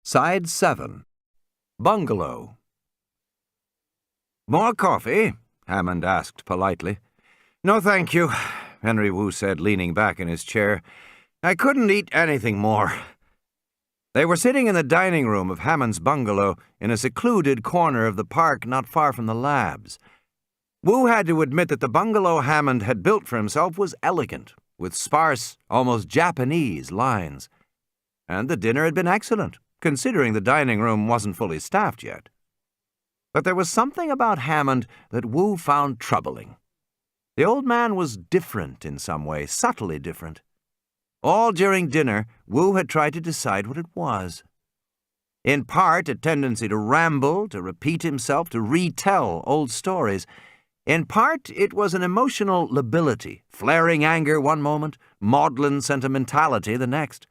Side 7. Bungalow. "More coffee?" Hammond asked politely. "No, thank you," Henry Wu said, leaning back in his chair. "I couldn't eat anything more." They were sitting in the dining room of Hammond's bungalow in a secluded corner of the park not far from the labs. Wu had to admit that the bungalow Hammond had built for himself was elegant, with sparse, almost Japanese lines. And the dinner had been excellent, considering the dining room wasn't fully staffed yet. But there was something about Hammond that Wu found troubling. The old man was different in some way, subtly different. All during dinner, Wu had tried to decide what it was. In part, a tendency to ramble, to repeat himself, to retell old stories. In part, it was an emotional lability, flaring anger one moment, maudlin sentimentality the next.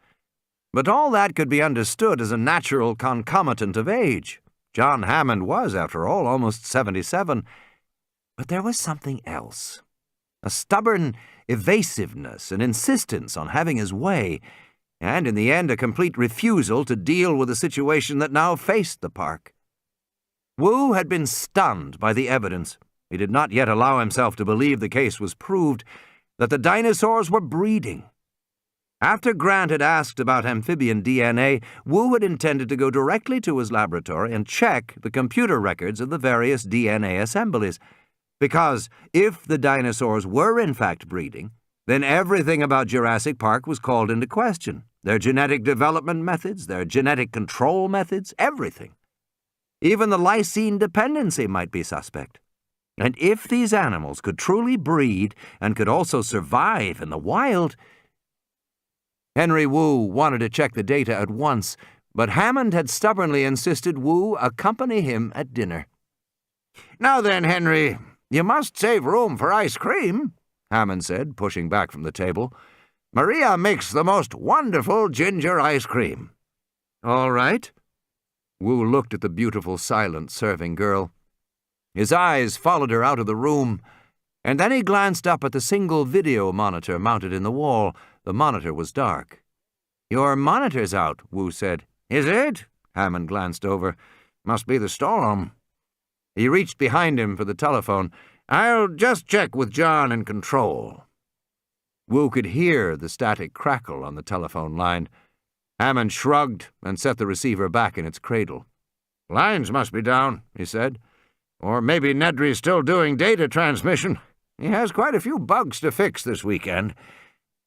But all that could be understood as a natural concomitant of age. John Hammond was, after all, almost 77. But there was something else. A stubborn evasiveness, an insistence on having his way, and in the end a complete refusal to deal with the situation that now faced the park. Wu had been stunned by the evidence. He did not yet allow himself to believe the case was proved, that the dinosaurs were breeding. After Grant had asked about amphibian DNA, Wu had intended to go directly to his laboratory and check the computer records of the various DNA assemblies, because if the dinosaurs were in fact breeding, then everything about Jurassic Park was called into question. Their genetic development methods, their genetic control methods, everything. Even the lysine dependency might be suspect. And if these animals could truly breed and could also survive in the wild... Henry Wu wanted to check the data at once, but Hammond had stubbornly insisted Wu accompany him at dinner. "Now then, Henry, you must save room for ice cream," Hammond said, pushing back from the table. "Maria makes the most wonderful ginger ice cream." "All right." Wu looked at the beautiful, silent serving girl. His eyes followed her out of the room, and then he glanced up at the single video monitor mounted in the wall. The monitor was dark. "Your monitor's out," Wu said. "Is it?" Hammond glanced over. "Must be the storm." He reached behind him for the telephone. "I'll just check with John in control." Wu could hear the static crackle on the telephone line. Hammond shrugged and set the receiver back in its cradle. "Lines must be down," he said. "Or maybe Nedry's still doing data transmission. He has quite a few bugs to fix this weekend.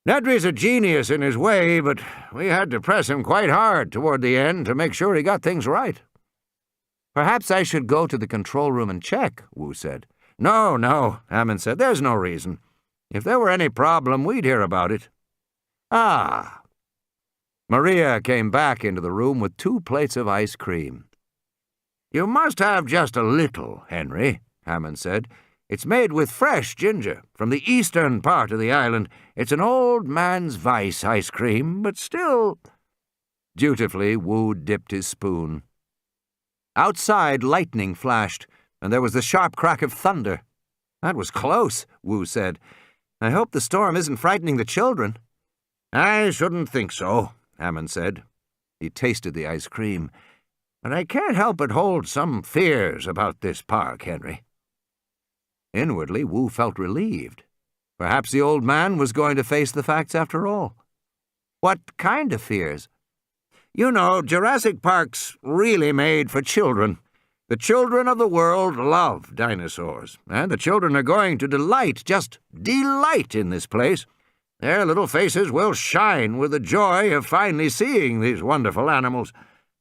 Nedry's a genius in his way, but we had to press him quite hard toward the end to make sure he got things right." "Perhaps I should go to the control room and check," Wu said. No, Hammond said. "There's no reason. If there were any problem, we'd hear about it." "Ah." Maria came back into the room with 2 plates of ice cream. "You must have just a little, Henry," Hammond said. "It's made with fresh ginger from the eastern part of the island. It's an old man's vice ice cream, but still—" Dutifully, Wu dipped his spoon. Outside, lightning flashed, and there was the sharp crack of thunder. "That was close," Wu said. "I hope the storm isn't frightening the children." "I shouldn't think so," Hammond said. He tasted the ice cream. "But I can't help but hold some fears about this park, Henry." Inwardly, Wu felt relieved. Perhaps the old man was going to face the facts after all. "What kind of fears?" "You know, Jurassic Park's really made for children. The children of the world love dinosaurs, and the children are going to delight, just delight in this place. Their little faces will shine with the joy of finally seeing these wonderful animals.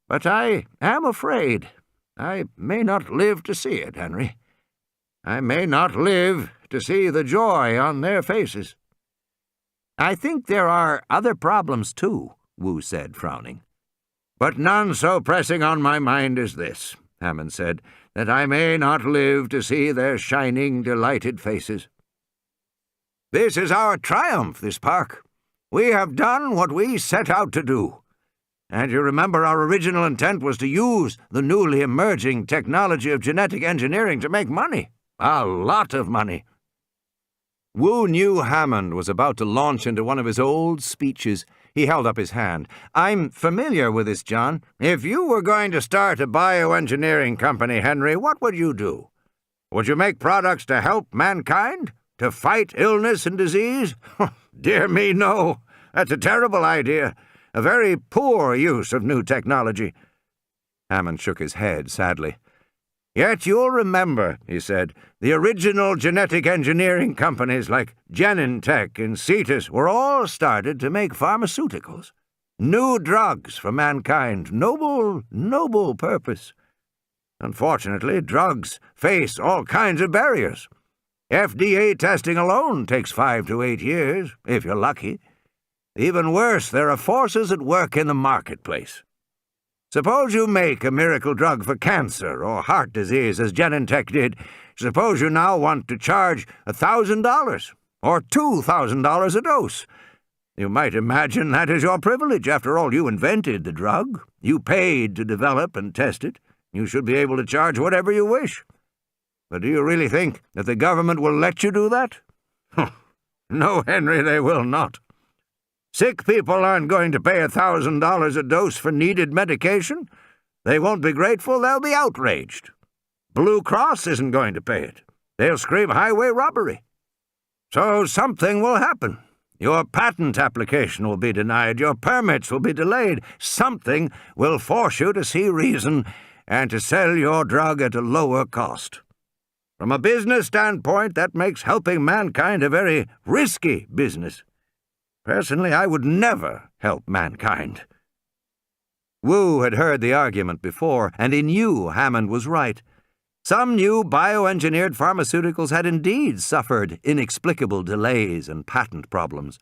But I am afraid I may not live to see it, Henry. I may not live to see the joy on their faces." "I think there are other problems, too," Wu said, frowning. "But none so pressing on my mind as this," Hammond said, "that I may not live to see their shining, delighted faces. This is our triumph, this park. We have done what we set out to do. And you remember our original intent was to use the newly emerging technology of genetic engineering to make money. A lot of money." Wu knew Hammond was about to launch into one of his old speeches. He held up his hand. "I'm familiar with this, John. If you were going to start a bioengineering company, Henry, what would you do? Would you make products to help mankind? To fight illness and disease? Dear me, no. That's a terrible idea. A very poor use of new technology." Hammond shook his head sadly. "Yet you'll remember," he said, "the original genetic engineering companies like Genentech and Cetus were all started to make pharmaceuticals. New drugs for mankind. Noble, noble purpose. Unfortunately, drugs face all kinds of barriers. FDA testing alone takes 5 to 8 years, if you're lucky. Even worse, there are forces at work in the marketplace. Suppose you make a miracle drug for cancer or heart disease, as Genentech did. Suppose you now want to charge $1,000 or $2,000 a dose. You might imagine that is your privilege. After all, you invented the drug. You paid to develop and test it. You should be able to charge whatever you wish. But do you really think that the government will let you do that? No, Henry, they will not. Sick people aren't going to pay $1,000 a dose for needed medication. They won't be grateful, they'll be outraged. Blue Cross isn't going to pay it. They'll scream highway robbery. So something will happen. Your patent application will be denied, your permits will be delayed. Something will force you to see reason and to sell your drug at a lower cost. From a business standpoint, that makes helping mankind a very risky business. Personally, I would never help mankind." Wu had heard the argument before, and he knew Hammond was right. Some new bioengineered pharmaceuticals had indeed suffered inexplicable delays and patent problems.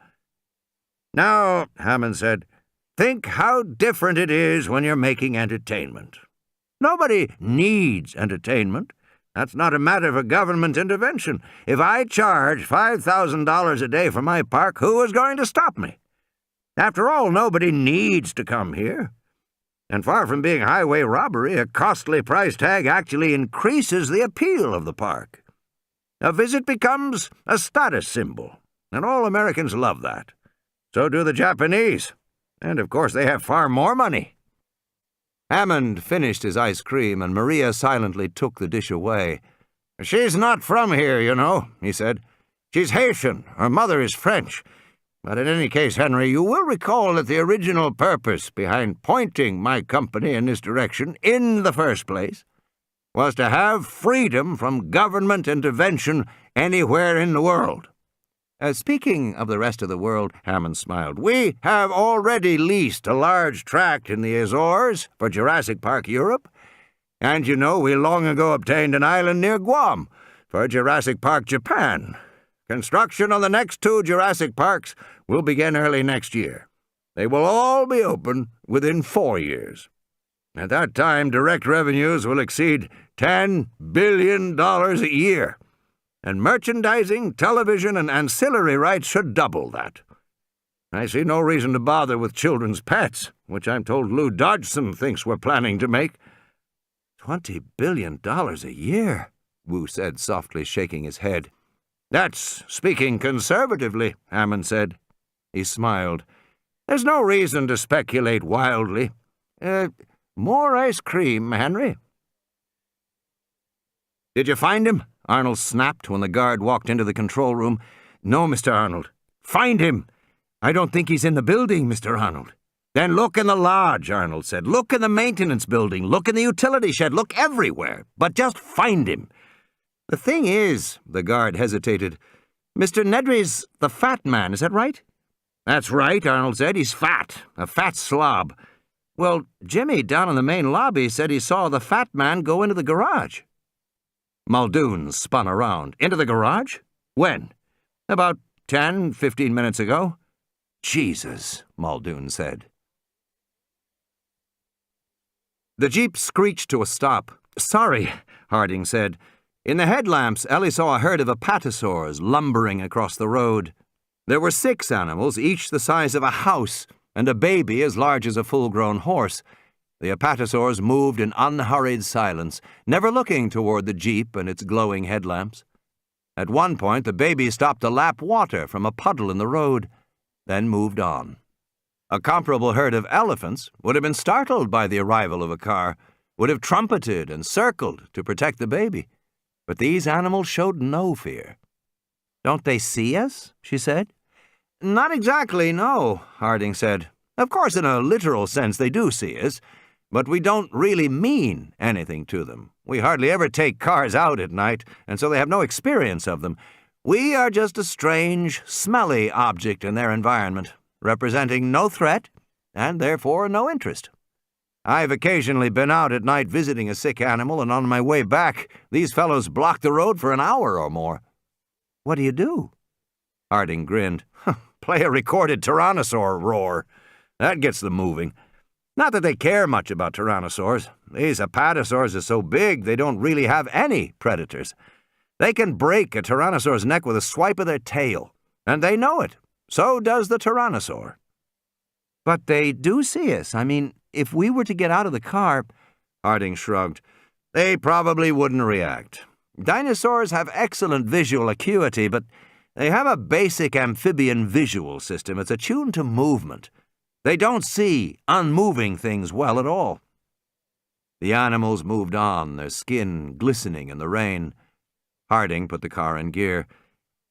"Now," Hammond said, "think how different it is when you're making entertainment. Nobody needs entertainment. That's not a matter for government intervention. If I charge $5,000 a day for my park, who is going to stop me? After all, nobody needs to come here. And far from being highway robbery, a costly price tag actually increases the appeal of the park. A visit becomes a status symbol, and all Americans love that. So do the Japanese. And, of course, they have far more money." Hammond finished his ice cream, and Maria silently took the dish away. "She's not from here, you know," he said. "She's Haitian. Her mother is French. But in any case, Henry, you will recall that the original purpose behind pointing my company in this direction in the first place was to have freedom from government intervention anywhere in the world." Speaking of the rest of the world, Hammond smiled, "we have already leased a large tract in the Azores for Jurassic Park Europe, and you know we long ago obtained an island near Guam for Jurassic Park Japan. Construction on the next 2 Jurassic Parks will begin early next year. They will all be open within 4 years. At that time, direct revenues will exceed $10 billion a year. And merchandising, television, and ancillary rights should double that. I see no reason to bother with children's pets, which I'm told Lou Dodgson thinks we're planning to make." $20 billion a year, Wu said softly, shaking his head. "That's speaking conservatively," Hammond said. He smiled. "There's no reason to speculate wildly. More ice cream, Henry." "Did you find him?" Arnold snapped when the guard walked into the control room. "No, Mr. Arnold." "Find him!" "I don't think he's in the building, Mr. Arnold." "Then look in the lodge," Arnold said. "Look in the maintenance building. Look in the utility shed. Look everywhere. But just find him." "The thing is," the guard hesitated, "Mr. Nedry's the fat man, is that right?" "That's right," Arnold said. "He's fat. A fat slob." "Well, Jimmy down in the main lobby said he saw the fat man go into the garage." Muldoon spun around. "Into the garage? When?" "About 10-15 minutes ago." "Jesus," Muldoon said. The jeep screeched to a stop. "Sorry," Harding said. In the headlamps, Ellie saw a herd of apatosaurs lumbering across the road. There were 6 animals, each the size of a house, and a baby as large as a full-grown horse. The apatosaurs moved in unhurried silence, never looking toward the jeep and its glowing headlamps. At one point, the baby stopped to lap water from a puddle in the road, then moved on. A comparable herd of elephants would have been startled by the arrival of a car, would have trumpeted and circled to protect the baby. But these animals showed no fear. "Don't they see us?" she said. "Not exactly, no," Harding said. "Of course, in a literal sense, they do see us, but we don't really mean anything to them. We hardly ever take cars out at night, and so they have no experience of them. We are just a strange, smelly object in their environment, representing no threat, and therefore no interest. I've occasionally been out at night visiting a sick animal, and on my way back, these fellows block the road for an hour or more." "What do you do?" Harding grinned. "Play a recorded tyrannosaur roar. That gets them moving. Not that they care much about tyrannosaurs. These apatosaurs are so big they don't really have any predators. They can break a tyrannosaur's neck with a swipe of their tail, and they know it. So does the tyrannosaur." "But they do see us. I mean, if we were to get out of the car—" Harding shrugged. "They probably wouldn't react. Dinosaurs have excellent visual acuity, but they have a basic amphibian visual system. It's attuned to movement. They don't see unmoving things well at all." The animals moved on, their skin glistening in the rain. Harding put the car in gear.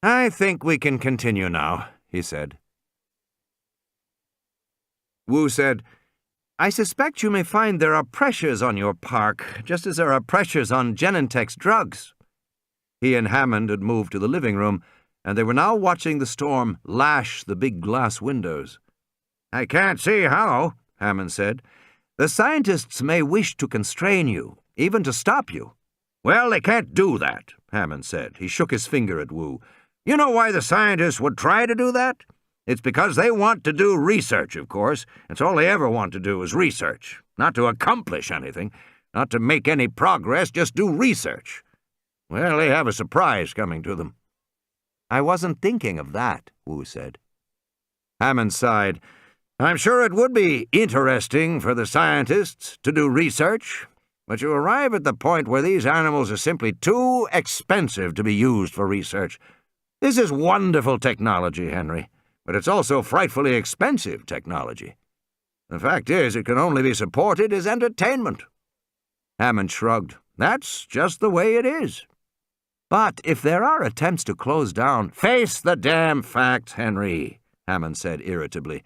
"I think we can continue now," he said. Wu said, "I suspect you may find there are pressures on your park, just as there are pressures on Genentech's drugs." He and Hammond had moved to the living room, and they were now watching the storm lash the big glass windows. "I can't see how," Hammond said. "The scientists may wish to constrain you, even to stop you." "Well, they can't do that," Hammond said. He shook his finger at Wu. "You know why the scientists would try to do that? It's because they want to do research, of course. It's all they ever want to do is research. Not to accomplish anything, not to make any progress, just do research. Well, they have a surprise coming to them." "I wasn't thinking of that," Wu said. Hammond sighed. "I'm sure it would be interesting for the scientists to do research, but you arrive at the point where these animals are simply too expensive to be used for research. This is wonderful technology, Henry, but it's also frightfully expensive technology. The fact is, it can only be supported as entertainment." Hammond shrugged. "That's just the way it is." "But if there are attempts to close down—" "Face the damn facts, Henry," Hammond said irritably.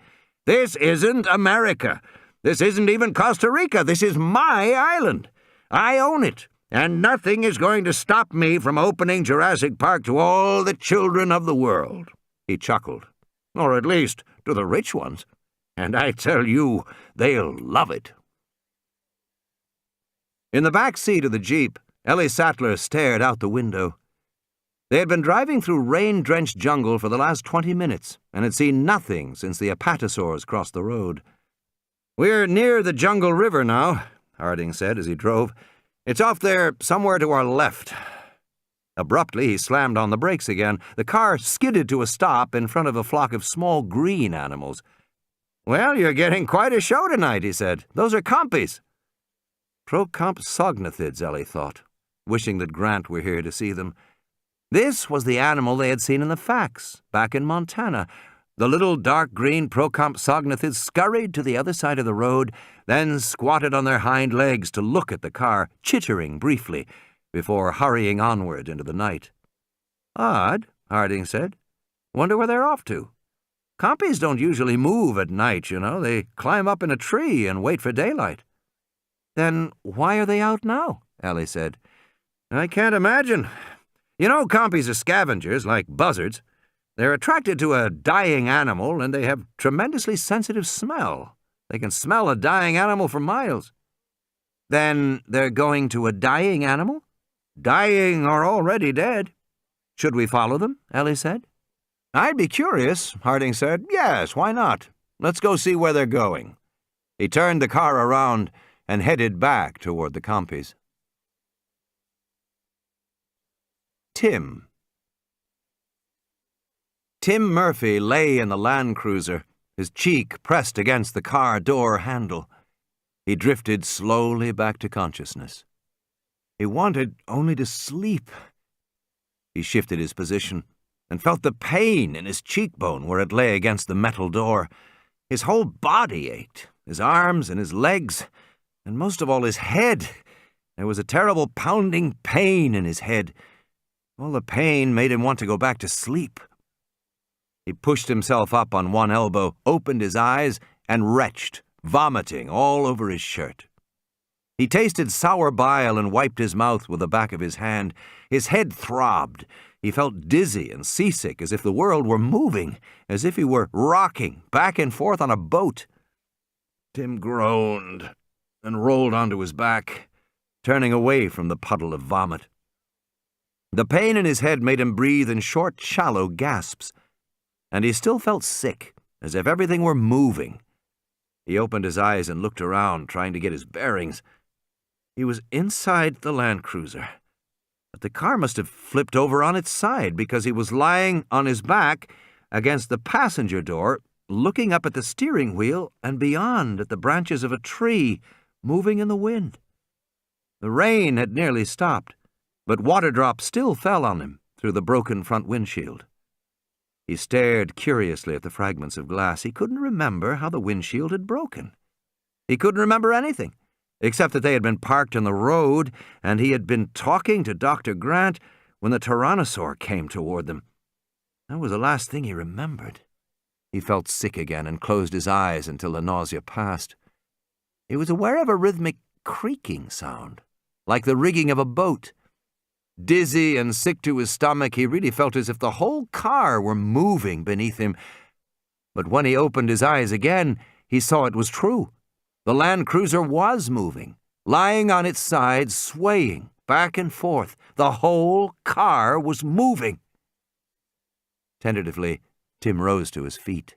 "This isn't America. This isn't even Costa Rica. This is my island. I own it, and nothing is going to stop me from opening Jurassic Park to all the children of the world." He chuckled. "Or at least to the rich ones. And I tell you, they'll love it." In the back seat of the Jeep, Ellie Sattler stared out the window. They had been driving through rain-drenched jungle for the last 20 minutes and had seen nothing since the apatosaurs crossed the road. "We're near the Jungle River now," Harding said as he drove. "It's off there somewhere to our left." Abruptly, he slammed on the brakes again. The car skidded to a stop in front of a flock of small green animals. "Well, you're getting quite a show tonight," he said. "Those are compies." Procompsognathids, Ellie thought, wishing that Grant were here to see them. This was the animal they had seen in the facts, back in Montana. The little dark green Procompsognathids scurried to the other side of the road, then squatted on their hind legs to look at the car, chittering briefly, before hurrying onward into the night. "Odd," Harding said. "Wonder where they're off to. Compies don't usually move at night, you know. They climb up in a tree and wait for daylight." "Then why are they out now?" Ellie said. "I can't imagine. You know, compies are scavengers, like buzzards. They're attracted to a dying animal, and they have tremendously sensitive smell. They can smell a dying animal for miles." "Then they're going to a dying animal?" "Dying or already dead." "Should we follow them?" Ellie said. "I'd be curious," Harding said. "Yes, why not? Let's go see where they're going." He turned the car around and headed back toward the compies. Tim Murphy lay in the Land Cruiser, his cheek pressed against the car door handle. He drifted slowly back to consciousness. He wanted only to sleep. He shifted his position and felt the pain in his cheekbone where it lay against the metal door. His whole body ached, his arms and his legs, and most of all his head. There was a terrible pounding pain in his head. All the pain made him want to go back to sleep. He pushed himself up on one elbow, opened his eyes, and retched, vomiting all over his shirt. He tasted sour bile and wiped his mouth with the back of his hand. His head throbbed. He felt dizzy and seasick, as if the world were moving, as if he were rocking back and forth on a boat. Tim groaned and rolled onto his back, turning away from the puddle of vomit. The pain in his head made him breathe in short, shallow gasps, and he still felt sick, as if everything were moving. He opened his eyes and looked around, trying to get his bearings. He was inside the Land Cruiser, but the car must have flipped over on its side because he was lying on his back against the passenger door, looking up at the steering wheel and beyond at the branches of a tree moving in the wind. The rain had nearly stopped, but water drops still fell on him through the broken front windshield. He stared curiously at the fragments of glass. He couldn't remember how the windshield had broken. He couldn't remember anything, except that they had been parked on the road and he had been talking to Dr. Grant when the Tyrannosaur came toward them. That was the last thing he remembered. He felt sick again and closed his eyes until the nausea passed. He was aware of a rhythmic creaking sound, like the rigging of a boat. Dizzy and sick to his stomach, he really felt as if the whole car were moving beneath him. But when he opened his eyes again, he saw it was true. The Land Cruiser was moving, lying on its side, swaying back and forth. The whole car was moving. Tentatively, Tim rose to his feet.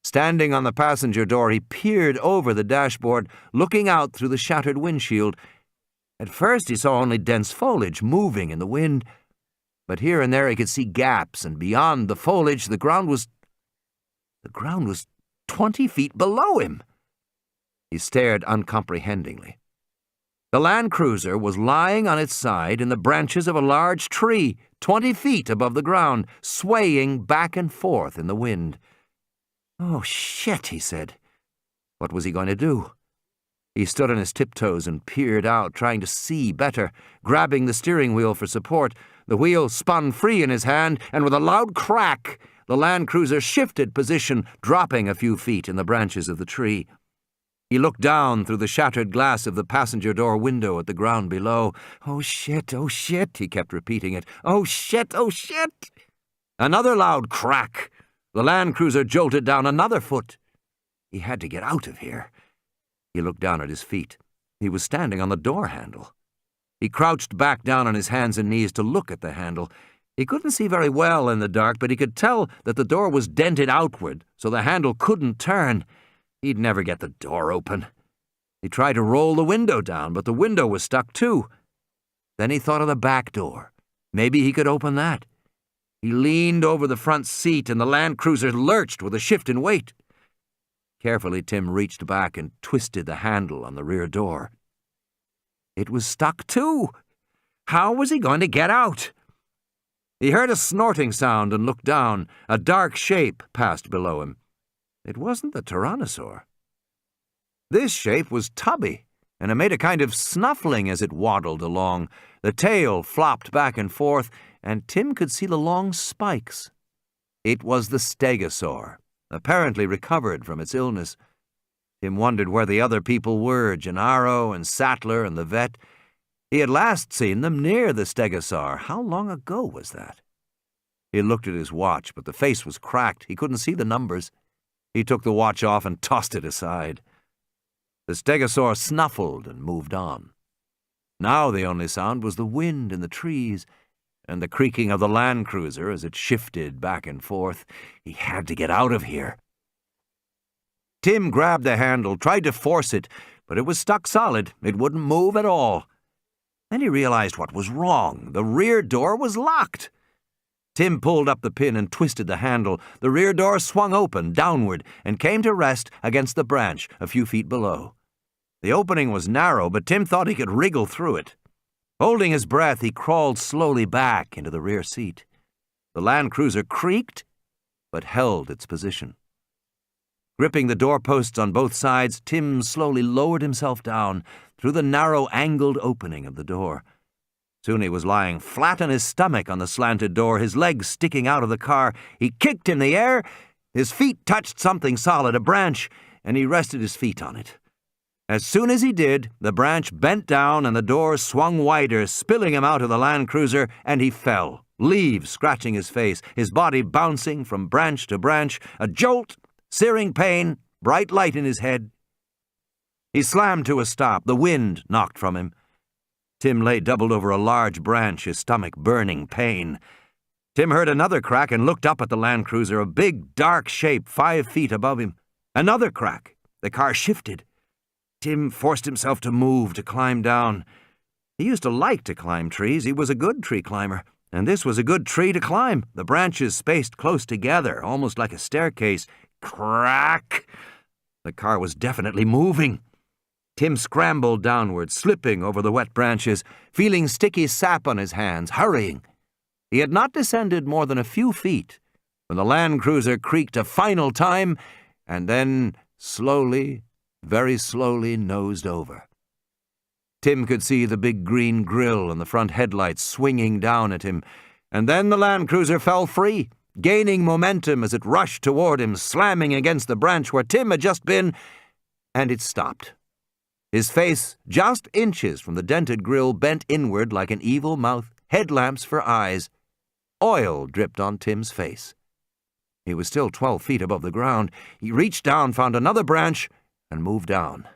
Standing on the passenger door, he peered over the dashboard, looking out through the shattered windshield. At first he saw only dense foliage moving in the wind, but here and there he could see gaps, and beyond the foliage the ground was 20 feet below him. He stared uncomprehendingly. The Land Cruiser was lying on its side in the branches of a large tree, 20 feet above the ground, swaying back and forth in the wind. "Oh, shit," he said. What was he going to do? He stood on his tiptoes and peered out, trying to see better, grabbing the steering wheel for support. The wheel spun free in his hand, and with a loud crack, the Land Cruiser shifted position, dropping a few feet in the branches of the tree. He looked down through the shattered glass of the passenger door window at the ground below. "Oh, shit, oh, shit," he kept repeating it. "Oh, shit, oh, shit." Another loud crack. The Land Cruiser jolted down another foot. He had to get out of here. He looked down at his feet. He was standing on the door handle. He crouched back down on his hands and knees to look at the handle. He couldn't see very well in the dark, but he could tell that the door was dented outward, so the handle couldn't turn. He'd never get the door open. He tried to roll the window down, but the window was stuck too. Then he thought of the back door. Maybe he could open that. He leaned over the front seat, and the Land Cruiser lurched with a shift in weight. Carefully, Tim reached back and twisted the handle on the rear door. It was stuck too. How was he going to get out? He heard a snorting sound and looked down. A dark shape passed below him. It wasn't the Tyrannosaur. This shape was tubby, and it made a kind of snuffling as it waddled along. The tail flopped back and forth, and Tim could see the long spikes. It was the Stegosaur, apparently recovered from its illness. Tim wondered where the other people were, Gennaro and Sattler and the vet. He had last seen them near the Stegosaur. How long ago was that? He looked at his watch, but the face was cracked. He couldn't see the numbers. He took the watch off and tossed it aside. The Stegosaur snuffled and moved on. Now the only sound was the wind in the trees and the creaking of the Land Cruiser as it shifted back and forth. He had to get out of here. Tim grabbed the handle, tried to force it, but it was stuck solid. It wouldn't move at all. Then he realized what was wrong. The rear door was locked. Tim pulled up the pin and twisted the handle. The rear door swung open, downward, and came to rest against the branch a few feet below. The opening was narrow, but Tim thought he could wriggle through it. Holding his breath, he crawled slowly back into the rear seat. The Land Cruiser creaked, but held its position. Gripping the doorposts on both sides, Tim slowly lowered himself down through the narrow, angled opening of the door. Soon he was lying flat on his stomach on the slanted door, his legs sticking out of the car. He kicked in the air. His feet touched something solid, a branch, and he rested his feet on it. As soon as he did, the branch bent down and the door swung wider, spilling him out of the Land Cruiser, and he fell, leaves scratching his face, his body bouncing from branch to branch, a jolt, searing pain, bright light in his head. He slammed to a stop. The wind knocked from him. Tim lay doubled over a large branch, his stomach burning pain. Tim heard another crack and looked up at the Land Cruiser, a big, dark shape 5 feet above him. Another crack. The car shifted. Tim forced himself to move, to climb down. He used to like to climb trees. He was a good tree climber. And this was a good tree to climb. The branches spaced close together, almost like a staircase. Crack! The car was definitely moving. Tim scrambled downward, slipping over the wet branches, feeling sticky sap on his hands, hurrying. He had not descended more than a few feet when the Land Cruiser creaked a final time and then slowly, very slowly nosed over. Tim could see the big green grille and the front headlights swinging down at him, and then the Land Cruiser fell free, gaining momentum as it rushed toward him, slamming against the branch where Tim had just been, and it stopped. His face, just inches from the dented grille, bent inward like an evil mouth, headlamps for eyes. Oil dripped on Tim's face. He was still 12 feet above the ground. He reached down, found another branch, and moved down.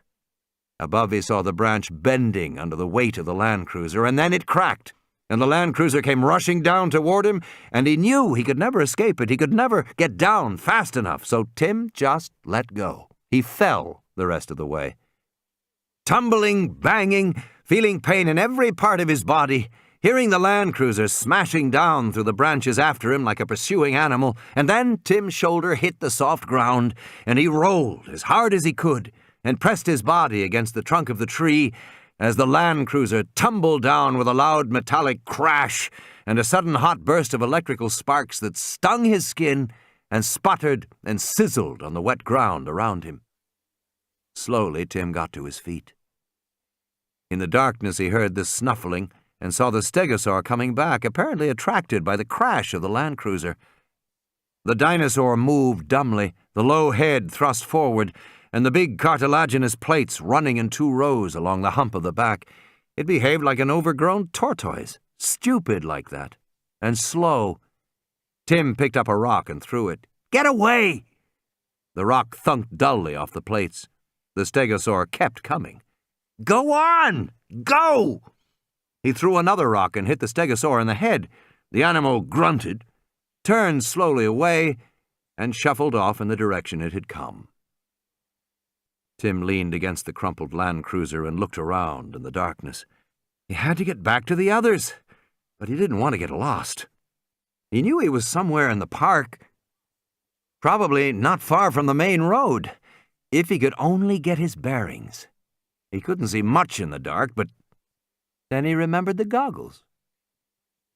Above he saw the branch bending under the weight of the Land Cruiser, and then it cracked, and the Land Cruiser came rushing down toward him, and he knew he could never escape it. He could never get down fast enough, so Tim just let go. He fell the rest of the way. Tumbling, banging, feeling pain in every part of his body, hearing the Land Cruiser smashing down through the branches after him like a pursuing animal, and then Tim's shoulder hit the soft ground, and he rolled as hard as he could and pressed his body against the trunk of the tree as the Land Cruiser tumbled down with a loud metallic crash and a sudden hot burst of electrical sparks that stung his skin and sputtered and sizzled on the wet ground around him. Slowly, Tim got to his feet. In the darkness, he heard the snuffling and saw the stegosaur coming back, apparently attracted by the crash of the Land Cruiser. The dinosaur moved dumbly, the low head thrust forward, and the big cartilaginous plates running in 2 rows along the hump of the back. It behaved like an overgrown tortoise, stupid like that, and slow. Tim picked up a rock and threw it. "Get away!" The rock thunked dully off the plates. The stegosaur kept coming. "Go on! Go!" He threw another rock and hit the stegosaur in the head. The animal grunted, turned slowly away, and shuffled off in the direction it had come. Tim leaned against the crumpled Land Cruiser and looked around in the darkness. He had to get back to the others, but he didn't want to get lost. He knew he was somewhere in the park, probably not far from the main road. If he could only get his bearings. He couldn't see much in the dark, but then he remembered the goggles.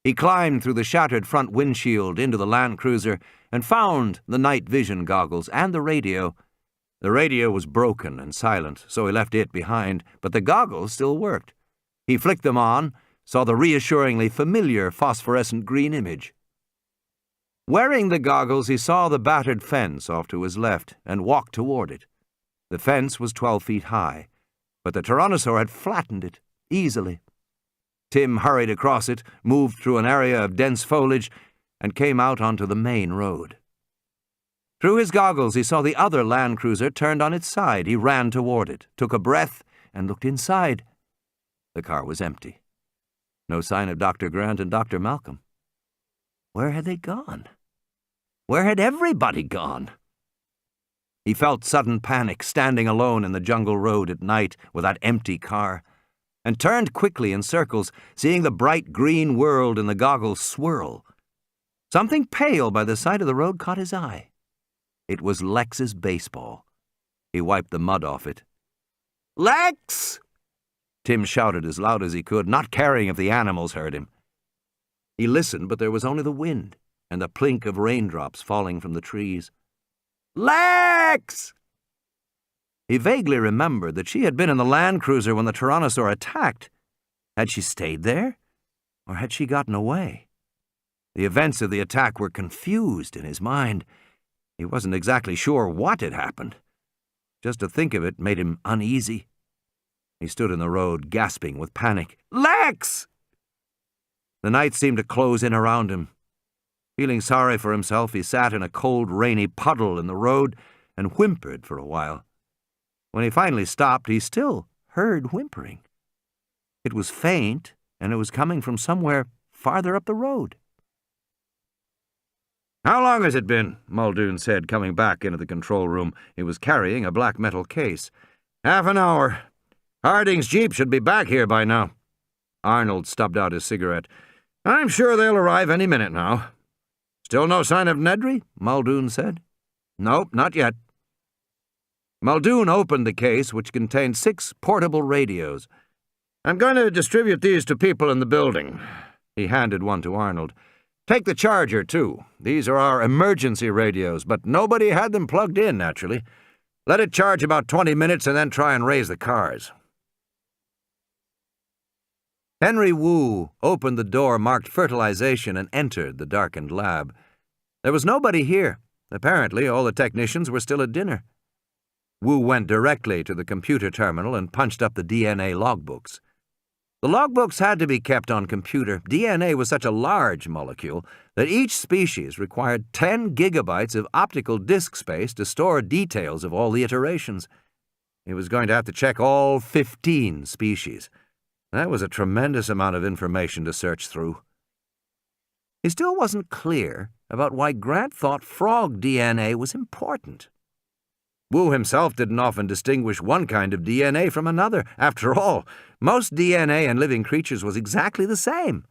He climbed through the shattered front windshield into the Land Cruiser and found the night vision goggles and the radio. The radio was broken and silent, so he left it behind, but the goggles still worked. He flicked them on, saw the reassuringly familiar phosphorescent green image. Wearing the goggles, he saw the battered fence off to his left and walked toward it. The fence was 12 feet high, but the tyrannosaur had flattened it easily. Tim hurried across it, moved through an area of dense foliage, and came out onto the main road. Through his goggles, he saw the other Land Cruiser turned on its side. He ran toward it, took a breath, and looked inside. The car was empty. No sign of Dr. Grant and Dr. Malcolm. Where had they gone? Where had everybody gone? He felt sudden panic standing alone in the jungle road at night with that empty car, and turned quickly in circles, seeing the bright green world in the goggles swirl. Something pale by the side of the road caught his eye. It was Lex's baseball. He wiped the mud off it. "Lex!" Tim shouted as loud as he could, not caring if the animals heard him. He listened, but there was only the wind and the plink of raindrops falling from the trees. "Lex!" Lex! He vaguely remembered that she had been in the Land Cruiser when the Tyrannosaur attacked. Had she stayed there? Or had she gotten away? The events of the attack were confused in his mind. He wasn't exactly sure what had happened. Just to think of it made him uneasy. He stood in the road, gasping with panic. Lex! The night seemed to close in around him. Feeling sorry for himself, he sat in a cold, rainy puddle in the road and whimpered for a while. When he finally stopped, he still heard whimpering. It was faint, and it was coming from somewhere farther up the road. "How long has it been?" Muldoon said, coming back into the control room. He was carrying a black metal case. "Half an hour. Harding's jeep should be back here by now." Arnold stubbed out his cigarette. "I'm sure they'll arrive any minute now." "Still no sign of Nedry?" Muldoon said. "Nope, not yet." Muldoon opened the case, which contained 6 portable radios. "I'm going to distribute these to people in the building." He handed one to Arnold. "Take the charger, too. These are our emergency radios, but nobody had them plugged in, naturally. Let it charge about 20 minutes and then try and raise the cars." Henry Wu opened the door marked fertilization and entered the darkened lab. There was nobody here. Apparently, all the technicians were still at dinner. Wu went directly to the computer terminal and punched up the DNA logbooks. The logbooks had to be kept on computer. DNA was such a large molecule that each species required 10 gigabytes of optical disk space to store details of all the iterations. He was going to have to check all 15 species. That was a tremendous amount of information to search through. He still wasn't clear about why Grant thought frog DNA was important. Wu himself didn't often distinguish one kind of DNA from another. After all, most DNA in living creatures was exactly the same.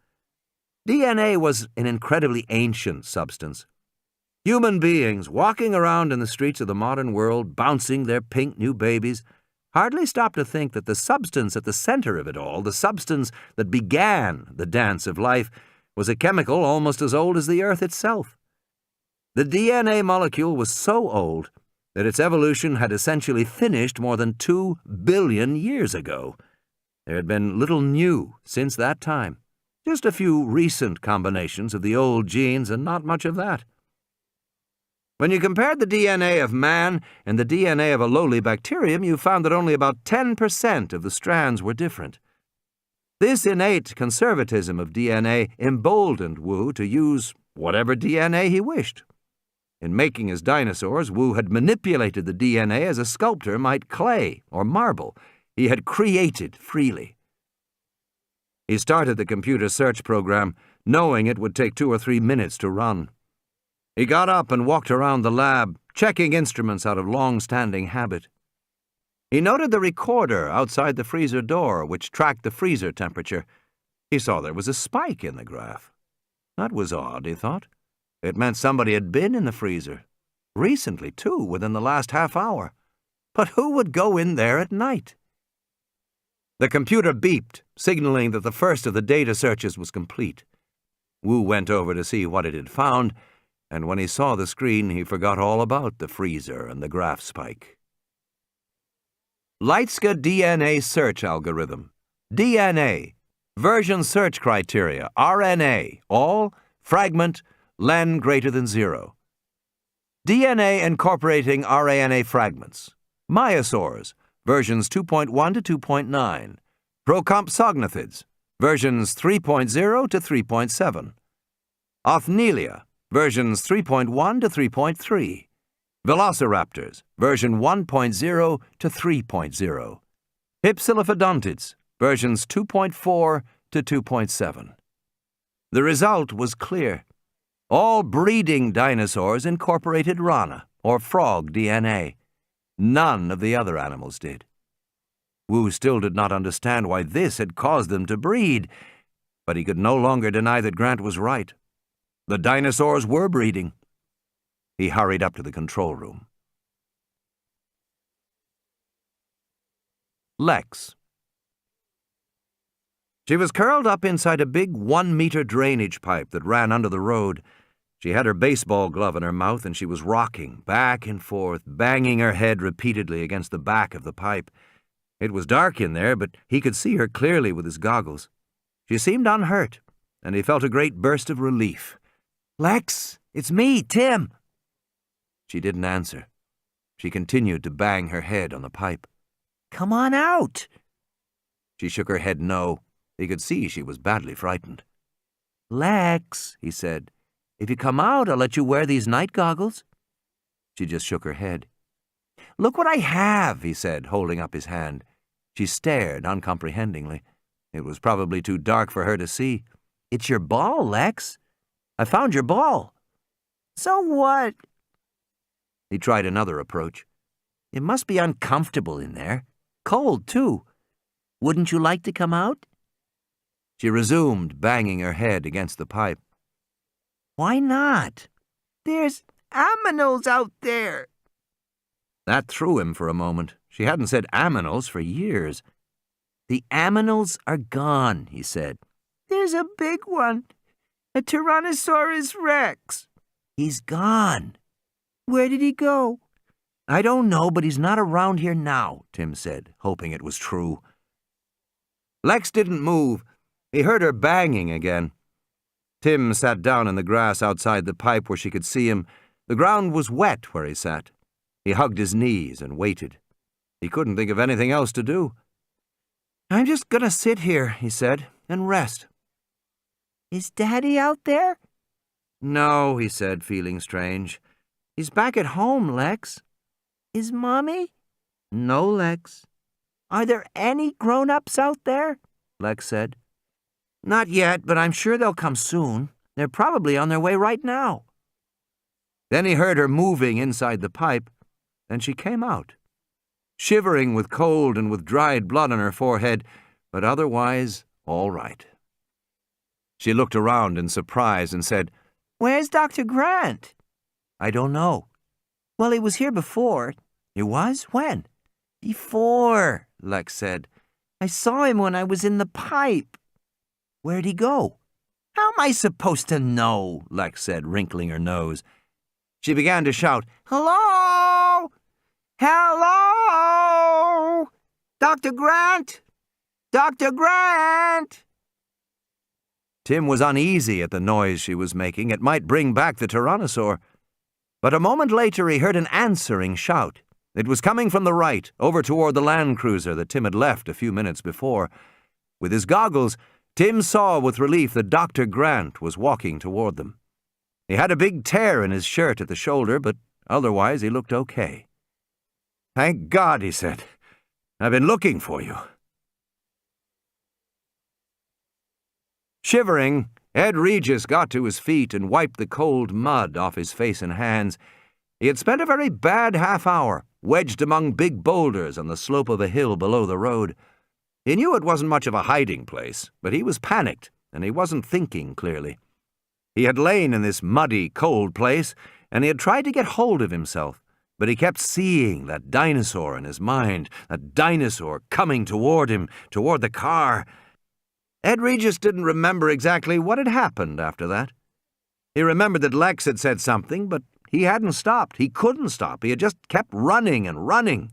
DNA was an incredibly ancient substance. Human beings walking around in the streets of the modern world, bouncing their pink new babies, hardly stopped to think that the substance at the center of it all, the substance that began the dance of life, was a chemical almost as old as the Earth itself. The DNA molecule was so old that its evolution had essentially finished more than 2 billion years ago. There had been little new since that time. Just a few recent combinations of the old genes and not much of that. When you compared the DNA of man and the DNA of a lowly bacterium, you found that only about 10% of the strands were different. This innate conservatism of DNA emboldened Wu to use whatever DNA he wished. In making his dinosaurs, Wu had manipulated the DNA as a sculptor might clay or marble. He had created freely. He started the computer search program, knowing it would take 2 or 3 minutes to run. He got up and walked around the lab, checking instruments out of long-standing habit. He noted the recorder outside the freezer door, which tracked the freezer temperature. He saw there was a spike in the graph. That was odd, he thought. It meant somebody had been in the freezer. Recently, too, within the last half hour. But who would go in there at night? The computer beeped, signaling that the first of the data searches was complete. Wu went over to see what it had found, and when he saw the screen, he forgot all about the freezer and the graph spike. Leitska DNA search algorithm. DNA. Version search criteria. RNA. All. Fragment. Len greater than 0. DNA incorporating RNA fragments. Myosaurs. Versions 2.1 to 2.9. Procompsognathids. Versions 3.0 to 3.7. Othnielia. Versions 3.1 to 3.3. Velociraptors, version 1.0 to 3.0. Hypsilophodontids, versions 2.4 to 2.7. The result was clear. All breeding dinosaurs incorporated rana, or frog DNA. None of the other animals did. Wu still did not understand why this had caused them to breed, but he could no longer deny that Grant was right. The dinosaurs were breeding. He hurried up to the control room. Lex. She was curled up inside a big 1-meter drainage pipe that ran under the road. She had her baseball glove in her mouth and she was rocking back and forth, banging her head repeatedly against the back of the pipe. It was dark in there, but he could see her clearly with his goggles. She seemed unhurt, and he felt a great burst of relief. "Lex, it's me, Tim." She didn't answer. She continued to bang her head on the pipe. "Come on out." She shook her head no. He could see she was badly frightened. "Lex," he said, "if you come out, I'll let you wear these night goggles." She just shook her head. "Look what I have," he said, holding up his hand. She stared uncomprehendingly. It was probably too dark for her to see. "It's your ball, Lex. I found your ball." "So what?" He tried another approach. "It must be uncomfortable in there. Cold, too. Wouldn't you like to come out?" She resumed banging her head against the pipe. "Why not?" "There's aminals out there." That threw him for a moment. She hadn't said aminals for years. "The aminals are gone," he said. "There's a big one. A Tyrannosaurus Rex." "He's gone." "Where did he go?" "I don't know, but he's not around here now," Tim said, hoping it was true. Lex didn't move. He heard her banging again. Tim sat down in the grass outside the pipe where she could see him. The ground was wet where he sat. He hugged his knees and waited. He couldn't think of anything else to do. "I'm just gonna sit here," he said, "and rest." "Is Daddy out there?" "No," he said, feeling strange. "He's back at home, Lex." "Is Mommy?" "No, Lex." "Are there any grown-ups out there?" Lex said. "Not yet, but I'm sure they'll come soon. They're probably on their way right now." Then he heard her moving inside the pipe, and she came out, shivering with cold and with dried blood on her forehead, but otherwise all right. She looked around in surprise and said, "Where's Dr. Grant?" "I don't know." "Well, he was here before." "He was? When?" "Before," Lex said. "I saw him when I was in the pipe." "Where'd he go?" "How am I supposed to know?" Lex said, wrinkling her nose. She began to shout, "Hello! Hello! Dr. Grant! Dr. Grant!" Tim was uneasy at the noise she was making. It might bring back the Tyrannosaur. But a moment later he heard an answering shout. It was coming from the right, over toward the land cruiser that Tim had left a few minutes before. With his goggles, Tim saw with relief that Dr. Grant was walking toward them. He had a big tear in his shirt at the shoulder, but otherwise he looked okay. "Thank God," he said. "I've been looking for you." Shivering, Ed Regis got to his feet and wiped the cold mud off his face and hands. He had spent a very bad half hour, wedged among big boulders on the slope of a hill below the road. He knew it wasn't much of a hiding place, but he was panicked, and he wasn't thinking clearly. He had lain in this muddy, cold place, and he had tried to get hold of himself, but he kept seeing that dinosaur in his mind, that dinosaur coming toward him, toward the car. Ed Regis didn't remember exactly what had happened after that. He remembered that Lex had said something, but he hadn't stopped. He couldn't stop. He had just kept running and running.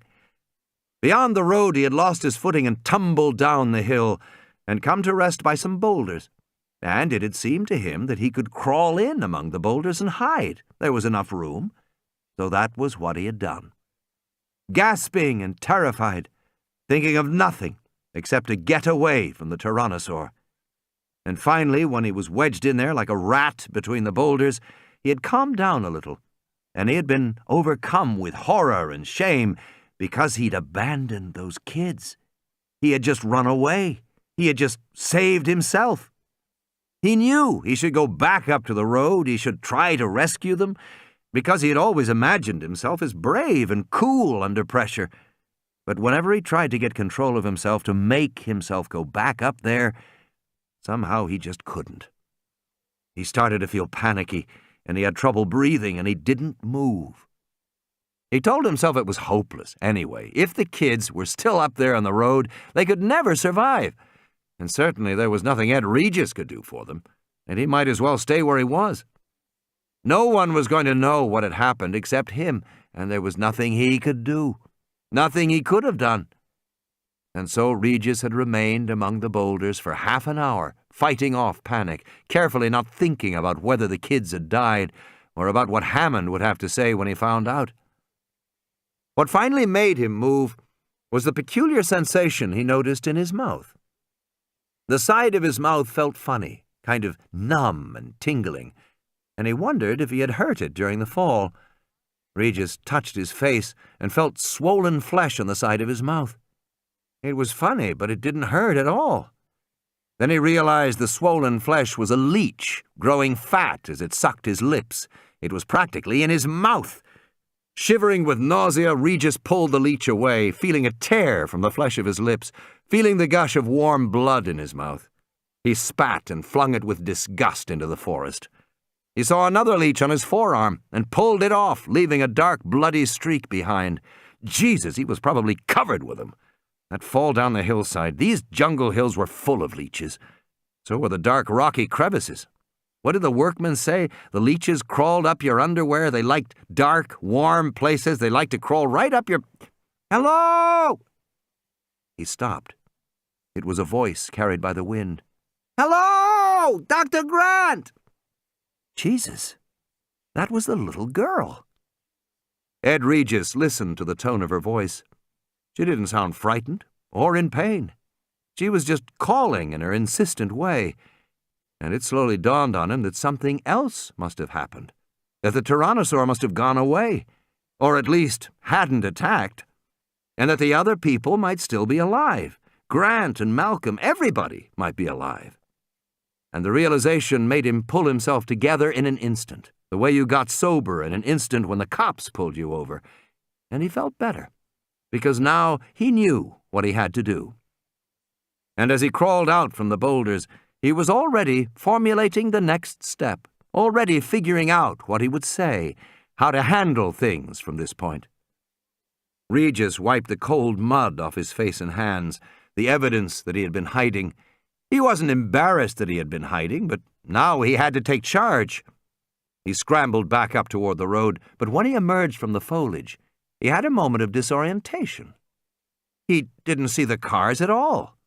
Beyond the road, he had lost his footing and tumbled down the hill and come to rest by some boulders. And it had seemed to him that he could crawl in among the boulders and hide. There was enough room. So that was what he had done. Gasping and terrified, thinking of nothing except to get away from the Tyrannosaur. And finally, when he was wedged in there like a rat between the boulders, he had calmed down a little, and he had been overcome with horror and shame because he'd abandoned those kids. He had just run away. He had just saved himself. He knew he should go back up to the road. He should try to rescue them, because he had always imagined himself as brave and cool under pressure. But whenever he tried to get control of himself, to make himself go back up there, somehow he just couldn't. He started to feel panicky, and he had trouble breathing, and he didn't move. He told himself it was hopeless anyway. If the kids were still up there on the road, they could never survive. And certainly there was nothing Ed Regis could do for them, and he might as well stay where he was. No one was going to know what had happened except him, and there was nothing he could do, nothing he could have done. And so Regis had remained among the boulders for half an hour, fighting off panic, carefully not thinking about whether the kids had died or about what Hammond would have to say when he found out. What finally made him move was the peculiar sensation he noticed in his mouth. The side of his mouth felt funny, kind of numb and tingling, and he wondered if he had hurt it during the fall. Regis touched his face and felt swollen flesh on the side of his mouth. It was funny, but it didn't hurt at all. Then he realized the swollen flesh was a leech, growing fat as it sucked his lips. It was practically in his mouth. Shivering with nausea, Regis pulled the leech away, feeling a tear from the flesh of his lips, feeling the gush of warm blood in his mouth. He spat and flung it with disgust into the forest. He saw another leech on his forearm and pulled it off, leaving a dark, bloody streak behind. Jesus, he was probably covered with them. That fall down the hillside, these jungle hills were full of leeches. So were the dark, rocky crevices. What did the workmen say? The leeches crawled up your underwear. They liked dark, warm places. They liked to crawl right up your... Hello! He stopped. It was a voice carried by the wind. Hello! Dr. Grant! Jesus, that was the little girl. Ed Regis listened to the tone of her voice. She didn't sound frightened or in pain. She was just calling in her insistent way. And it slowly dawned on him that something else must have happened, that the tyrannosaur must have gone away, or at least hadn't attacked, and that the other people might still be alive. Grant and Malcolm, everybody might be alive. And the realization made him pull himself together in an instant, the way you got sober in an instant when the cops pulled you over. And he felt better, because now he knew what he had to do. And as he crawled out from the boulders, he was already formulating the next step, already figuring out what he would say, how to handle things from this point. Regis wiped the cold mud off his face and hands, the evidence that he had been hiding. He wasn't embarrassed that he had been hiding, but now he had to take charge. He scrambled back up toward the road, but when he emerged from the foliage, he had a moment of disorientation. He didn't see the cars at all.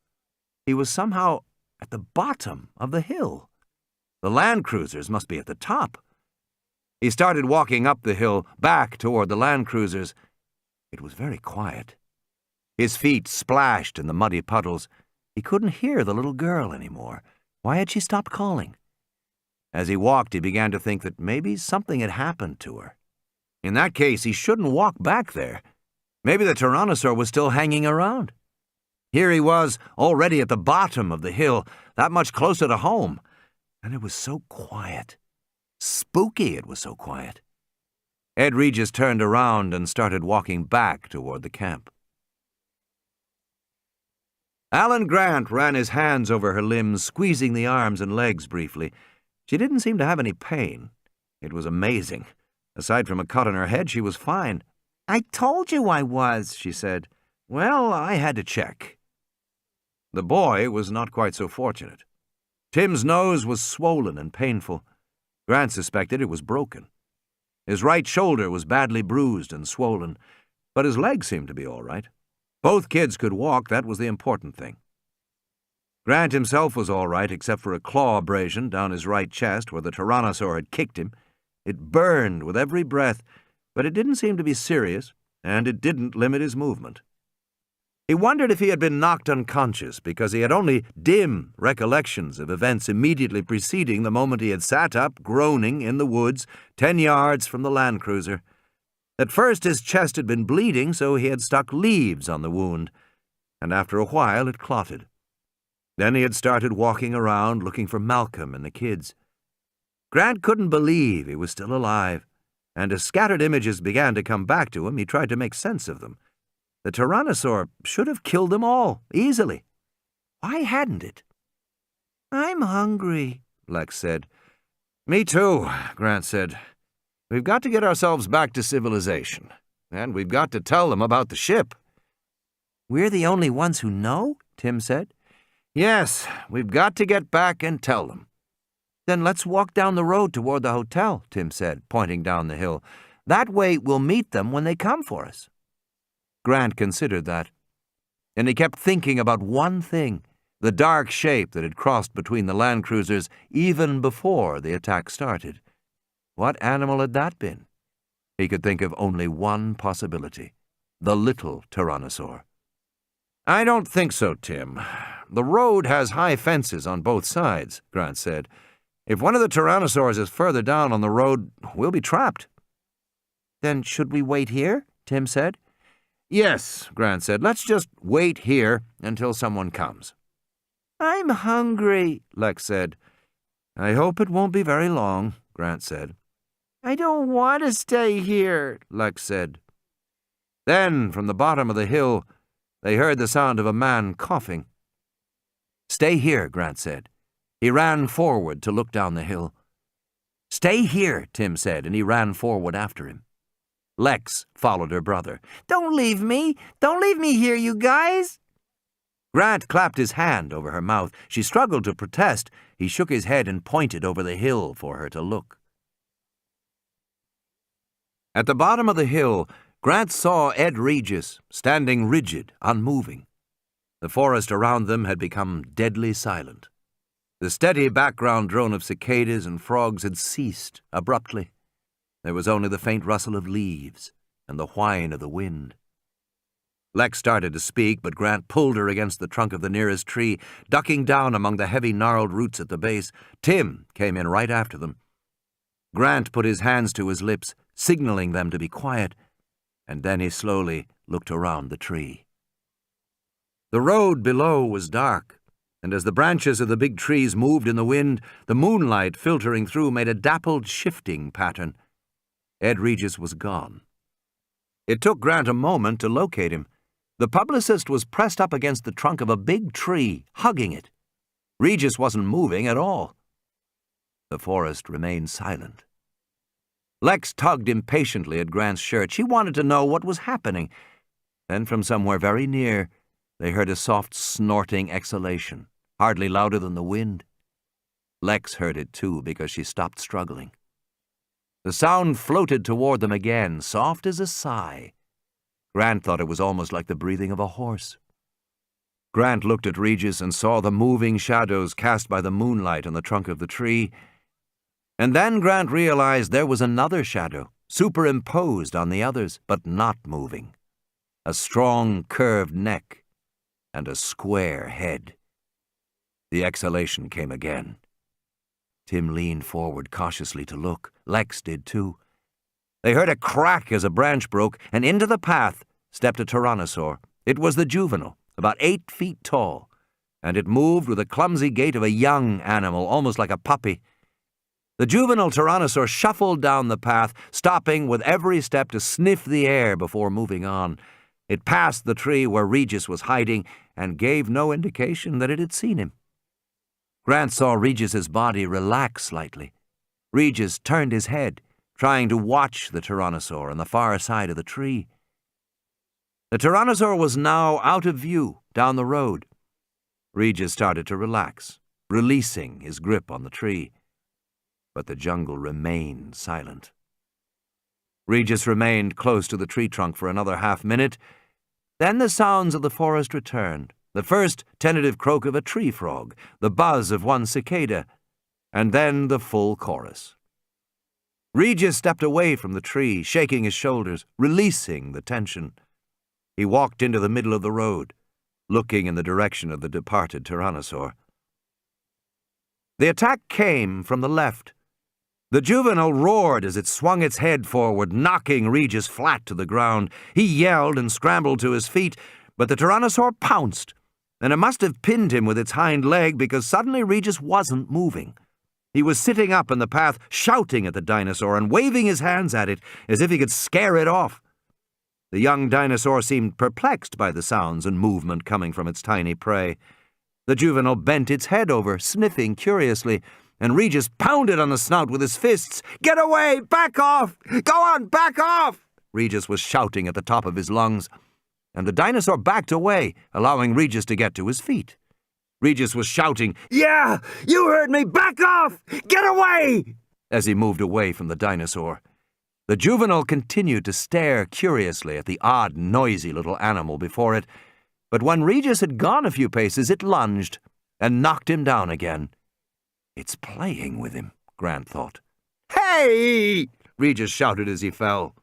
He was somehow at the bottom of the hill. The land cruisers must be at the top. He started walking up the hill, back toward the land cruisers. It was very quiet. His feet splashed in the muddy puddles. He couldn't hear the little girl anymore. Why had she stopped calling? As he walked, he began to think that maybe something had happened to her. In that case, he shouldn't walk back there. Maybe the tyrannosaur was still hanging around. Here he was, already at the bottom of the hill, that much closer to home. And it was so quiet. Spooky it was so quiet. Ed Regis turned around and started walking back toward the camp. Alan Grant ran his hands over her limbs, squeezing the arms and legs briefly. She didn't seem to have any pain. It was amazing. Aside from a cut on her head, she was fine. "I told you I was," she said. "Well, I had to check." The boy was not quite so fortunate. Tim's nose was swollen and painful. Grant suspected it was broken. His right shoulder was badly bruised and swollen, but his legs seemed to be all right. Both kids could walk, that was the important thing. Grant himself was all right, except for a claw abrasion down his right chest where the tyrannosaur had kicked him. It burned with every breath, but it didn't seem to be serious, and it didn't limit his movement. He wondered if he had been knocked unconscious because he had only dim recollections of events immediately preceding the moment he had sat up, groaning, in the woods, 10 yards from the land cruiser. At first his chest had been bleeding, so he had stuck leaves on the wound, and after a while it clotted. Then he had started walking around looking for Malcolm and the kids. Grant couldn't believe he was still alive, and as scattered images began to come back to him, he tried to make sense of them. The tyrannosaur should have killed them all, easily. Why hadn't it? "I'm hungry," Lex said. "Me too," Grant said. "We've got to get ourselves back to civilization, and we've got to tell them about the ship." "We're the only ones who know?" Tim said. "Yes, we've got to get back and tell them." Then let's walk down the road toward the hotel, Tim said, pointing down the hill. That way we'll meet them when they come for us. Grant considered that, and he kept thinking about one thing, the dark shape that had crossed between the land cruisers even before the attack started. What animal had that been? He could think of only one possibility, the little tyrannosaur. I don't think so, Tim. The road has high fences on both sides, Grant said. If one of the tyrannosaurs is further down on the road, we'll be trapped. Then should we wait here? Tim said. Yes, Grant said. Let's just wait here until someone comes. I'm hungry, Lex said. I hope it won't be very long, Grant said. I don't want to stay here, Lex said. Then, from the bottom of the hill, they heard the sound of a man coughing. Stay here, Grant said. He ran forward to look down the hill. Stay here, Tim said, and he ran forward after him. Lex followed her brother. Don't leave me! Don't leave me here, you guys! Grant clapped his hand over her mouth. She struggled to protest. He shook his head and pointed over the hill for her to look. At the bottom of the hill, Grant saw Ed Regis standing rigid, unmoving. The forest around them had become deadly silent. The steady background drone of cicadas and frogs had ceased abruptly. There was only the faint rustle of leaves and the whine of the wind. Lex started to speak, but Grant pulled her against the trunk of the nearest tree, ducking down among the heavy gnarled roots at the base. Tim came in right after them. Grant put his hands to his lips, signaling them to be quiet, and then he slowly looked around the tree. The road below was dark, and as the branches of the big trees moved in the wind, the moonlight filtering through made a dappled, shifting pattern. Ed Regis was gone. It took Grant a moment to locate him. The publicist was pressed up against the trunk of a big tree, hugging it. Regis wasn't moving at all. The forest remained silent. Lex tugged impatiently at Grant's shirt. She wanted to know what was happening. Then from somewhere very near, they heard a soft snorting exhalation, hardly louder than the wind. Lex heard it too because she stopped struggling. The sound floated toward them again, soft as a sigh. Grant thought it was almost like the breathing of a horse. Grant looked at Regis and saw the moving shadows cast by the moonlight on the trunk of the tree. And then Grant realized there was another shadow, superimposed on the others, but not moving. A strong, curved neck and a square head. The exhalation came again. Tim leaned forward cautiously to look. Lex did too. They heard a crack as a branch broke, and into the path stepped a tyrannosaur. It was the juvenile, about 8 feet tall, and it moved with the clumsy gait of a young animal, almost like a puppy. The juvenile tyrannosaur shuffled down the path, stopping with every step to sniff the air before moving on. It passed the tree where Regis was hiding and gave no indication that it had seen him. Grant saw Regis's body relax slightly. Regis turned his head, trying to watch the tyrannosaur on the far side of the tree. The tyrannosaur was now out of view down the road. Regis started to relax, releasing his grip on the tree. But the jungle remained silent. Regis remained close to the tree trunk for another half-minute. Then the sounds of the forest returned. The first tentative croak of a tree frog, the buzz of one cicada, and then the full chorus. Regis stepped away from the tree, shaking his shoulders, releasing the tension. He walked into the middle of the road, looking in the direction of the departed tyrannosaur. The attack came from the left. The juvenile roared as it swung its head forward, knocking Regis flat to the ground. He yelled and scrambled to his feet, but the tyrannosaur pounced, and it must have pinned him with its hind leg because suddenly Regis wasn't moving. He was sitting up in the path, shouting at the dinosaur and waving his hands at it as if he could scare it off. The young dinosaur seemed perplexed by the sounds and movement coming from its tiny prey. The juvenile bent its head over, sniffing curiously, and Regis pounded on the snout with his fists. "Get away! Back off! Go on, back off!" Regis was shouting at the top of his lungs, and the dinosaur backed away, allowing Regis to get to his feet. Regis was shouting, "Yeah, you heard me! Back off! Get away!" as he moved away from the dinosaur. The juvenile continued to stare curiously at the odd, noisy little animal before it, but when Regis had gone a few paces, it lunged and knocked him down again. "It's playing with him," Grant thought. "Hey!" Regis shouted as he fell.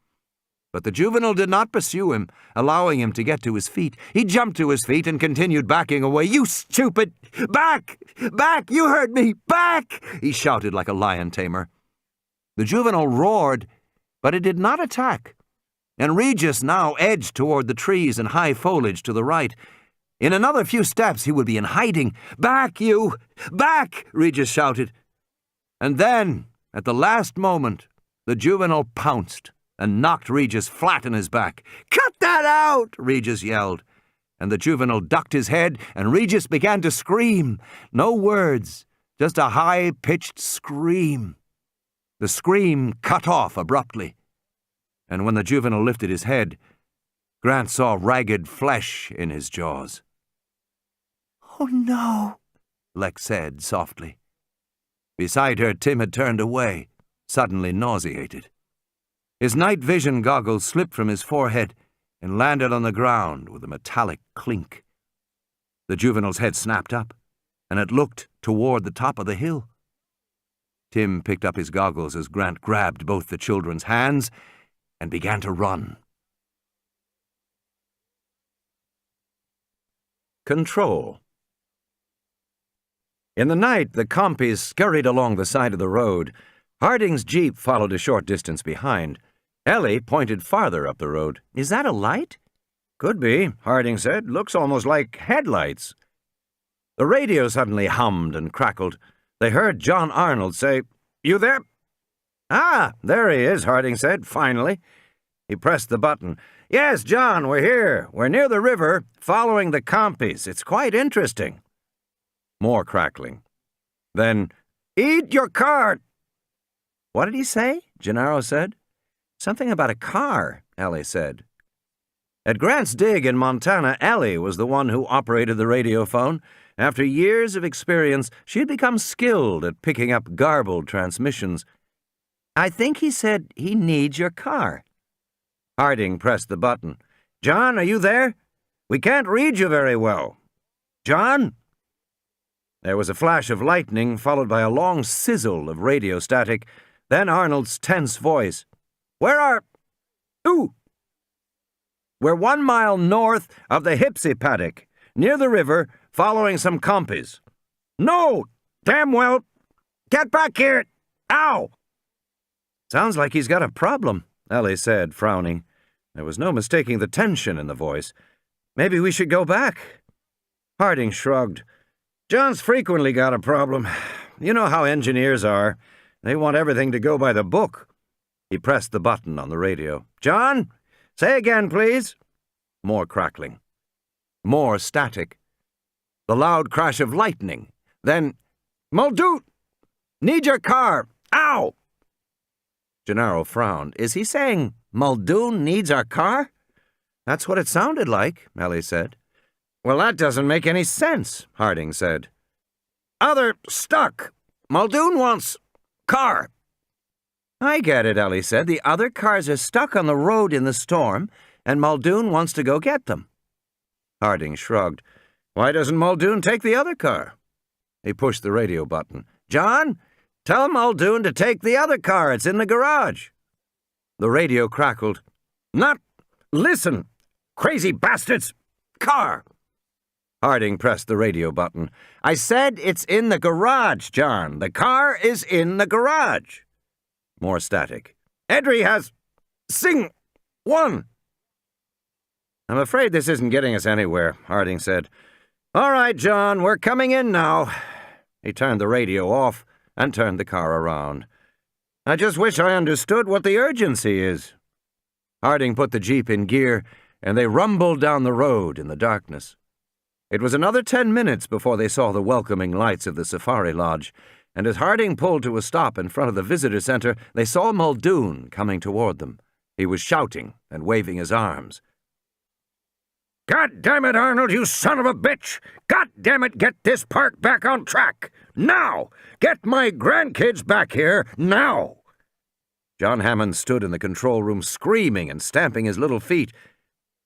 But the juvenile did not pursue him, allowing him to get to his feet. He jumped to his feet and continued backing away. "You stupid! Back! Back! You heard me! Back!" he shouted like a lion tamer. The juvenile roared, but it did not attack, and Regis now edged toward the trees and high foliage to the right. In another few steps he would be in hiding. "Back, you! Back!" Regis shouted. And then, at the last moment, the juvenile pounced and knocked Regis flat on his back. "Cut that out!" Regis yelled, and the juvenile ducked his head, and Regis began to scream. No words, just a high-pitched scream. The scream cut off abruptly, and when the juvenile lifted his head, Grant saw ragged flesh in his jaws. "Oh, no," Lex said softly. Beside her, Tim had turned away, suddenly nauseated. His night vision goggles slipped from his forehead and landed on the ground with a metallic clink. The juvenile's head snapped up, and it looked toward the top of the hill. Tim picked up his goggles as Grant grabbed both the children's hands and began to run. Control. In the night, the compies scurried along the side of the road. Harding's jeep followed a short distance behind. Ellie pointed farther up the road. "Is that a light?" "Could be," Harding said. "Looks almost like headlights." The radio suddenly hummed and crackled. They heard John Arnold say, "You there?" "Ah, there he is," Harding said, finally. He pressed the button. "Yes, John, we're here. We're near the river, following the compies. It's quite interesting." More crackling. Then, "Eat your car!" "What did he say?" Gennaro said. "Something about a car," Ellie said. At Grant's dig in Montana, Ellie was the one who operated the radio phone. After years of experience, she had become skilled at picking up garbled transmissions. "I think he said he needs your car." Harding pressed the button. "John, are you there? We can't read you very well. John?" There was a flash of lightning, followed by a long sizzle of radio static, then Arnold's tense voice. "Where are... Ooh! We're 1 mile north of the Hipsy paddock, near the river, following some compies." "No! Damn well! Get back here! Ow!" "Sounds like he's got a problem," Ellie said, frowning. There was no mistaking the tension in the voice. "Maybe we should go back." Harding shrugged. "John's frequently got a problem. You know how engineers are. They want everything to go by the book." He pressed the button on the radio. "John, say again, please." More crackling. More static. The loud crash of lightning. Then, "Muldoon! Need your car! Ow!" Gennaro frowned. "Is he saying Muldoon needs our car?" "That's what it sounded like," Ellie said. "Well, that doesn't make any sense," Harding said. "Other stuck. Muldoon wants car." "I get it," Ellie said. "The other cars are stuck on the road in the storm, and Muldoon wants to go get them." Harding shrugged. "Why doesn't Muldoon take the other car?" He pushed the radio button. "John, tell Muldoon to take the other car. It's in the garage." The radio crackled. "Not... Listen, crazy bastards! Car!" Harding pressed the radio button. "I said it's in the garage, John. The car is in the garage." More static. "Edry has... Sing... One." "I'm afraid this isn't getting us anywhere," Harding said. "All right, John, we're coming in now." He turned the radio off and turned the car around. "I just wish I understood what the urgency is." Harding put the jeep in gear, and they rumbled down the road in the darkness. It was another 10 minutes before they saw the welcoming lights of the safari lodge, and as Harding pulled to a stop in front of the visitor center, they saw Muldoon coming toward them. He was shouting and waving his arms. God damn it, Arnold, you son of a bitch! God damn it, get this park back on track! Now! Get my grandkids back here, now! John Hammond stood in the control room screaming and stamping his little feet.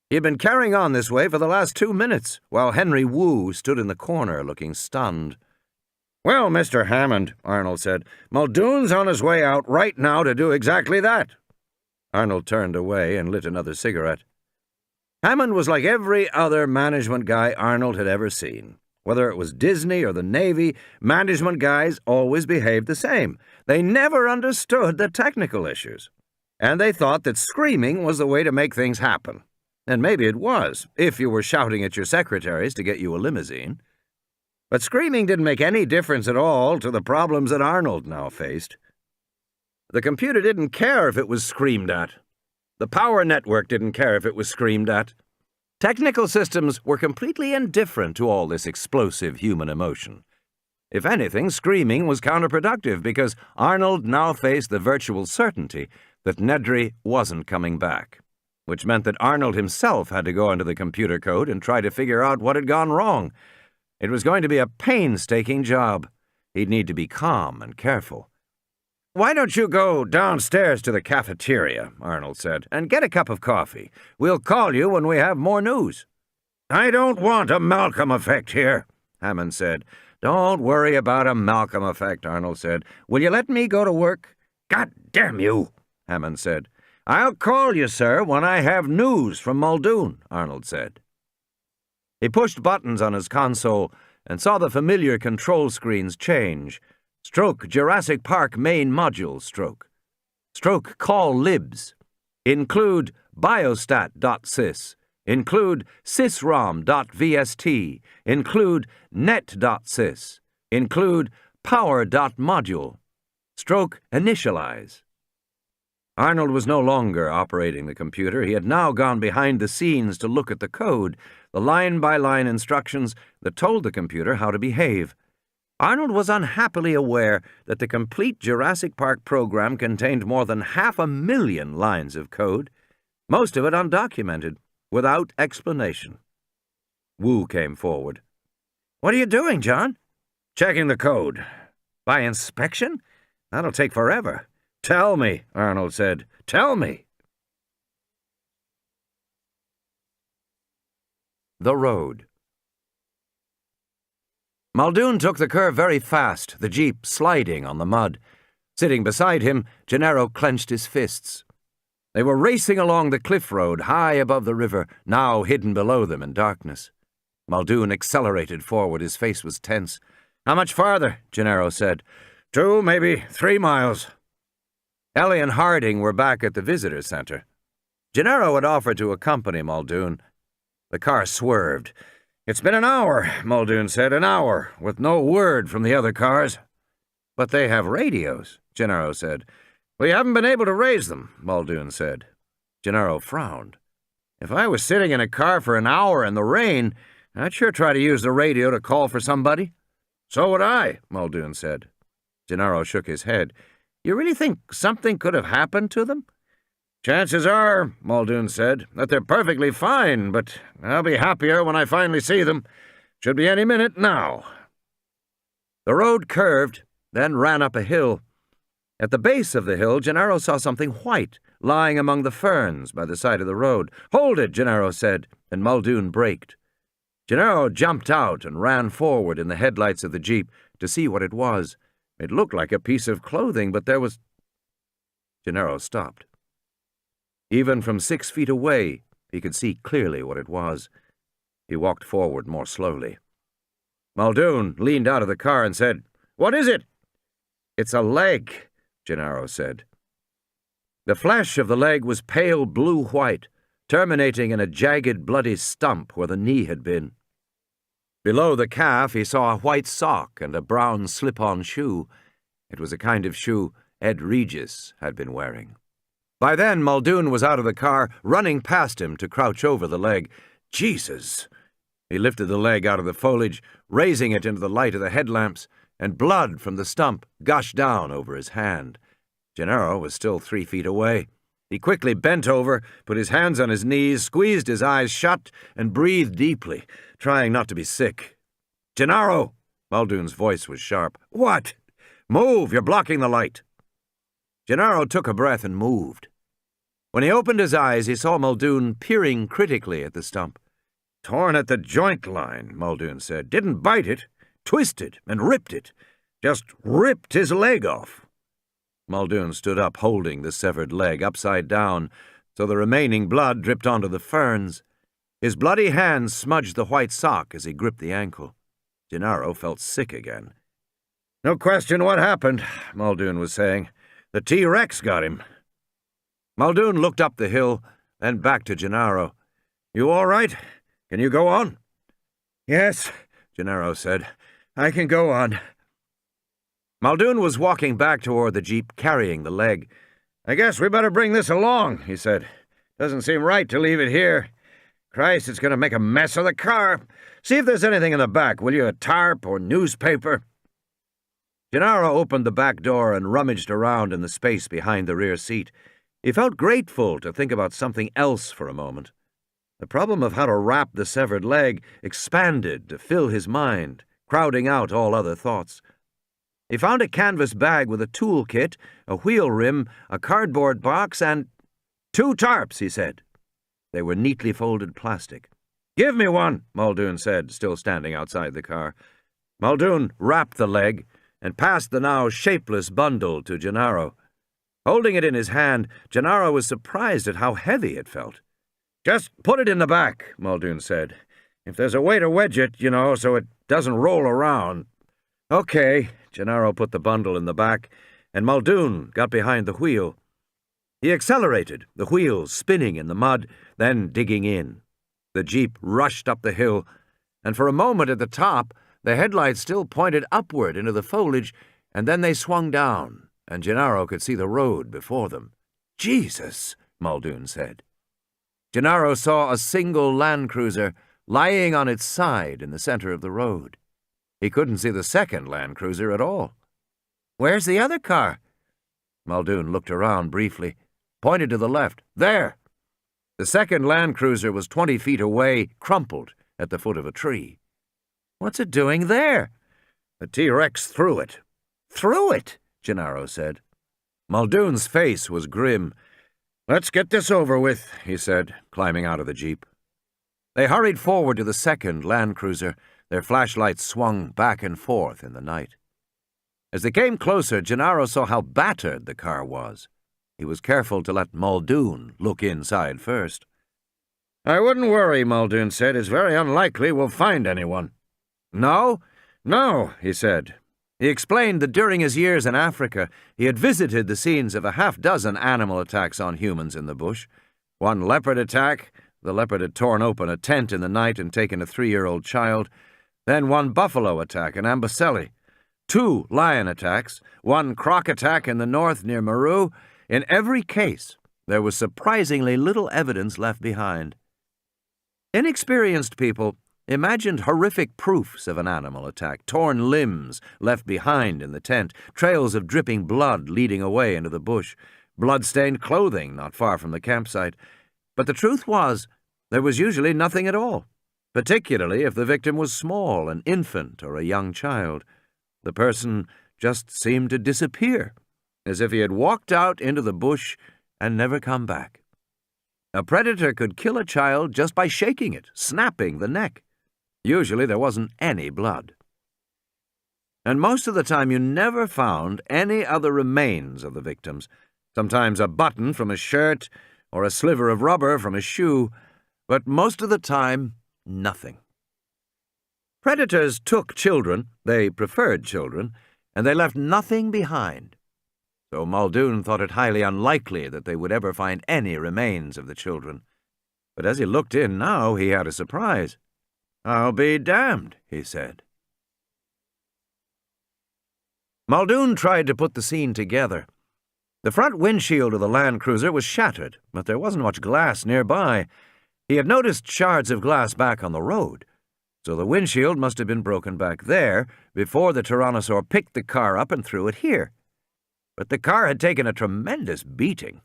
He had been carrying on this way for the last 2 minutes, while Henry Wu stood in the corner looking stunned. Well, Mr. Hammond, Arnold said, Muldoon's on his way out right now to do exactly that. Arnold turned away and lit another cigarette. Hammond was like every other management guy Arnold had ever seen. Whether it was Disney or the Navy, management guys always behaved the same. They never understood the technical issues. And they thought that screaming was the way to make things happen. And maybe it was, if you were shouting at your secretaries to get you a limousine. But screaming didn't make any difference at all to the problems that Arnold now faced. The computer didn't care if it was screamed at. The power network didn't care if it was screamed at. Technical systems were completely indifferent to all this explosive human emotion. If anything, screaming was counterproductive because Arnold now faced the virtual certainty that Nedry wasn't coming back, which meant that Arnold himself had to go into the computer code and try to figure out what had gone wrong. It was going to be a painstaking job. He'd need to be calm and careful. "Why don't you go downstairs to the cafeteria," Arnold said, "and get a cup of coffee. We'll call you when we have more news." "I don't want a Malcolm effect here," Hammond said. "Don't worry about a Malcolm effect," Arnold said. "Will you let me go to work?" "God damn you," Hammond said. "I'll call you, sir, when I have news from Muldoon," Arnold said. He pushed buttons on his console and saw the familiar control screens change. Stroke Jurassic Park main module stroke. Stroke call libs. Include biostat.sys. Include sysrom.vst. Include net.sys. Include power.module. Stroke initialize. Arnold was no longer operating the computer. He had now gone behind the scenes to look at the code, the line-by-line instructions that told the computer how to behave. Arnold was unhappily aware that the complete Jurassic Park program contained more than 500,000 lines of code, most of it undocumented, without explanation. Wu came forward. "What are you doing, John?" "Checking the code." "By inspection? That'll take forever." "Tell me," Arnold said. "Tell me." The road. Muldoon took the curve very fast, the jeep sliding on the mud. Sitting beside him, Gennaro clenched his fists. They were racing along the cliff road high above the river, now hidden below them in darkness. Muldoon accelerated forward. His face was tense. "How much farther?" Gennaro said. 2, maybe 3 miles. Ellie and Harding were back at the visitor center. Gennaro had offered to accompany Muldoon. The car swerved. "It's been an hour," Muldoon said, "an hour, with no word from the other cars." "But they have radios," Gennaro said. "We haven't been able to raise them," Muldoon said. Gennaro frowned. "If I was sitting in a car for an hour in the rain, I'd sure try to use the radio to call for somebody." "So would I," Muldoon said. Gennaro shook his head. "You really think something could have happened to them?" "Chances are," Muldoon said, "that they're perfectly fine, but I'll be happier when I finally see them. Should be any minute now." The road curved, then ran up a hill. At the base of the hill, Gennaro saw something white lying among the ferns by the side of the road. "Hold it," Gennaro said, and Muldoon braked. Gennaro jumped out and ran forward in the headlights of the jeep to see what it was. It looked like a piece of clothing, but there was... Gennaro stopped. Even from 6 feet away, he could see clearly what it was. He walked forward more slowly. Muldoon leaned out of the car and said, "What is it?" "It's a leg," Gennaro said. The flesh of the leg was pale blue-white, terminating in a jagged, bloody stump where the knee had been. Below the calf, he saw a white sock and a brown slip-on shoe. It was a kind of shoe Ed Regis had been wearing. By then, Muldoon was out of the car, running past him to crouch over the leg. "Jesus!" He lifted the leg out of the foliage, raising it into the light of the headlamps, and blood from the stump gushed down over his hand. Gennaro was still 3 feet away. He quickly bent over, put his hands on his knees, squeezed his eyes shut, and breathed deeply, trying not to be sick. "Gennaro!" Muldoon's voice was sharp. "What? Move! You're blocking the light." Gennaro took a breath and moved. When he opened his eyes, he saw Muldoon peering critically at the stump. "Torn at the joint line," Muldoon said. "Didn't bite it, twisted and ripped it. Just ripped his leg off." Muldoon stood up, holding the severed leg upside down, so the remaining blood dripped onto the ferns. His bloody hand smudged the white sock as he gripped the ankle. Gennaro felt sick again. "No question what happened," Muldoon was saying. "The T-Rex got him." Muldoon looked up the hill, then back to Gennaro. "You all right? Can you go on?" "Yes," Gennaro said. "I can go on." Muldoon was walking back toward the jeep, carrying the leg. "I guess we better bring this along," he said. "Doesn't seem right to leave it here. Christ, it's going to make a mess of the car. See if there's anything in the back, will you? A tarp or newspaper?" Gennaro opened the back door and rummaged around in the space behind the rear seat. He felt grateful to think about something else for a moment. The problem of how to wrap the severed leg expanded to fill his mind, crowding out all other thoughts. He found a canvas bag with a tool kit, a wheel rim, a cardboard box, and 2 tarps, he said. They were neatly folded plastic. "Give me one," Muldoon said, still standing outside the car. Muldoon wrapped the leg and passed the now shapeless bundle to Gennaro. Holding it in his hand, Gennaro was surprised at how heavy it felt. "Just put it in the back," Muldoon said. "If there's a way to wedge it, so it doesn't roll around." "Okay." Gennaro put the bundle in the back, and Muldoon got behind the wheel. He accelerated, the wheels spinning in the mud, then digging in. The jeep rushed up the hill, and for a moment at the top, the headlights still pointed upward into the foliage, and then they swung down, and Gennaro could see the road before them. "Jesus," Muldoon said. Gennaro saw a single Land Cruiser lying on its side in the center of the road. He couldn't see the second Land Cruiser at all. "Where's the other car?" Muldoon looked around briefly, pointed to the left. "There!" The second Land Cruiser was 20 feet away, crumpled at the foot of a tree. "What's it doing there?" "The T-Rex threw it." "Threw it?" Gennaro said. Muldoon's face was grim. "Let's get this over with," he said, climbing out of the jeep. They hurried forward to the second Land Cruiser. Their flashlights swung back and forth in the night. As they came closer, Gennaro saw how battered the car was. He was careful to let Muldoon look inside first. "I wouldn't worry," Muldoon said. "It's very unlikely we'll find anyone." "No?" "No," he said. He explained that during his years in Africa, he had visited the scenes of a half-dozen animal attacks on humans in the bush. One leopard attack. The leopard had torn open a tent in the night and taken a 3-year-old child. Then one buffalo attack in Amboseli. 2 lion attacks. 1 croc attack in the north near Meru. In every case, there was surprisingly little evidence left behind. Inexperienced people imagined horrific proofs of an animal attack, torn limbs left behind in the tent, trails of dripping blood leading away into the bush, blood-stained clothing not far from the campsite. But the truth was, there was usually nothing at all, particularly if the victim was small, an infant or a young child. The person just seemed to disappear, as if he had walked out into the bush and never come back. A predator could kill a child just by shaking it, snapping the neck. Usually there wasn't any blood. And most of the time you never found any other remains of the victims, sometimes a button from a shirt or a sliver of rubber from a shoe, but most of the time, nothing. Predators took children, they preferred children, and they left nothing behind. So Muldoon thought it highly unlikely that they would ever find any remains of the children. But as he looked in now, he had a surprise. "I'll be damned," he said. Muldoon tried to put the scene together. The front windshield of the Land Cruiser was shattered, but there wasn't much glass nearby. He had noticed shards of glass back on the road, so the windshield must have been broken back there before the Tyrannosaur picked the car up and threw it here. But the car had taken a tremendous beating.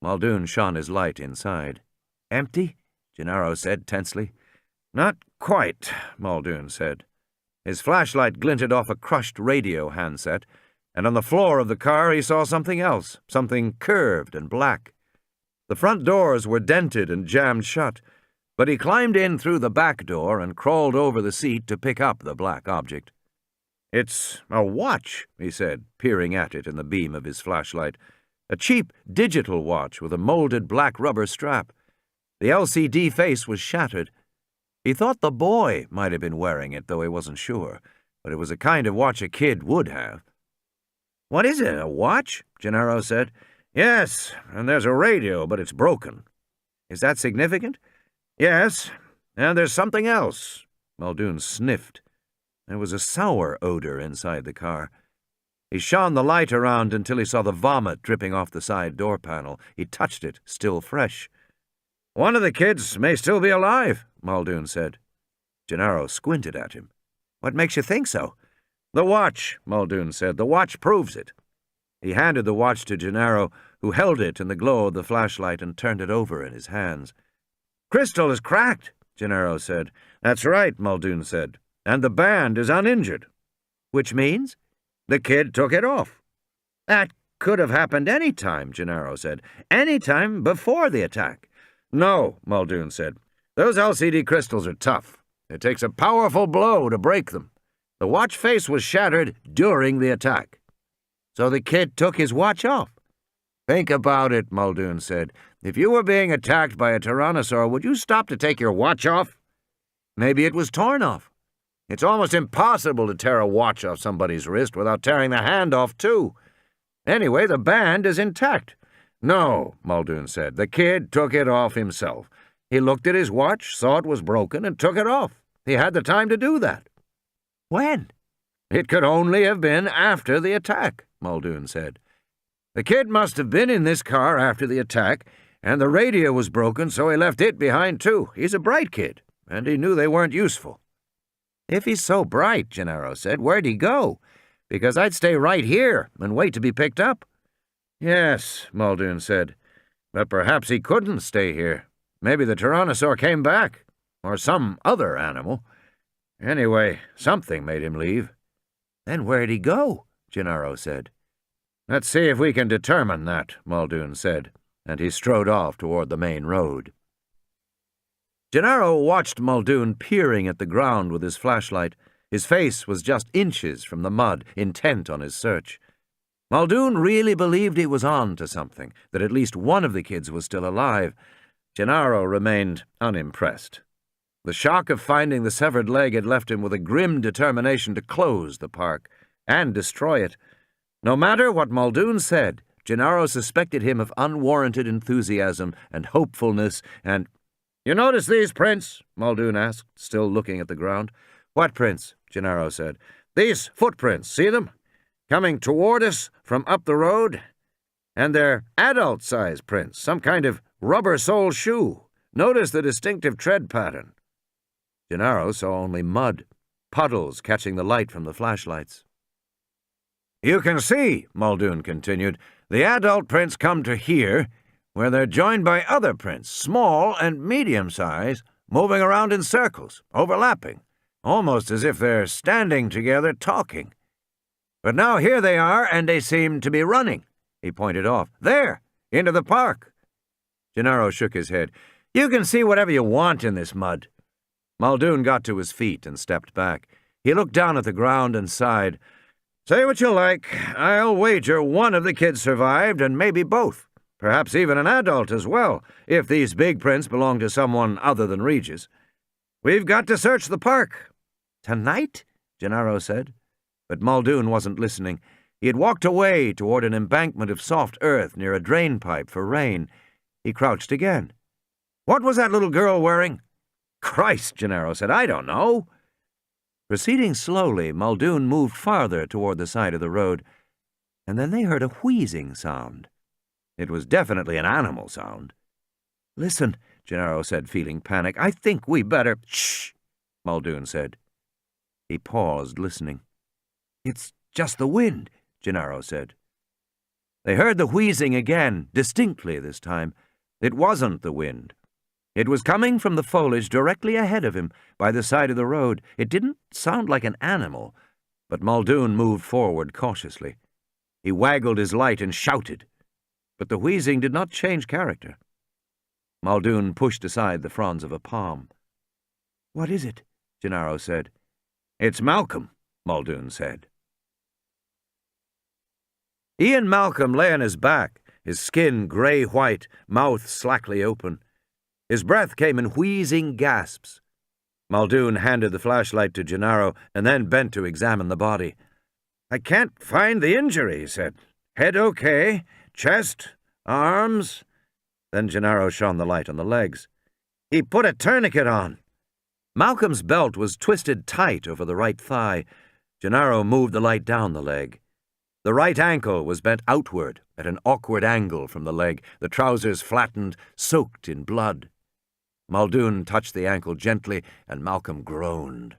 Muldoon shone his light inside. "Empty?" Gennaro said tensely. "Not quite," Muldoon said. His flashlight glinted off a crushed radio handset, and on the floor of the car he saw something else, something curved and black. The front doors were dented and jammed shut, but he climbed in through the back door and crawled over the seat to pick up the black object. "It's a watch," he said, peering at it in the beam of his flashlight. A cheap digital watch with a molded black rubber strap. The LCD face was shattered. He thought the boy might have been wearing it, though he wasn't sure, but it was a kind of watch a kid would have. "What is it, a watch?" Gennaro said. "Yes, and there's a radio, but it's broken." "Is that significant?" "Yes, and there's something else." Muldoon sniffed. There was a sour odor inside the car. He shone the light around until he saw the vomit dripping off the side door panel. He touched it, still fresh. "One of the kids may still be alive," Muldoon said. Gennaro squinted at him. "What makes you think so?" "The watch," Muldoon said. "The watch proves it." He handed the watch to Gennaro, who held it in the glow of the flashlight and turned it over in his hands. "Crystal is cracked," Gennaro said. "That's right," Muldoon said. "And the band is uninjured." "Which means?" "The kid took it off." "That could have happened any time," Gennaro said. "Any time before the attack." "No," Muldoon said. "Those LCD crystals are tough. It takes a powerful blow to break them. The watch face was shattered during the attack." "So the kid took his watch off?" "Think about it," Muldoon said. "If you were being attacked by a tyrannosaur, would you stop to take your watch off?" "Maybe it was torn off." "It's almost impossible to tear a watch off somebody's wrist without tearing the hand off, too. Anyway, the band is intact." "No," Muldoon said. "The kid took it off himself. He looked at his watch, saw it was broken, and took it off. He had the time to do that." "When?" "It could only have been after the attack," Muldoon said. "The kid must have been in this car after the attack, and the radio was broken, so he left it behind, too. He's a bright kid, and he knew they weren't useful." "If he's so bright," Gennaro said, "where'd he go? Because I'd stay right here and wait to be picked up." "Yes," Muldoon said, "but perhaps he couldn't stay here. Maybe the tyrannosaur came back, or some other animal. Anyway, something made him leave." "Then where'd he go?" Gennaro said. "Let's see if we can determine that," Muldoon said, and he strode off toward the main road. Gennaro watched Muldoon peering at the ground with his flashlight. His face was just inches from the mud, intent on his search. Muldoon really believed he was on to something, that at least one of the kids was still alive. Gennaro remained unimpressed. The shock of finding the severed leg had left him with a grim determination to close the park and destroy it. No matter what Muldoon said, Gennaro suspected him of unwarranted enthusiasm and hopefulness and— "You notice these prints?" Muldoon asked, still looking at the ground. "What prints?" Gennaro said. "These footprints, see them? Coming toward us from up the road. And they're adult-size prints, some kind of rubber-sole shoe. Notice the distinctive tread pattern." Gennaro saw only mud, puddles catching the light from the flashlights. "You can see," Muldoon continued, "the adult prints come to here, where they're joined by other prints, small and medium-size, moving around in circles, overlapping, almost as if they're standing together talking. But now here they are, and they seem to be running." He pointed off. "There, into the park." Gennaro shook his head. "You can see whatever you want in this mud." Muldoon got to his feet and stepped back. He looked down at the ground and sighed. "Say what you like. I'll wager one of the kids survived, and maybe both. Perhaps even an adult as well, if these big prints belong to someone other than Regis. We've got to search the park." "Tonight?" Gennaro said. But Muldoon wasn't listening. He had walked away toward an embankment of soft earth near a drain pipe for rain. He crouched again. "What was that little girl wearing?" "Christ," Gennaro said, "I don't know." Proceeding slowly, Muldoon moved farther toward the side of the road, and then they heard a wheezing sound. It was definitely an animal sound. "Listen," Gennaro said, feeling panic. "I think we better—" "Shh," Muldoon said. He paused, listening. "It's just the wind," Gennaro said. They heard the wheezing again, distinctly this time. It wasn't the wind. It was coming from the foliage directly ahead of him, by the side of the road. It didn't sound like an animal, but Muldoon moved forward cautiously. He waggled his light and shouted, but the wheezing did not change character. Muldoon pushed aside the fronds of a palm. "What is it?" Gennaro said. "It's Malcolm," Muldoon said. Ian Malcolm lay on his back, his skin grey-white, mouth slackly open. His breath came in wheezing gasps. Muldoon handed the flashlight to Gennaro and then bent to examine the body. "I can't find the injury," he said. "Head okay, chest, arms." Then Gennaro shone the light on the legs. "He put a tourniquet on." Malcolm's belt was twisted tight over the right thigh. Gennaro moved the light down the leg. The right ankle was bent outward at an awkward angle from the leg, the trousers flattened, soaked in blood. Muldoon touched the ankle gently, and Malcolm groaned.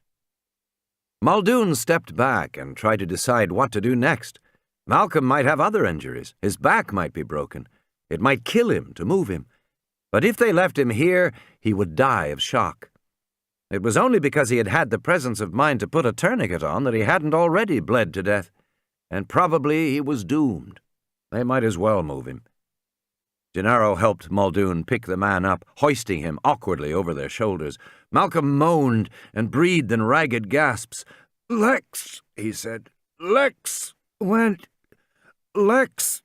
Muldoon stepped back and tried to decide what to do next. Malcolm might have other injuries. His back might be broken. It might kill him to move him. But if they left him here, he would die of shock. It was only because he had had the presence of mind to put a tourniquet on that he hadn't already bled to death. And probably he was doomed. They might as well move him. Gennaro helped Muldoon pick the man up, hoisting him awkwardly over their shoulders. Malcolm moaned and breathed in ragged gasps. "Lex," he said. "Lex went... Lex."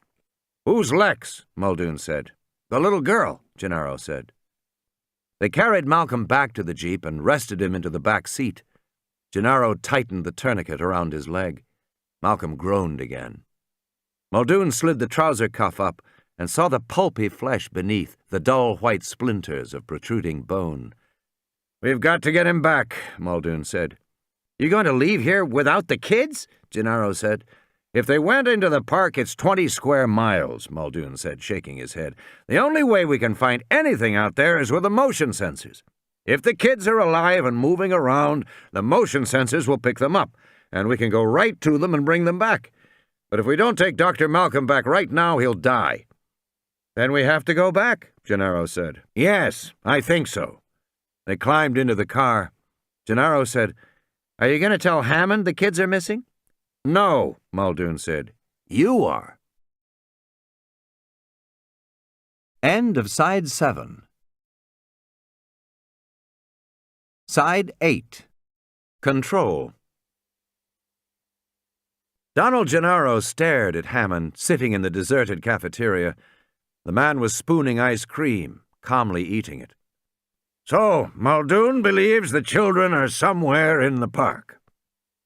"Who's Lex?" Muldoon said. "The little girl," Gennaro said. They carried Malcolm back to the jeep and rested him into the back seat. Gennaro tightened the tourniquet around his leg. Malcolm groaned again. Muldoon slid the trouser cuff up and saw the pulpy flesh beneath, the dull white splinters of protruding bone. "We've got to get him back," Muldoon said. "You going to leave here without the kids?" Gennaro said. "If they went into the park, it's 20 square miles, Muldoon said, shaking his head. "The only way we can find anything out there is with the motion sensors. If the kids are alive and moving around, the motion sensors will pick them up, and we can go right to them and bring them back. But if we don't take Dr. Malcolm back right now, he'll die." "Then we have to go back," Gennaro said. "Yes, I think so." They climbed into the car. Gennaro said, "Are you going to tell Hammond the kids are missing?" "No," Muldoon said. "You are." End of Side 7. Side 8. Control. Donald Gennaro stared at Hammond, sitting in the deserted cafeteria. The man was spooning ice cream, calmly eating it. "So, Muldoon believes the children are somewhere in the park."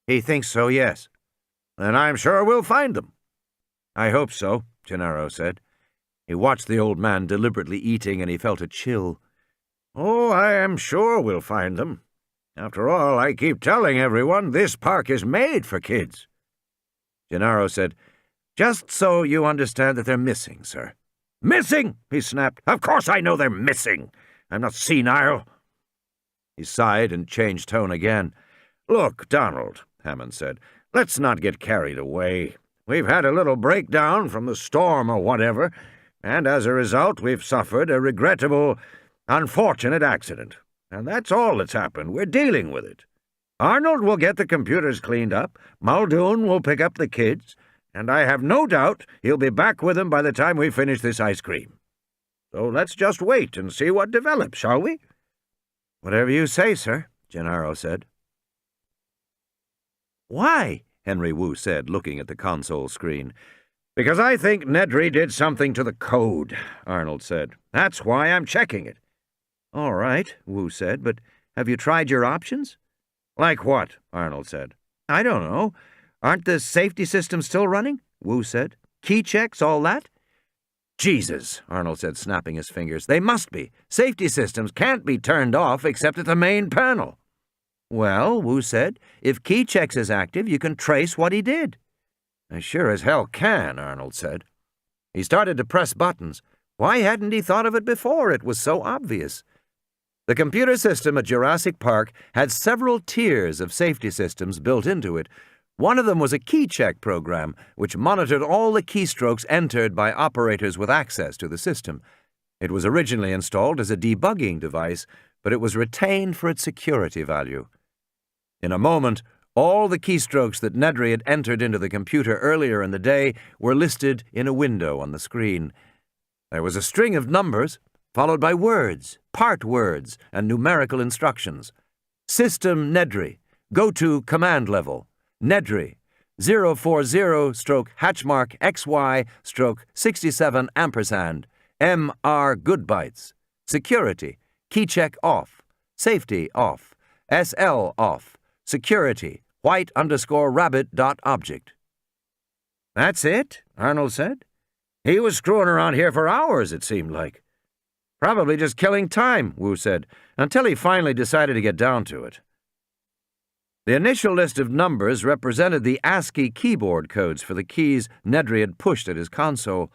"He thinks so, yes." "Then I'm sure we'll find them." "I hope so," Gennaro said. He watched the old man deliberately eating, and he felt a chill. "Oh, I am sure we'll find them. After all, I keep telling everyone this park is made for kids." Gennaro said, "Just so you understand that they're missing, sir." "Missing?" he snapped. "Of course I know they're missing. I'm not senile." He sighed and changed tone again. "Look, Donald," Hammond said, "let's not get carried away. We've had a little breakdown from the storm or whatever, and as a result we've suffered a regrettable, unfortunate accident. And that's all that's happened. We're dealing with it. Arnold will get the computers cleaned up, Muldoon will pick up the kids, and I have no doubt he'll be back with them by the time we finish this ice cream. So let's just wait and see what develops, shall we?" "Whatever you say, sir," Gennaro said. "Why?" Henry Wu said, looking at the console screen. "Because I think Nedry did something to the code," Arnold said. "That's why I'm checking it." "All right," Wu said, "but have you tried your options?" "Like what?" Arnold said. "I don't know. Aren't the safety systems still running?" Wu said. "Key checks, all that?" "Jesus," Arnold said, snapping his fingers. "They must be. Safety systems can't be turned off except at the main panel." "Well," Wu said, "if key checks is active, you can trace what he did." "I sure as hell can," Arnold said. He started to press buttons. Why hadn't he thought of it before? It was so obvious. The computer system at Jurassic Park had several tiers of safety systems built into it, One of them was a key check program, which monitored all the keystrokes entered by operators with access to the system. It was originally installed as a debugging device, but it was retained for its security value. In a moment, all the keystrokes that Nedry had entered into the computer earlier in the day were listed in a window on the screen. There was a string of numbers, followed by words, part words, and numerical instructions. System Nedry, go to command level. Nedry, 040-hatchmark XY-67 ampersand, MR Goodbytes. Security, keycheck off. Safety off. SL off. Security, white_rabbit.object. That's it, Arnold said. He was screwing around here for hours, it seemed like. Probably just killing time, Wu said, until he finally decided to get down to it. The initial list of numbers represented the ASCII keyboard codes for the keys Nedry had pushed at his console.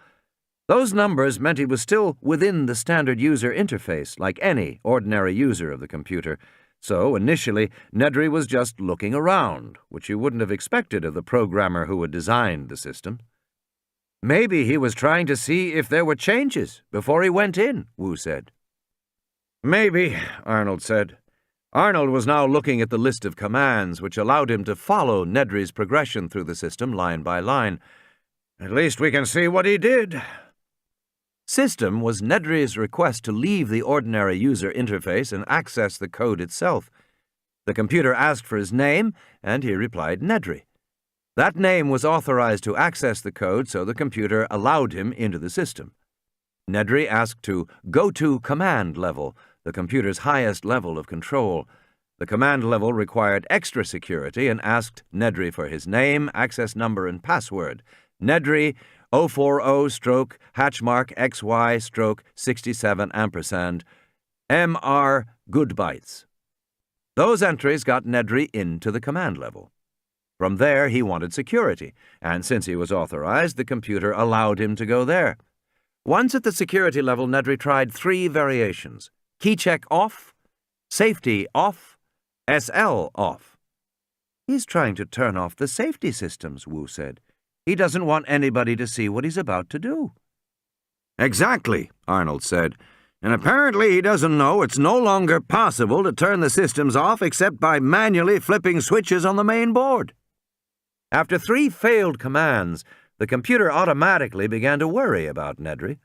Those numbers meant he was still within the standard user interface, like any ordinary user of the computer. So, initially, Nedry was just looking around, which you wouldn't have expected of the programmer who had designed the system. Maybe he was trying to see if there were changes before he went in, Wu said. Maybe, Arnold said. Arnold was now looking at the list of commands which allowed him to follow Nedry's progression through the system line by line. At least we can see what he did. System was Nedry's request to leave the ordinary user interface and access the code itself. The computer asked for his name, and he replied Nedry. That name was authorized to access the code, so the computer allowed him into the system. Nedry asked to go to command level, the computer's highest level of control. The command level required extra security and asked Nedry for his name, access number, and password. Nedry 040-hatchmark XY-67 ampersand MR Goodbytes. Those entries got Nedry into the command level. From there, he wanted security, and since he was authorized, the computer allowed him to go there. Once at the security level, Nedry tried 3 variations. Keycheck off, safety off, SL off. He's trying to turn off the safety systems, Wu said. He doesn't want anybody to see what he's about to do. Exactly, Arnold said. And apparently he doesn't know it's no longer possible to turn the systems off except by manually flipping switches on the main board. After 3 failed commands, the computer automatically began to worry about Nedry.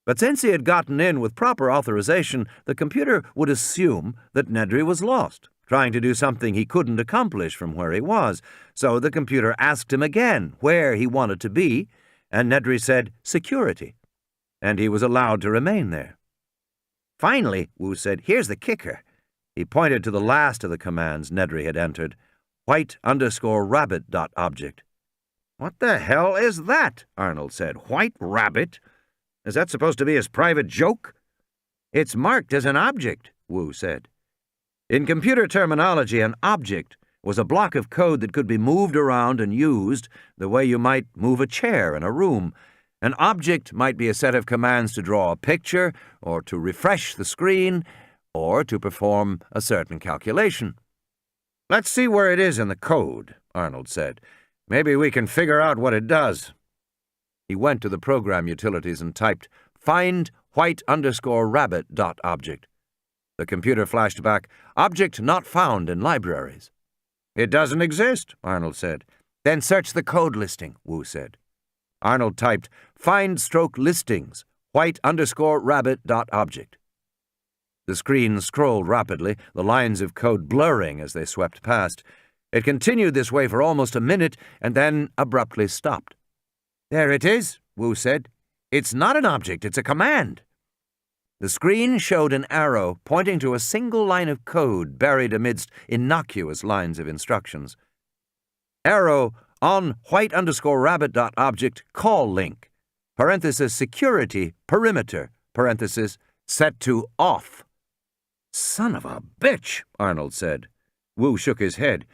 But since he had gotten in with proper authorization, the computer would assume that Nedry was lost, trying to do something he couldn't accomplish from where he was. So the computer asked him again where he wanted to be, and Nedry said security, and he was allowed to remain there. Finally, Wu said, here's the kicker. He pointed to the last of the commands Nedry had entered, white_rabbit.object. What the hell is that? Arnold said. White rabbit? Is that supposed to be his private joke? It's marked as an object, Wu said. In computer terminology, an object was a block of code that could be moved around and used the way you might move a chair in a room. An object might be a set of commands to draw a picture, or to refresh the screen, or to perform a certain calculation. Let's see where it is in the code, Arnold said. Maybe we can figure out what it does. He went to the program utilities and typed, find white_rabbit.object. The computer flashed back, object not found in libraries. It doesn't exist, Arnold said. Then search the code listing, Wu said. Arnold typed, find/listings, white_rabbit.object. The screen scrolled rapidly, the lines of code blurring as they swept past. It continued this way for almost a minute and then abruptly stopped. There it is, Wu said. It's not an object, it's a command. The screen showed an arrow pointing to a single line of code buried amidst innocuous lines of instructions. Arrow on white_rabbit.object call link, parenthesis security perimeter, parenthesis set to off. Son of a bitch, Arnold said. Wu shook his head.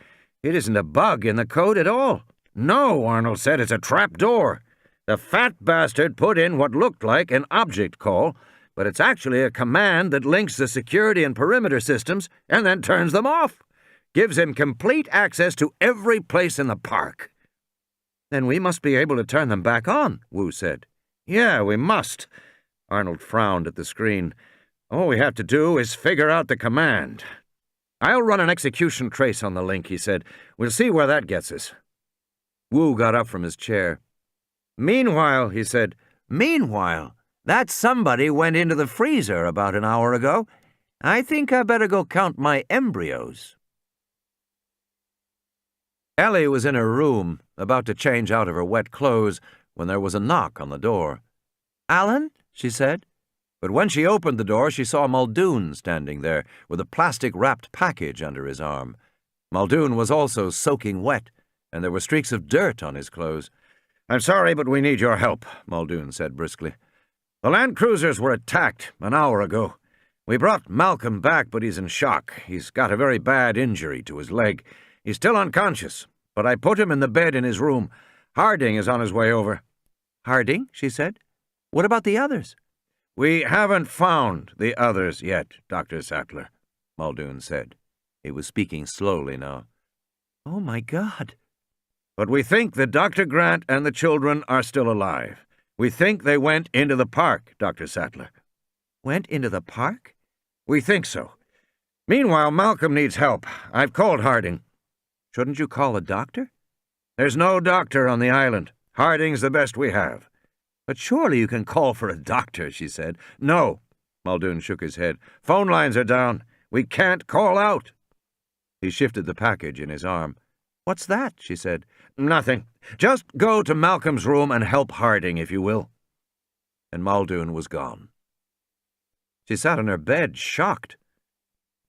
It isn't a bug in the code at all. No, Arnold said, it's a trap door. The fat bastard put in what looked like an object call, but it's actually a command that links the security and perimeter systems and then turns them off. Gives him complete access to every place in the park." "Then we must be able to turn them back on," Wu said. "Yeah, we must." Arnold frowned at the screen. "All we have to do is figure out the command." "I'll run an execution trace on the link," he said. "We'll see where that gets us." Wu got up from his chair. "Meanwhile," he said. "Meanwhile, that somebody went into the freezer about an hour ago. I think I better go count my embryos." Ellie was in her room, about to change out of her wet clothes, when there was a knock on the door. "Alan?" she said. But when she opened the door, she saw Muldoon standing there, with a plastic-wrapped package under his arm. Muldoon was also soaking wet, and there were streaks of dirt on his clothes. "I'm sorry, but we need your help," Muldoon said briskly. "The land cruisers were attacked an hour ago. We brought Malcolm back, but he's in shock. He's got a very bad injury to his leg. He's still unconscious, but I put him in the bed in his room. Harding is on his way over." "Harding?" she said. "What about the others?" "We haven't found the others yet, Dr. Sattler," Muldoon said. He was speaking slowly now. "Oh, my God." "But we think that Dr. Grant and the children are still alive. We think they went into the park, Dr. Sattler." "Went into the park?" "We think so. Meanwhile, Malcolm needs help. I've called Harding." "Shouldn't you call a doctor?" "There's no doctor on the island. Harding's the best we have." "But surely you can call for a doctor," she said. "No," Muldoon shook his head. "Phone lines are down. We can't call out." He shifted the package in his arm. "What's that?" she said. "Nothing. Just go to Malcolm's room and help Harding, if you will." And Muldoon was gone. She sat on her bed, shocked.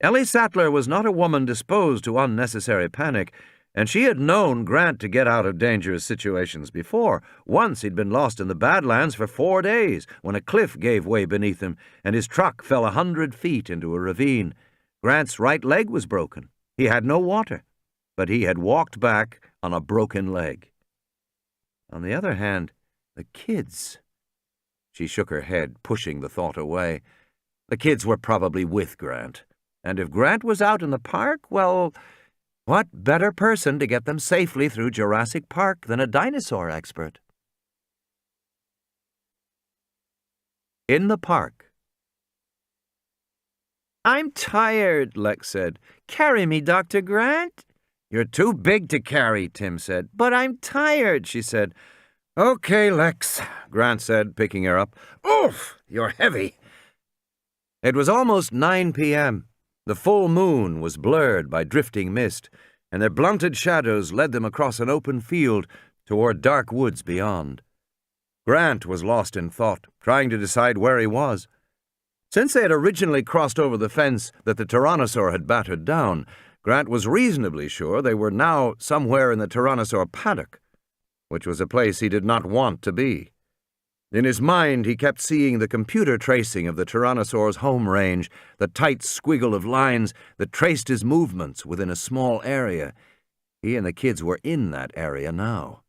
Ellie Sattler was not a woman disposed to unnecessary panic, and she had known Grant to get out of dangerous situations before. Once he'd been lost in the Badlands for 4 days when a cliff gave way beneath him and his truck fell 100 feet into a ravine. Grant's right leg was broken. He had no water, but he had walked back on a broken leg. On the other hand, the kids... She shook her head, pushing the thought away. The kids were probably with Grant. And if Grant was out in the park, well, what better person to get them safely through Jurassic Park than a dinosaur expert? In the park. "I'm tired," Lex said. "Carry me, Dr. Grant." "You're too big to carry," Tim said. "But I'm tired," she said. "Okay, Lex," Grant said, picking her up. "Oof, you're heavy." It was almost 9 p.m. The full moon was blurred by drifting mist, and their blunted shadows led them across an open field toward dark woods beyond. Grant was lost in thought, trying to decide where he was. Since they had originally crossed over the fence that the Tyrannosaur had battered down, Grant was reasonably sure they were now somewhere in the Tyrannosaur paddock, which was a place he did not want to be. In his mind, he kept seeing the computer tracing of the Tyrannosaur's home range, the tight squiggle of lines that traced his movements within a small area. He and the kids were in that area now.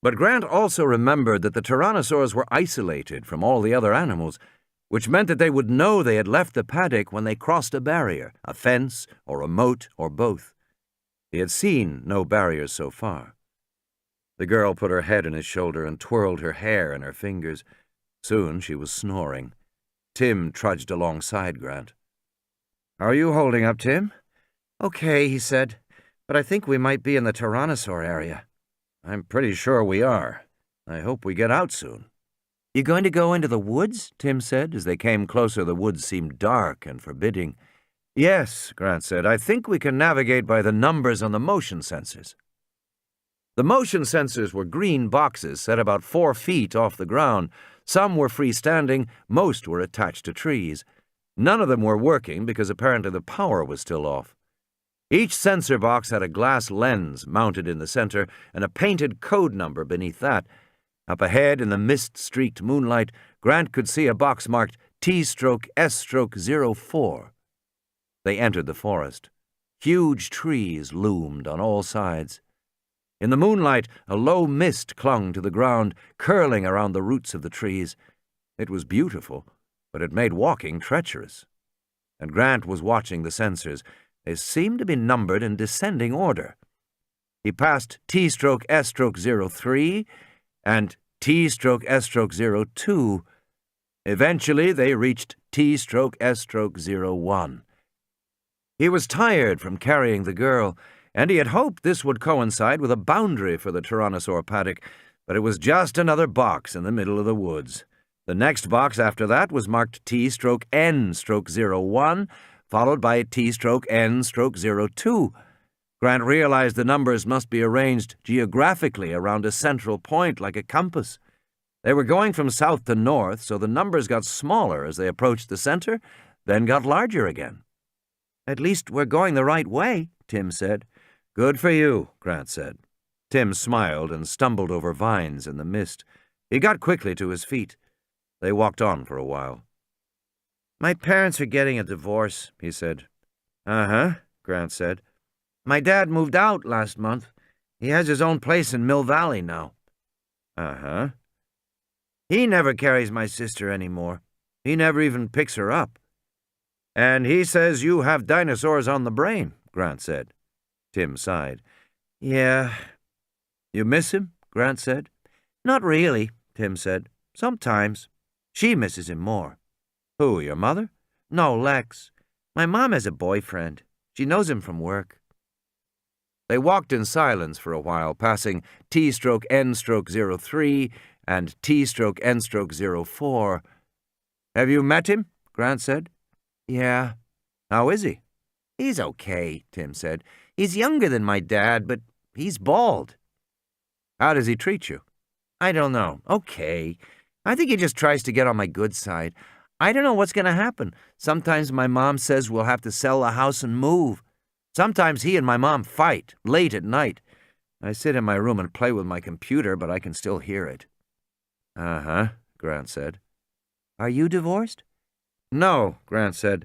But Grant also remembered that the Tyrannosaurs were isolated from all the other animals, which meant that they would know they had left the paddock when they crossed a barrier, a fence, or a moat, or both. He had seen no barriers so far. The girl put her head on his shoulder and twirled her hair in her fingers. Soon she was snoring. Tim trudged alongside Grant. "How are you holding up, Tim?" "Okay," he said, "but I think we might be in the Tyrannosaur area." "I'm pretty sure we are. I hope we get out soon." "You going to go into the woods?" Tim said. As they came closer, the woods seemed dark and forbidding. "Yes," Grant said. "I think we can navigate by the numbers on the motion sensors." The motion sensors were green boxes set about 4 feet off the ground. Some were freestanding, most were attached to trees. None of them were working because apparently the power was still off. Each sensor box had a glass lens mounted in the center and a painted code number beneath that. Up ahead in the mist-streaked moonlight, Grant could see a box marked T/S/04. They entered the forest. Huge trees loomed on all sides. In the moonlight, a low mist clung to the ground, curling around the roots of the trees. It was beautiful, but it made walking treacherous. And Grant was watching the sensors. They seemed to be numbered in descending order. He passed T/S/03 and T/S/02. Eventually, they reached T/S/01. He was tired from carrying the girl, and he had hoped this would coincide with a boundary for the Tyrannosaur paddock, but it was just another box in the middle of the woods. The next box after that was marked T/N/01, followed by T/N/02. Grant realized the numbers must be arranged geographically around a central point like a compass. They were going from south to north, so the numbers got smaller as they approached the center, then got larger again. "At least we're going the right way," Tim said. "Good for you," Grant said. Tim smiled and stumbled over vines in the mist. He got quickly to his feet. They walked on for a while. "My parents are getting a divorce," he said. "Uh-huh," Grant said. "My dad moved out last month. He has his own place in Mill Valley now." "Uh-huh." "He never carries my sister anymore. He never even picks her up." "And he says you have dinosaurs on the brain," Grant said. Tim sighed. "Yeah." "You miss him?" Grant said. "Not really," Tim said. "Sometimes. She misses him more." "Who, your mother?" "No, Lex. My mom has a boyfriend. She knows him from work." They walked in silence for a while, passing T/N/03 and T/N/04. "Have you met him?" Grant said. "Yeah." "How is he?" "He's okay," Tim said. "He's younger than my dad, but he's bald." "How does he treat you?" "I don't know. Okay. I think he just tries to get on my good side. I don't know what's going to happen. Sometimes my mom says we'll have to sell the house and move. Sometimes he and my mom fight, late at night. I sit in my room and play with my computer, but I can still hear it." "Uh-huh," Grant said. "Are you divorced?" "No," Grant said.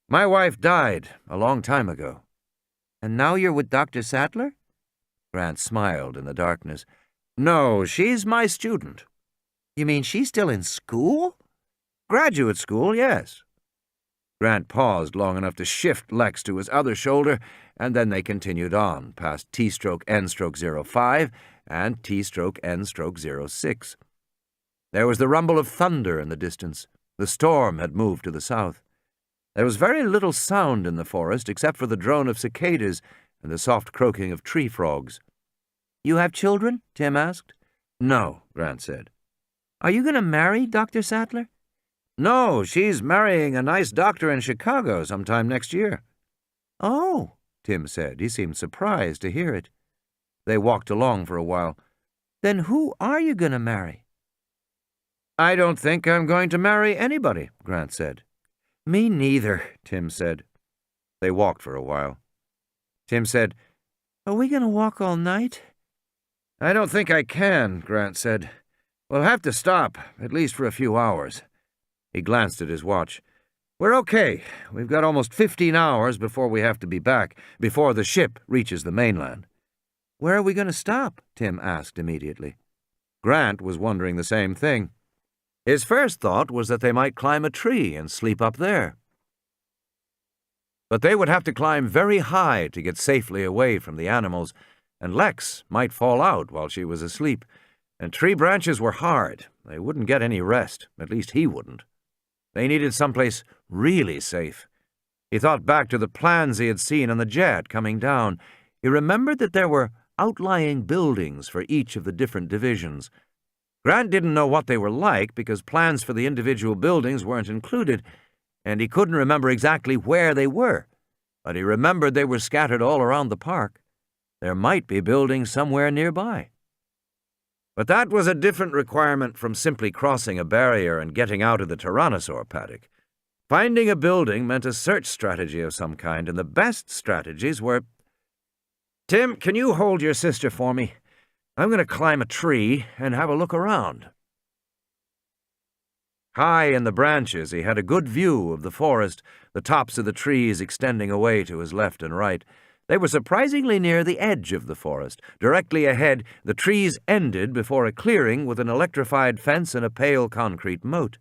"My wife died a long time ago." "And now you're with Dr. Sattler?" Grant smiled in the darkness. "No, she's my student." "You mean she's still in school?" "Graduate school, yes." Grant paused long enough to shift Lex to his other shoulder, and then they continued on, past T/N/05 and T/N/06. There was the rumble of thunder in the distance. The storm had moved to the south. There was very little sound in the forest except for the drone of cicadas and the soft croaking of tree frogs. "You have children?" Tim asked. "No," Grant said. "Are you going to marry Dr. Sattler?" "No, she's marrying a nice doctor in Chicago sometime next year." "Oh," Tim said. He seemed surprised to hear it. They walked along for a while. "Then who are you going to marry?" "I don't think I'm going to marry anybody," Grant said. "Me neither," Tim said. They walked for a while. Tim said, "Are we going to walk all night?" "I don't think I can," Grant said. "We'll have to stop, at least for a few hours." He glanced at his watch. "We're okay. We've got almost 15 hours before we have to be back, before the ship reaches the mainland." "Where are we going to stop?" Tim asked immediately. Grant was wondering the same thing. His first thought was that they might climb a tree and sleep up there. But they would have to climb very high to get safely away from the animals, and Lex might fall out while she was asleep, and tree branches were hard. They wouldn't get any rest, at least he wouldn't. They needed someplace really safe. He thought back to the plans he had seen on the jet coming down. He remembered that there were outlying buildings for each of the different divisions. Grant didn't know what they were like because plans for the individual buildings weren't included, and he couldn't remember exactly where they were, but he remembered they were scattered all around the park. There might be buildings somewhere nearby. But that was a different requirement from simply crossing a barrier and getting out of the Tyrannosaur paddock. Finding a building meant a search strategy of some kind, and the best strategies were... "Tim, can you hold your sister for me? I'm going to climb a tree and have a look around." High in the branches, he had a good view of the forest, the tops of the trees extending away to his left and right. They were surprisingly near the edge of the forest. Directly ahead, the trees ended before a clearing with an electrified fence and a pale concrete moat.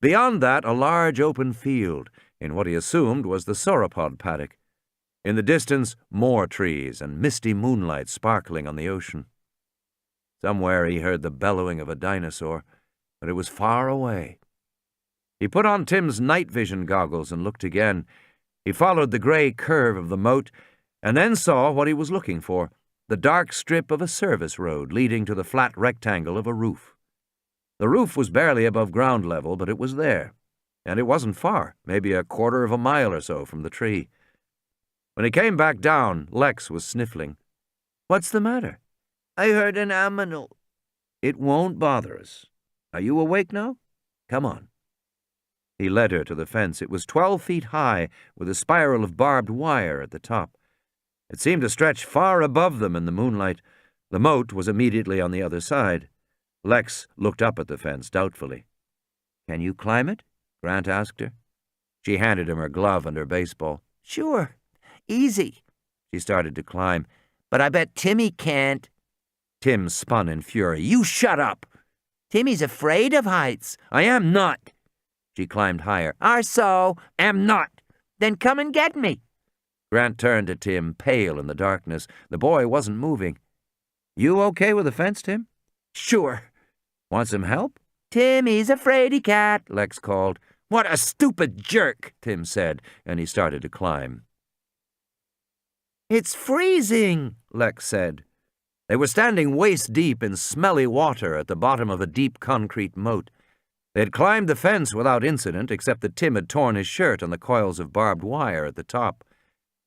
Beyond that, a large open field, in what he assumed was the sauropod paddock. In the distance, more trees and misty moonlight sparkling on the ocean. Somewhere he heard the bellowing of a dinosaur, but it was far away. He put on Tim's night vision goggles and looked again. He followed the grey curve of the moat and then saw what he was looking for, the dark strip of a service road leading to the flat rectangle of a roof. The roof was barely above ground level, but it was there, and it wasn't far, maybe a quarter of a mile or so from the tree. When he came back down, Lex was sniffling. "What's the matter?" "I heard an aminal." "It won't bother us. Are you awake now? Come on." He led her to the fence. It was 12 feet high, with a spiral of barbed wire at the top. It seemed to stretch far above them in the moonlight. The moat was immediately on the other side. Lex looked up at the fence doubtfully. "Can you climb it?" Grant asked her. She handed him her glove and her baseball. "Sure. Easy." She started to climb. "But I bet Timmy can't." Tim spun in fury. "You shut up!" "Timmy's afraid of heights." "I am not." She climbed higher. "Are so." "Am not." "Then come and get me." Grant turned to Tim, pale in the darkness. The boy wasn't moving. "You okay with the fence, Tim?" "Sure." "Want some help?" "Timmy's a fraidy cat," Lex called. "What a stupid jerk," Tim said, and he started to climb. "It's freezing," Lex said. They were standing waist-deep in smelly water at the bottom of a deep concrete moat. They had climbed the fence without incident, except that Tim had torn his shirt on the coils of barbed wire at the top.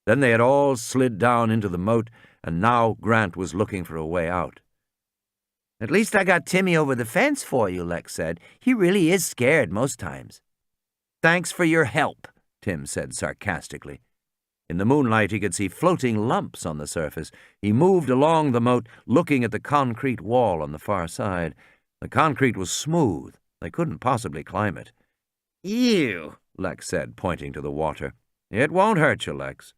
Then they had all slid down into the moat, and now Grant was looking for a way out. "At least I got Timmy over the fence for you," Lex said. "He really is scared most times." "Thanks for your help," Tim said sarcastically. In the moonlight he could see floating lumps on the surface. He moved along the moat, looking at the concrete wall on the far side. The concrete was smooth. They couldn't possibly climb it. "Ew," Lex said, pointing to the water. "It won't hurt you, Lex."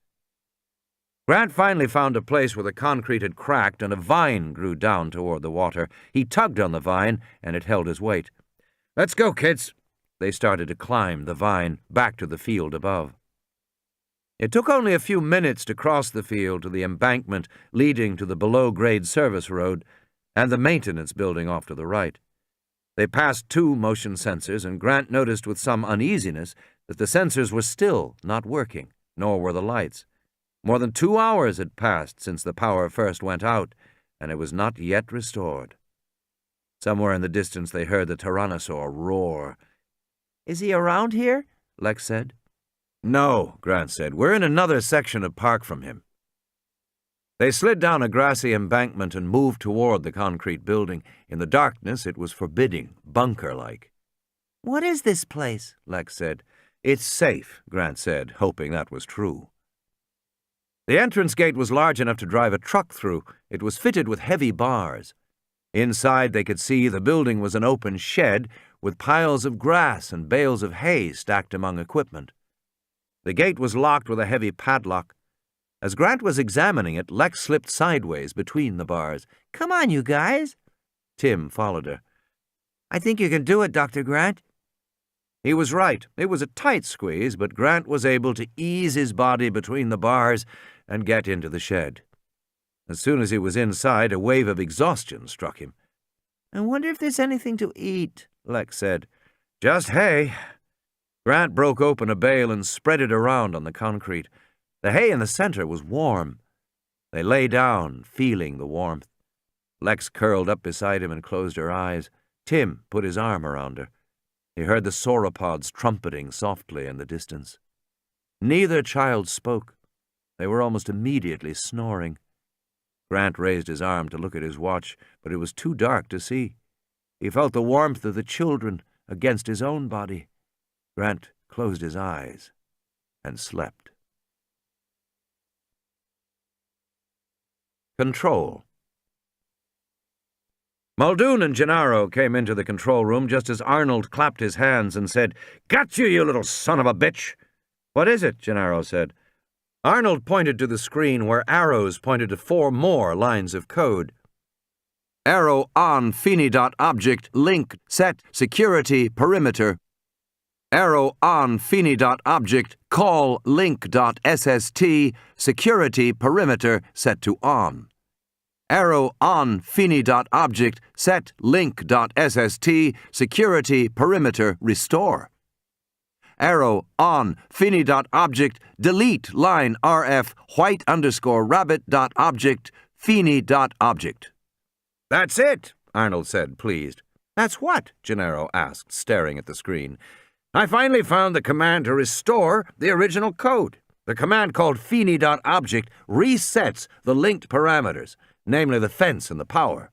Grant finally found a place where the concrete had cracked and a vine grew down toward the water. He tugged on the vine, and it held his weight. "Let's go, kids." They started to climb the vine back to the field above. It took only a few minutes to cross the field to the embankment leading to the below-grade service road and the maintenance building off to the right. They passed 2 motion sensors, and Grant noticed with some uneasiness that the sensors were still not working, nor were the lights. More than 2 hours had passed since the power first went out, and it was not yet restored. Somewhere in the distance they heard the tyrannosaur roar. "Is he around here?" Lex said. "No," Grant said. "We're in another section of park from him." They slid down a grassy embankment and moved toward the concrete building. In the darkness, it was forbidding, bunker-like. "What is this place?" Lex said. "It's safe," Grant said, hoping that was true. The entrance gate was large enough to drive a truck through. It was fitted with heavy bars. Inside they could see the building was an open shed with piles of grass and bales of hay stacked among equipment. The gate was locked with a heavy padlock. As Grant was examining it, Lex slipped sideways between the bars. "Come on, you guys." Tim followed her. "I think you can do it, Dr. Grant." He was right. It was a tight squeeze, but Grant was able to ease his body between the bars and get into the shed. As soon as he was inside, a wave of exhaustion struck him. "I wonder if there's anything to eat," Lex said. "Just hay." Grant broke open a bale and spread it around on the concrete. The hay in the center was warm. They lay down, feeling the warmth. Lex curled up beside him and closed her eyes. Tim put his arm around her. He heard the sauropods trumpeting softly in the distance. Neither child spoke. They were almost immediately snoring. Grant raised his arm to look at his watch, but it was too dark to see. He felt the warmth of the children against his own body. Grant closed his eyes and slept. Control. Muldoon and Gennaro came into the control room just as Arnold clapped his hands and said, "Got you, you little son of a bitch!" "What is it?" Gennaro said. Arnold pointed to the screen where arrows pointed to 4 more lines of code. Arrow on Fini.object link set security perimeter. Arrow on Fini.object, call link.sst, security perimeter set to on. Arrow on Fini.object, set link.sst, security perimeter restore. Arrow on Fini.object, delete line rf white underscore rabbit.object, Fini.object. That's it, Arnold said, pleased. That's what? Gennaro asked, staring at the screen. I finally found the command to restore the original code. The command called Fini.object resets the linked parameters, namely the fence and the power.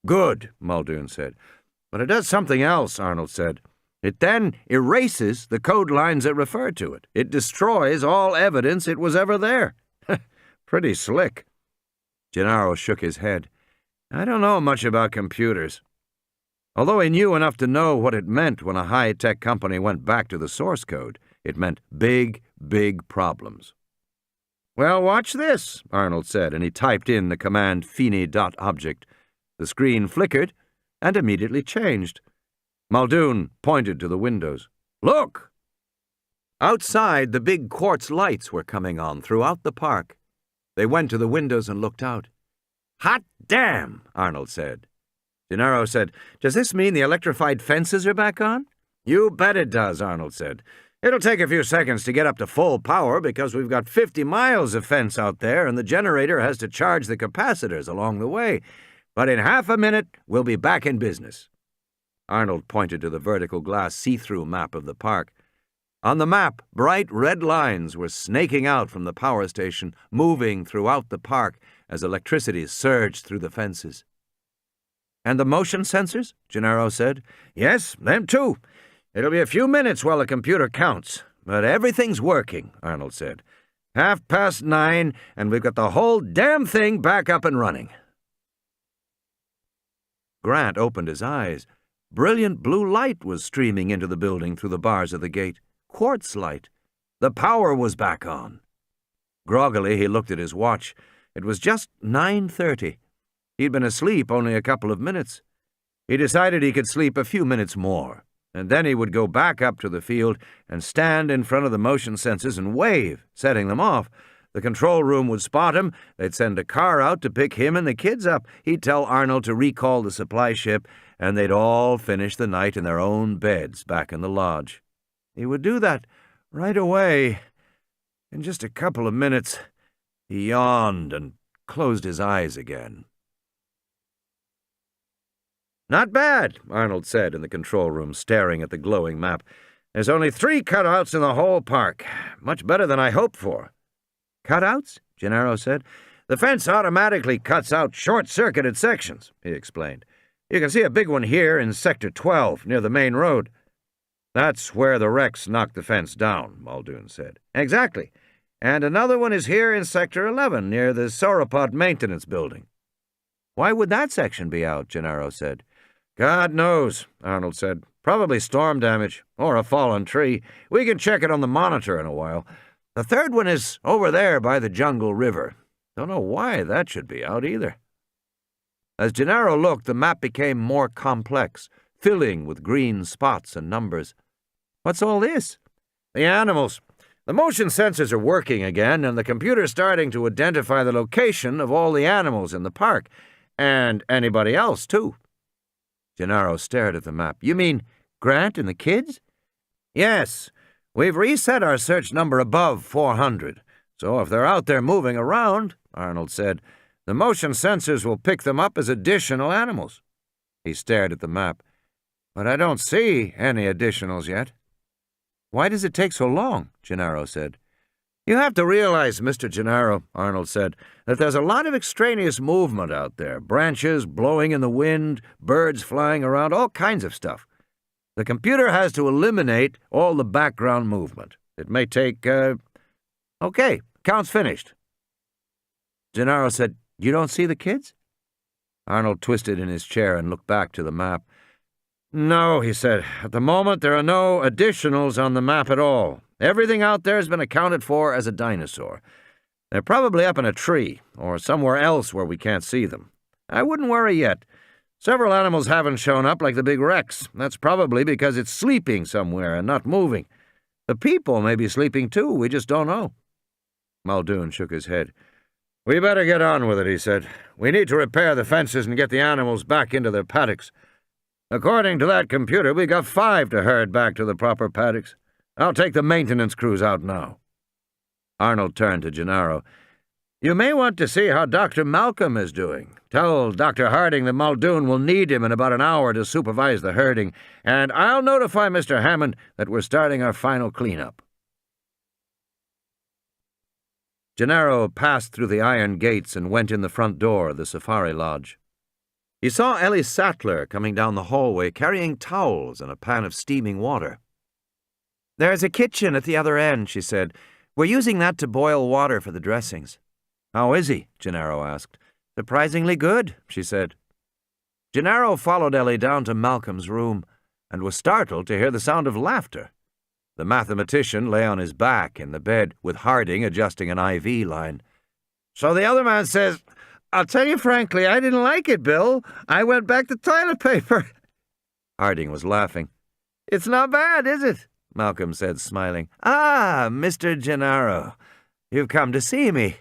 Good, Muldoon said. But it does something else, Arnold said. It then erases the code lines that refer to it. It destroys all evidence it was ever there. Pretty slick. Gennaro shook his head. I don't know much about computers. Although he knew enough to know what it meant when a high-tech company went back to the source code, it meant big, big problems. Well, watch this, Arnold said, and he typed in the command Fini.object. The screen flickered and immediately changed. Muldoon pointed to the windows. Look! Outside, the big quartz lights were coming on throughout the park. They went to the windows and looked out. Hot damn, Arnold said. Gennaro said, Does this mean the electrified fences are back on? You bet it does, Arnold said. It'll take a few seconds to get up to full power because we've got 50 miles of fence out there and the generator has to charge the capacitors along the way. But in half a minute, we'll be back in business. Arnold pointed to the vertical glass see-through map of the park. On the map, bright red lines were snaking out from the power station, moving throughout the park as electricity surged through the fences. And the motion sensors? Gennaro said. Yes, them too. It'll be a few minutes while the computer counts. But everything's working, Arnold said. 9:30, and we've got the whole damn thing back up and running. Grant opened his eyes. Brilliant blue light was streaming into the building through the bars of the gate. Quartz light. The power was back on. Groggily, he looked at his watch. It was just 9:30. He'd been asleep only a couple of minutes. He decided he could sleep a few minutes more, and then he would go back up to the field and stand in front of the motion sensors and wave, setting them off. The control room would spot him. They'd send a car out to pick him and the kids up. He'd tell Arnold to recall the supply ship, and they'd all finish the night in their own beds back in the lodge. He would do that right away. In just a couple of minutes, he yawned and closed his eyes again. Not bad, Arnold said in the control room, staring at the glowing map. There's only 3 cutouts in the whole park. Much better than I hoped for. Cutouts? Gennaro said. The fence automatically cuts out short-circuited sections, he explained. You can see a big one here in Sector 12, near the main road. That's where the wrecks knocked the fence down, Muldoon said. Exactly. And another one is here in Sector 11, near the sauropod maintenance building. Why would that section be out? Gennaro said. God knows, Arnold said. Probably storm damage, or a fallen tree. We can check it on the monitor in a while. The third one is over there by the Jungle River. Don't know why that should be out either. As Gennaro looked, the map became more complex, filling with green spots and numbers. What's all this? The animals. The motion sensors are working again, and the computer's starting to identify the location of all the animals in the park, and anybody else, too. Gennaro stared at the map. You mean Grant and the kids? Yes. We've reset our search number above 400, so if they're out there moving around, Arnold said, the motion sensors will pick them up as additional animals. He stared at the map. But I don't see any additionals yet. Why does it take so long? Gennaro said. You have to realize, Mr. Gennaro, Arnold said, that there's a lot of extraneous movement out there. Branches blowing in the wind, birds flying around, all kinds of stuff. The computer has to eliminate all the background movement. It may take, Okay, count's finished. Gennaro said, You don't see the kids? Arnold twisted in his chair and looked back to the map. No, he said. At the moment, there are no additionals on the map at all. Everything out there has been accounted for as a dinosaur. They're probably up in a tree, or somewhere else where we can't see them. I wouldn't worry yet. Several animals haven't shown up, like the big Rex. That's probably because it's sleeping somewhere and not moving. The people may be sleeping too, we just don't know." Muldoon shook his head. "We better get on with it," he said. "We need to repair the fences and get the animals back into their paddocks. According to that computer, we got 5 to herd back to the proper paddocks. I'll take the maintenance crews out now." Arnold turned to Gennaro. "You may want to see how Dr. Malcolm is doing. Tell Dr. Harding that Muldoon will need him in about an hour to supervise the herding, and I'll notify Mr. Hammond that we're starting our final cleanup." Gennaro passed through the iron gates and went in the front door of the safari lodge. He saw Ellie Sattler coming down the hallway carrying towels and a pan of steaming water. "There's a kitchen at the other end," she said. "We're using that to boil water for the dressings." "How is he?" Gennaro asked. "Surprisingly good," she said. Gennaro followed Ellie down to Malcolm's room and was startled to hear the sound of laughter. The mathematician lay on his back in the bed, with Harding adjusting an IV line. "So the other man says, 'I'll tell you frankly, I didn't like it, Bill. I went back to toilet paper.'" Harding was laughing. "It's not bad, is it?" Malcolm said, smiling. "Ah, Mr. Gennaro, you've come to see me.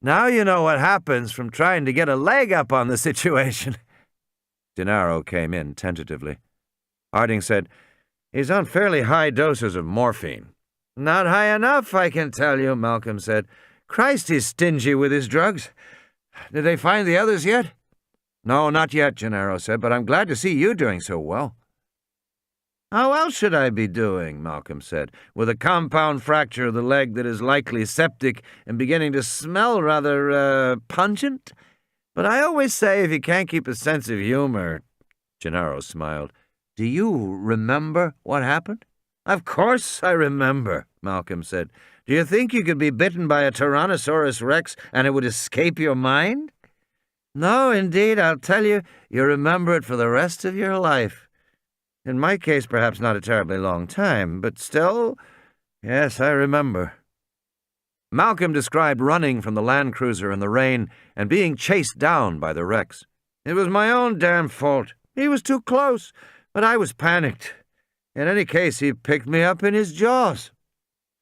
Now you know what happens from trying to get a leg up on the situation." Gennaro came in tentatively. Harding said, "He's on fairly high doses of morphine." "Not high enough, I can tell you," Malcolm said. "Christ, he's stingy with his drugs. Did they find the others yet?" "No, not yet," Gennaro said, "but I'm glad to see you doing so well." "How else should I be doing?" Malcolm said, "with a compound fracture of the leg that is likely septic and beginning to smell rather, pungent? But I always say if you can't keep a sense of humor—" Gennaro smiled. "Do you remember what happened?" "Of course I remember," Malcolm said. "Do you think you could be bitten by a Tyrannosaurus Rex and it would escape your mind?" "No, indeed, I'll tell you, you remember it for the rest of your life. In my case, perhaps not a terribly long time, but still, yes, I remember." Malcolm described running from the Land Cruiser in the rain and being chased down by the Rex. "It was my own damn fault. He was too close, but I was panicked. In any case, he picked me up in his jaws."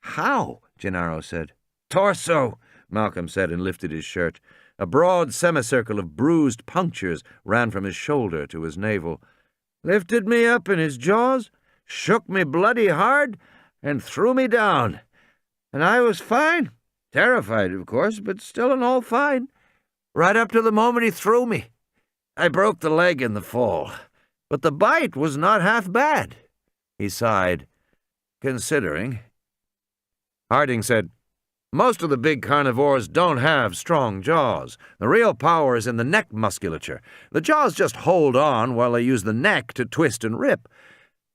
"How?" Gennaro said. "Torso," Malcolm said, and lifted his shirt. A broad semicircle of bruised punctures ran from his shoulder to his navel. "Lifted me up in his jaws, shook me bloody hard, and threw me down. And I was fine. Terrified, of course, but still and all fine. Right up to the moment he threw me. I broke the leg in the fall, but the bite was not half bad." He sighed. "Considering." Harding said, "Most of the big carnivores don't have strong jaws. The real power is in the neck musculature. The jaws just hold on while they use the neck to twist and rip.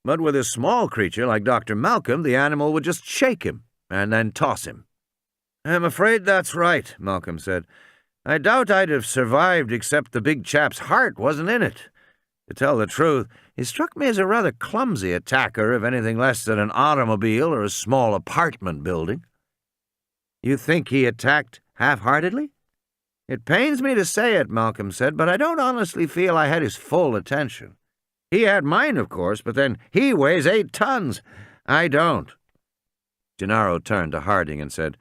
But with a small creature like Dr. Malcolm, the animal would just shake him and then toss him." "I'm afraid that's right," Malcolm said. "I doubt I'd have survived except the big chap's heart wasn't in it. To tell the truth, he struck me as a rather clumsy attacker of anything less than an automobile or a small apartment building." "You think he attacked half-heartedly?" "It pains me to say it," Malcolm said, "but I don't honestly feel I had his full attention. He had mine, of course, but then he weighs 8 tons. I don't." Gennaro turned to Harding and said,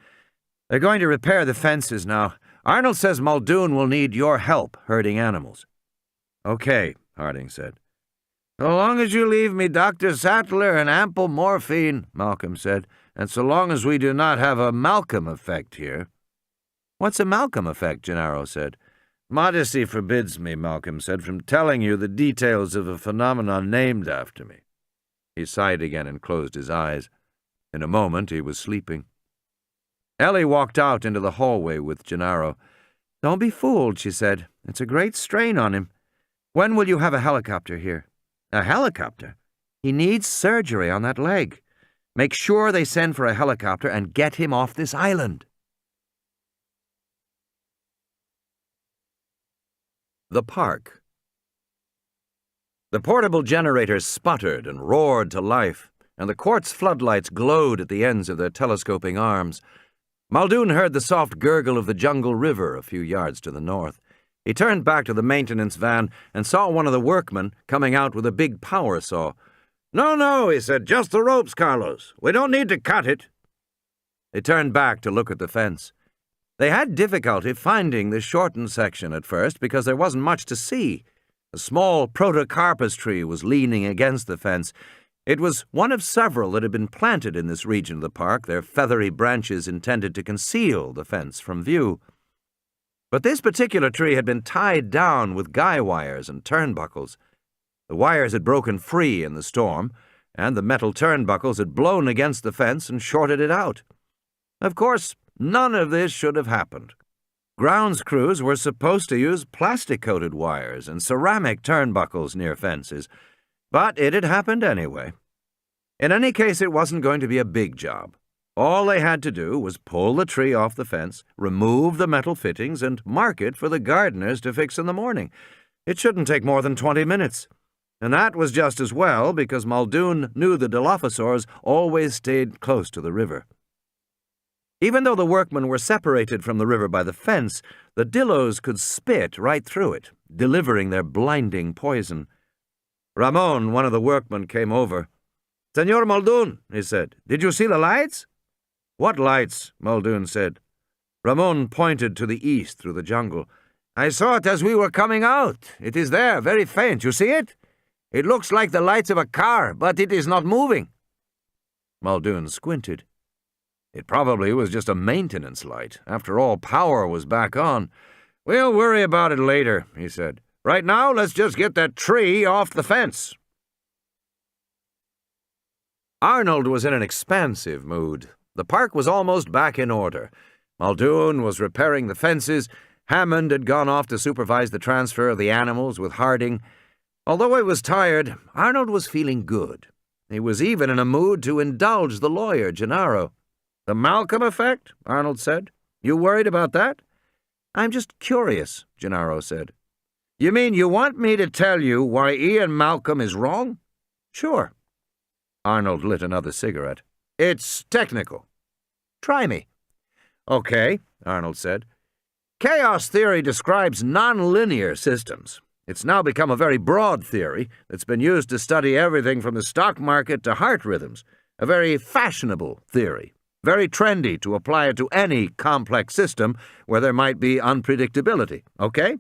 "They're going to repair the fences now. Arnold says Muldoon will need your help herding animals." "Okay," Harding said. "So long as you leave me Dr. Sattler and ample morphine," Malcolm said, "and so long as we do not have a Malcolm effect here." "What's a Malcolm effect?" Gennaro said. "Modesty forbids me," Malcolm said, "from telling you the details of a phenomenon named after me." He sighed again and closed his eyes. In a moment he was sleeping. Ellie walked out into the hallway with Gennaro. "Don't be fooled," she said. "It's a great strain on him. When will you have a helicopter here?" "A helicopter?" "He needs surgery on that leg. Make sure they send for a helicopter and get him off this island." The park. The portable generators sputtered and roared to life, and the quartz floodlights glowed at the ends of their telescoping arms. Muldoon heard the soft gurgle of the jungle river a few yards to the north. He turned back to the maintenance van and saw one of the workmen coming out with a big power saw. No, he said, just the ropes, Carlos. We don't need to cut it. They turned back to look at the fence. They had difficulty finding the shortened section at first because there wasn't much to see. A small protocarpus tree was leaning against the fence. It was one of several that had been planted in this region of the park, their feathery branches intended to conceal the fence from view. But this particular tree had been tied down with guy wires and turnbuckles. The wires had broken free in the storm, and the metal turnbuckles had blown against the fence and shorted it out. Of course, none of this should have happened. Grounds crews were supposed to use plastic-coated wires and ceramic turnbuckles near fences, but it had happened anyway. In any case, it wasn't going to be a big job. All they had to do was pull the tree off the fence, remove the metal fittings, and mark it for the gardeners to fix in the morning. It shouldn't take more than 20 minutes. And that was just as well, because Muldoon knew the Dilophosaurs always stayed close to the river. Even though the workmen were separated from the river by the fence, the Dillos could spit right through it, delivering their blinding poison. Ramon, one of the workmen, came over. "Senor Muldoon," he said, "did you see the lights?" "What lights?" Muldoon said. Ramon pointed to the east through the jungle. "I saw it as we were coming out. It is there, very faint. You see it? It looks like the lights of a car, but it is not moving." Muldoon squinted. It probably was just a maintenance light. After all, power was back on. "We'll worry about it later," he said. "Right now, let's just get that tree off the fence." Arnold was in an expansive mood. The park was almost back in order. Muldoon was repairing the fences. Hammond had gone off to supervise the transfer of the animals with Harding. Although he was tired, Arnold was feeling good. He was even in a mood to indulge the lawyer, Gennaro. "The Malcolm effect?" Arnold said. "You worried about that?" "I'm just curious," Gennaro said. "You mean you want me to tell you why Ian Malcolm is wrong?" "Sure." Arnold lit another cigarette. "It's technical." "Try me." "Okay," Arnold said. "Chaos theory describes nonlinear systems. It's now become a very broad theory that's been used to study everything from the stock market to heart rhythms. A very fashionable theory. Very trendy to apply it to any complex system where there might be unpredictability. Okay?"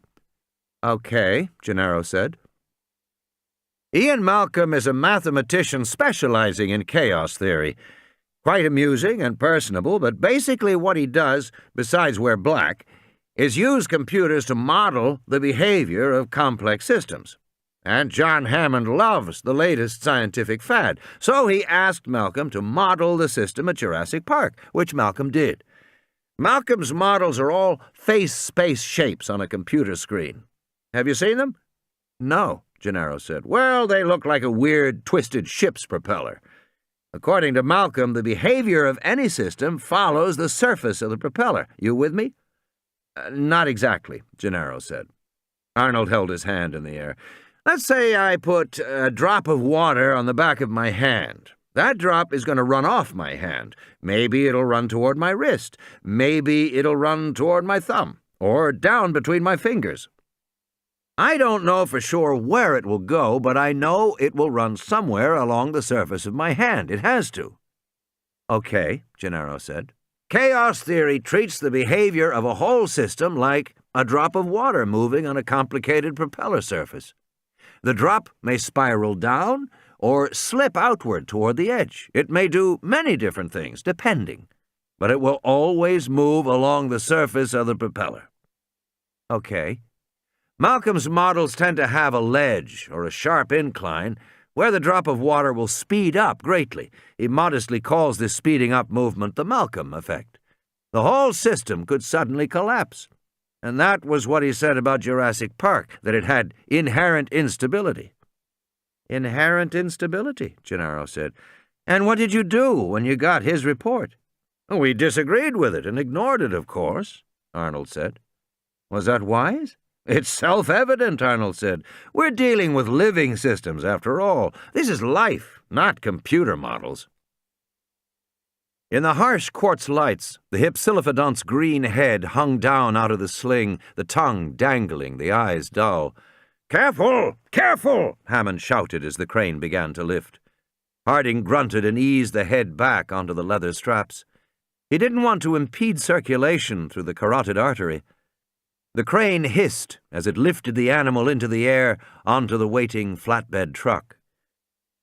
"Okay," Gennaro said. Ian Malcolm is a mathematician specializing in chaos theory. Quite amusing and personable, but basically what he does, besides wear black, is use computers to model the behavior of complex systems. And John Hammond loves the latest scientific fad, so he asked Malcolm to model the system at Jurassic Park, which Malcolm did. Malcolm's models are all face-space shapes on a computer screen. Have you seen them? "No," Gennaro said. "Well, they look like a weird, twisted ship's propeller. According to Malcolm, the behavior of any system follows the surface of the propeller. You with me?" "Not exactly," Gennaro said. Arnold held his hand in the air. "Let's say I put a drop of water on the back of my hand. That drop is going to run off my hand. Maybe it'll run toward my wrist. Maybe it'll run toward my thumb, or down between my fingers. I don't know for sure where it will go, but I know it will run somewhere along the surface of my hand. It has to." "Okay," Gennaro said. "Chaos theory treats the behavior of a whole system like a drop of water moving on a complicated propeller surface. The drop may spiral down or slip outward toward the edge. It may do many different things, depending, but it will always move along the surface of the propeller." "Okay." Malcolm's models tend to have a ledge or a sharp incline where the drop of water will speed up greatly. He modestly calls this speeding up movement the Malcolm effect. The whole system could suddenly collapse. And that was what he said about Jurassic Park, that it had inherent instability. "Inherent instability," Gennaro said. "And what did you do when you got his report?" "We disagreed with it and ignored it, of course," Arnold said. "Was that wise?" "It's self-evident," Arnold said. "We're dealing with living systems, after all. This is life, not computer models." In the harsh quartz lights, the hypsilophodont's green head hung down out of the sling, the tongue dangling, the eyes dull. "Careful! Careful!" Hammond shouted as the crane began to lift. Harding grunted and eased the head back onto the leather straps. He didn't want to impede circulation through the carotid artery. The crane hissed as it lifted the animal into the air onto the waiting flatbed truck.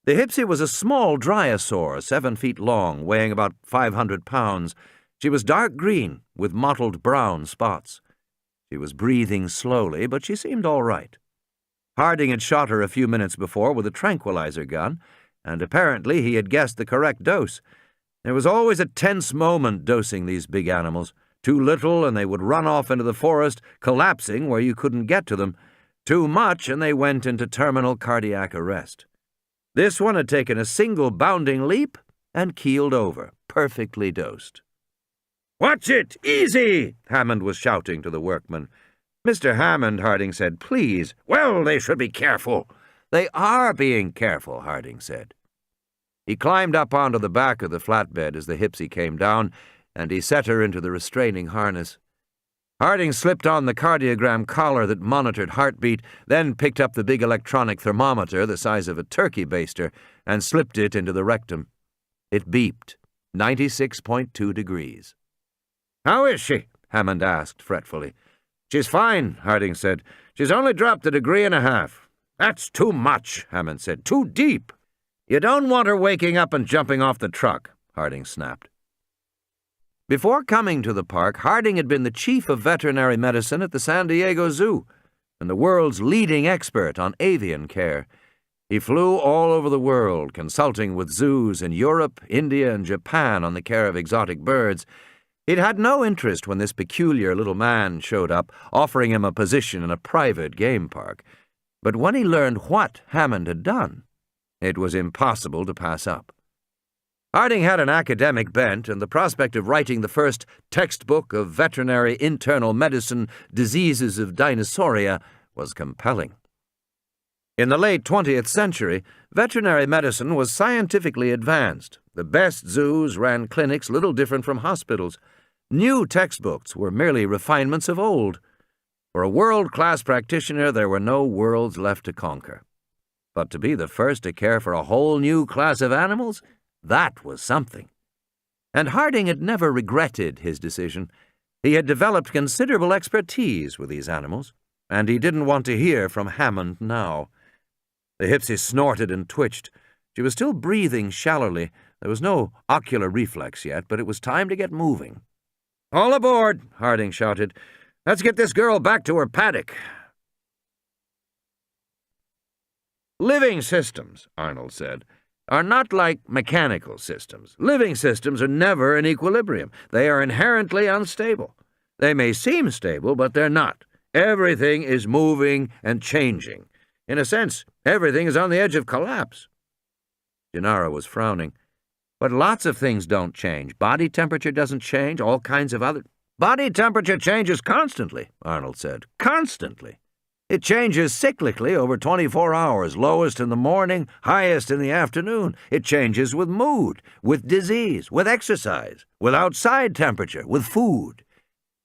The Hypsy was a small dryosaur, 7 feet long, weighing about 500 pounds. She was dark green with mottled brown spots. She was breathing slowly, but she seemed all right. Harding had shot her a few minutes before with a tranquilizer gun, and apparently he had guessed the correct dose. There was always a tense moment dosing these big animals. Too little and they would run off into the forest, collapsing where you couldn't get to them. Too much and they went into terminal cardiac arrest. This one had taken a single bounding leap and keeled over, perfectly dosed. "Watch it! Easy!" Hammond was shouting to the workmen. "Mr. Hammond," Harding said, "please." "Well, they should be careful." "They are being careful," Harding said. He climbed up onto the back of the flatbed as the Hypsy came down, and he set her into the restraining harness. Harding slipped on the cardiogram collar that monitored heartbeat, then picked up the big electronic thermometer the size of a turkey baster and slipped it into the rectum. It beeped, 96.2 degrees. "How is she?" Hammond asked fretfully. "She's fine," Harding said. "She's only dropped 1.5 degrees." "That's too much," Hammond said. "Too deep." "You don't want her waking up and jumping off the truck," Harding snapped. Before coming to the park, Harding had been the chief of veterinary medicine at the San Diego Zoo and the world's leading expert on avian care. He flew all over the world, consulting with zoos in Europe, India, and Japan on the care of exotic birds. He'd had no interest when this peculiar little man showed up, offering him a position in a private game park. But when he learned what Hammond had done, it was impossible to pass up. Harding had an academic bent, and the prospect of writing the first textbook of veterinary internal medicine, Diseases of Dinosauria, was compelling. In the late 20th century, veterinary medicine was scientifically advanced. The best zoos ran clinics little different from hospitals. New textbooks were merely refinements of old. For a world-class practitioner, there were no worlds left to conquer. But to be the first to care for a whole new class of animals, that was something. And Harding had never regretted his decision. He had developed considerable expertise with these animals, and he didn't want to hear from Hammond now. The Hypsy snorted and twitched. She was still breathing shallowly. There was no ocular reflex yet, but it was time to get moving. "All aboard!" Harding shouted. "Let's get this girl back to her paddock." "Living systems," Arnold said, "are not like mechanical systems. Living systems are never in equilibrium. They are inherently unstable. They may seem stable, but they're not. Everything is moving and changing. In a sense, everything is on the edge of collapse." Gennaro was frowning. "But lots of things don't change. Body temperature doesn't change, all kinds of other—" "Body temperature changes constantly," Arnold said. "Constantly. It changes cyclically over 24 hours, lowest in the morning, highest in the afternoon. It changes with mood, with disease, with exercise, with outside temperature, with food.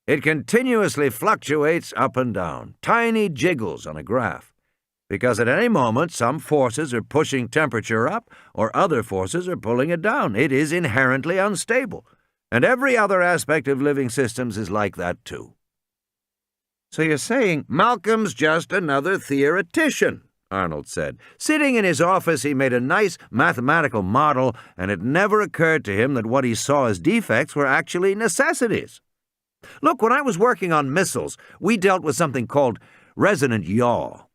It continuously fluctuates up and down, tiny jiggles on a graph, because at any moment some forces are pushing temperature up or other forces are pulling it down. It is inherently unstable, and every other aspect of living systems is like that too." "So you're saying Malcolm's just another theoretician," Arnold said. "Sitting in his office, he made a nice mathematical model, and it never occurred to him that what he saw as defects were actually necessities. Look, when I was working on missiles, we dealt with something called resonant yaw.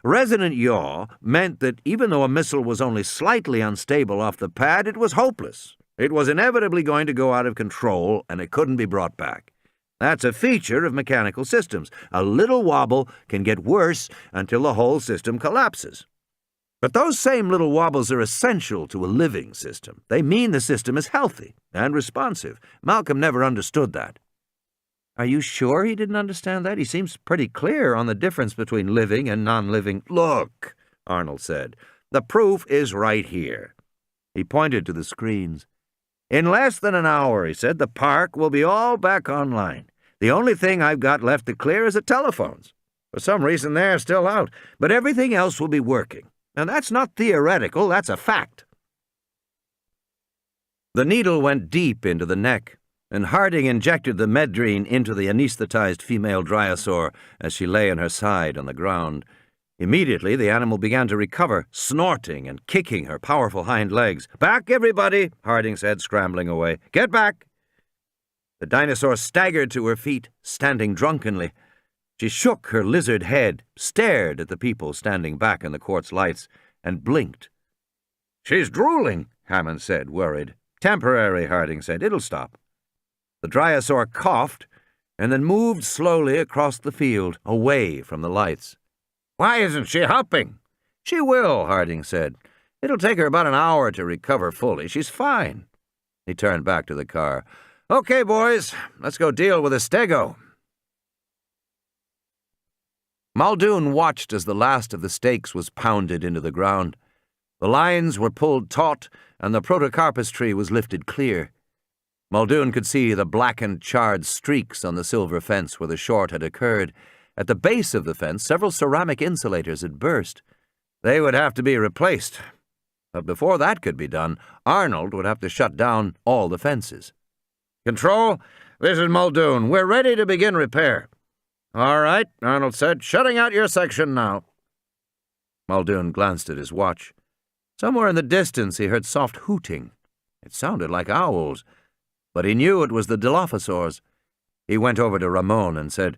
Resonant yaw meant that even though a missile was only slightly unstable off the pad, it was hopeless. It was inevitably going to go out of control, and it couldn't be brought back. That's a feature of mechanical systems. A little wobble can get worse until the whole system collapses. But those same little wobbles are essential to a living system. They mean the system is healthy and responsive. Malcolm never understood that." "Are you sure he didn't understand that? He seems pretty clear on the difference between living and non-living." "Look," Arnold said, "the proof is right here." He pointed to the screens. In less than an hour, he said, the park will be all back online. The only thing I've got left to clear is the telephones. For some reason, they're still out, but everything else will be working. And that's not theoretical, that's a fact. The needle went deep into the neck, and Harding injected the Medrine into the anesthetized female dryosaur as she lay on her side on the ground. Immediately, the animal began to recover, snorting and kicking her powerful hind legs. "Back, everybody," Harding said, scrambling away. "Get back." The dinosaur staggered to her feet, standing drunkenly. She shook her lizard head, stared at the people standing back in the quartz lights, and blinked. "She's drooling," Hammond said, worried. "Temporary," Harding said. "It'll stop." The dryosaur coughed and then moved slowly across the field, away from the lights. "Why isn't she hopping?" "She will," Harding said. "It'll take her about an hour to recover fully. She's fine." He turned back to the car. "Okay, boys, let's go deal with the stego." Muldoon watched as the last of the stakes was pounded into the ground. The lines were pulled taut, and the protocarpus tree was lifted clear. Muldoon could see the blackened, charred streaks on the silver fence where the short had occurred. At the base of the fence, several ceramic insulators had burst. They would have to be replaced. But before that could be done, Arnold would have to shut down all the fences. "Control, this is Muldoon. We're ready to begin repair." "All right," Arnold said. "Shutting out your section now." Muldoon glanced at his watch. Somewhere in the distance he heard soft hooting. It sounded like owls, but he knew it was the Dilophosaurs. He went over to Ramon and said,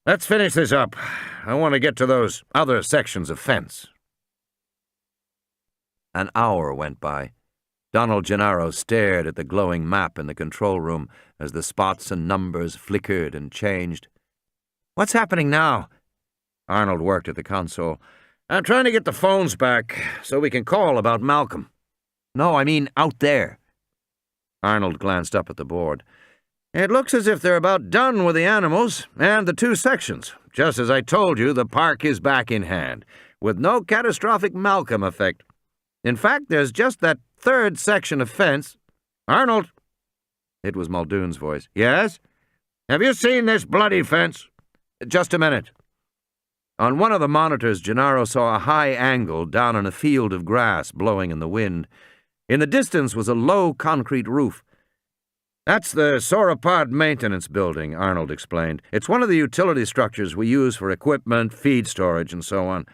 "Let's finish this up. I want to get to those other sections of fence." An hour went by. Donald Gennaro stared at the glowing map in the control room as the spots and numbers flickered and changed. "What's happening now?" Arnold worked at the console. "I'm trying to get the phones back so we can call about Malcolm." "No, I mean out there." Arnold glanced up at the board. "It looks as if they're about done with the animals and the two sections. Just as I told you, the park is back in hand, with no catastrophic Malcolm effect. In fact, there's just that third section of fence." "Arnold!" It was Muldoon's voice. "Yes? Have you seen this bloody fence?" "Just a minute." On one of the monitors, Gennaro saw a high angle down on a field of grass blowing in the wind. In the distance was a low concrete roof. "That's the sauropod maintenance building," Arnold explained. "It's one of the utility structures we use for equipment, feed storage, and so on.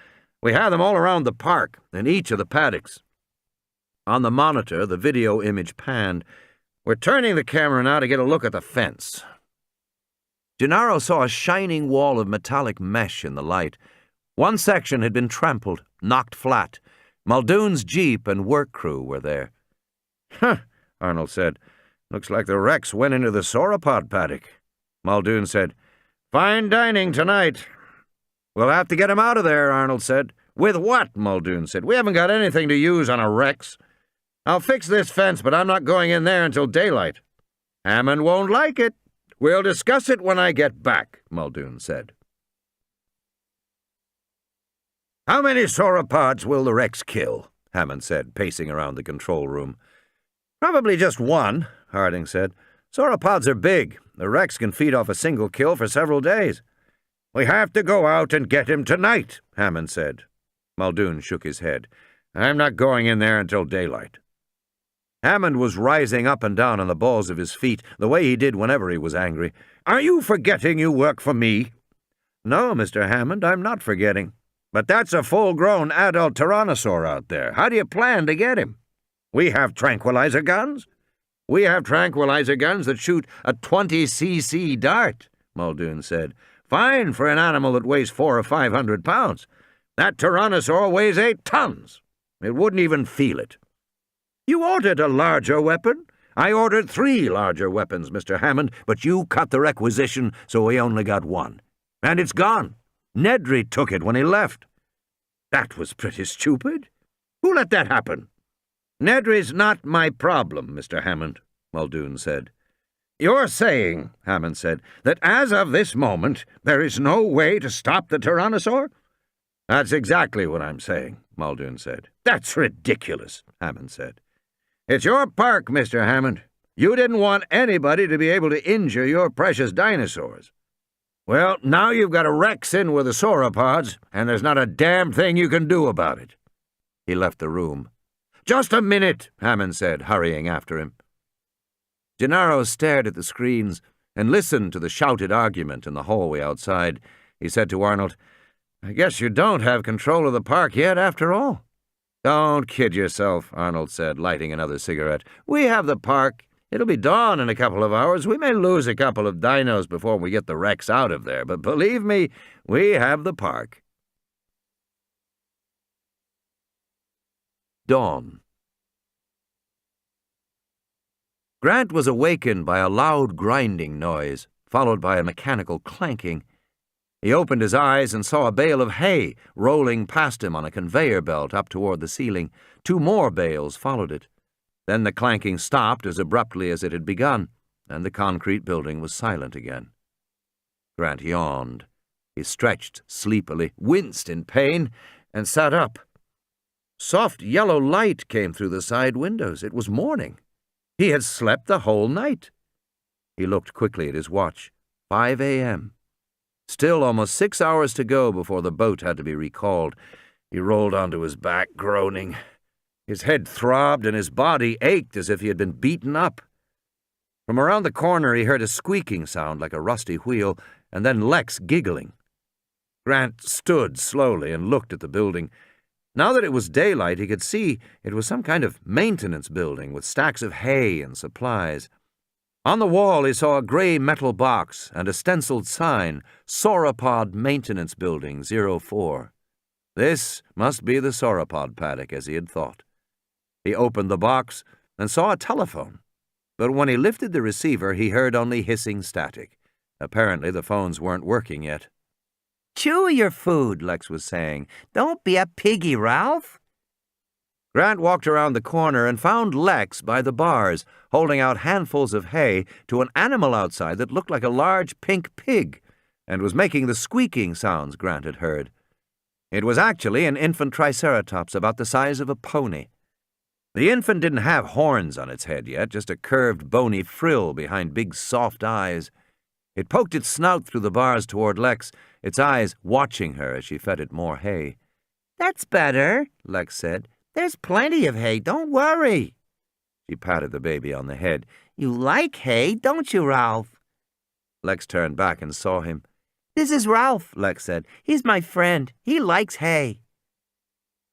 We have them all around the park, in each of the paddocks." On the monitor, the video image panned. "We're turning the camera now to get a look at the fence." Gennaro saw a shining wall of metallic mesh in the light. One section had been trampled, knocked flat. Muldoon's jeep and work crew were there. "Huh," Arnold said. "Looks like the Rex went into the sauropod paddock." Muldoon said, "Fine dining tonight." "We'll have to get him out of there," Arnold said. "With what?" Muldoon said. "We haven't got anything to use on a Rex." "I'll fix this fence, but I'm not going in there until daylight." "Hammond won't like it." "We'll discuss it when I get back," Muldoon said. "How many sauropods will the Rex kill?" Hammond said, pacing around the control room. "Probably just one," Harding said. "Sauropods are big. The Rex can feed off a single kill for several days." "We have to go out and get him tonight," Hammond said. Muldoon shook his head. "I'm not going in there until daylight." Hammond was rising up and down on the balls of his feet, the way he did whenever he was angry. "Are you forgetting you work for me?" "No, Mr. Hammond, I'm not forgetting." "But that's a full-grown adult tyrannosaur out there. How do you plan to get him?" "We have tranquilizer guns." "We have tranquilizer guns that shoot a 20cc dart," Muldoon said. "Fine for an animal that weighs 400 or 500 pounds. That tyrannosaur weighs 8 tons. It wouldn't even feel it." "You ordered a larger weapon?" "I ordered 3 larger weapons, Mr. Hammond, but you cut the requisition, so we only got one. And it's gone. Nedry took it when he left." "That was pretty stupid. Who let that happen?" "Nedry's not my problem, Mr. Hammond," Muldoon said. "You're saying," Hammond said, "that as of this moment there is no way to stop the tyrannosaur?" "That's exactly what I'm saying," Muldoon said. "That's ridiculous," Hammond said. "It's your park, Mr. Hammond. You didn't want anybody to be able to injure your precious dinosaurs. Well, now you've got a Rex in with the sauropods, and there's not a damn thing you can do about it." He left the room. "Just a minute," Hammond said, hurrying after him. Gennaro stared at the screens and listened to the shouted argument in the hallway outside. He said to Arnold, "I guess you don't have control of the park yet, after all." "Don't kid yourself," Arnold said, lighting another cigarette. "We have the park. It'll be dawn in a couple of hours. We may lose a couple of dinos before we get the Rex out of there, but believe me, we have the park." Dawn. Grant was awakened by a loud grinding noise, followed by a mechanical clanking. He opened his eyes and saw a bale of hay rolling past him on a conveyor belt up toward the ceiling. 2 more bales followed it. Then the clanking stopped as abruptly as it had begun, and the concrete building was silent again. Grant yawned. He stretched sleepily, winced in pain, and sat up. Soft yellow light came through the side windows. It was morning. He had slept the whole night. He looked quickly at his watch. 5 a.m. Still almost 6 hours to go before the boat had to be recalled. He rolled onto his back, groaning. His head throbbed and his body ached as if he had been beaten up. From around the corner he heard a squeaking sound like a rusty wheel, and then Lex giggling. Grant stood slowly and looked at the building. Now that it was daylight, he could see it was some kind of maintenance building with stacks of hay and supplies. On the wall he saw a gray metal box and a stenciled sign, Sauropod Maintenance Building 04. This must be the sauropod paddock, as he had thought. He opened the box and saw a telephone, but when he lifted the receiver he heard only hissing static. Apparently the phones weren't working yet. "Chew your food," Lex was saying. "Don't be a piggy, Ralph." Grant walked around the corner and found Lex by the bars, holding out handfuls of hay to an animal outside that looked like a large pink pig, and was making the squeaking sounds Grant had heard. It was actually an infant triceratops about the size of a pony. The infant didn't have horns on its head yet, just a curved, bony frill behind big, soft eyes. It poked its snout through the bars toward Lex, its eyes watching her as she fed it more hay. "That's better," Lex said. "There's plenty of hay. Don't worry." She patted the baby on the head. "You like hay, don't you, Ralph?" Lex turned back and saw him. "This is Ralph," Lex said. "He's my friend. He likes hay."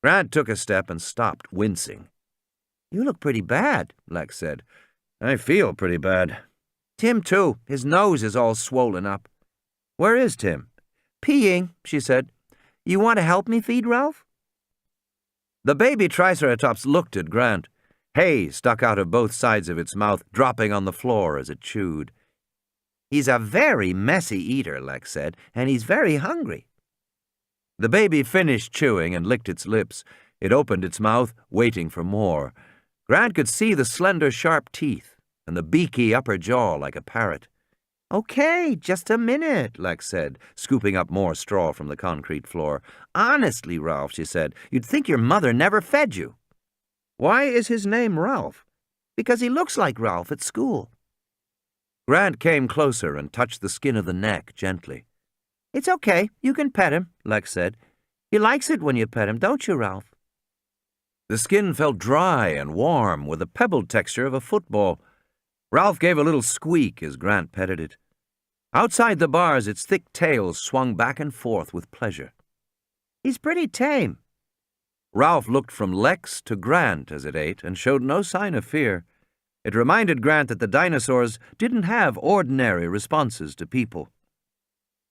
Grant took a step and stopped, wincing. "You look pretty bad," Lex said. "I feel pretty bad." "Tim, too. His nose is all swollen up." "Where is Tim?" "Peeing," she said. "You want to help me feed Ralph?" The baby triceratops looked at Grant. Hay stuck out of both sides of its mouth, dropping on the floor as it chewed. "He's a very messy eater," Lex said, "and he's very hungry." The baby finished chewing and licked its lips. It opened its mouth, waiting for more. Grant could see the slender, sharp teeth and the beaky upper jaw like a parrot. "Okay, just a minute," Lex said, scooping up more straw from the concrete floor. "Honestly, Ralph," she said, "you'd think your mother never fed you." "Why is his name Ralph?" "Because he looks like Ralph at school." Grant came closer and touched the skin of the neck gently. "It's okay. You can pet him," Lex said. "He likes it when you pet him, don't you, Ralph?" The skin felt dry and warm, with the pebbled texture of a football. Ralph gave a little squeak as Grant petted it. Outside the bars, its thick tail swung back and forth with pleasure. "He's pretty tame." Ralph looked from Lex to Grant as it ate and showed no sign of fear. It reminded Grant that the dinosaurs didn't have ordinary responses to people.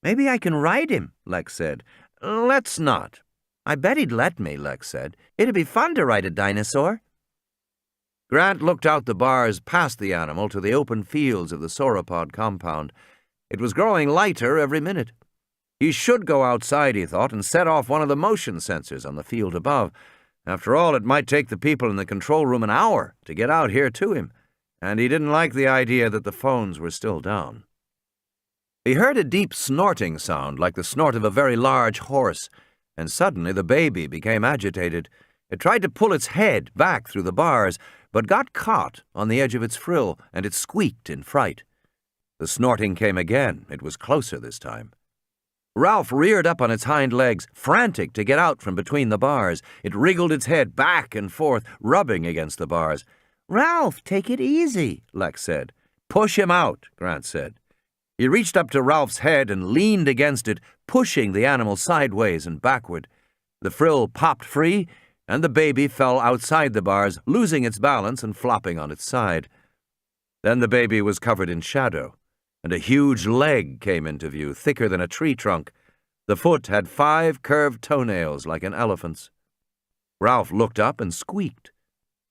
"Maybe I can ride him," Lex said. "Let's not." "I bet he'd let me," Lex said. "It'd be fun to ride a dinosaur." Grant looked out the bars past the animal to the open fields of the sauropod compound. It was growing lighter every minute. He should go outside, he thought, and set off one of the motion sensors on the field above. After all, it might take the people in the control room an hour to get out here to him, and he didn't like the idea that the phones were still down. He heard a deep snorting sound like the snort of a very large horse, and suddenly the baby became agitated. It tried to pull its head back through the bars, but got caught on the edge of its frill, and it squeaked in fright. The snorting came again. It was closer this time. Ralph reared up on its hind legs, frantic to get out from between the bars. It wriggled its head back and forth, rubbing against the bars. "Ralph, take it easy," Lex said. "Push him out," Grant said. He reached up to Ralph's head and leaned against it, pushing the animal sideways and backward. The frill popped free, and the baby fell outside the bars, losing its balance and flopping on its side. Then the baby was covered in shadow, and a huge leg came into view, thicker than a tree trunk. The foot had 5 curved toenails like an elephant's. Ralph looked up and squeaked.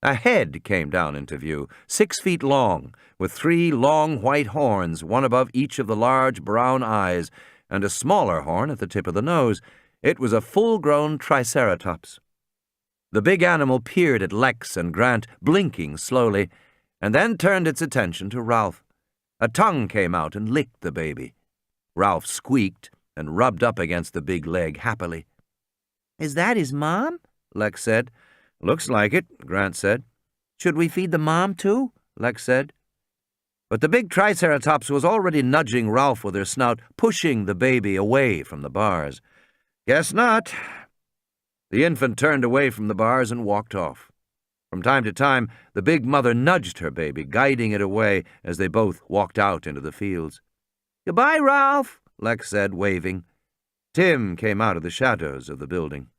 A head came down into view, 6 feet long, with 3 long white horns, one above each of the large brown eyes, and a smaller horn at the tip of the nose. It was a full-grown triceratops. The big animal peered at Lex and Grant, blinking slowly, and then turned its attention to Ralph. A tongue came out and licked the baby. Ralph squeaked and rubbed up against the big leg happily. "Is that his mom?" Lex said. "Looks like it," Grant said. "Should we feed the mom too?" Lex said. But the big triceratops was already nudging Ralph with her snout, pushing the baby away from the bars. "Guess not." The infant turned away from the bars and walked off. From time to time, the big mother nudged her baby, guiding it away as they both walked out into the fields. "Goodbye, Ralph," Lex said, waving. Tim came out of the shadows of the building.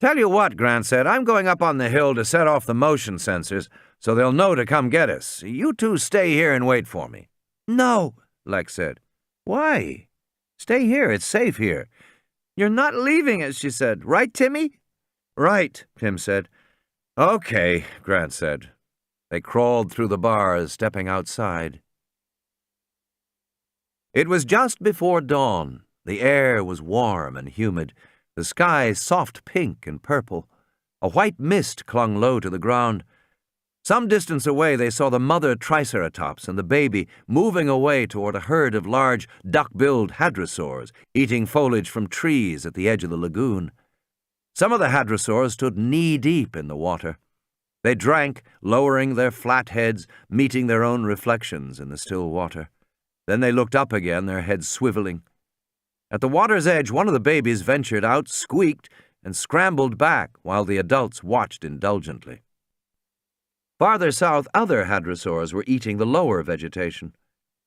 "Tell you what," Grant said, "I'm going up on the hill to set off the motion sensors so they'll know to come get us. You two stay here and wait for me." "No," Lex said. "Why? Stay here. It's safe here." "You're not leaving us," she said. "Right, Timmy?" "Right," Tim said. "Okay," Grant said. They crawled through the bars, stepping outside. It was just before dawn. The air was warm and humid, the sky soft pink and purple. A white mist clung low to the ground. Some distance away they saw the mother triceratops and the baby moving away toward a herd of large duck-billed hadrosaurs, eating foliage from trees at the edge of the lagoon. Some of the hadrosaurs stood knee-deep in the water. They drank, lowering their flat heads, meeting their own reflections in the still water. Then they looked up again, their heads swiveling. At the water's edge, one of the babies ventured out, squeaked, and scrambled back while the adults watched indulgently. Farther south, other hadrosaurs were eating the lower vegetation.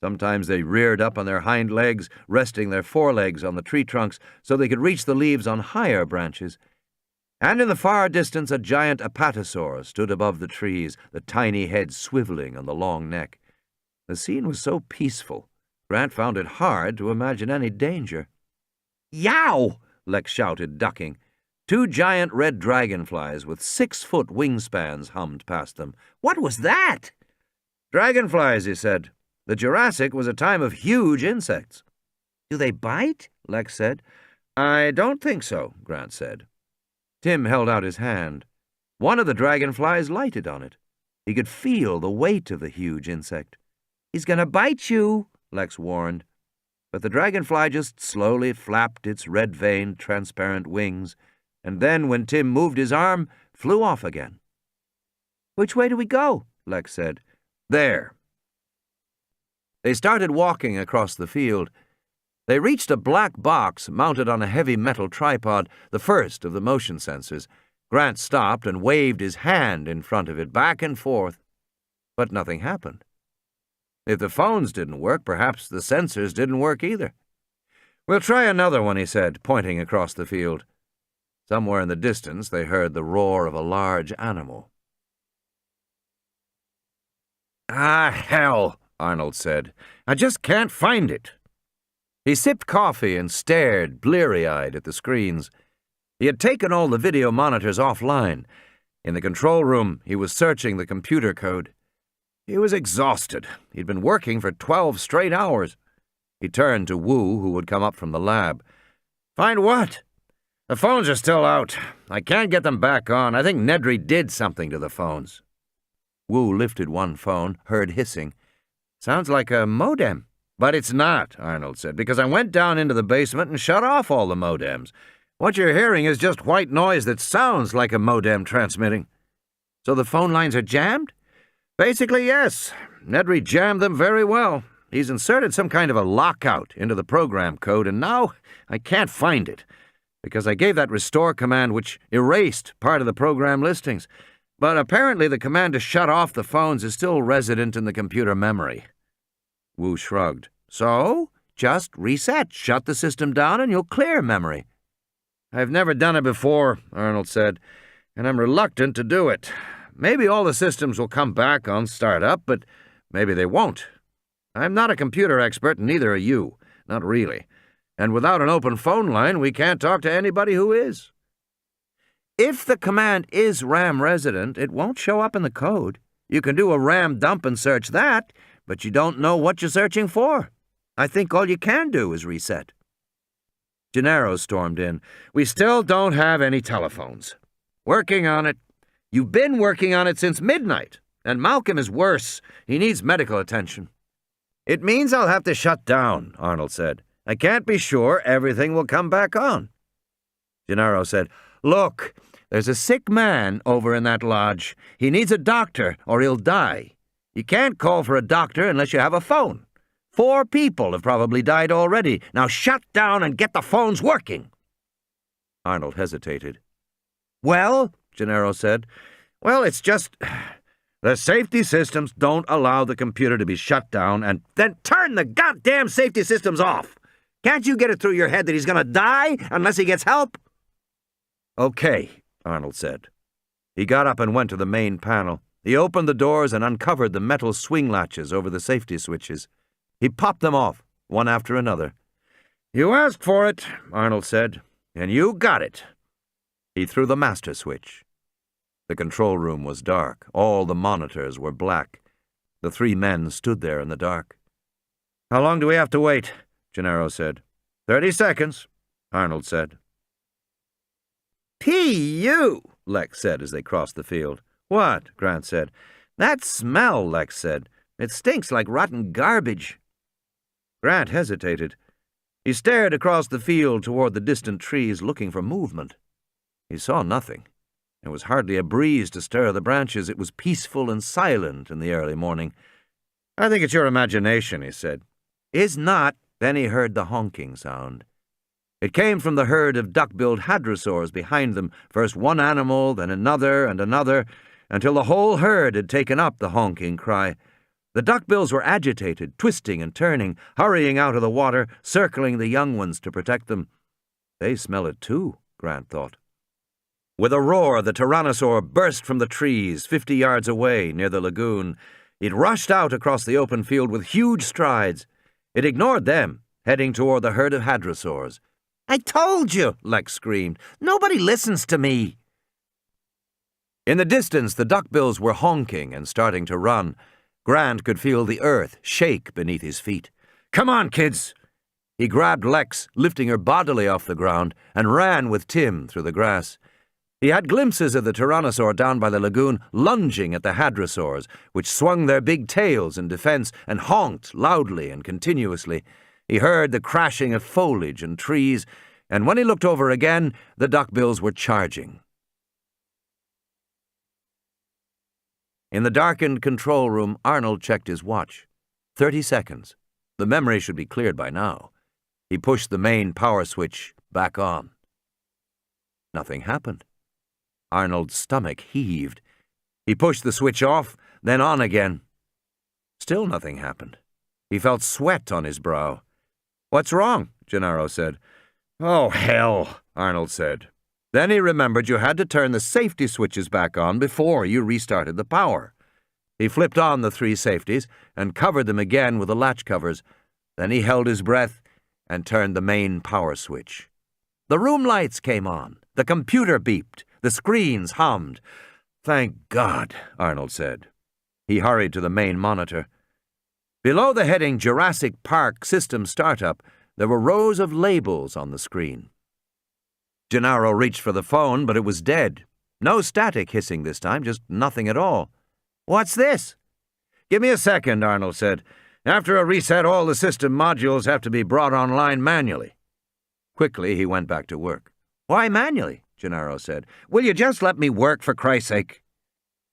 Sometimes they reared up on their hind legs, resting their forelegs on the tree trunks so they could reach the leaves on higher branches. And in the far distance, a giant apatosaur stood above the trees, the tiny head swiveling on the long neck. The scene was so peaceful, Grant found it hard to imagine any danger. "Yow!" Lex shouted, ducking. 2 giant red dragonflies with 6-foot wingspans hummed past them. "What was that?" "Dragonflies," he said. "The Jurassic was a time of huge insects." "Do they bite?" Lex said. "I don't think so," Grant said. Tim held out his hand. One of the dragonflies lighted on it. He could feel the weight of the huge insect. "He's going to bite you," Lex warned. But the dragonfly just slowly flapped its red-veined, transparent wings, and then, when Tim moved his arm, flew off again. "Which way do we go?" Lex said. "There." They started walking across the field. They reached a black box mounted on a heavy metal tripod, the first of the motion sensors. Grant stopped and waved his hand in front of it, back and forth. But nothing happened. If the phones didn't work, perhaps the sensors didn't work either. "We'll try another one," he said, pointing across the field. Somewhere in the distance they heard the roar of a large animal. "Ah, hell," Arnold said. "I just can't find it." He sipped coffee and stared, bleary-eyed, at the screens. He had taken all the video monitors offline. In the control room, he was searching the computer code. He was exhausted. He'd been working for 12 straight hours. He turned to Wu, who had come up from the lab. "Find what?" "The phones are still out. I can't get them back on. I think Nedry did something to the phones." Wu lifted one phone, heard hissing. "Sounds like a modem." "But it's not," Arnold said, "because I went down into the basement and shut off all the modems. What you're hearing is just white noise that sounds like a modem transmitting. So the phone lines are jammed? Basically, yes. Nedry jammed them very well. He's inserted some kind of a lockout into the program code, and now I can't find it, because I gave that restore command which erased part of the program listings. But apparently the command to shut off the phones is still resident in the computer memory. Wu shrugged. So, just reset, shut the system down, and you'll clear memory. I've never done it before, Arnold said, and I'm reluctant to do it. Maybe all the systems will come back on startup, but maybe they won't. I'm not a computer expert, and neither are you. Not really. And without an open phone line, we can't talk to anybody who is. If the command is RAM resident, it won't show up in the code. You can do a RAM dump and search that, but you don't know what you're searching for. I think all you can do is reset. Gennaro stormed in. We still don't have any telephones. Working on it. You've been working on it since midnight, and Malcolm is worse. He needs medical attention. It means I'll have to shut down, Arnold said. I can't be sure everything will come back on. Gennaro said, Look, there's a sick man over in that lodge. He needs a doctor or he'll die. You can't call for a doctor unless you have a phone. 4 people have probably died already. Now shut down and get the phones working. Arnold hesitated. Well, Gennaro said, well, it's just... The safety systems don't allow the computer to be shut down, and then turn the goddamn safety systems off. Can't you get it through your head that he's going to die unless he gets help? Okay, Arnold said. He got up and went to the main panel. He opened the doors and uncovered the metal swing latches over the safety switches. He popped them off, one after another. You asked for it, Arnold said, and you got it. He threw the master switch. The control room was dark. All the monitors were black. The 3 men stood there in the dark. How long do we have to wait? Gennaro said. 30 seconds, Arnold said. P.U., Lex said as they crossed the field. What? Grant said. That smell, Lex said. It stinks like rotten garbage. Grant hesitated. He stared across the field toward the distant trees, looking for movement. He saw nothing. There was hardly a breeze to stir the branches. It was peaceful and silent in the early morning. I think it's your imagination, he said. Is not. Then he heard the honking sound. It came from the herd of duck-billed hadrosaurs behind them, first one animal, then another and another, until the whole herd had taken up the honking cry. The duckbills were agitated, twisting and turning, hurrying out of the water, circling the young ones to protect them. They smell it too, Grant thought. With a roar, the tyrannosaur burst from the trees 50 yards away near the lagoon. It rushed out across the open field with huge strides. It ignored them, heading toward the herd of hadrosaurs. I told you, Lex screamed. Nobody listens to me. In the distance, the duckbills were honking and starting to run. Grant could feel the earth shake beneath his feet. Come on, kids! He grabbed Lex, lifting her bodily off the ground, and ran with Tim through the grass. He had glimpses of the tyrannosaur down by the lagoon lunging at the hadrosaurs, which swung their big tails in defense and honked loudly and continuously. He heard the crashing of foliage and trees, and when he looked over again, the duckbills were charging. In the darkened control room, Arnold checked his watch. 30 seconds. The memory should be cleared by now. He pushed the main power switch back on. Nothing happened. Arnold's stomach heaved. He pushed the switch off, then on again. Still nothing happened. He felt sweat on his brow. What's wrong? Gennaro said. Oh, hell, Arnold said. Then he remembered you had to turn the safety switches back on before you restarted the power. He flipped on the 3 safeties and covered them again with the latch covers. Then he held his breath and turned the main power switch. The room lights came on. The computer beeped. The screens hummed. Thank God, Arnold said. He hurried to the main monitor. Below the heading Jurassic Park System Startup, there were rows of labels on the screen. Gennaro reached for the phone, but it was dead. No static hissing this time, just nothing at all. What's this? Give me a second, Arnold said. After a reset, all the system modules have to be brought online manually. Quickly, he went back to work. Why manually? Gennaro said. Will you just let me work, for Christ's sake?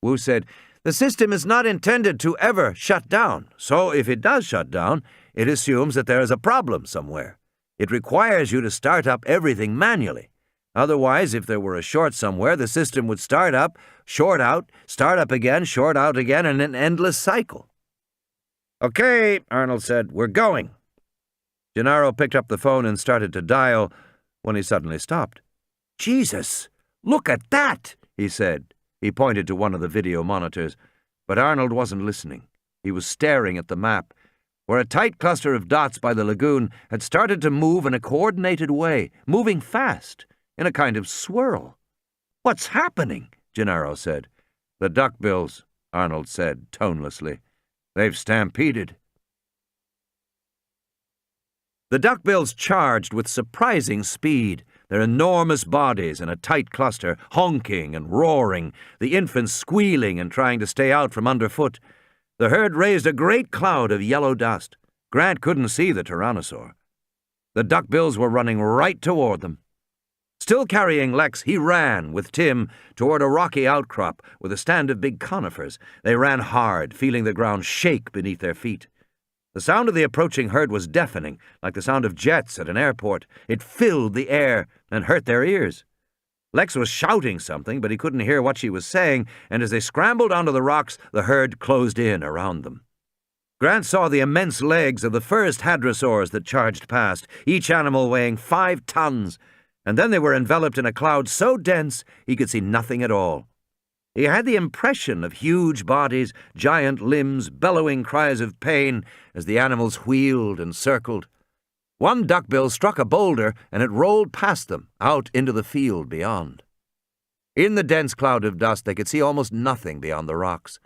Wu said, the system is not intended to ever shut down, so if it does shut down, it assumes that there is a problem somewhere. It requires you to start up everything manually. Otherwise, if there were a short somewhere, the system would start up, short out, start up again, short out again, in an endless cycle. Okay, Arnold said, we're going. Gennaro picked up the phone and started to dial when he suddenly stopped. Jesus, look at that, he said. He pointed to one of the video monitors, but Arnold wasn't listening. He was staring at the map, where a tight cluster of dots by the lagoon had started to move in a coordinated way, moving fast, in a kind of swirl. What's happening? Gennaro said. The duckbills, Arnold said tonelessly. They've stampeded. The duckbills charged with surprising speed, their enormous bodies in a tight cluster, honking and roaring, the infants squealing and trying to stay out from underfoot. The herd raised a great cloud of yellow dust. Grant couldn't see the tyrannosaur. The duckbills were running right toward them. Still carrying Lex, he ran, with Tim, toward a rocky outcrop with a stand of big conifers. They ran hard, feeling the ground shake beneath their feet. The sound of the approaching herd was deafening, like the sound of jets at an airport. It filled the air and hurt their ears. Lex was shouting something, but he couldn't hear what she was saying, and as they scrambled onto the rocks, the herd closed in around them. Grant saw the immense legs of the first hadrosaurs that charged past, each animal weighing 5 tons, and then they were enveloped in a cloud so dense he could see nothing at all. He had the impression of huge bodies, giant limbs, bellowing cries of pain as the animals wheeled and circled. One duckbill struck a boulder, and it rolled past them, out into the field beyond. In the dense cloud of dust, they could see almost nothing beyond the rocks.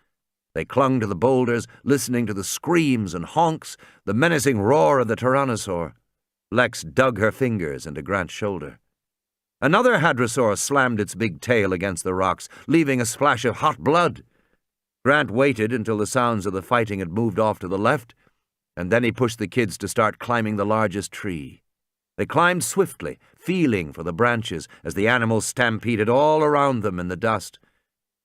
They clung to the boulders, listening to the screams and honks, the menacing roar of the tyrannosaur. Lex dug her fingers into Grant's shoulder. Another hadrosaur slammed its big tail against the rocks, leaving a splash of hot blood. Grant waited until the sounds of the fighting had moved off to the left, and then he pushed the kids to start climbing the largest tree. They climbed swiftly, feeling for the branches as the animals stampeded all around them in the dust.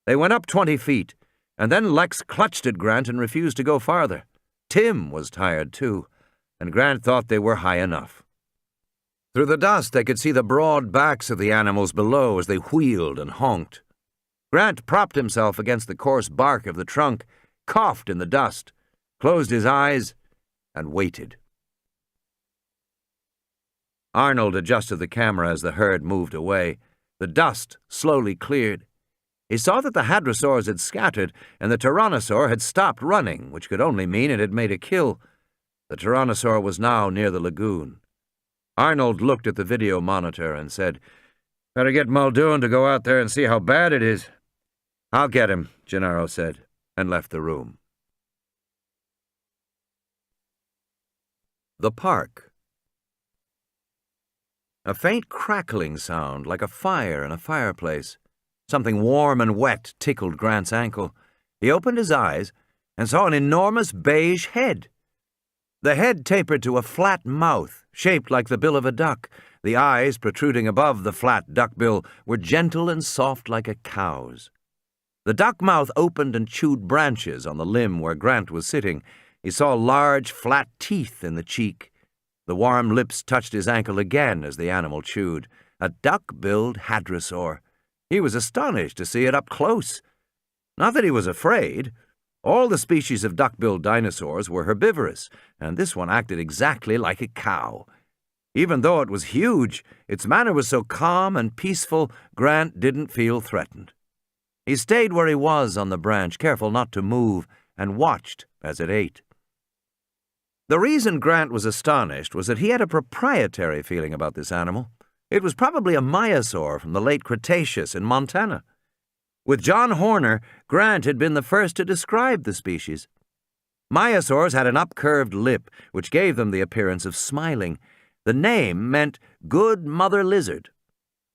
They went up 20 feet, and then Lex clutched at Grant and refused to go farther. Tim was tired too, and Grant thought they were high enough. Through the dust, they could see the broad backs of the animals below as they wheeled and honked. Grant propped himself against the coarse bark of the trunk, coughed in the dust, closed his eyes, and waited. Arnold adjusted the camera as the herd moved away. The dust slowly cleared. He saw that the hadrosaurs had scattered, and the tyrannosaur had stopped running, which could only mean it had made a kill. The tyrannosaur was now near the lagoon. Arnold looked at the video monitor and said, Better get Muldoon to go out there and see how bad it is. I'll get him, Gennaro said, and left the room. The park. A faint crackling sound, like a fire in a fireplace. Something warm and wet tickled Grant's ankle. He opened his eyes and saw an enormous beige head. The head tapered to a flat mouth, shaped like the bill of a duck. The eyes, protruding above the flat duckbill, were gentle and soft like a cow's. The duck mouth opened and chewed branches on the limb where Grant was sitting. He saw large, flat teeth in the cheek. The warm lips touched his ankle again as the animal chewed. A duck-billed hadrosaur. He was astonished to see it up close. Not that he was afraid. All the species of duck-billed dinosaurs were herbivorous, and this one acted exactly like a cow. Even though it was huge, its manner was so calm and peaceful, Grant didn't feel threatened. He stayed where he was on the branch, careful not to move, and watched as it ate. The reason Grant was astonished was that he had a proprietary feeling about this animal. It was probably a myosaur from the late Cretaceous in Montana. With John Horner, Grant had been the first to describe the species. Myosaurs had an upcurved lip, which gave them the appearance of smiling. The name meant good mother lizard.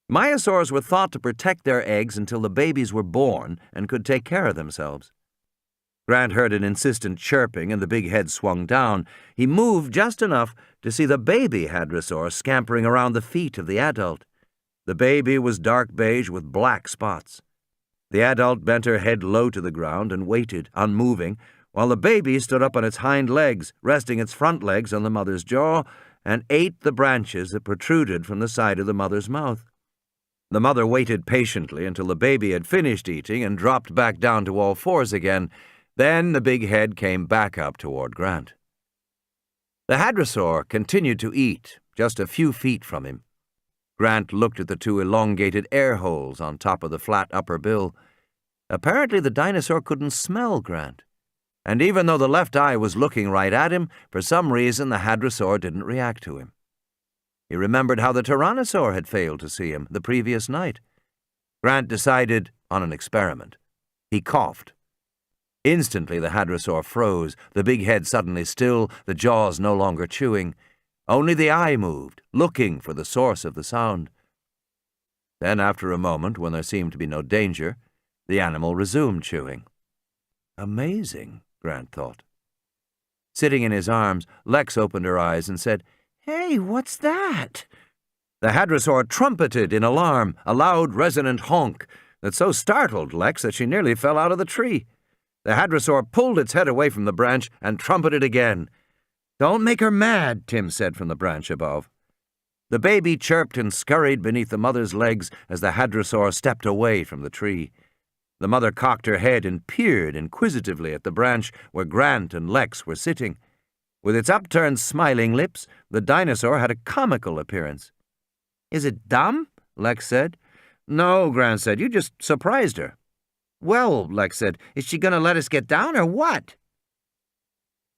Myosaurs were thought to protect their eggs until the babies were born and could take care of themselves. Grant heard an insistent chirping, and the big head swung down. He moved just enough to see the baby hadrosaur scampering around the feet of the adult. The baby was dark beige with black spots. The adult bent her head low to the ground and waited, unmoving, while the baby stood up on its hind legs, resting its front legs on the mother's jaw, and ate the branches that protruded from the side of the mother's mouth. The mother waited patiently until the baby had finished eating and dropped back down to all fours again. Then the big head came back up toward Grant. The hadrosaur continued to eat, just a few feet from him. Grant looked at the two elongated air holes on top of the flat upper bill. Apparently the dinosaur couldn't smell Grant. And even though the left eye was looking right at him, for some reason the hadrosaur didn't react to him. He remembered how the tyrannosaur had failed to see him the previous night. Grant decided on an experiment. He coughed. Instantly the hadrosaur froze, the big head suddenly still, the jaws no longer chewing. Only the eye moved, looking for the source of the sound. Then, after a moment, when there seemed to be no danger, the animal resumed chewing. Amazing, Grant thought. Sitting in his arms, Lex opened her eyes and said, "Hey, what's that?" The hadrosaur trumpeted in alarm, a loud, resonant honk that so startled Lex that she nearly fell out of the tree. The hadrosaur pulled its head away from the branch and trumpeted again. "Don't make her mad," Tim said from the branch above. The baby chirped and scurried beneath the mother's legs as the hadrosaur stepped away from the tree. The mother cocked her head and peered inquisitively at the branch where Grant and Lex were sitting. With its upturned, smiling lips, the dinosaur had a comical appearance. "Is it dumb?" Lex said. "No," Grant said. "You just surprised her." "Well," Lex said, "is she going to let us get down or what?"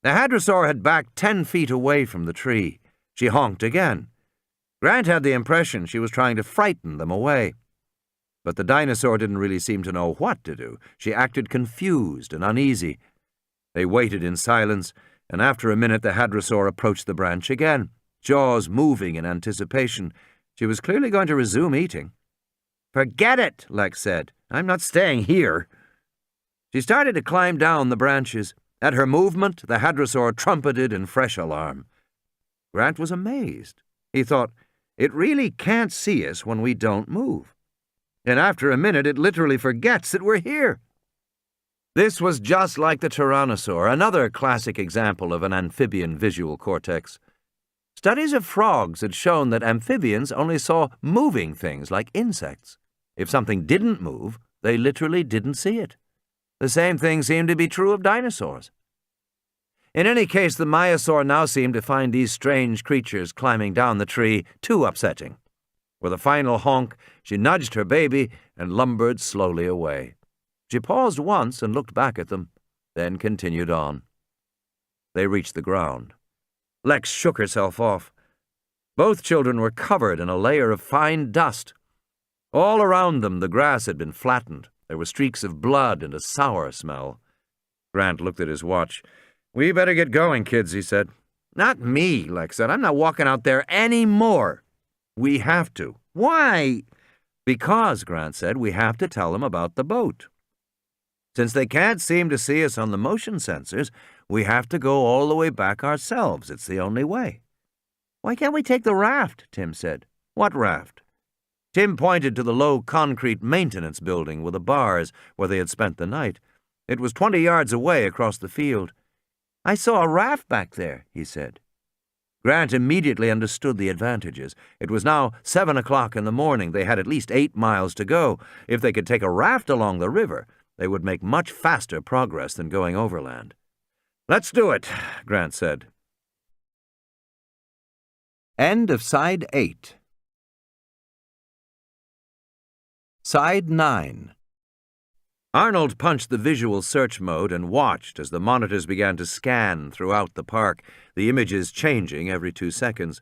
The hadrosaur had backed 10 feet away from the tree. She honked again. Grant had the impression she was trying to frighten them away. But the dinosaur didn't really seem to know what to do. She acted confused and uneasy. They waited in silence, and after a minute the hadrosaur approached the branch again, jaws moving in anticipation. She was clearly going to resume eating. "Forget it," Lex said. "I'm not staying here." She started to climb down the branches. At her movement, the hadrosaur trumpeted in fresh alarm. Grant was amazed. He thought, it really can't see us when we don't move. And after a minute, it literally forgets that we're here. This was just like the tyrannosaur, another classic example of an amphibian visual cortex. Studies of frogs had shown that amphibians only saw moving things like insects. If something didn't move, they literally didn't see it. The same thing seemed to be true of dinosaurs. In any case, the maiasaur now seemed to find these strange creatures climbing down the tree too upsetting. With a final honk, she nudged her baby and lumbered slowly away. She paused once and looked back at them, then continued on. They reached the ground. Lex shook herself off. Both children were covered in a layer of fine dust. All around them, the grass had been flattened. There were streaks of blood and a sour smell. Grant looked at his watch. "We better get going, kids," he said. "Not me," Lex said. "I'm not walking out there any more." "We have to." "Why?" "Because," Grant said, "we have to tell them about the boat. Since they can't seem to see us on the motion sensors, we have to go all the way back ourselves. It's the only way." "Why can't we take the raft?" Tim said. "What raft?" Tim pointed to the low concrete maintenance building with the bars where they had spent the night. It was 20 yards away across the field. "I saw a raft back there," he said. Grant immediately understood the advantages. It was now 7 o'clock in the morning. They had at least 8 miles to go. If they could take a raft along the river, they would make much faster progress than going overland. "Let's do it," Grant said. End of Side 8. Side 9. Arnold punched the visual search mode and watched as the monitors began to scan throughout the park, the images changing every 2 seconds.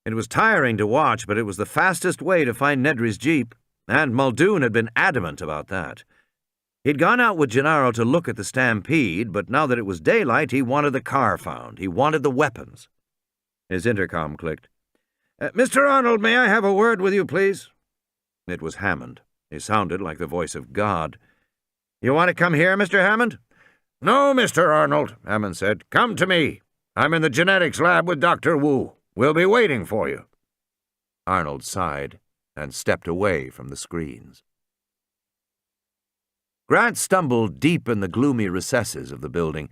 It was tiring to watch, but it was the fastest way to find Nedry's jeep, and Muldoon had been adamant about that. He'd gone out with Gennaro to look at the stampede, but now that it was daylight, he wanted the car found. He wanted the weapons. His intercom clicked. "Mr. Arnold, may I have a word with you, please?" It was Hammond. He sounded like the voice of God. "You want to come here, Mr. Hammond?" "No, Mr. Arnold," Hammond said. "Come to me. I'm in the genetics lab with Dr. Wu. We'll be waiting for you." Arnold sighed. and stepped away from the screens. Grant stumbled deep in the gloomy recesses of the building.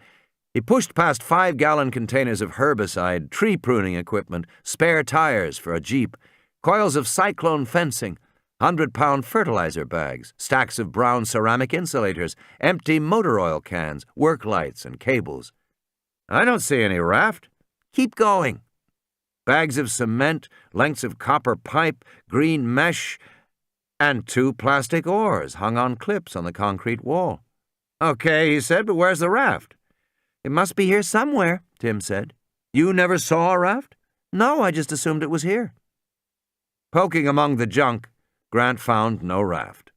He pushed past 5-gallon containers of herbicide, tree pruning equipment, spare tires for a Jeep, coils of cyclone fencing, 100-pound fertilizer bags, stacks of brown ceramic insulators, empty motor oil cans, work lights, and cables. I don't see any raft. Keep going. Bags of cement, lengths of copper pipe, green mesh, and 2 plastic oars hung on clips on the concrete wall. Okay, he said, but where's the raft? It must be here somewhere, Tim said. You never saw a raft? No, I just assumed it was here. Poking among the junk, Grant found no raft.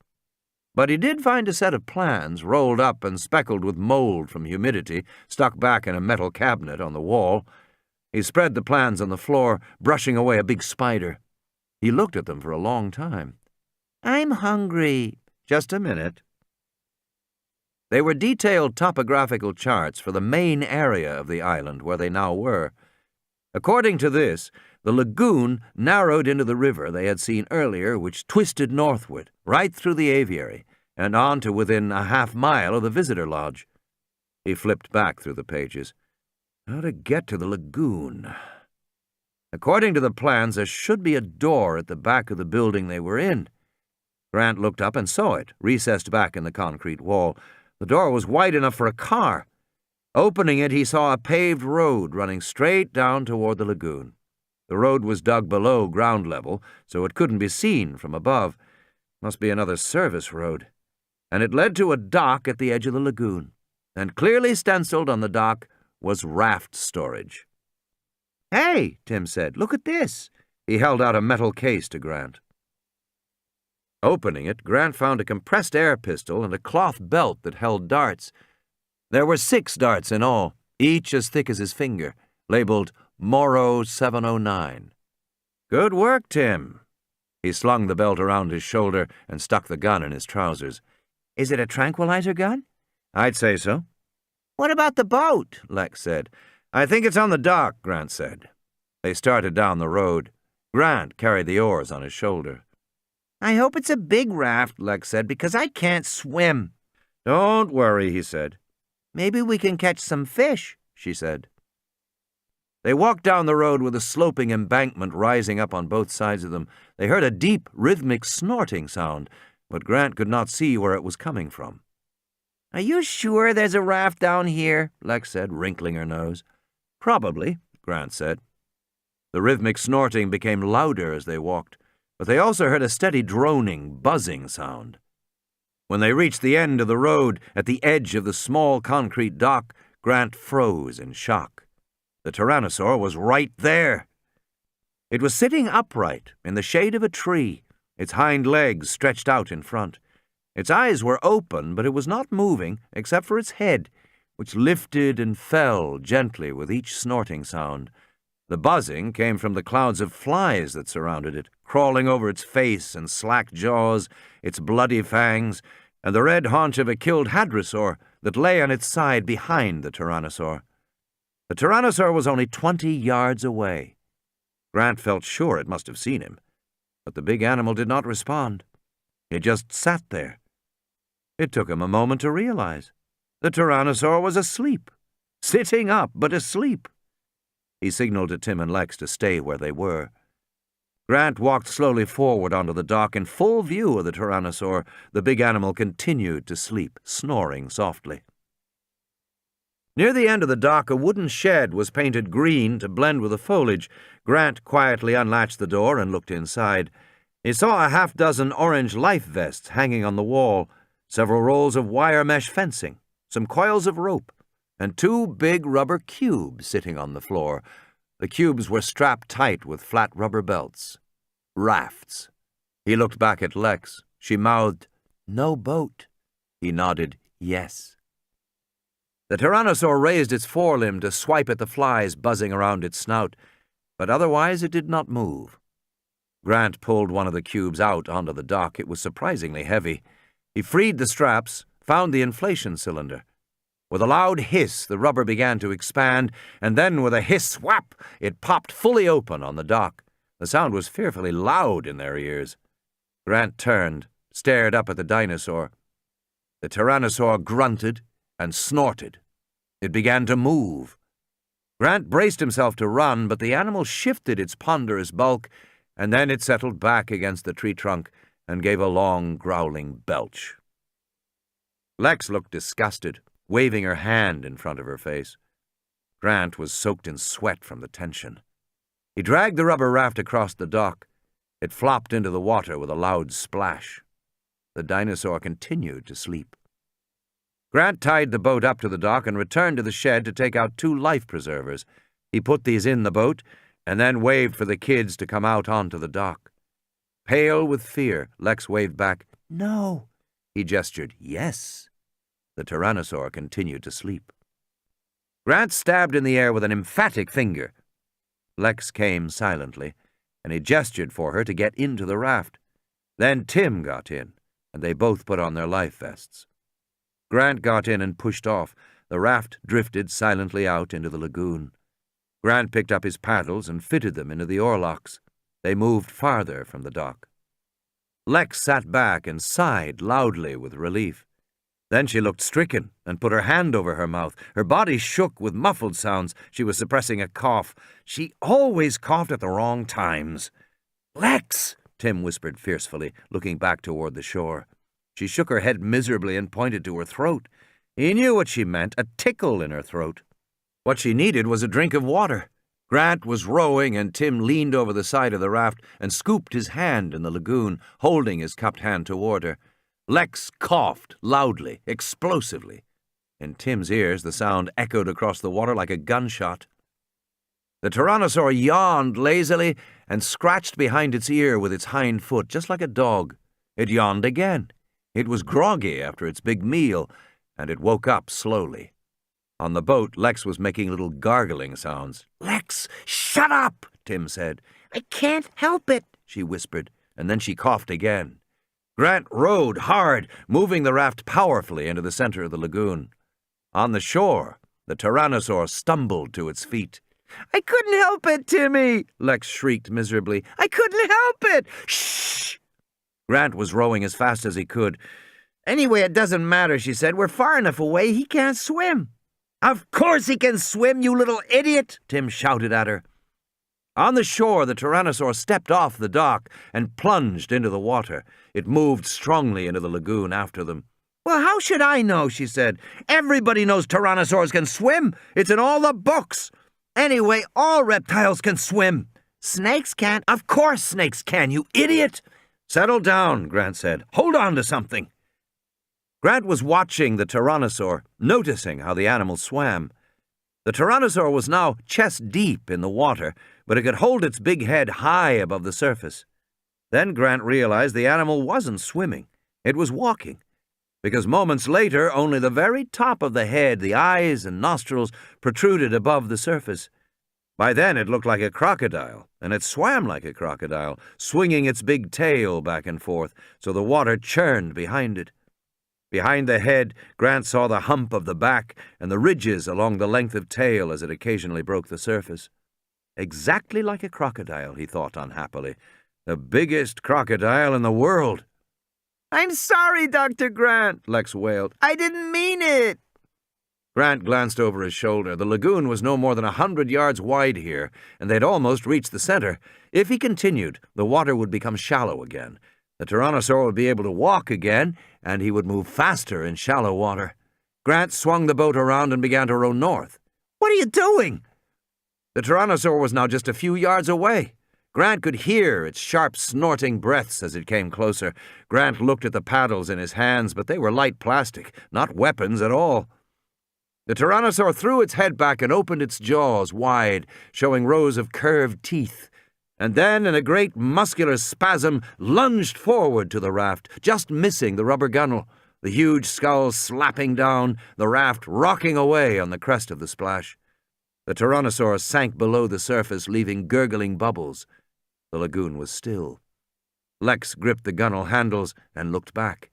But he did find a set of plans, rolled up and speckled with mold from humidity, stuck back in a metal cabinet on the wall. He spread the plans on the floor, brushing away a big spider. He looked at them for a long time. I'm hungry. Just a minute. They were detailed topographical charts for the main area of the island where they now were. According to this, the lagoon narrowed into the river they had seen earlier, which twisted northward, right through the aviary, and on to within a half-mile of the visitor lodge. He flipped back through the pages. How to get to the lagoon? According to the plans, there should be a door at the back of the building they were in. Grant looked up and saw it, recessed back in the concrete wall. The door was wide enough for a car. Opening it, he saw a paved road running straight down toward the lagoon. The road was dug below ground level, so it couldn't be seen from above. Must be another service road. And it led to a dock at the edge of the lagoon. And clearly stenciled on the dock was raft storage. Hey, Tim said, look at this. He held out a metal case to Grant. Opening it, Grant found a compressed air pistol and a cloth belt that held darts. There were 6 darts in all, each as thick as his finger, labeled Morrow 709. Good work, Tim. He slung the belt around his shoulder and stuck the gun in his trousers. Is it a tranquilizer gun? I'd say so. What about the boat? Lex said. I think it's on the dock, Grant said. They started down the road. Grant carried the oars on his shoulder. I hope it's a big raft, Lex said, because I can't swim. Don't worry, he said. Maybe we can catch some fish, she said. They walked down the road with a sloping embankment rising up on both sides of them. They heard a deep, rhythmic snorting sound, but Grant could not see where it was coming from. Are you sure there's a raft down here? Lex said, wrinkling her nose. Probably, Grant said. The rhythmic snorting became louder as they walked, but they also heard a steady droning, buzzing sound. When they reached the end of the road, at the edge of the small concrete dock, Grant froze in shock. The tyrannosaur was right there. It was sitting upright in the shade of a tree, its hind legs stretched out in front. Its eyes were open, but it was not moving except for its head, which lifted and fell gently with each snorting sound. The buzzing came from the clouds of flies that surrounded it, crawling over its face and slack jaws, its bloody fangs, and the red haunch of a killed hadrosaur that lay on its side behind the tyrannosaur. The tyrannosaur was only 20 yards away. Grant felt sure it must have seen him, but the big animal did not respond. It just sat there. It took him a moment to realize. The tyrannosaur was asleep, sitting up but asleep. He signaled to Tim and Lex to stay where they were. Grant walked slowly forward onto the dock in full view of the tyrannosaur. The big animal continued to sleep, snoring softly. Near the end of the dock, a wooden shed was painted green to blend with the foliage. Grant quietly unlatched the door and looked inside. He saw a half-dozen orange life vests hanging on the wall, several rolls of wire mesh fencing, some coils of rope, and 2 big rubber cubes sitting on the floor. The cubes were strapped tight with flat rubber belts. Rafts. He looked back at Lex. She mouthed, "No boat." He nodded, "Yes." The tyrannosaur raised its forelimb to swipe at the flies buzzing around its snout, but otherwise it did not move. Grant pulled one of the cubes out onto the dock. It was surprisingly heavy. He freed the straps, found the inflation cylinder. With a loud hiss, the rubber began to expand, and then with a hiss whap, it popped fully open on the dock. The sound was fearfully loud in their ears. Grant turned, stared up at the dinosaur. The tyrannosaur grunted and snorted. It began to move. Grant braced himself to run, but the animal shifted its ponderous bulk, and then it settled back against the tree trunk and gave a long, growling belch. Lex looked disgusted, waving her hand in front of her face. Grant was soaked in sweat from the tension. He dragged the rubber raft across the dock. It flopped into the water with a loud splash. The dinosaur continued to sleep. Grant tied the boat up to the dock and returned to the shed to take out 2 life preservers. He put these in the boat and then waved for the kids to come out onto the dock. Pale with fear, Lex waved back, "No." He gestured, "Yes." The tyrannosaur continued to sleep. Grant stabbed in the air with an emphatic finger. Lex came silently, and he gestured for her to get into the raft. Then Tim got in, and they both put on their life vests. Grant got in and pushed off. The raft drifted silently out into the lagoon. Grant picked up his paddles and fitted them into the oarlocks. They moved farther from the dock. Lex sat back and sighed loudly with relief. Then she looked stricken and put her hand over her mouth. Her body shook with muffled sounds. She was suppressing a cough. She always coughed at the wrong times. "Lex!" Tim whispered fiercely, looking back toward the shore. She shook her head miserably and pointed to her throat. He knew what she meant, a tickle in her throat. What she needed was a drink of water. Grant was rowing, and Tim leaned over the side of the raft and scooped his hand in the lagoon, holding his cupped hand toward her. Lex coughed loudly, explosively. In Tim's ears, the sound echoed across the water like a gunshot. The tyrannosaur yawned lazily and scratched behind its ear with its hind foot, just like a dog. It yawned again. It was groggy after its big meal, and it woke up slowly. On the boat, Lex was making little gargling sounds. "Lex, shut up," Tim said. "I can't help it," she whispered, and then she coughed again. Grant rowed hard, moving the raft powerfully into the center of the lagoon. On the shore, the tyrannosaur stumbled to its feet. "I couldn't help it, Timmy," Lex shrieked miserably. "I couldn't help it." "Shh!" Grant was rowing as fast as he could. "Anyway, it doesn't matter," she said. "We're far enough away. He can't swim." "Of course he can swim, you little idiot," Tim shouted at her. On the shore, the tyrannosaur stepped off the dock and plunged into the water. It moved strongly into the lagoon after them. "Well, how should I know?" she said. "Everybody knows tyrannosaurs can swim. It's in all the books. Anyway, all reptiles can swim. Snakes can't. Of course snakes can, you idiot." "Settle down," Grant said. "Hold on to something." Grant was watching the tyrannosaur, noticing how the animal swam. The tyrannosaur was now chest-deep in the water, but it could hold its big head high above the surface. Then Grant realized the animal wasn't swimming. It was walking, because moments later only the very top of the head, the eyes and nostrils, protruded above the surface. By then it looked like a crocodile, and it swam like a crocodile, swinging its big tail back and forth, so the water churned behind it. Behind the head, Grant saw the hump of the back and the ridges along the length of tail as it occasionally broke the surface. Exactly like a crocodile, he thought unhappily. The biggest crocodile in the world. "I'm sorry, Dr. Grant," Lex wailed. "I didn't mean it." Grant glanced over his shoulder. The lagoon was no more than 100 yards wide here, and they'd almost reached the center. If he continued, the water would become shallow again. The tyrannosaur would be able to walk again, and he would move faster in shallow water. Grant swung the boat around and began to row north. "What are you doing?" The tyrannosaur was now just a few yards away. Grant could hear its sharp, snorting breaths as it came closer. Grant looked at the paddles in his hands, but they were light plastic, not weapons at all. The tyrannosaur threw its head back and opened its jaws wide, showing rows of curved teeth, and then, in a great muscular spasm, lunged forward to the raft, just missing the rubber gunnel, the huge skull slapping down, the raft rocking away on the crest of the splash. The tyrannosaur sank below the surface, leaving gurgling bubbles. The lagoon was still. Lex gripped the gunnel handles and looked back.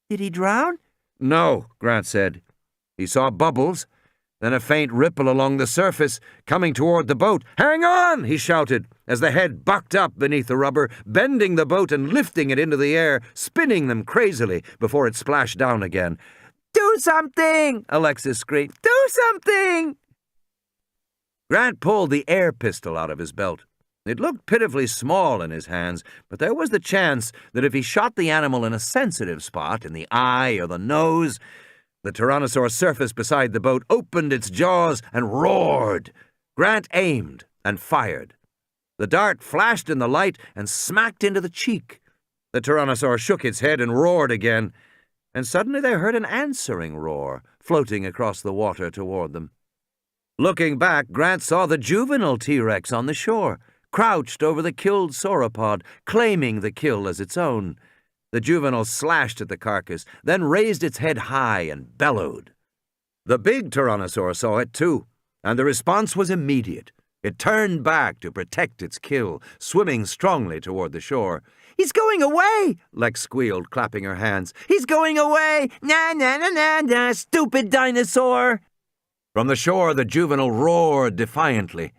"Did he drown?" "No," Grant said. He saw bubbles, Then a faint ripple along the surface, coming toward the boat. "Hang on!" he shouted, as the head bucked up beneath the rubber, bending the boat and lifting it into the air, spinning them crazily before it splashed down again. "Do something!" Alexis screamed. "Do something!" Grant pulled the air pistol out of his belt. It looked pitifully small in his hands, but there was the chance that if he shot the animal in a sensitive spot, in the eye or the nose, the Tyrannosaur surface beside the boat opened its jaws and roared. Grant aimed and fired. The dart flashed in the light and smacked into the cheek. The Tyrannosaur shook its head and roared again, and suddenly they heard an answering roar floating across the water toward them. Looking back, Grant saw the juvenile T-Rex on the shore, crouched over the killed sauropod, claiming the kill as its own. The juvenile slashed at the carcass, then raised its head high and bellowed. The big Tyrannosaur saw it too, and the response was immediate. It turned back to protect its kill, swimming strongly toward the shore. "He's going away!" Lex squealed, clapping her hands. "He's going away! Na na na na na, stupid dinosaur!" From the shore, the juvenile roared defiantly.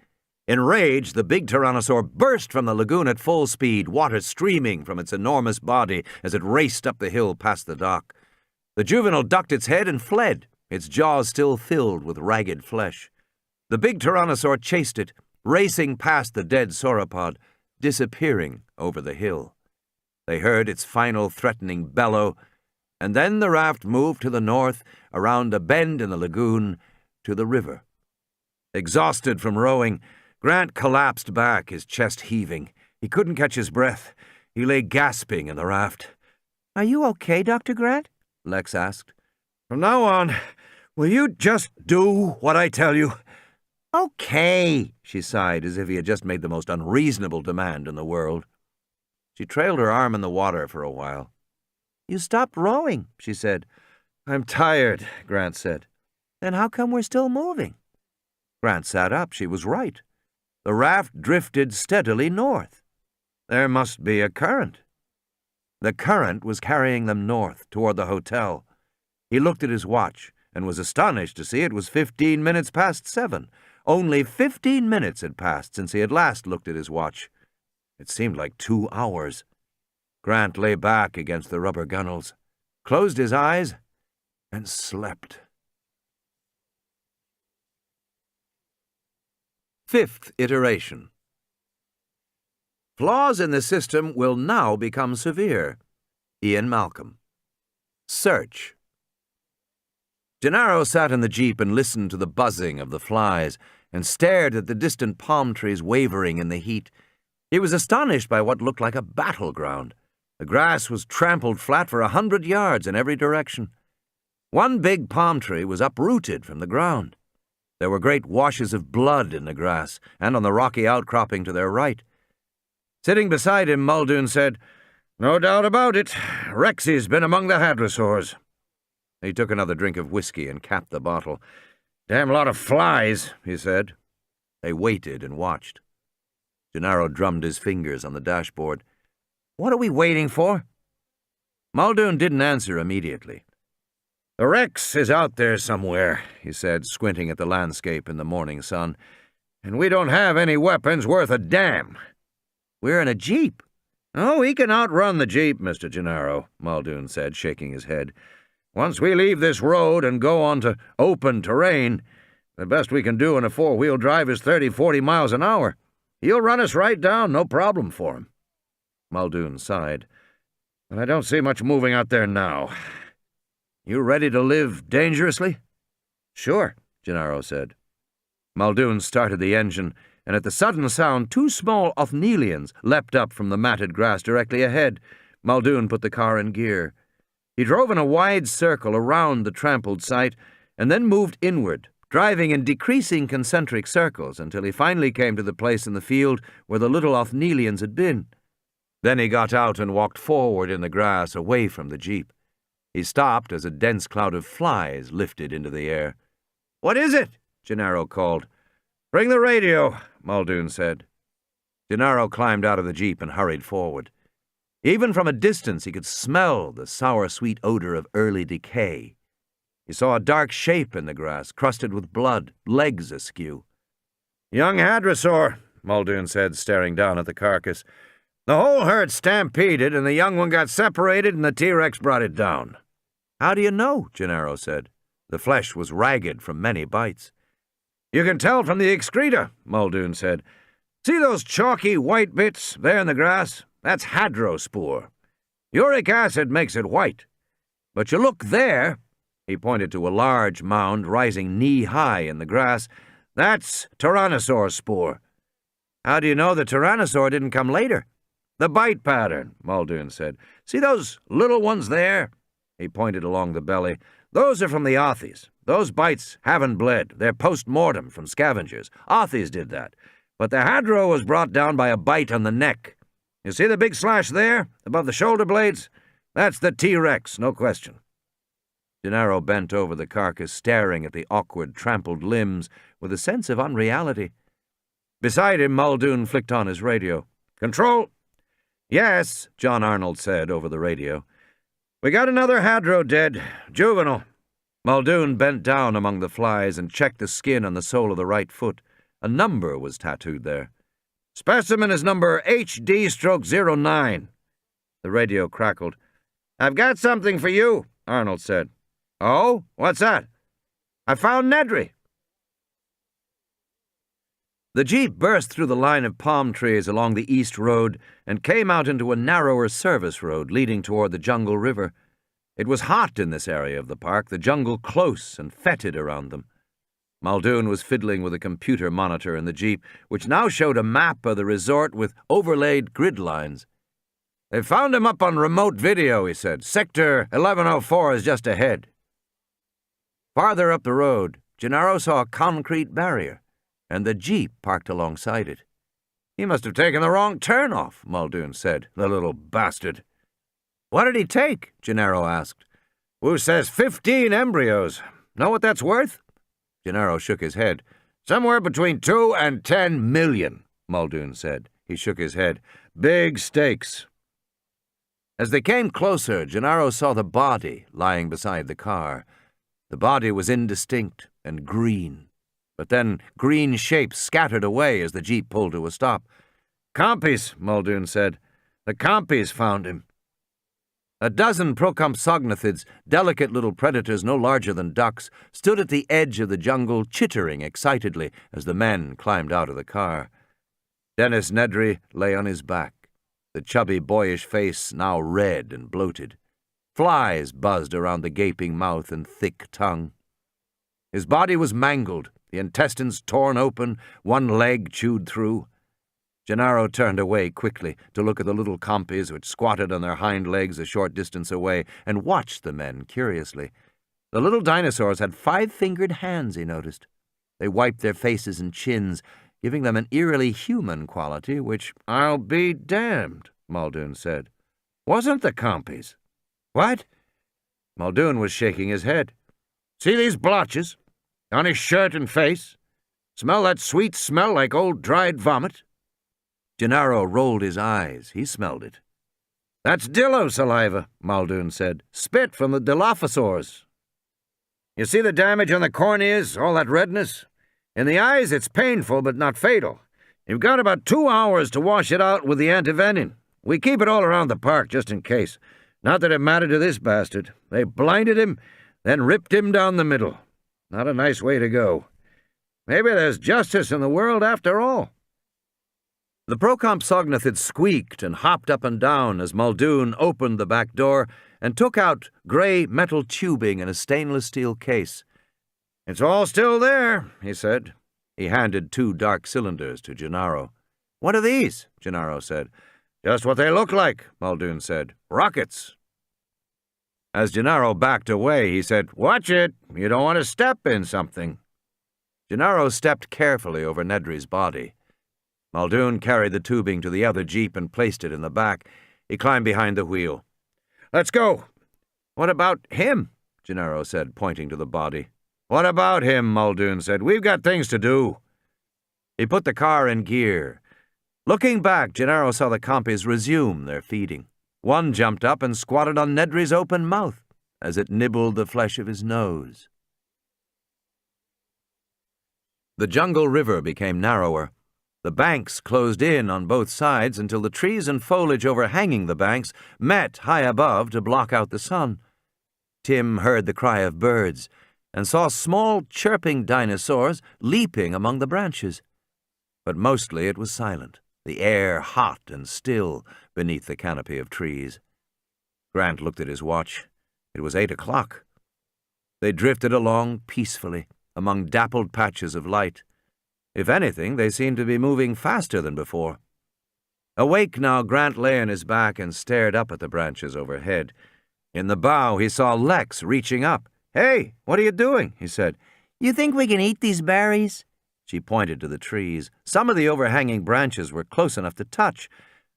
In rage, the big Tyrannosaur burst from the lagoon at full speed, water streaming from its enormous body as it raced up the hill past the dock. The juvenile ducked its head and fled, its jaws still filled with ragged flesh. The big Tyrannosaur chased it, racing past the dead sauropod, disappearing over the hill. They heard its final threatening bellow, and then the raft moved to the north, around a bend in the lagoon, to the river. Exhausted from rowing, Grant collapsed back, his chest heaving. He couldn't catch his breath. He lay gasping in the raft. "Are you okay, Dr. Grant?" Lex asked. "From now on, will you just do what I tell you?" "Okay," she sighed, as if he had just made the most unreasonable demand in the world. She trailed her arm in the water for a while. "You stopped rowing," she said. "I'm tired," Grant said. "Then how come we're still moving?" Grant sat up. She was right. The raft drifted steadily north. There must be a current. The current was carrying them north, toward the hotel. He looked at his watch and was astonished to see it was 15 minutes past 7. Only 15 minutes had passed since he had last looked at his watch. It seemed like 2 hours. Grant lay back against the rubber gunnels, closed his eyes, and slept. Fifth iteration. Flaws in the system will now become severe. Ian Malcolm. Search. Gennaro sat in the jeep and listened to the buzzing of the flies and stared at the distant palm trees wavering in the heat. He was astonished by what looked like a battleground. The grass was trampled flat for 100 yards in every direction. One big palm tree was uprooted from the ground. There were great washes of blood in the grass and on the rocky outcropping to their right. Sitting beside him, Muldoon said, "No doubt about it. Rexy's been among the hadrosaurs." He took another drink of whiskey and capped the bottle. "Damn lot of flies," he said. They waited and watched. Gennaro drummed his fingers on the dashboard. "What are we waiting for?" Muldoon didn't answer immediately. "The Rex is out there somewhere," he said, squinting at the landscape in the morning sun. "And we don't have any weapons worth a damn." "We're in a jeep." "Oh, we can outrun the jeep, Mr. Gennaro," Muldoon said, shaking his head. "Once we leave this road and go onto open terrain, the best we can do in a four-wheel drive is 30-40 miles an hour. He'll run us right down, no problem for him." Muldoon sighed. "But I don't see much moving out there now. You ready to live dangerously?" "Sure," Gennaro said. Muldoon started the engine, and at the sudden sound, 2 small Ophnelians leapt up from the matted grass directly ahead. Muldoon put the car in gear. He drove in a wide circle around the trampled site, and then moved inward, driving in decreasing concentric circles until he finally came to the place in the field where the little Ophnelians had been. Then he got out and walked forward in the grass away from the jeep. He stopped as a dense cloud of flies lifted into the air. "What is it?" Gennaro called. "Bring the radio," Muldoon said. Gennaro climbed out of the jeep and hurried forward. Even from a distance he could smell the sour-sweet odor of early decay. He saw a dark shape in the grass, crusted with blood, legs askew. "Young hadrosaur," Muldoon said, staring down at the carcass. "The whole herd stampeded, and the young one got separated, and the T-Rex brought it down." "How do you know?" Gennaro said. The flesh was ragged from many bites. "You can tell from the excreta," Muldoon said. "See those chalky white bits there in the grass? That's hadrospore. Uric acid makes it white. But you look there," he pointed to a large mound rising knee-high in the grass, "that's tyrannosaur spore." "How do you know the tyrannosaur didn't come later?" "The bite pattern," Muldoon said. "See those little ones there?" He pointed along the belly. "Those are from the Othies. Those bites haven't bled. They're post-mortem from scavengers. Othies did that. But the hadro was brought down by a bite on the neck. You see the big slash there, above the shoulder blades? That's the T-Rex, no question." Gennaro bent over the carcass, staring at the awkward, trampled limbs with a sense of unreality. Beside him, Muldoon flicked on his radio. "Control." "Yes," John Arnold said over the radio. "We got another hadro dead. Juvenile." Muldoon bent down among the flies and checked the skin on the sole of the right foot. A number was tattooed there. "Specimen is number HD/09. The radio crackled. "I've got something for you," Arnold said. "Oh? What's that?" "I found Nedry." The jeep burst through the line of palm trees along the east road and came out into a narrower service road leading toward the Jungle River. It was hot in this area of the park, the jungle close and fetid around them. Muldoon was fiddling with a computer monitor in the jeep, which now showed a map of the resort with overlaid grid lines. "They found him up on remote video," he said. "Sector 1104 is just ahead." Farther up the road, Gennaro saw a concrete barrier, and the jeep parked alongside it. "He must have taken the wrong turn off," Muldoon said. "The little bastard." "What did he take?" Gennaro asked. "Wu says 15 embryos. Know what that's worth?" Gennaro shook his head. "Somewhere between 2 and 10 million, Muldoon said. He shook his head. "Big stakes." As they came closer, Gennaro saw the body lying beside the car. The body was indistinct and green, but then green shapes scattered away as the jeep pulled to a stop. "Compies," Muldoon said. "The compies found him." A dozen procompsognathids, delicate little predators no larger than ducks, stood at the edge of the jungle, chittering excitedly as the men climbed out of the car. Dennis Nedry lay on his back, the chubby boyish face now red and bloated. Flies buzzed around the gaping mouth and thick tongue. His body was mangled, the intestines torn open, one leg chewed through. Gennaro turned away quickly to look at the little compies which squatted on their hind legs a short distance away and watched the men curiously. The little dinosaurs had 5-fingered hands, he noticed. They wiped their faces and chins, giving them an eerily human quality which— "I'll be damned," Muldoon said. "Wasn't the compies." "What?" Muldoon was shaking his head. "See these blotches? On his shirt and face? Smell that sweet smell like old dried vomit?" Gennaro rolled his eyes. He smelled it. "That's Dillo saliva," Muldoon said. "Spit from the Dilophosaurs. You see the damage on the corneas, all that redness? In the eyes, it's painful but not fatal. You've got about 2 hours to wash it out with the antivenin. We keep it all around the park just in case. Not that it mattered to this bastard. They blinded him, then ripped him down the middle. Not a nice way to go. Maybe there's justice in the world after all." The procompsognathids squeaked and hopped up and down as Muldoon opened the back door and took out gray metal tubing in a stainless steel case. "It's all still there," he said. He handed 2 dark cylinders to Gennaro. "What are these?" Gennaro said. "Just what they look like," Muldoon said. "Rockets." As Gennaro backed away, he said, "Watch it. You don't want to step in something." Gennaro stepped carefully over Nedry's body. Muldoon carried the tubing to the other jeep and placed it in the back. He climbed behind the wheel. "Let's go." "What about him?" Gennaro said, pointing to the body. "What about him?" Muldoon said. "We've got things to do." He put the car in gear. Looking back, Gennaro saw the compies resume their feeding. One jumped up and squatted on Nedry's open mouth. as it nibbled the flesh of his nose. The jungle river became narrower. The banks closed in on both sides until the trees and foliage overhanging the banks met high above to block out the sun. Tim heard the cry of birds and saw small chirping dinosaurs leaping among the branches. But mostly it was silent, the air hot and still beneath the canopy of trees. Grant looked at his watch. It was 8 o'clock. They drifted along peacefully among dappled patches of light. If anything, they seemed to be moving faster than before. Awake now, Grant lay on his back and stared up at the branches overhead. In the bough, he saw Lex reaching up. "Hey, what are you doing?" he said. "You think we can eat these berries?" She pointed to the trees. Some of the overhanging branches were close enough to touch.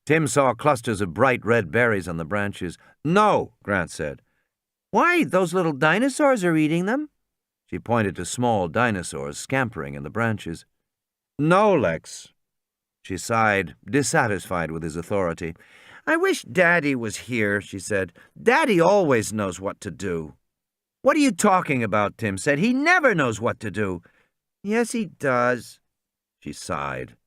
Tim saw clusters of bright red berries on the branches. "No," Grant said. "Why, those little dinosaurs are eating them." She pointed to small dinosaurs scampering in the branches. "No, Lex." She sighed, dissatisfied with his authority. "I wish Daddy was here," she said. "Daddy always knows what to do." "What are you talking about?" Tim said. "He never knows what to do." "Yes, he does." She sighed.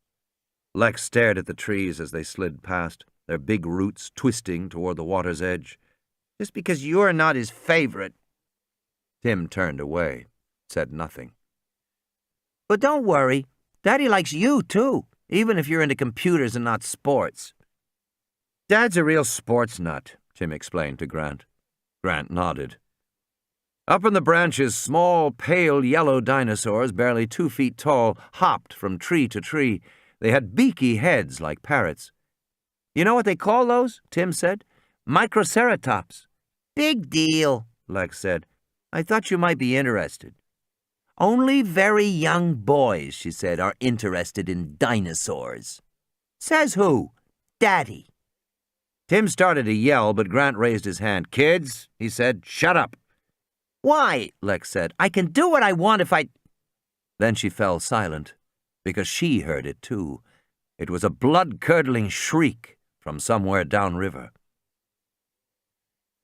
Lex stared at the trees as they slid past, their big roots twisting toward the water's edge. "Just because you're not his favorite." Tim turned away, said nothing. "But don't worry. Daddy likes you, too, even if you're into computers and not sports." "Dad's a real sports nut," Tim explained to Grant. Grant nodded. Up in the branches, small, pale yellow dinosaurs, barely 2 feet tall, hopped from tree to tree. They had beaky heads like parrots. "You know what they call those?" Tim said. "Microceratops." "Big deal," Lex said. "I thought you might be interested." "Only very young boys," she said, "are interested in dinosaurs." "Says who?" "Daddy." Tim started to yell, but Grant raised his hand. "Kids," he said, "shut up." "Why?" Lex said. "I can do what I want if I—" Then she fell silent, because she heard it too. It was a blood-curdling shriek from somewhere downriver.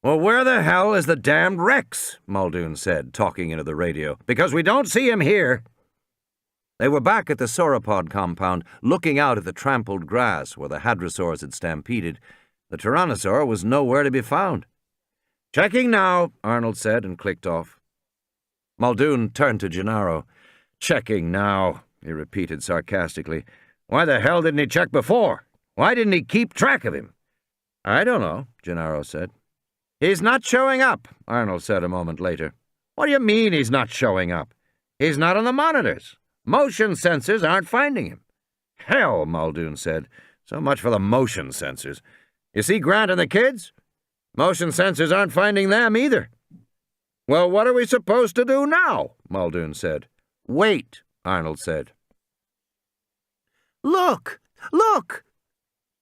"Well, where the hell is the damned Rex?" Muldoon said, talking into the radio. "Because we don't see him here." They were back at the sauropod compound, looking out at the trampled grass where the hadrosaurs had stampeded. The tyrannosaur was nowhere to be found. "Checking now," Arnold said, and clicked off. Muldoon turned to Gennaro. "Checking now," he repeated sarcastically. "Why the hell didn't he check before? Why didn't he keep track of him?" "I don't know," Gennaro said. "He's not showing up," Arnold said a moment later. "What do you mean he's not showing up? He's not on the monitors. Motion sensors aren't finding him." "Hell," Muldoon said. "So much for the motion sensors. You see Grant and the kids? Motion sensors aren't finding them either." "Well, what are we supposed to do now?" Muldoon said. "Wait," Arnold said. "Look! Look!"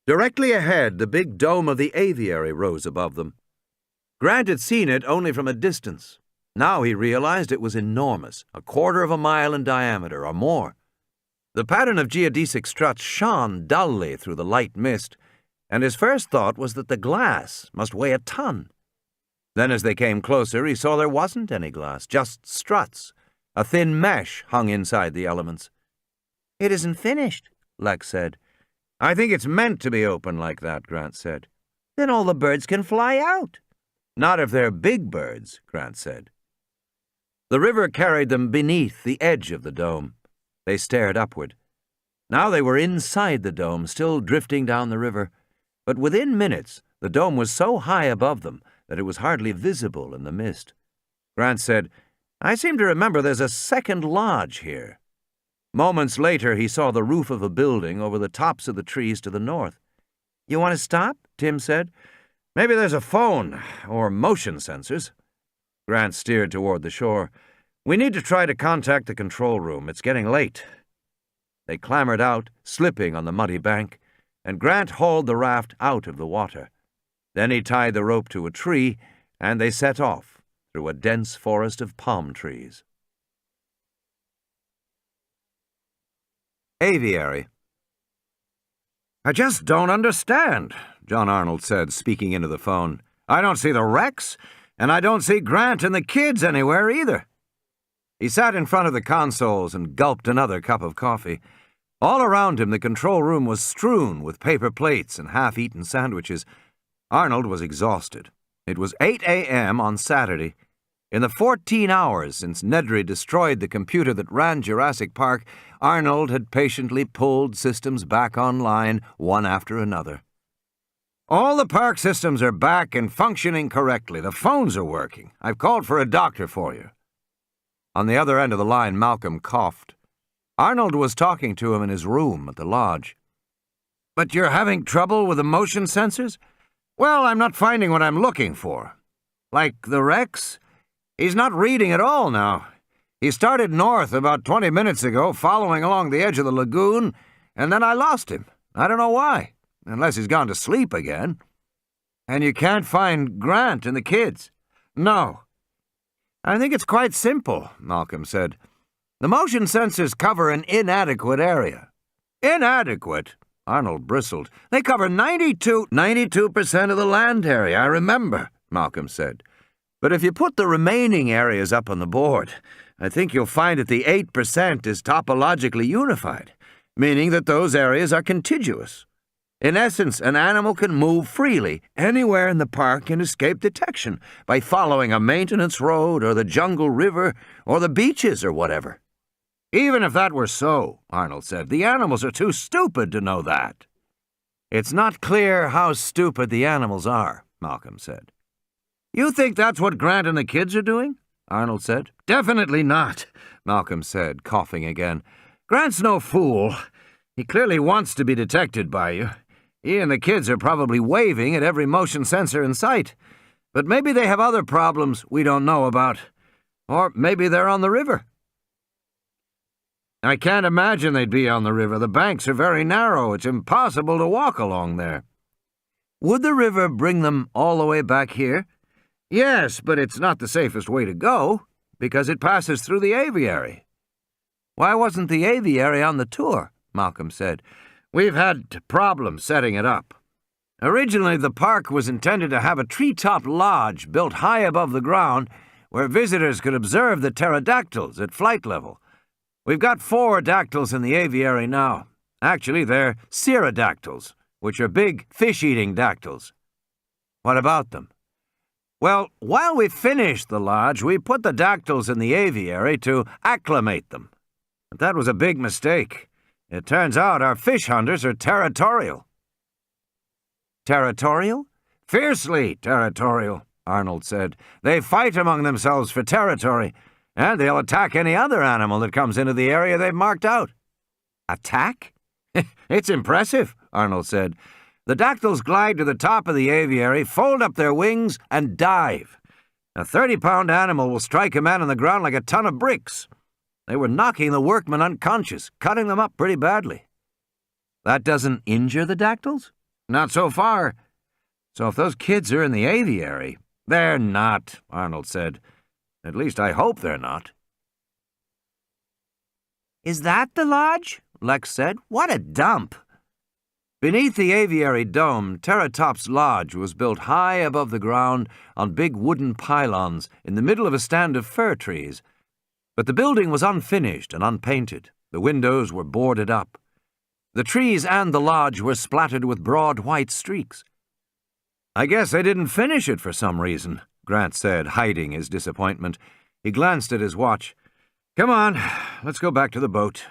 Directly ahead, the big dome of the aviary rose above them. Grant had seen it only from a distance. Now he realized it was enormous, 1/4 of a mile in diameter or more. The pattern of geodesic struts shone dully through the light mist, and his first thought was that the glass must weigh a ton. Then as they came closer, he saw there wasn't any glass, just struts. A thin mesh hung inside the elements. "It isn't finished," Lex said. "I think it's meant to be open like that," Grant said. "Then all the birds can fly out." "Not if they're big birds," Grant said. The river carried them beneath the edge of the dome. They stared upward. Now they were inside the dome, still drifting down the river. But within minutes, the dome was so high above them that it was hardly visible in the mist. Grant said, "I seem to remember there's a second lodge here." Moments later, he saw the roof of a building over the tops of the trees to the north. "You want to stop?" Tim said. "Maybe there's a phone, or motion sensors." Grant steered toward the shore. "We need to try to contact the control room. It's getting late." They clambered out, slipping on the muddy bank, and Grant hauled the raft out of the water. Then he tied the rope to a tree, and they set off through a dense forest of palm trees. Aviary. "I just don't understand," John Arnold said, speaking into the phone. "I don't see the Rex. And I don't see Grant and the kids anywhere either. He sat in front of the consoles and gulped another cup of coffee. All around him, the control room was strewn with paper plates and half-eaten sandwiches. Arnold was exhausted. It was 8 a.m. on Saturday. In the 14 hours since Nedry destroyed the computer that ran Jurassic Park, Arnold had patiently pulled systems back online, one after another. All the park systems are back and functioning correctly. The phones are working. I've called for a doctor for you. On the other end of the line, Malcolm coughed. Arnold was talking to him in his room at the lodge. But you're having trouble with the motion sensors? Well, I'm not finding what I'm looking for. Like the Rex? He's not reading at all now. He started north about 20 minutes ago, following along the edge of the lagoon, and then I lost him. I don't know why, unless he's gone to sleep again. And you can't find Grant and the kids? No. I think it's quite simple, Malcolm said. The motion sensors cover an inadequate area. Inadequate? Arnold bristled. They cover 92% of the land area, I remember, Malcolm said. But if you put the remaining areas up on the board, I think you'll find that the 8% is topologically unified, meaning that those areas are contiguous. In essence, an animal can move freely anywhere in the park and escape detection by following a maintenance road or the jungle river or the beaches or whatever. Even if that were so, Arnold said, the animals are too stupid to know that. It's not clear how stupid the animals are, Malcolm said. You think that's what Grant and the kids are doing? Arnold said. Definitely not, Malcolm said, coughing again. Grant's no fool. He clearly wants to be detected by you. He and the kids are probably waving at every motion sensor in sight. But maybe they have other problems we don't know about. Or maybe they're on the river. I can't imagine they'd be on the river. The banks are very narrow. It's impossible to walk along there. Would the river bring them all the way back here? Yes, but it's not the safest way to go, because it passes through the aviary. Why wasn't the aviary on the tour? Malcolm said. We've had problems setting it up. Originally, the park was intended to have a treetop lodge built high above the ground where visitors could observe the pterodactyls at flight level. We've got 4 dactyls in the aviary now. Actually, they're pterodactyls, which are big fish-eating dactyls. What about them? Well, while we finished the lodge, we put the dactyls in the aviary to acclimate them. But that was a big mistake. It turns out our fish hunters are territorial. Territorial? Fiercely territorial, Arnold said. They fight among themselves for territory, and they'll attack any other animal that comes into the area they've marked out. Attack? It's impressive, Arnold said. The dactyls glide to the top of the aviary, fold up their wings, and dive. A 30-pound animal will strike a man on the ground like a ton of bricks. They were knocking the workmen unconscious, cutting them up pretty badly. That doesn't injure the dactyls? Not so far. So if those kids are in the aviary... They're not, Arnold said. At least I hope they're not. Is that the lodge? Lex said. What a dump. Beneath the aviary dome, Teratop's lodge was built high above the ground on big wooden pylons in the middle of a stand of fir trees. But the building was unfinished and unpainted. The windows were boarded up. The trees and the lodge were splattered with broad white streaks. I guess they didn't finish it for some reason, Grant said, hiding his disappointment. He glanced at his watch. Come on, let's go back to the boat.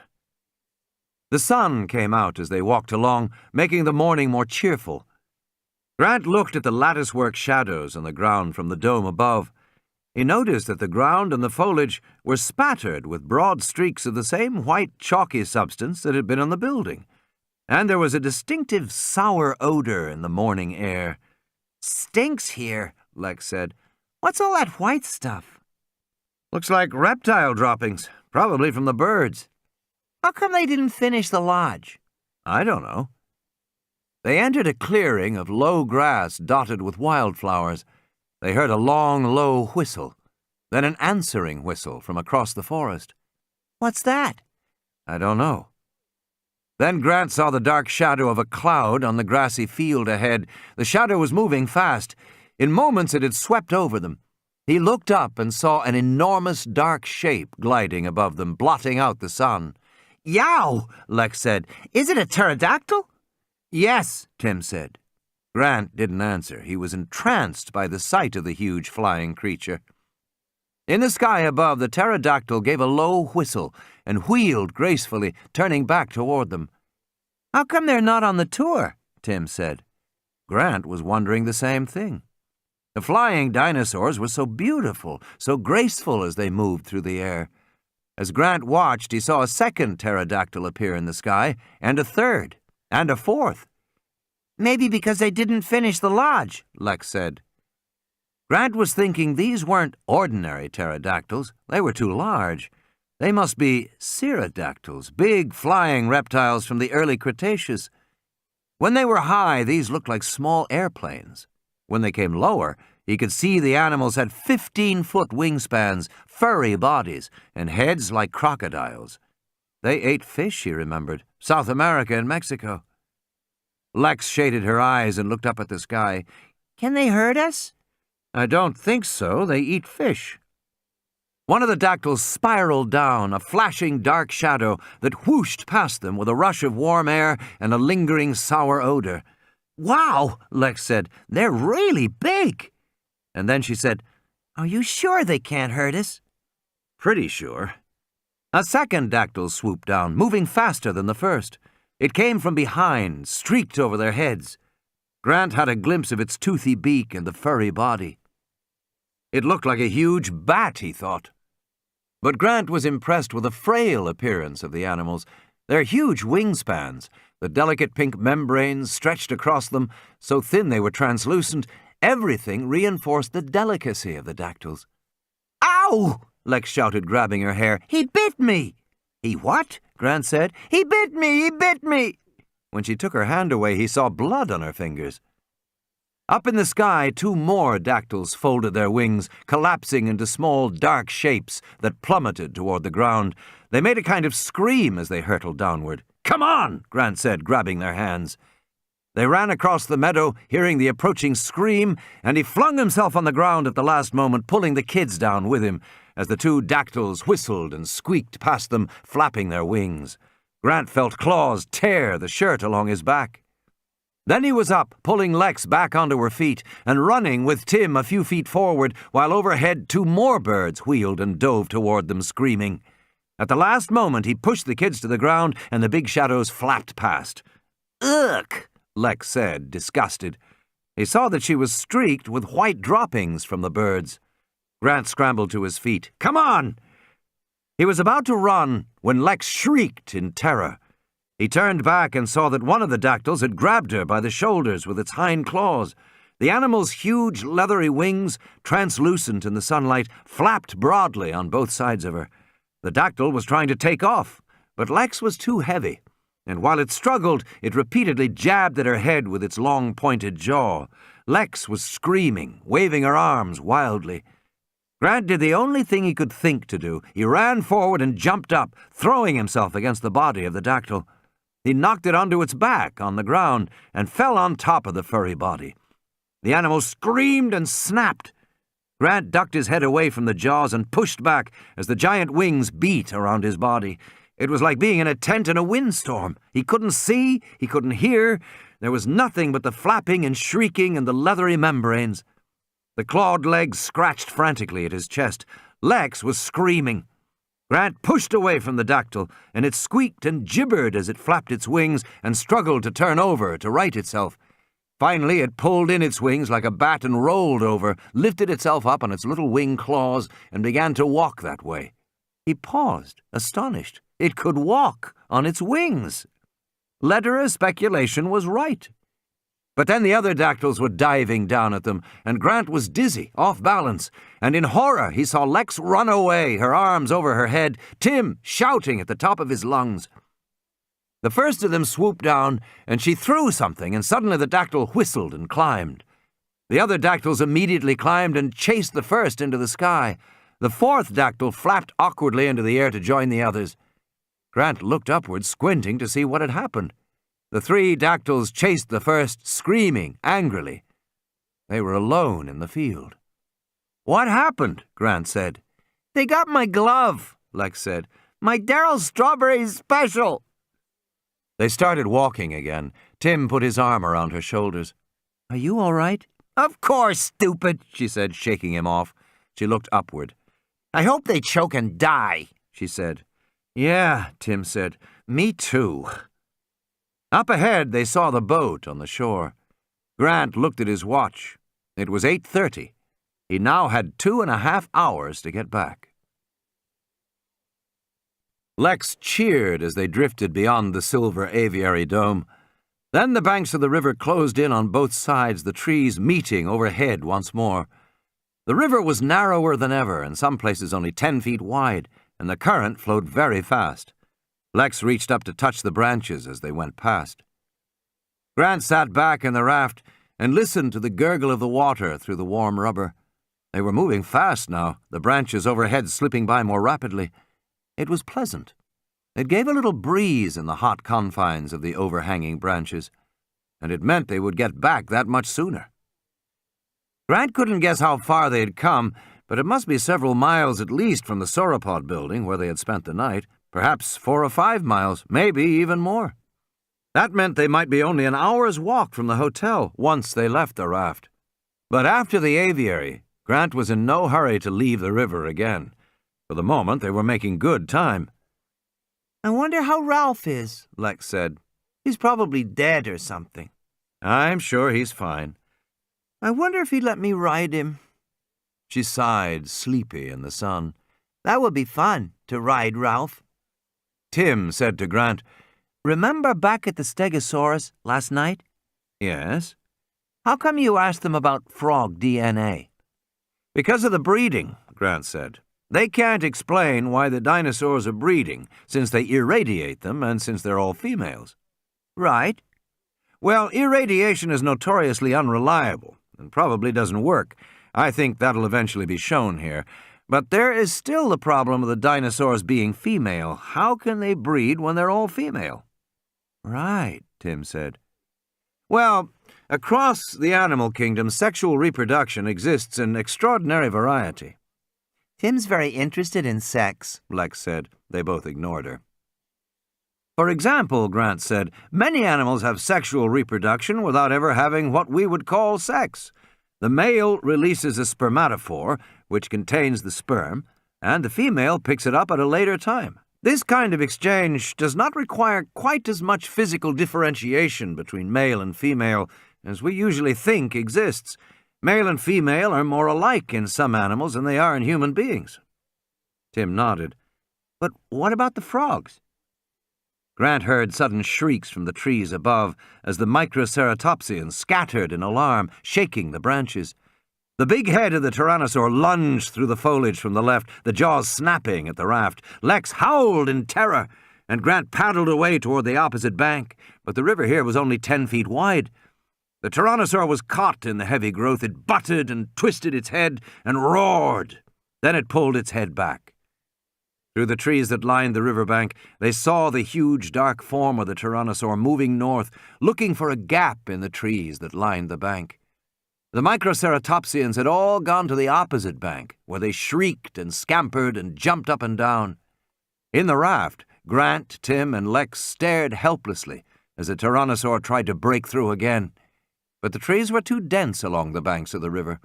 The sun came out as they walked along, making the morning more cheerful. Grant looked at the latticework shadows on the ground from the dome above. He noticed that the ground and the foliage were spattered with broad streaks of the same white chalky substance that had been on the building, and there was a distinctive sour odor in the morning air. Stinks here, Lex said. What's all that white stuff? Looks like reptile droppings, probably from the birds. How come they didn't finish the lodge? I don't know. They entered a clearing of low grass dotted with wildflowers. They heard a long, low whistle, then an answering whistle from across the forest. What's that? I don't know. Then Grant saw the dark shadow of a cloud on the grassy field ahead. The shadow was moving fast. In moments it had swept over them. He looked up and saw an enormous dark shape gliding above them, blotting out the sun. Yow, Lex said. Is it a pterodactyl? Yes, Tim said. Grant didn't answer. He was entranced by the sight of the huge flying creature. In the sky above, the pterodactyl gave a low whistle and wheeled gracefully, turning back toward them. How come they're not on the tour? Tim said. Grant was wondering the same thing. The flying dinosaurs were so beautiful, so graceful as they moved through the air. As Grant watched, he saw a second pterodactyl appear in the sky, and a third, and a fourth. Maybe because they didn't finish the lodge, Lex said. Grant was thinking these weren't ordinary pterodactyls. They were too large. They must be pterodactyls, big flying reptiles from the early Cretaceous. When they were high, these looked like small airplanes. When they came lower, he could see the animals had 15-foot wingspans, furry bodies, and heads like crocodiles. They ate fish, he remembered, South America and Mexico. Lex shaded her eyes and looked up at the sky. Can they hurt us? I don't think so. They eat fish. One of the dactyls spiraled down, a flashing dark shadow that whooshed past them with a rush of warm air and a lingering sour odor. Wow, Lex said. They're really big. And then she said, Are you sure they can't hurt us? Pretty sure. A second dactyl swooped down, moving faster than the first. It came from behind, streaked over their heads. Grant had a glimpse of its toothy beak and the furry body. It looked like a huge bat, he thought. But Grant was impressed with the frail appearance of the animals. Their huge wingspans, the delicate pink membranes stretched across them, so thin they were translucent, everything reinforced the delicacy of the dactyls. Ow! Lex shouted, grabbing her hair. He bit me! He what? Grant said. He bit me! He bit me! When she took her hand away, he saw blood on her fingers. Up in the sky, 2 more dactyls folded their wings, collapsing into small, dark shapes that plummeted toward the ground. They made a kind of scream as they hurtled downward. Come on, Grant said, grabbing their hands. They ran across the meadow, hearing the approaching scream, and he flung himself on the ground at the last moment, pulling the kids down with him, as the 2 dactyls whistled and squeaked past them, flapping their wings. Grant felt claws tear the shirt along his back. Then he was up, pulling Lex back onto her feet, and running with Tim a few feet forward, while overhead 2 more birds wheeled and dove toward them, screaming. At the last moment, he pushed the kids to the ground, and the big shadows flapped past. Ugh, Lex said, disgusted. He saw that she was streaked with white droppings from the birds. Grant scrambled to his feet. Come on! He was about to run when Lex shrieked in terror. He turned back and saw that one of the dactyls had grabbed her by the shoulders with its hind claws. The animal's huge leathery wings, translucent in the sunlight, flapped broadly on both sides of her. The dactyl was trying to take off, but Lex was too heavy, and while it struggled, it repeatedly jabbed at her head with its long pointed jaw. Lex was screaming, waving her arms wildly. Grant did the only thing he could think to do. He ran forward and jumped up, throwing himself against the body of the dactyl. He knocked it onto its back on the ground and fell on top of the furry body. The animal screamed and snapped. Grant ducked his head away from the jaws and pushed back as the giant wings beat around his body. It was like being in a tent in a windstorm. He couldn't see, he couldn't hear. There was nothing but the flapping and shrieking and the leathery membranes. The clawed legs scratched frantically at his chest. Lex was screaming. Grant pushed away from the dactyl, and it squeaked and gibbered as it flapped its wings and struggled to turn over to right itself. Finally, it pulled in its wings like a bat and rolled over, lifted itself up on its little wing claws, and began to walk that way. He paused, astonished. It could walk on its wings. Lederer's speculation was right. But then the other dactyls were diving down at them, and Grant was dizzy, off balance, and in horror he saw Lex run away, her arms over her head, Tim shouting at the top of his lungs. The first of them swooped down, and she threw something, and suddenly the dactyl whistled and climbed. The other dactyls immediately climbed and chased the first into the sky. The fourth dactyl flapped awkwardly into the air to join the others. Grant looked upward, squinting to see what had happened. The 3 dactyls chased the first, screaming angrily. They were alone in the field. What happened? Grant said. They got my glove, Lex said. My Daryl Strawberry Special. They started walking again. Tim put his arm around her shoulders. Are you all right? Of course, stupid, she said, shaking him off. She looked upward. I hope they choke and die, she said. Yeah, Tim said. Me too. Up ahead, they saw the boat on the shore. Grant looked at his watch. It was 8:30. He now had 2.5 hours to get back. Lex cheered as they drifted beyond the silver aviary dome. Then the banks of the river closed in on both sides, the trees meeting overhead once more. The river was narrower than ever, in some places only 10 feet wide, and the current flowed very fast. Lex reached up to touch the branches as they went past. Grant sat back in the raft and listened to the gurgle of the water through the warm rubber. They were moving fast now, the branches overhead slipping by more rapidly. It was pleasant. It gave a little breeze in the hot confines of the overhanging branches, and it meant they would get back that much sooner. Grant couldn't guess how far they had come, but it must be several miles at least from the sauropod building where they had spent the night, perhaps 4 or 5 miles, maybe even more. That meant they might be only an hour's walk from the hotel once they left the raft. But after the aviary, Grant was in no hurry to leave the river again. For the moment, they were making good time. I wonder how Ralph is, Lex said. He's probably dead or something. I'm sure he's fine. I wonder if he'd let me ride him. She sighed, sleepy in the sun. That would be fun, to ride Ralph. Tim said to Grant, Remember back at the Stegosaurus last night? Yes. How come you asked them about frog DNA? Because of the breeding, Grant said. They can't explain why the dinosaurs are breeding, since they irradiate them and since they're all females. Right. Well, irradiation is notoriously unreliable and probably doesn't work. I think that'll eventually be shown here. But there is still the problem of the dinosaurs being female. How can they breed when they're all female? Right, Tim said. Well, across the animal kingdom, sexual reproduction exists in extraordinary variety. Tim's very interested in sex, Lex said. They both ignored her. For example, Grant said, many animals have sexual reproduction without ever having what we would call sex. The male releases a spermatophore, which contains the sperm, and the female picks it up at a later time. This kind of exchange does not require quite as much physical differentiation between male and female as we usually think exists. Male and female are more alike in some animals than they are in human beings. Tim nodded. But what about the frogs? Grant heard sudden shrieks from the trees above as the microceratopsians scattered in alarm, shaking the branches. The big head of the tyrannosaur lunged through the foliage from the left, the jaws snapping at the raft. Lex howled in terror, and Grant paddled away toward the opposite bank, but the river here was only 10 feet wide. The tyrannosaur was caught in the heavy growth. It butted and twisted its head and roared. Then it pulled its head back. Through the trees that lined the riverbank, they saw the huge dark form of the tyrannosaur moving north, looking for a gap in the trees that lined the bank. The microceratopsians had all gone to the opposite bank, where they shrieked and scampered and jumped up and down. In the raft, Grant, Tim, and Lex stared helplessly as the tyrannosaur tried to break through again. But the trees were too dense along the banks of the river.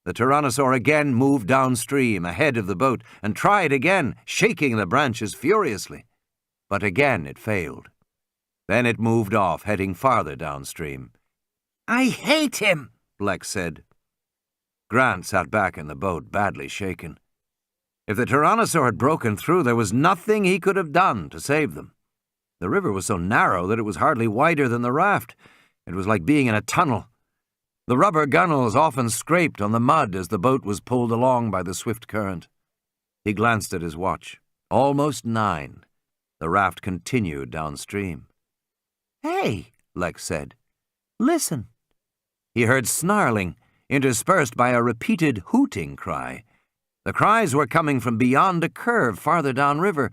The tyrannosaur again moved downstream ahead of the boat and tried again, shaking the branches furiously. But again it failed. Then it moved off, heading farther downstream. I hate him, Lex said. Grant sat back in the boat, badly shaken. If the tyrannosaur had broken through, there was nothing he could have done to save them. The river was so narrow that it was hardly wider than the raft. It was like being in a tunnel. The rubber gunnels often scraped on the mud as the boat was pulled along by the swift current. He glanced at his watch. Almost 9. The raft continued downstream. Hey, Lex said. Listen. He heard snarling, interspersed by a repeated hooting cry. The cries were coming from beyond a curve farther downriver.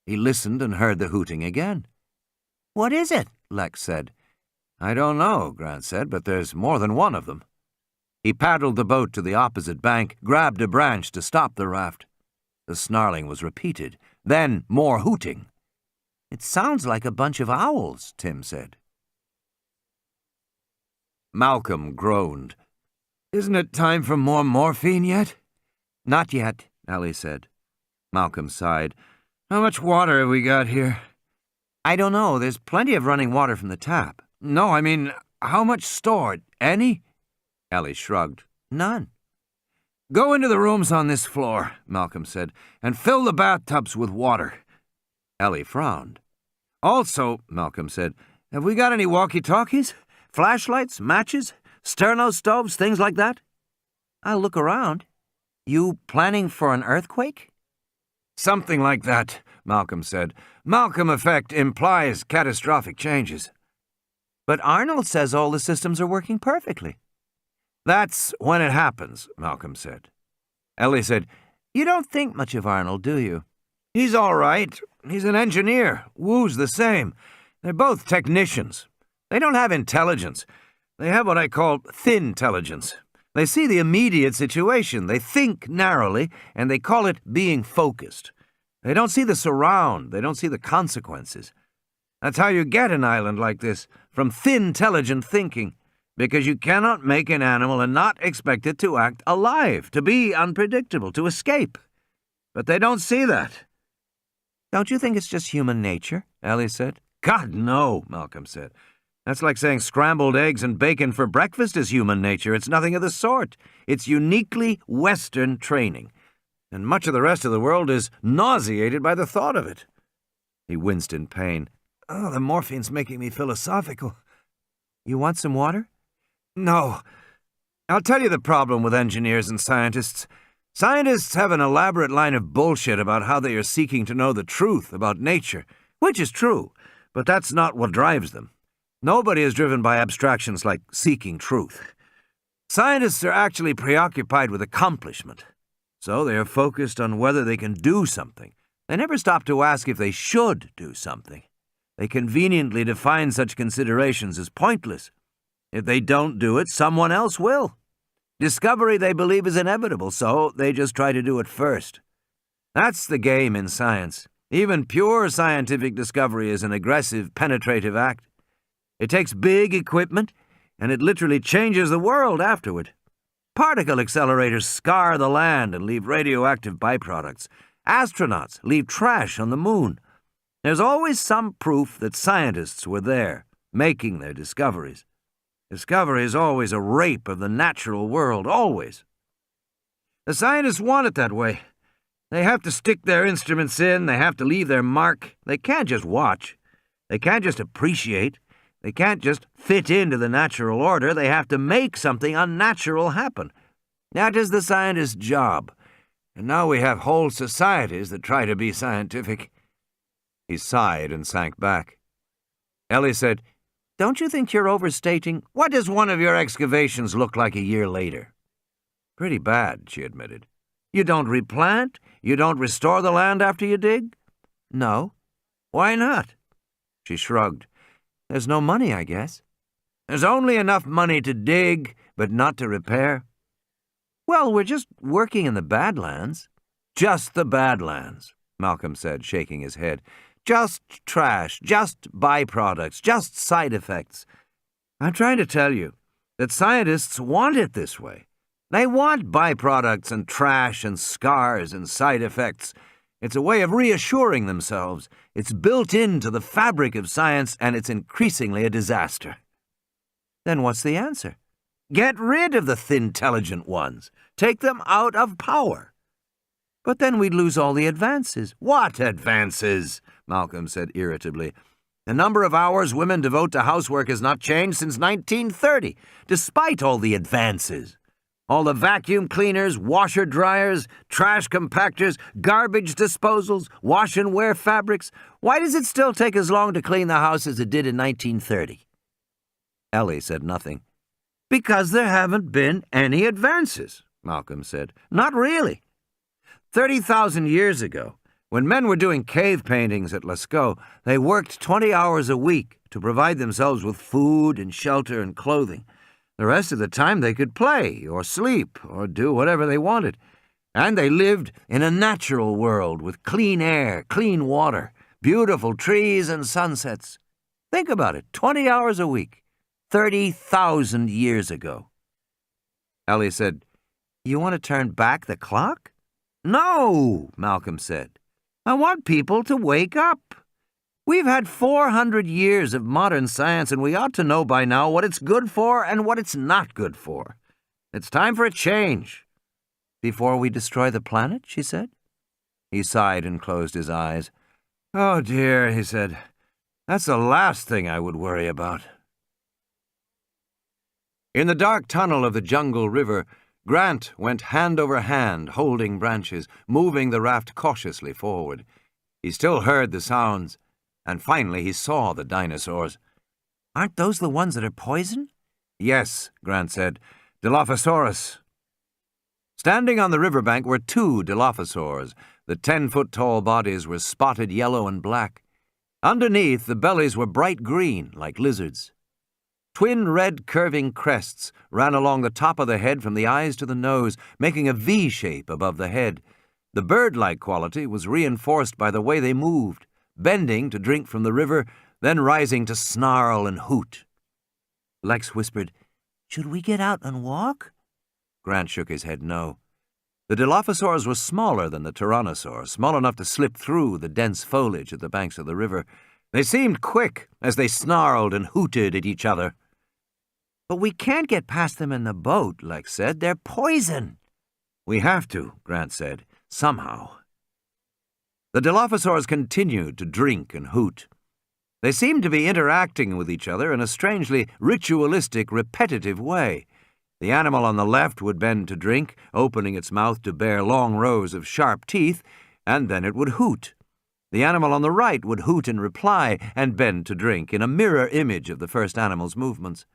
He listened and heard the hooting again. What is it? Lex said. I don't know, Grant said, but there's more than one of them. He paddled the boat to the opposite bank, grabbed a branch to stop the raft. The snarling was repeated, then more hooting. "It sounds like a bunch of owls," Tim said. Malcolm groaned. "Isn't it time for more morphine yet?" "Not yet," Ellie said. Malcolm sighed. "How much water have we got here?" "I don't know. There's plenty of running water from the tap." "No, I mean, how much stored? Any?" Ellie shrugged. "None." "Go into the rooms on this floor," Malcolm said, "and fill the bathtubs with water." Ellie frowned. "Also," Malcolm said, "have we got any walkie-talkies? Flashlights, matches, sterno stoves, things like that?" "I'll look around. You planning for an earthquake?" "Something like that," Malcolm said. "Malcolm effect implies catastrophic changes." "But Arnold says all the systems are working perfectly." "That's when it happens," Malcolm said. Ellie said, "You don't think much of Arnold, do you?" "He's all right. He's an engineer. Wu's the same. They're both technicians. They don't have intelligence. They have what I call thin-telligence. They see the immediate situation. They think narrowly, and they call it being focused. They don't see the surround. They don't see the consequences. That's how you get an island like this, from thin-telligent thinking, because you cannot make an animal and not expect it to act alive, to be unpredictable, to escape. But they don't see that." "Don't you think it's just human nature?" Ellie said. "God, no," Malcolm said. "That's like saying scrambled eggs and bacon for breakfast is human nature. It's nothing of the sort. It's uniquely Western training. And much of the rest of the world is nauseated by the thought of it." He winced in pain. "Oh, the morphine's making me philosophical." "You want some water?" "No. I'll tell you the problem with engineers and scientists. Scientists have an elaborate line of bullshit about how they are seeking to know the truth about nature, which is true, but that's not what drives them. Nobody is driven by abstractions like seeking truth. Scientists are actually preoccupied with accomplishment, so they are focused on whether they can do something. They never stop to ask if they should do something. They conveniently define such considerations as pointless. If they don't do it, someone else will. Discovery, they believe, is inevitable, so they just try to do it first. That's the game in science. Even pure scientific discovery is an aggressive, penetrative act. It takes big equipment, and it literally changes the world afterward. Particle accelerators scar the land and leave radioactive byproducts. Astronauts leave trash on the moon. There's always some proof that scientists were there, making their discoveries. Discovery is always a rape of the natural world, always. The scientists want it that way. They have to stick their instruments in, they have to leave their mark. They can't just watch. They can't just appreciate. They can't just fit into the natural order. They have to make something unnatural happen. That is the scientist's job. And now we have whole societies that try to be scientific. He sighed and sank back. Ellie said, "Don't you think you're overstating? What does one of your excavations look like a year later?" "Pretty bad," she admitted. "You don't replant? You don't restore the land after you dig?" "No." "Why not?" She shrugged. "There's no money, I guess." "There's only enough money to dig, but not to repair." "Well, we're just working in the Badlands." "Just the Badlands," Malcolm said, shaking his head. "Just trash, just byproducts, just side effects. I'm trying to tell you that scientists want it this way. They want byproducts and trash and scars and side effects. It's a way of reassuring themselves. It's built into the fabric of science, and it's increasingly a disaster." "Then what's the answer?" "Get rid of the thin-telligent ones. Take them out of power." "But then we'd lose all the advances." "What advances?" Malcolm said irritably. "The number of hours women devote to housework has not changed since 1930, despite all the advances. All the vacuum cleaners, washer-dryers, trash compactors, garbage disposals, wash-and-wear fabrics. Why does it still take as long to clean the house as it did in 1930? Ellie said nothing. "Because there haven't been any advances," Malcolm said. "Not really. 30,000 years ago, when men were doing cave paintings at Lascaux, they worked 20 hours a week to provide themselves with food and shelter and clothing. The rest of the time they could play or sleep or do whatever they wanted. And they lived in a natural world with clean air, clean water, beautiful trees and sunsets. Think about it, 20 hours a week, 30,000 years ago. Ellie said, "You want to turn back the clock?" "No," Malcolm said. "I want people to wake up. We've had 400 years of modern science, and we ought to know by now what it's good for and what it's not good for. It's time for a change." "Before we destroy the planet?" she said. He sighed and closed his eyes. "Oh, dear," he said. "That's the last thing I would worry about." In the dark tunnel of the jungle river, Grant went hand over hand, holding branches, moving the raft cautiously forward. He still heard the sounds, and finally he saw the dinosaurs. "Aren't those the ones that are poison?" "Yes," Grant said. "Dilophosaurus." Standing on the riverbank were 2 Dilophosaurs. The 10-foot-tall bodies were spotted yellow and black. Underneath, the bellies were bright green, like lizards. Twin red curving crests ran along the top of the head from the eyes to the nose, making a V shape above the head. The bird-like quality was reinforced by the way they moved, bending to drink from the river, then rising to snarl and hoot. Lex whispered, "Should we get out and walk?" Grant shook his head no. The Dilophosaurs were smaller than the Tyrannosaur, small enough to slip through the dense foliage at the banks of the river. They seemed quick as they snarled and hooted at each other. "But we can't get past them in the boat," Lex said. "They're poison." "We have to," Grant said, "somehow." The Dilophosaurs continued to drink and hoot. They seemed to be interacting with each other in a strangely ritualistic, repetitive way. The animal on the left would bend to drink, opening its mouth to bear long rows of sharp teeth, and then it would hoot. The animal on the right would hoot in reply and bend to drink, in a mirror image of the first animal's movements.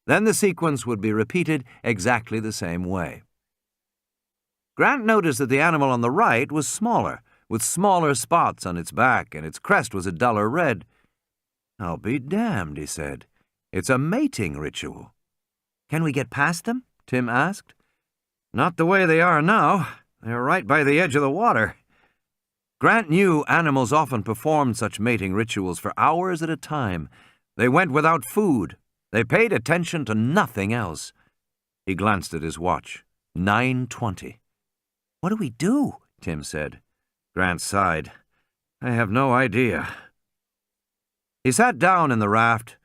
Then the sequence would be repeated exactly the same way. Grant noticed that the animal on the right was smaller, with smaller spots on its back, and its crest was a duller red. "I'll be damned," he said. "It's a mating ritual." "Can we get past them?" Tim asked. "Not the way they are now. They're right by the edge of the water." Grant knew animals often performed such mating rituals for hours at a time. They went without food. They paid attention to nothing else. He glanced at his watch. 9:20. "What do we do?" Tim said. Grant sighed. "I have no idea." He sat down in the raft,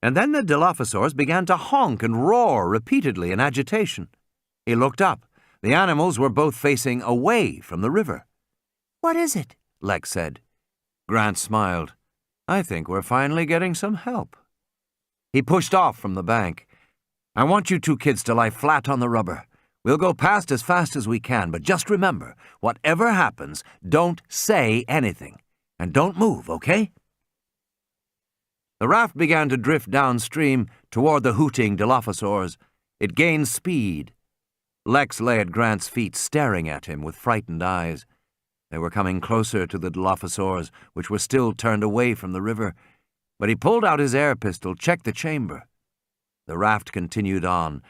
and then the Dilophosaurs began to honk and roar repeatedly in agitation. He looked up. The animals were both facing away from the river. "What is it?" Lex said. Grant smiled. "I think we're finally getting some help." He pushed off from the bank. "I want you 2 kids to lie flat on the rubber. We'll go past as fast as we can, but just remember, whatever happens, don't say anything. And don't move, okay?" The raft began to drift downstream toward the hooting Dilophosaurs. It gained speed. Lex lay at Grant's feet, staring at him with frightened eyes. They were coming closer to the Dilophosaurs, which were still turned away from the river. But he pulled out his air pistol, checked the chamber. The raft continued on,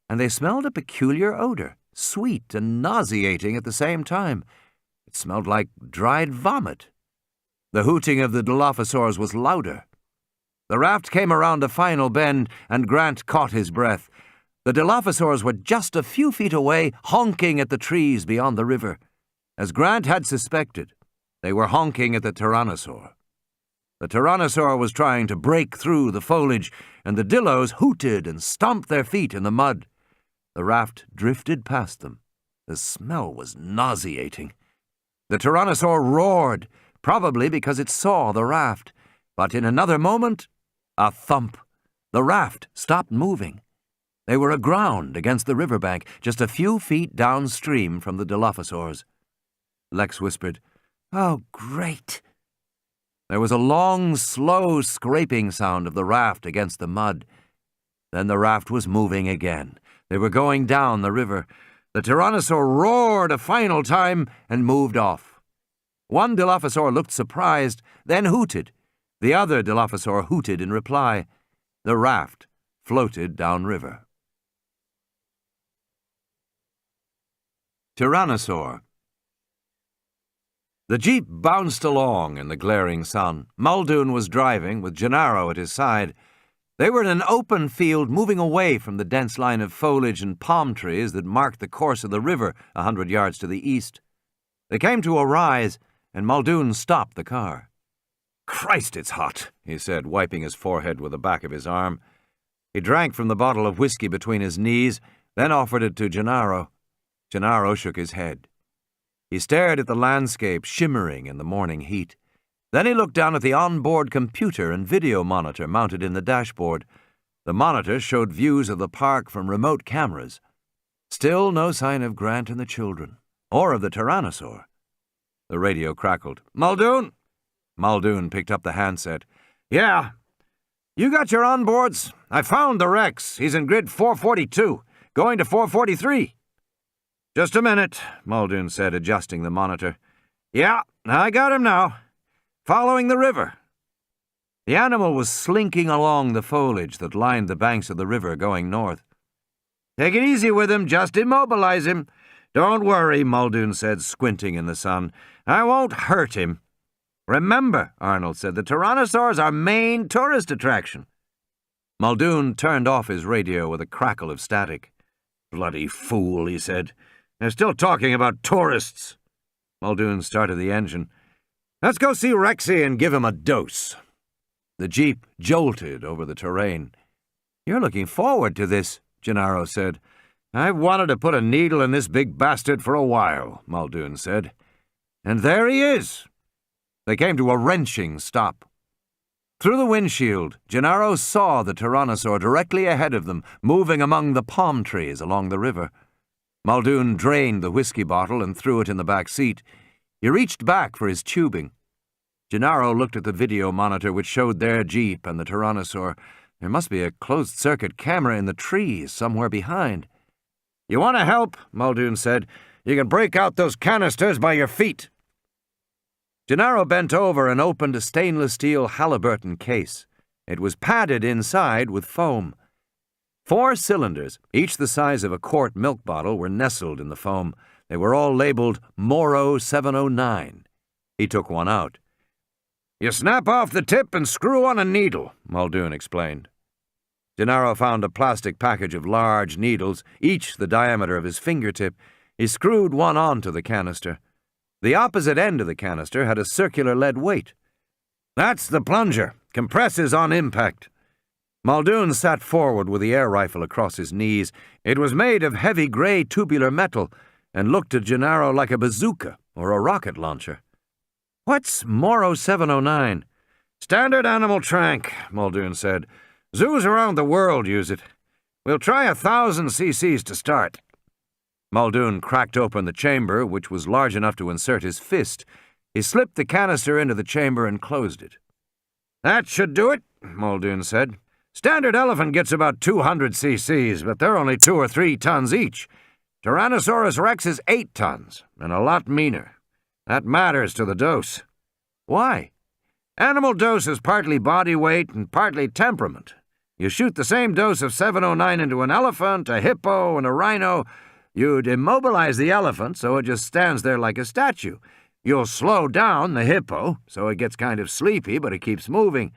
and they smelled a peculiar odor, sweet and nauseating at the same time. It smelled like dried vomit. The hooting of the Dilophosaurs was louder. The raft came around a final bend, and Grant caught his breath. The Dilophosaurs were just a few feet away, honking at the trees beyond the river. As Grant had suspected, they were honking at the Tyrannosaur. The Tyrannosaur was trying to break through the foliage, and the Dillos hooted and stomped their feet in the mud. The raft drifted past them. The smell was nauseating. The Tyrannosaur roared, probably because it saw the raft. But in another moment, a thump. The raft stopped moving. They were aground against the riverbank, just a few feet downstream from the Dilophosaurs. Lex whispered, "Oh, great." There was a long, slow scraping sound of the raft against the mud. Then the raft was moving again. They were going down the river. The Tyrannosaur roared a final time and moved off. One Dilophosaur looked surprised, then hooted. The other Dilophosaur hooted in reply. The raft floated downriver. Tyrannosaur. The jeep bounced along in the glaring sun. Muldoon was driving, with Gennaro at his side. They were in an open field moving away from the dense line of foliage and palm trees that marked the course of the river 100 yards to the east. They came to a rise, and Muldoon stopped the car. "Christ, it's hot," he said, wiping his forehead with the back of his arm. He drank from the bottle of whiskey between his knees, then offered it to Gennaro. Gennaro shook his head. He stared at the landscape shimmering in the morning heat. Then he looked down at the onboard computer and video monitor mounted in the dashboard. The monitor showed views of the park from remote cameras. Still no sign of Grant and the children, or of the Tyrannosaur. The radio crackled. "Muldoon?" Muldoon picked up the handset. "Yeah. "You got your onboards? I found the Rex. He's in grid 442, going to 443. "Just a minute," Muldoon said, adjusting the monitor. "Yeah, I got him now. Following the river." The animal was slinking along the foliage that lined the banks of the river going north. "Take it easy with him. Just immobilize him." "Don't worry," Muldoon said, squinting in the sun. "I won't hurt him." "Remember," Arnold said, "the Tyrannosaur's our main tourist attraction." Muldoon turned off his radio with a crackle of static. "Bloody fool," he said. "They're still talking about tourists." Muldoon started the engine. "Let's go see Rexy and give him a dose." The jeep jolted over the terrain. "You're looking forward to this," Gennaro said. "I've wanted to put a needle in this big bastard for a while," Muldoon said. "And there he is." They came to a wrenching stop. Through the windshield, Gennaro saw the Tyrannosaur directly ahead of them, moving among the palm trees along the river. Muldoon drained the whiskey bottle and threw it in the back seat. He reached back for his tubing. Gennaro looked at the video monitor which showed their jeep and the Tyrannosaur. There must be a closed-circuit camera in the trees somewhere behind. "You want to help?" Muldoon said. "You can break out those canisters by your feet." Gennaro bent over and opened a stainless steel Halliburton case. It was padded inside with foam. 4 cylinders, each the size of a quart milk bottle, were nestled in the foam. They were all labeled Moro 709. He took one out. "You snap off the tip and screw on a needle," Muldoon explained. Gennaro found a plastic package of large needles, each the diameter of his fingertip. He screwed one onto the canister. The opposite end of the canister had a circular lead weight. "That's the plunger. Compresses on impact." Muldoon sat forward with the air rifle across his knees. It was made of heavy gray tubular metal and looked to Gennaro like a bazooka or a rocket launcher. "What's Moro 709? "Standard animal trank," Muldoon said. "Zoos around the world use it. We'll try 1,000 cc's to start." Muldoon cracked open the chamber, which was large enough to insert his fist. He slipped the canister into the chamber and closed it. "That should do it," Muldoon said. "Standard elephant gets about 200 cc's, but they're only 2 or 3 tons each. Tyrannosaurus Rex is 8 tons, and a lot meaner. That matters to the dose." "Why?" "Animal dose is partly body weight and partly temperament. You shoot the same dose of 709 into an elephant, a hippo, and a rhino, you'd immobilize the elephant so it just stands there like a statue. You'll slow down the hippo so it gets kind of sleepy, but it keeps moving.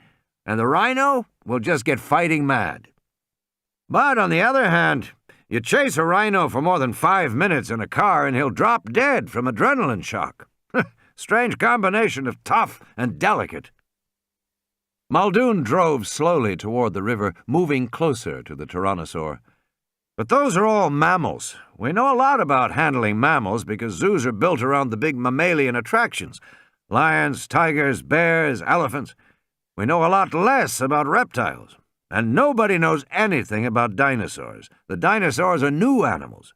And the rhino will just get fighting mad. But on the other hand, you chase a rhino for more than 5 minutes in a car and he'll drop dead from adrenaline shock. Strange combination of tough and delicate." Muldoon drove slowly toward the river, moving closer to the Tyrannosaur. "But those are all mammals. We know a lot about handling mammals because zoos are built around the big mammalian attractions. Lions, tigers, bears, elephants. We know a lot less about reptiles. And nobody knows anything about dinosaurs. The dinosaurs are new animals."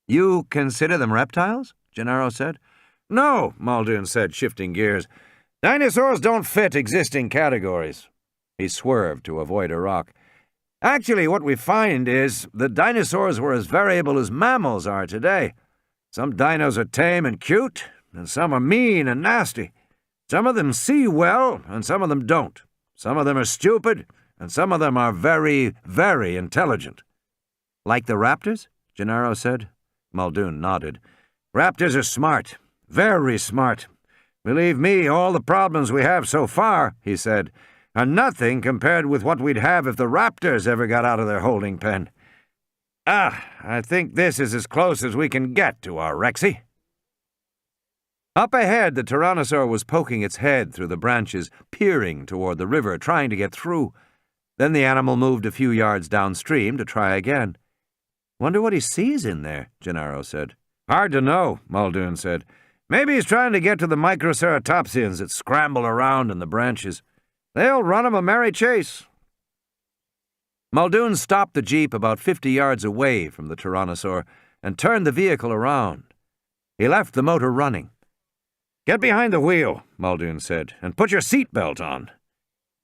"You consider them reptiles?" Gennaro said. "No," Muldoon said, shifting gears. "Dinosaurs don't fit existing categories." He swerved to avoid a rock. "Actually, what we find is that dinosaurs were as variable as mammals are today. Some dinos are tame and cute, and some are mean and nasty. Some of them see well, and some of them don't. Some of them are stupid, and some of them are very, very intelligent." "Like the raptors?" Gennaro said. Muldoon nodded. "Raptors are smart. Very smart. Believe me, all the problems we have so far," he said, "are nothing compared with what we'd have if the raptors ever got out of their holding pen. I think this is as close as we can get to our Rexy." Up ahead, the tyrannosaur was poking its head through the branches, peering toward the river, trying to get through. Then the animal moved a few yards downstream to try again. "Wonder what he sees in there," Gennaro said. "Hard to know," Muldoon said. "Maybe he's trying to get to the microceratopsians that scramble around in the branches. They'll run him a merry chase." Muldoon stopped the jeep about 50 yards away from the tyrannosaur and turned the vehicle around. He left the motor running. "Get behind the wheel," Muldoon said, "and put your seatbelt on."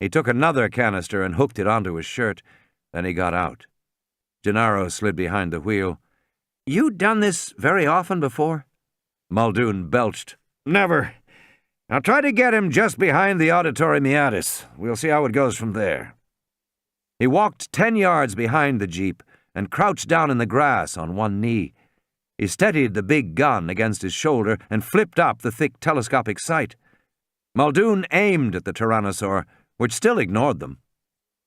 He took another canister and hooked it onto his shirt. Then he got out. Gennaro slid behind the wheel. "You done this very often before?" Muldoon belched. "Never. I'll try to get him just behind the auditory meatus. We'll see how it goes from there." He walked 10 yards behind the jeep and crouched down in the grass on one knee. He steadied the big gun against his shoulder and flipped up the thick telescopic sight. Muldoon aimed at the tyrannosaur, which still ignored them.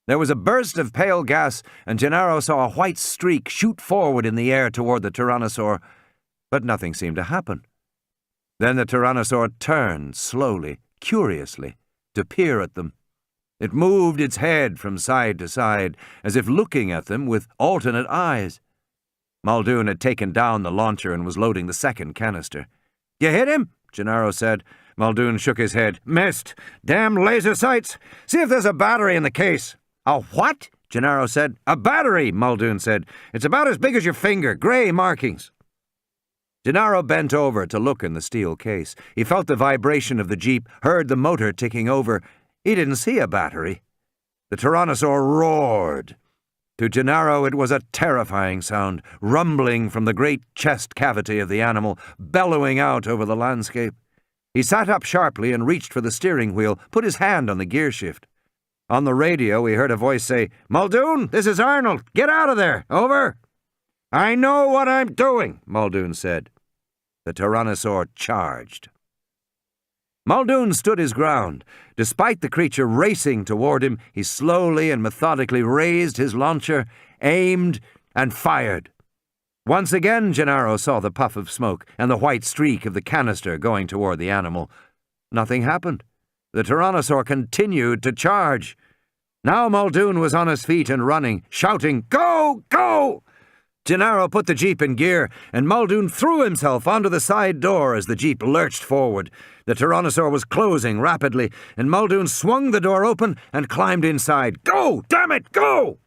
There was a burst of pale gas, and Gennaro saw a white streak shoot forward in the air toward the tyrannosaur, but nothing seemed to happen. Then the tyrannosaur turned slowly, curiously, to peer at them. It moved its head from side to side, as if looking at them with alternate eyes. Muldoon had taken down the launcher and was loading the second canister. "You hit him?" Gennaro said. Muldoon shook his head. "Missed. Damn laser sights. See if there's a battery in the case." "A what?" Gennaro said. "A battery," Muldoon said. "It's about as big as your finger. Gray markings." Gennaro bent over to look in the steel case. He felt the vibration of the jeep, heard the motor ticking over. He didn't see a battery. The tyrannosaur roared. To Gennaro it was a terrifying sound, rumbling from the great chest cavity of the animal, bellowing out over the landscape. He sat up sharply and reached for the steering wheel, put his hand on the gear shift. On the radio he heard a voice say, "Muldoon, this is Arnold. Get out of there. Over." "I know what I'm doing," Muldoon said. The tyrannosaur charged. Muldoon stood his ground. Despite the creature racing toward him, he slowly and methodically raised his launcher, aimed, and fired. Once again Gennaro saw the puff of smoke and the white streak of the canister going toward the animal. Nothing happened. The tyrannosaur continued to charge. Now Muldoon was on his feet and running, shouting, "Go! Go!" Gennaro put the jeep in gear, and Muldoon threw himself onto the side door as the jeep lurched forward. The tyrannosaur was closing rapidly, and Muldoon swung the door open and climbed inside. "Go! Damn it, go!"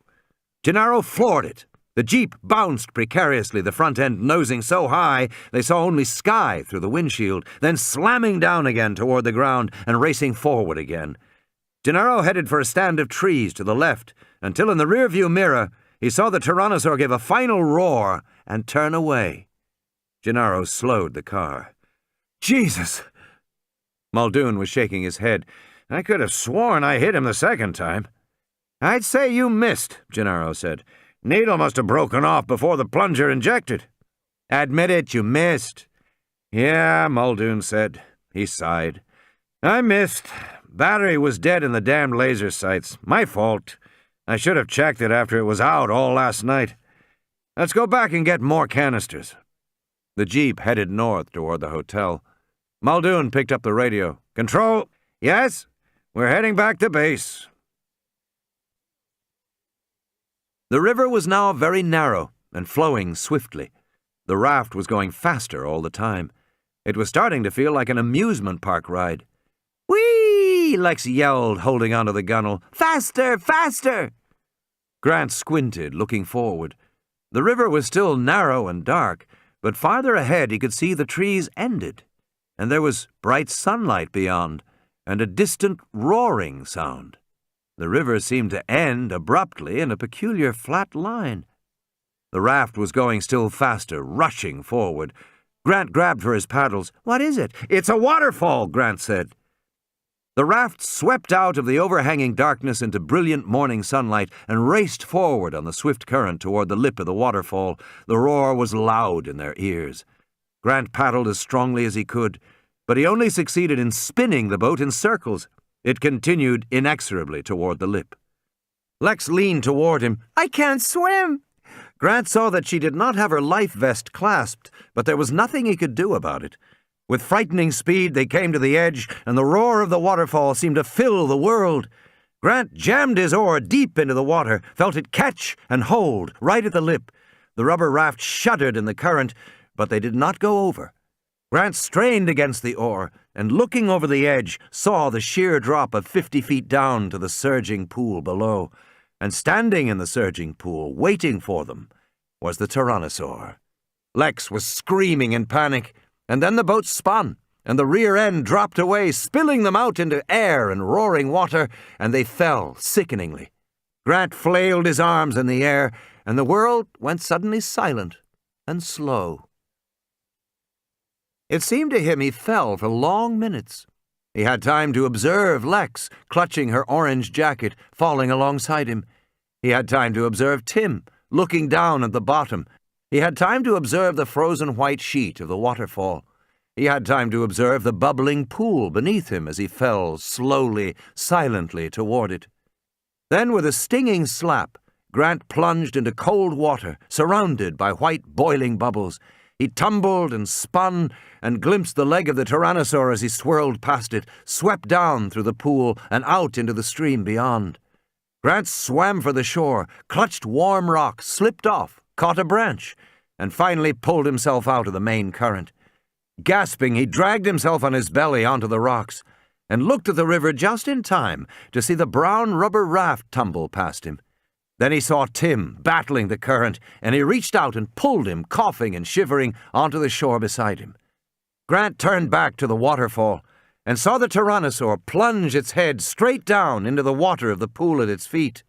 Gennaro floored it. The jeep bounced precariously, the front end nosing so high they saw only sky through the windshield, then slamming down again toward the ground and racing forward again. Gennaro headed for a stand of trees to the left, until in the rearview mirror he saw the tyrannosaur give a final roar and turn away. Gennaro slowed the car. "Jesus!" Muldoon was shaking his head. "I could have sworn I hit him the second time." "I'd say you missed," Gennaro said. "Needle must have broken off before the plunger injected." "Admit it, you missed." "Yeah," Muldoon said. He sighed. "I missed. Battery was dead in the damned laser sights. My fault. I should have checked it after it was out all last night. Let's go back and get more canisters." The jeep headed north toward the hotel. Muldoon picked up the radio. "Control." "Yes? We're heading back to base." The river was now very narrow and flowing swiftly. The raft was going faster all the time. It was starting to feel like an amusement park ride. "Whee!" Lex yelled, holding onto the gunwale. "Faster! Faster!" Grant squinted, looking forward. The river was still narrow and dark, but farther ahead he could see the trees ended, and there was bright sunlight beyond, and a distant roaring sound. The river seemed to end abruptly in a peculiar flat line. The raft was going still faster, rushing forward. Grant grabbed for his paddles. "What is it?" "It's a waterfall," Grant said. The raft swept out of the overhanging darkness into brilliant morning sunlight and raced forward on the swift current toward the lip of the waterfall. The roar was loud in their ears. Grant paddled as strongly as he could, but he only succeeded in spinning the boat in circles. It continued inexorably toward the lip. Lex leaned toward him. I can't swim! Grant saw that she did not have her life vest clasped, but there was nothing he could do about it. With frightening speed, they came to the edge, and the roar of the waterfall seemed to fill the world. Grant jammed his oar deep into the water, felt it catch and hold right at the lip. The rubber raft shuddered in the current, but they did not go over. Grant strained against the oar, and looking over the edge, saw the sheer drop of 50 feet down to the surging pool below. And standing in the surging pool, waiting for them, was the Tyrannosaur. Lex was screaming in panic. And then the boat spun, and the rear end dropped away, spilling them out into air and roaring water, and they fell sickeningly. Grant flailed his arms in the air, and the world went suddenly silent and slow. It seemed to him he fell for long minutes. He had time to observe Lex, clutching her orange jacket, falling alongside him. He had time to observe Tim, looking down at the bottom. He had time to observe the frozen white sheet of the waterfall. He had time to observe the bubbling pool beneath him as he fell slowly, silently toward it. Then, with a stinging slap, Grant plunged into cold water, surrounded by white boiling bubbles. He tumbled and spun and glimpsed the leg of the Tyrannosaur as he swirled past it, swept down through the pool and out into the stream beyond. Grant swam for the shore, clutched warm rock, slipped off, caught a branch, and finally pulled himself out of the main current. Gasping, he dragged himself on his belly onto the rocks and looked at the river just in time to see the brown rubber raft tumble past him. Then he saw Tim battling the current, and he reached out and pulled him, coughing and shivering, onto the shore beside him. Grant turned back to the waterfall and saw the Tyrannosaur plunge its head straight down into the water of the pool at its feet.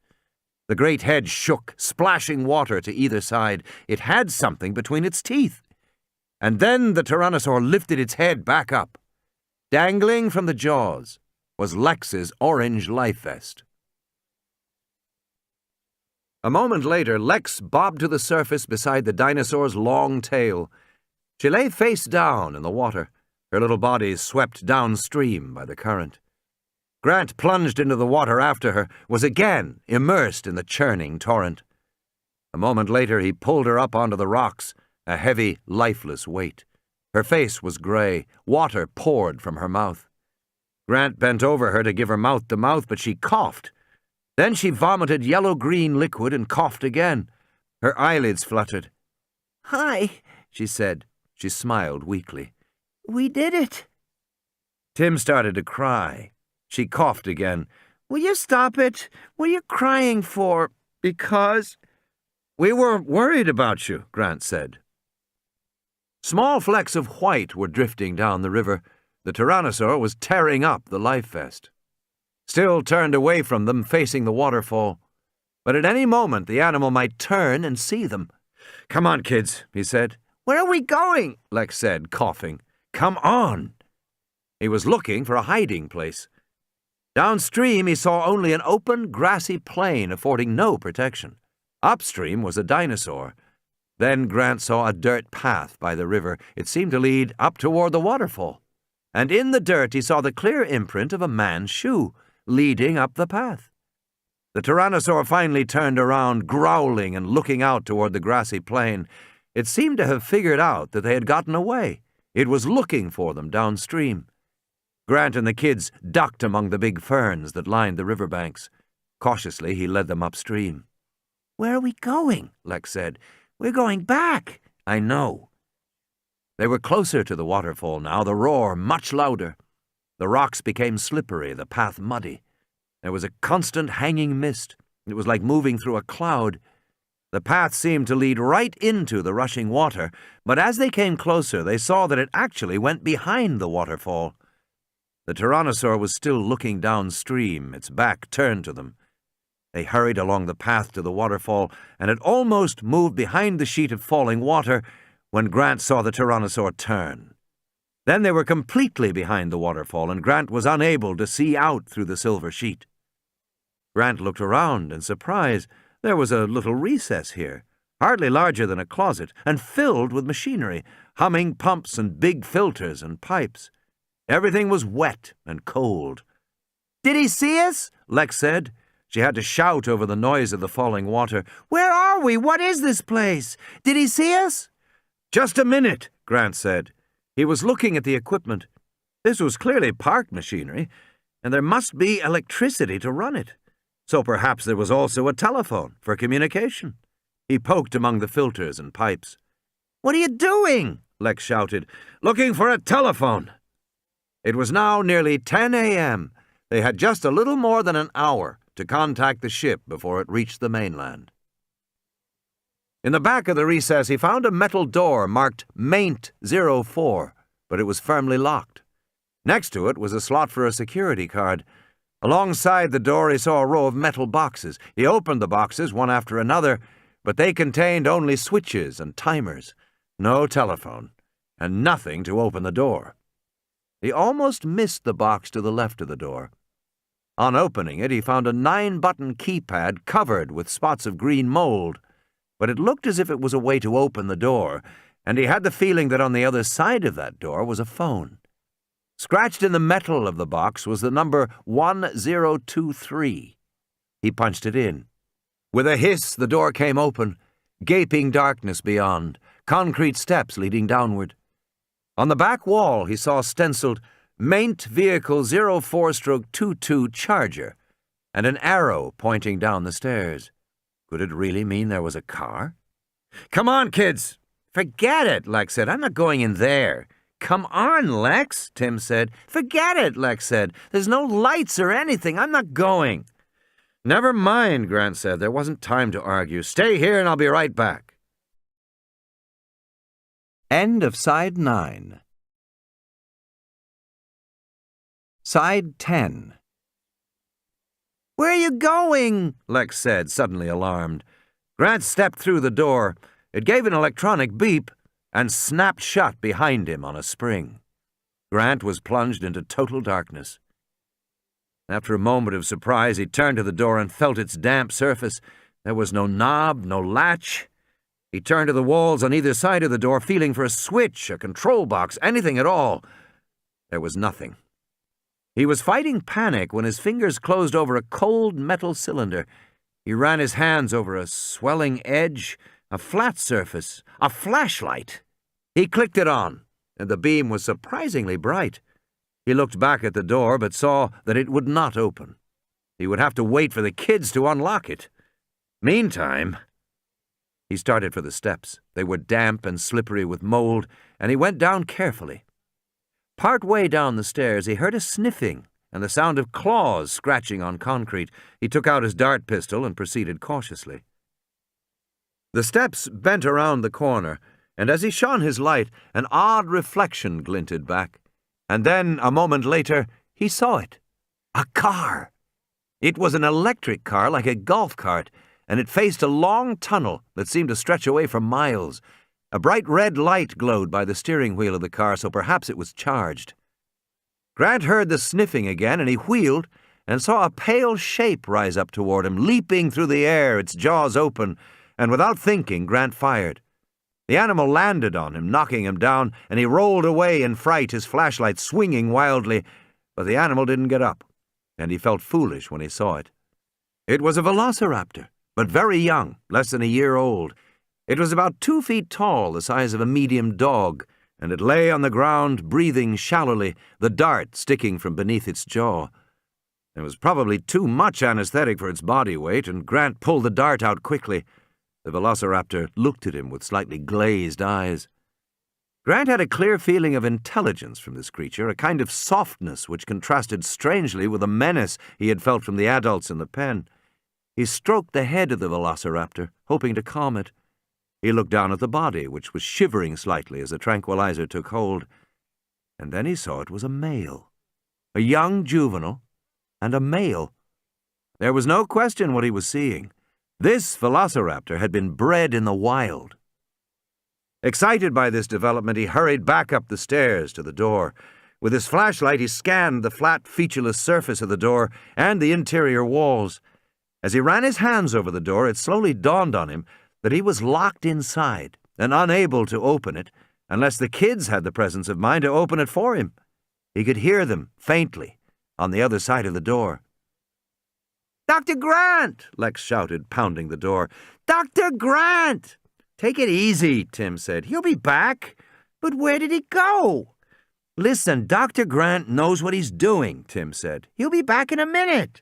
The great head shook, splashing water to either side. It had something between its teeth. And then the Tyrannosaur lifted its head back up. Dangling from the jaws was Lex's orange life vest. A moment later, Lex bobbed to the surface beside the dinosaur's long tail. She lay face down in the water, her little body swept downstream by the current. Grant plunged into the water after her, was again immersed in the churning torrent. A moment later, he pulled her up onto the rocks, a heavy, lifeless weight. Her face was gray, water poured from her mouth. Grant bent over her to give her mouth to mouth, but she coughed. Then she vomited yellow-green liquid and coughed again. Her eyelids fluttered. Hi, she said. She smiled weakly. We did it. Tim started to cry. She coughed again. Will you stop it? What are you crying for? Because we were worried about you, Grant said. Small flecks of white were drifting down the river. The Tyrannosaur was tearing up the life vest. Still turned away from them, facing the waterfall. But at any moment the animal might turn and see them. Come on, kids, he said. Where are we going? Lex said, coughing. Come on. He was looking for a hiding place. Downstream he saw only an open, grassy plain affording no protection. Upstream was a dinosaur. Then Grant saw a dirt path by the river. It seemed to lead up toward the waterfall. And in the dirt he saw the clear imprint of a man's shoe, leading up the path. The Tyrannosaur finally turned around, growling and looking out toward the grassy plain. It seemed to have figured out that they had gotten away. It was looking for them downstream. Grant and the kids ducked among the big ferns that lined the riverbanks. Cautiously, he led them upstream. Where are we going? Lex said. We're going back. I know. They were closer to the waterfall now, the roar much louder. The rocks became slippery, the path muddy. There was a constant hanging mist. It was like moving through a cloud. The path seemed to lead right into the rushing water, but as they came closer, they saw that it actually went behind the waterfall. The Tyrannosaur was still looking downstream, its back turned to them. They hurried along the path to the waterfall, and had almost moved behind the sheet of falling water when Grant saw the Tyrannosaur turn. Then they were completely behind the waterfall, and Grant was unable to see out through the silver sheet. Grant looked around in surprise. There was a little recess here, hardly larger than a closet, and filled with machinery, humming pumps and big filters and pipes. Everything was wet and cold. "Did he see us?" Lex said. She had to shout over the noise of the falling water. "Where are we? What is this place? Did he see us?" "Just a minute," Grant said. He was looking at the equipment. This was clearly park machinery, and there must be electricity to run it. So perhaps there was also a telephone for communication. He poked among the filters and pipes. "What are you doing?" Lex shouted. "Looking for a telephone." It was now nearly 10 a.m. They had just a little more than an hour to contact the ship before it reached the mainland. In the back of the recess, he found a metal door marked Maint 04, but it was firmly locked. Next to it was a slot for a security card. Alongside the door, he saw a row of metal boxes. He opened the boxes one after another, but they contained only switches and timers, no telephone, and nothing to open the door. He almost missed the box to the left of the door. On opening it, he found a 9-button keypad covered with spots of green mold, but it looked as if it was a way to open the door, and he had the feeling that on the other side of that door was a phone. Scratched in the metal of the box was the number 1023. He punched it in. With a hiss, the door came open, gaping darkness beyond, concrete steps leading downward. On the back wall, he saw stenciled Maint Vehicle 04-22 Charger, and an arrow pointing down the stairs. Could it really mean there was a car? "Come on, kids!" "Forget it," Lex said. "I'm not going in there." "Come on, Lex," Tim said. "Forget it," Lex said. "There's no lights or anything. I'm not going." "Never mind," Grant said. There wasn't time to argue. "Stay here and I'll be right back." End of Side 9. Side 10. "Where are you going?" Lex said, suddenly alarmed. Grant stepped through the door. It gave an electronic beep and snapped shut behind him on a spring. Grant was plunged into total darkness. After a moment of surprise, he turned to the door and felt its damp surface. There was no knob, no latch. He turned to the walls on either side of the door, feeling for a switch, a control box, anything at all. There was nothing. He was fighting panic when his fingers closed over a cold metal cylinder. He ran his hands over a swelling edge, a flat surface, a flashlight. He clicked it on, and the beam was surprisingly bright. He looked back at the door, but saw that it would not open. He would have to wait for the kids to unlock it. Meantime, he started for the steps. They were damp and slippery with mold, and he went down carefully. Part way down the stairs, he heard a sniffing and the sound of claws scratching on concrete. He took out his dart pistol and proceeded cautiously. The steps bent around the corner, and as he shone his light, an odd reflection glinted back. And then, a moment later, he saw it. A car! It was an electric car like a golf cart, and it faced a long tunnel that seemed to stretch away for miles. A bright red light glowed by the steering wheel of the car, so perhaps it was charged. Grant heard the sniffing again, and he wheeled and saw a pale shape rise up toward him, leaping through the air, its jaws open, and without thinking, Grant fired. The animal landed on him, knocking him down, and he rolled away in fright, his flashlight swinging wildly, but the animal didn't get up, and he felt foolish when he saw it. It was a velociraptor, but very young, less than a year old. It was about 2 feet tall, the size of a medium dog, and it lay on the ground, breathing shallowly, the dart sticking from beneath its jaw. There was probably too much anesthetic for its body weight, and Grant pulled the dart out quickly. The velociraptor looked at him with slightly glazed eyes. Grant had a clear feeling of intelligence from this creature, a kind of softness which contrasted strangely with the menace he had felt from the adults in the pen. He stroked the head of the velociraptor, hoping to calm it. He looked down at the body, which was shivering slightly as the tranquilizer took hold. And then he saw it was a male. A young juvenile, and a male. There was no question what he was seeing. This velociraptor had been bred in the wild. Excited by this development, he hurried back up the stairs to the door. With his flashlight, he scanned the flat, featureless surface of the door and the interior walls. As he ran his hands over the door, it slowly dawned on him that he was locked inside and unable to open it unless the kids had the presence of mind to open it for him. He could hear them, faintly, on the other side of the door. "Dr. Grant!" Lex shouted, pounding the door. "Dr. Grant!" "Take it easy," Tim said. "He'll be back." "But where did he go?" "Listen, Dr. Grant knows what he's doing," Tim said. "He'll be back in a minute."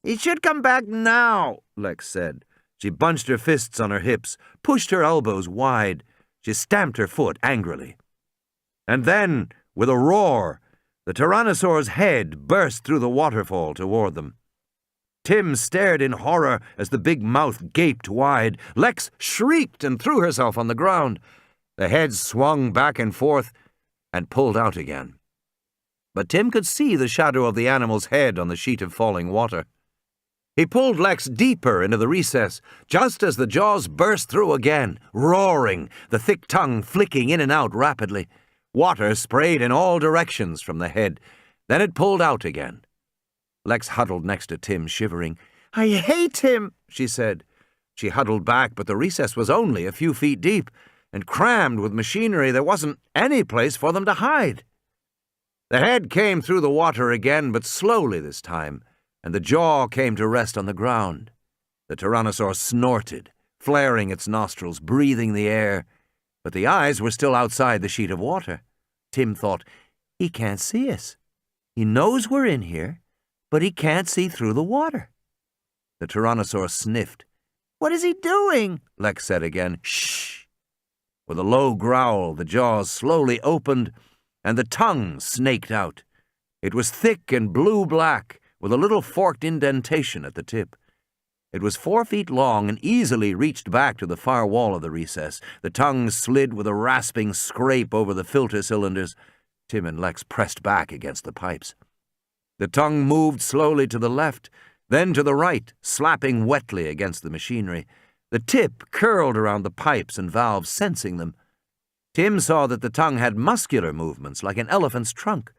"He should come back now," Lex said. She bunched her fists on her hips, pushed her elbows wide. She stamped her foot angrily. And then, with a roar, the Tyrannosaur's head burst through the waterfall toward them. Tim stared in horror as the big mouth gaped wide. Lex shrieked and threw herself on the ground. The head swung back and forth and pulled out again. But Tim could see the shadow of the animal's head on the sheet of falling water. He pulled Lex deeper into the recess, just as the jaws burst through again, roaring, the thick tongue flicking in and out rapidly. Water sprayed in all directions from the head. Then it pulled out again. Lex huddled next to Tim, shivering. "I hate him," she said. She huddled back, but the recess was only a few feet deep, and crammed with machinery. There wasn't any place for them to hide. The head came through the water again, but slowly this time, and the jaw came to rest on the ground. The Tyrannosaur snorted, flaring its nostrils, breathing the air, but the eyes were still outside the sheet of water. Tim thought, "He can't see us. He knows we're in here, but he can't see through the water." The Tyrannosaur sniffed. "What is he doing?" Lex said again. "Shh!" With a low growl, the jaws slowly opened, and the tongue snaked out. It was thick and blue-black, with a little forked indentation at the tip. It was 4 feet long and easily reached back to the far wall of the recess. The tongue slid with a rasping scrape over the filter cylinders. Tim and Lex pressed back against the pipes. The tongue moved slowly to the left, then to the right, slapping wetly against the machinery. The tip curled around the pipes and valves, sensing them. Tim saw that the tongue had muscular movements like an elephant's trunk.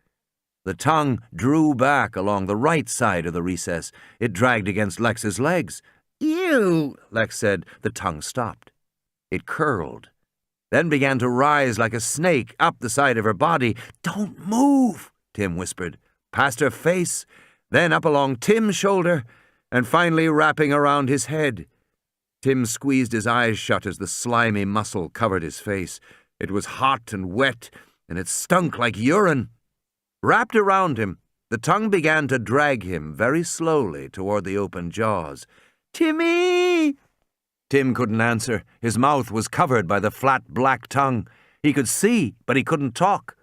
The tongue drew back along the right side of the recess. It dragged against Lex's legs. "Ew," Lex said. The tongue stopped. It curled, then began to rise like a snake up the side of her body. "Don't move," Tim whispered, past her face, then up along Tim's shoulder, and finally wrapping around his head. Tim squeezed his eyes shut as the slimy muscle covered his face. It was hot and wet, and it stunk like urine. Wrapped around him, the tongue began to drag him very slowly toward the open jaws. "Timmy!" Tim couldn't answer. His mouth was covered by the flat black tongue. He could see, but he couldn't talk.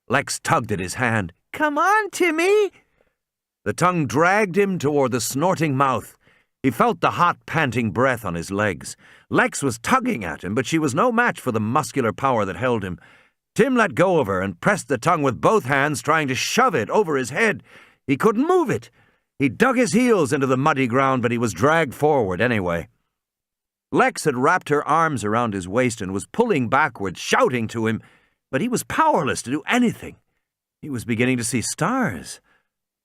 Lex tugged at his hand. "Come on, Timmy!" The tongue dragged him toward the snorting mouth. He felt the hot, panting breath on his legs. Lex was tugging at him, but she was no match for the muscular power that held him. Tim let go of her and pressed the tongue with both hands, trying to shove it over his head. He couldn't move it. He dug his heels into the muddy ground, but he was dragged forward anyway. Lex had wrapped her arms around his waist and was pulling backward, shouting to him, but he was powerless to do anything. He was beginning to see stars.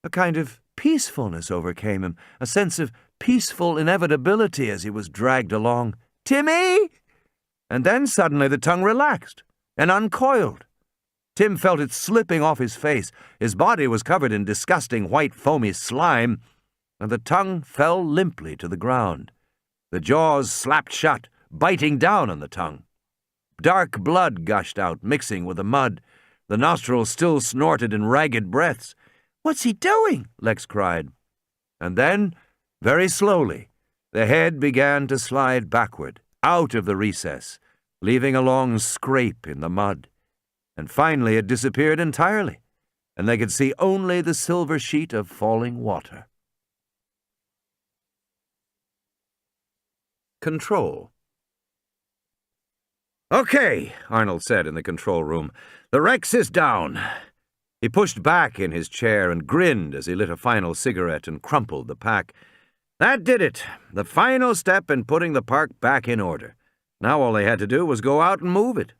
A kind of peacefulness overcame him, a sense of peaceful inevitability as he was dragged along. "Timmy!" And then suddenly the tongue relaxed and uncoiled. Tim felt it slipping off his face. His body was covered in disgusting white foamy slime, and the tongue fell limply to the ground. The jaws slapped shut, biting down on the tongue. Dark blood gushed out, mixing with the mud. The nostrils still snorted in ragged breaths. "What's he doing?" Lex cried. And then, very slowly, the head began to slide backward, out of the recess, leaving a long scrape in the mud. And finally it disappeared entirely, and they could see only the silver sheet of falling water. Control. "Okay," Arnold said in the control room. "The Rex is down." He pushed back in his chair and grinned as he lit a final cigarette and crumpled the pack. That did it. The final step in putting the park back in order. Now all they had to do was go out and move it.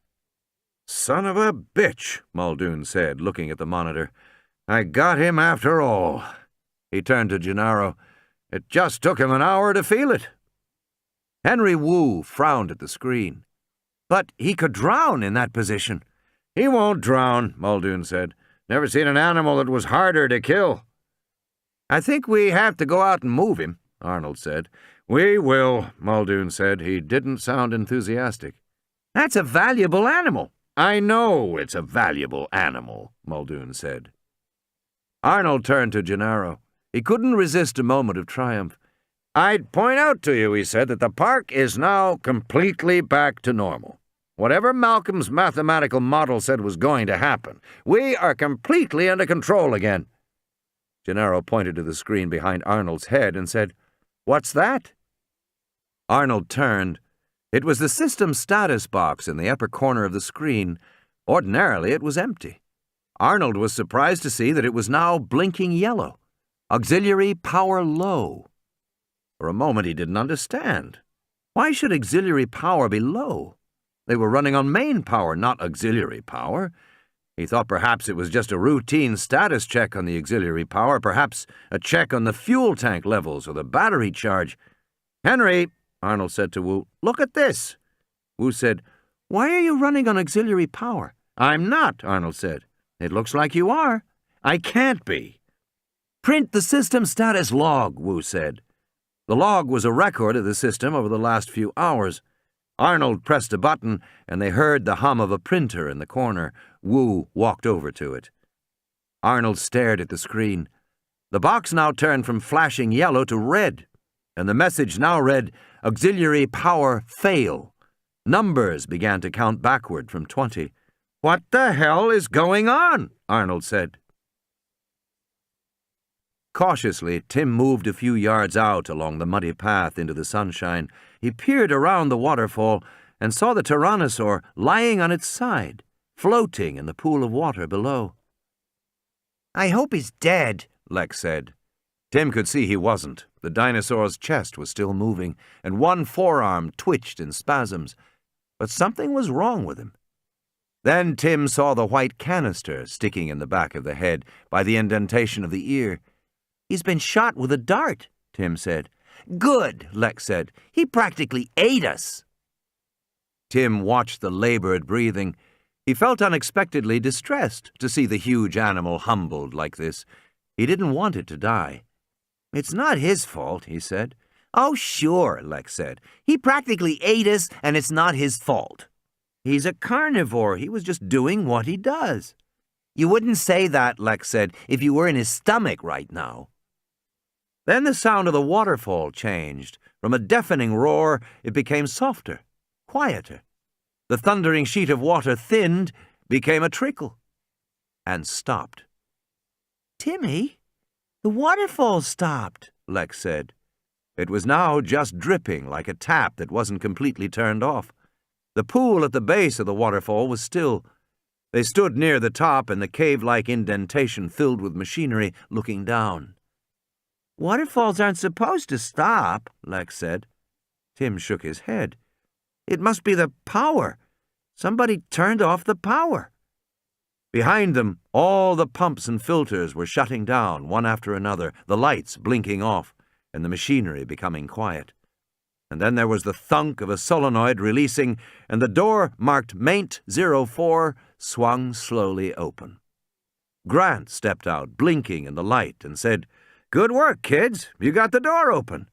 Son of a bitch, Muldoon said, looking at the monitor. I got him after all. He turned to Gennaro. It just took him an hour to feel it. Henry Wu frowned at the screen. But he could drown in that position. He won't drown, Muldoon said. Never seen an animal that was harder to kill. I think we have to go out and move him, Arnold said. We will, Muldoon said. He didn't sound enthusiastic. That's a valuable animal. I know it's a valuable animal, Muldoon said. Arnold turned to Gennaro. He couldn't resist a moment of triumph. I'd point out to you, he said, that the park is now completely back to normal. Whatever Malcolm's mathematical model said was going to happen, we are completely under control again. Gennaro pointed to the screen behind Arnold's head and said, "What's that?" Arnold turned. It was the system status box in the upper corner of the screen. Ordinarily, it was empty. Arnold was surprised to see that it was now blinking yellow. Auxiliary power low. For a moment, he didn't understand. Why should auxiliary power be low? They were running on main power, not auxiliary power. He thought perhaps it was just a routine status check on the auxiliary power, perhaps a check on the fuel tank levels or the battery charge. "Henry," Arnold said to Wu, "look at this." Wu said, "Why are you running on auxiliary power?" "I'm not," Arnold said. "It looks like you are." "I can't be." "Print the system status log," Wu said. The log was a record of the system over the last few hours. Arnold pressed a button, and they heard the hum of a printer in the corner. Wu walked over to it. Arnold stared at the screen. The box now turned from flashing yellow to red, and the message now read, "Auxiliary power fail." Numbers began to count backward from 20. "What the hell is going on?" Arnold said. Cautiously, Tim moved a few yards out along the muddy path into the sunshine. He peered around the waterfall and saw the tyrannosaur lying on its side, floating in the pool of water below. "I hope he's dead," Lex said. Tim could see he wasn't. The dinosaur's chest was still moving, and one forearm twitched in spasms. But something was wrong with him. Then Tim saw the white canister sticking in the back of the head by the indentation of the ear. "He's been shot with a dart," Tim said. "Good," Lex said. "He practically ate us." Tim watched the labored breathing. He felt unexpectedly distressed to see the huge animal humbled like this. He didn't want it to die. "It's not his fault," he said. "Oh, sure," Lex said. "He practically ate us, and it's not his fault. He's a carnivore. He was just doing what he does." "You wouldn't say that," Lex said, "if you were in his stomach right now." Then the sound of the waterfall changed. From a deafening roar, it became softer, quieter. The thundering sheet of water thinned, became a trickle, and stopped. "Timmy, the waterfall stopped," Lex said. It was now just dripping like a tap that wasn't completely turned off. The pool at the base of the waterfall was still. They stood near the top in the cave-like indentation filled with machinery, looking down. "Waterfalls aren't supposed to stop," Lex said. Tim shook his head. "It must be the power. Somebody turned off the power." Behind them, all the pumps and filters were shutting down, one after another, the lights blinking off, and the machinery becoming quiet. And then there was the thunk of a solenoid releasing, and the door marked Maint 04 swung slowly open. Grant stepped out, blinking in the light, and said, "Good work, kids. You got the door open."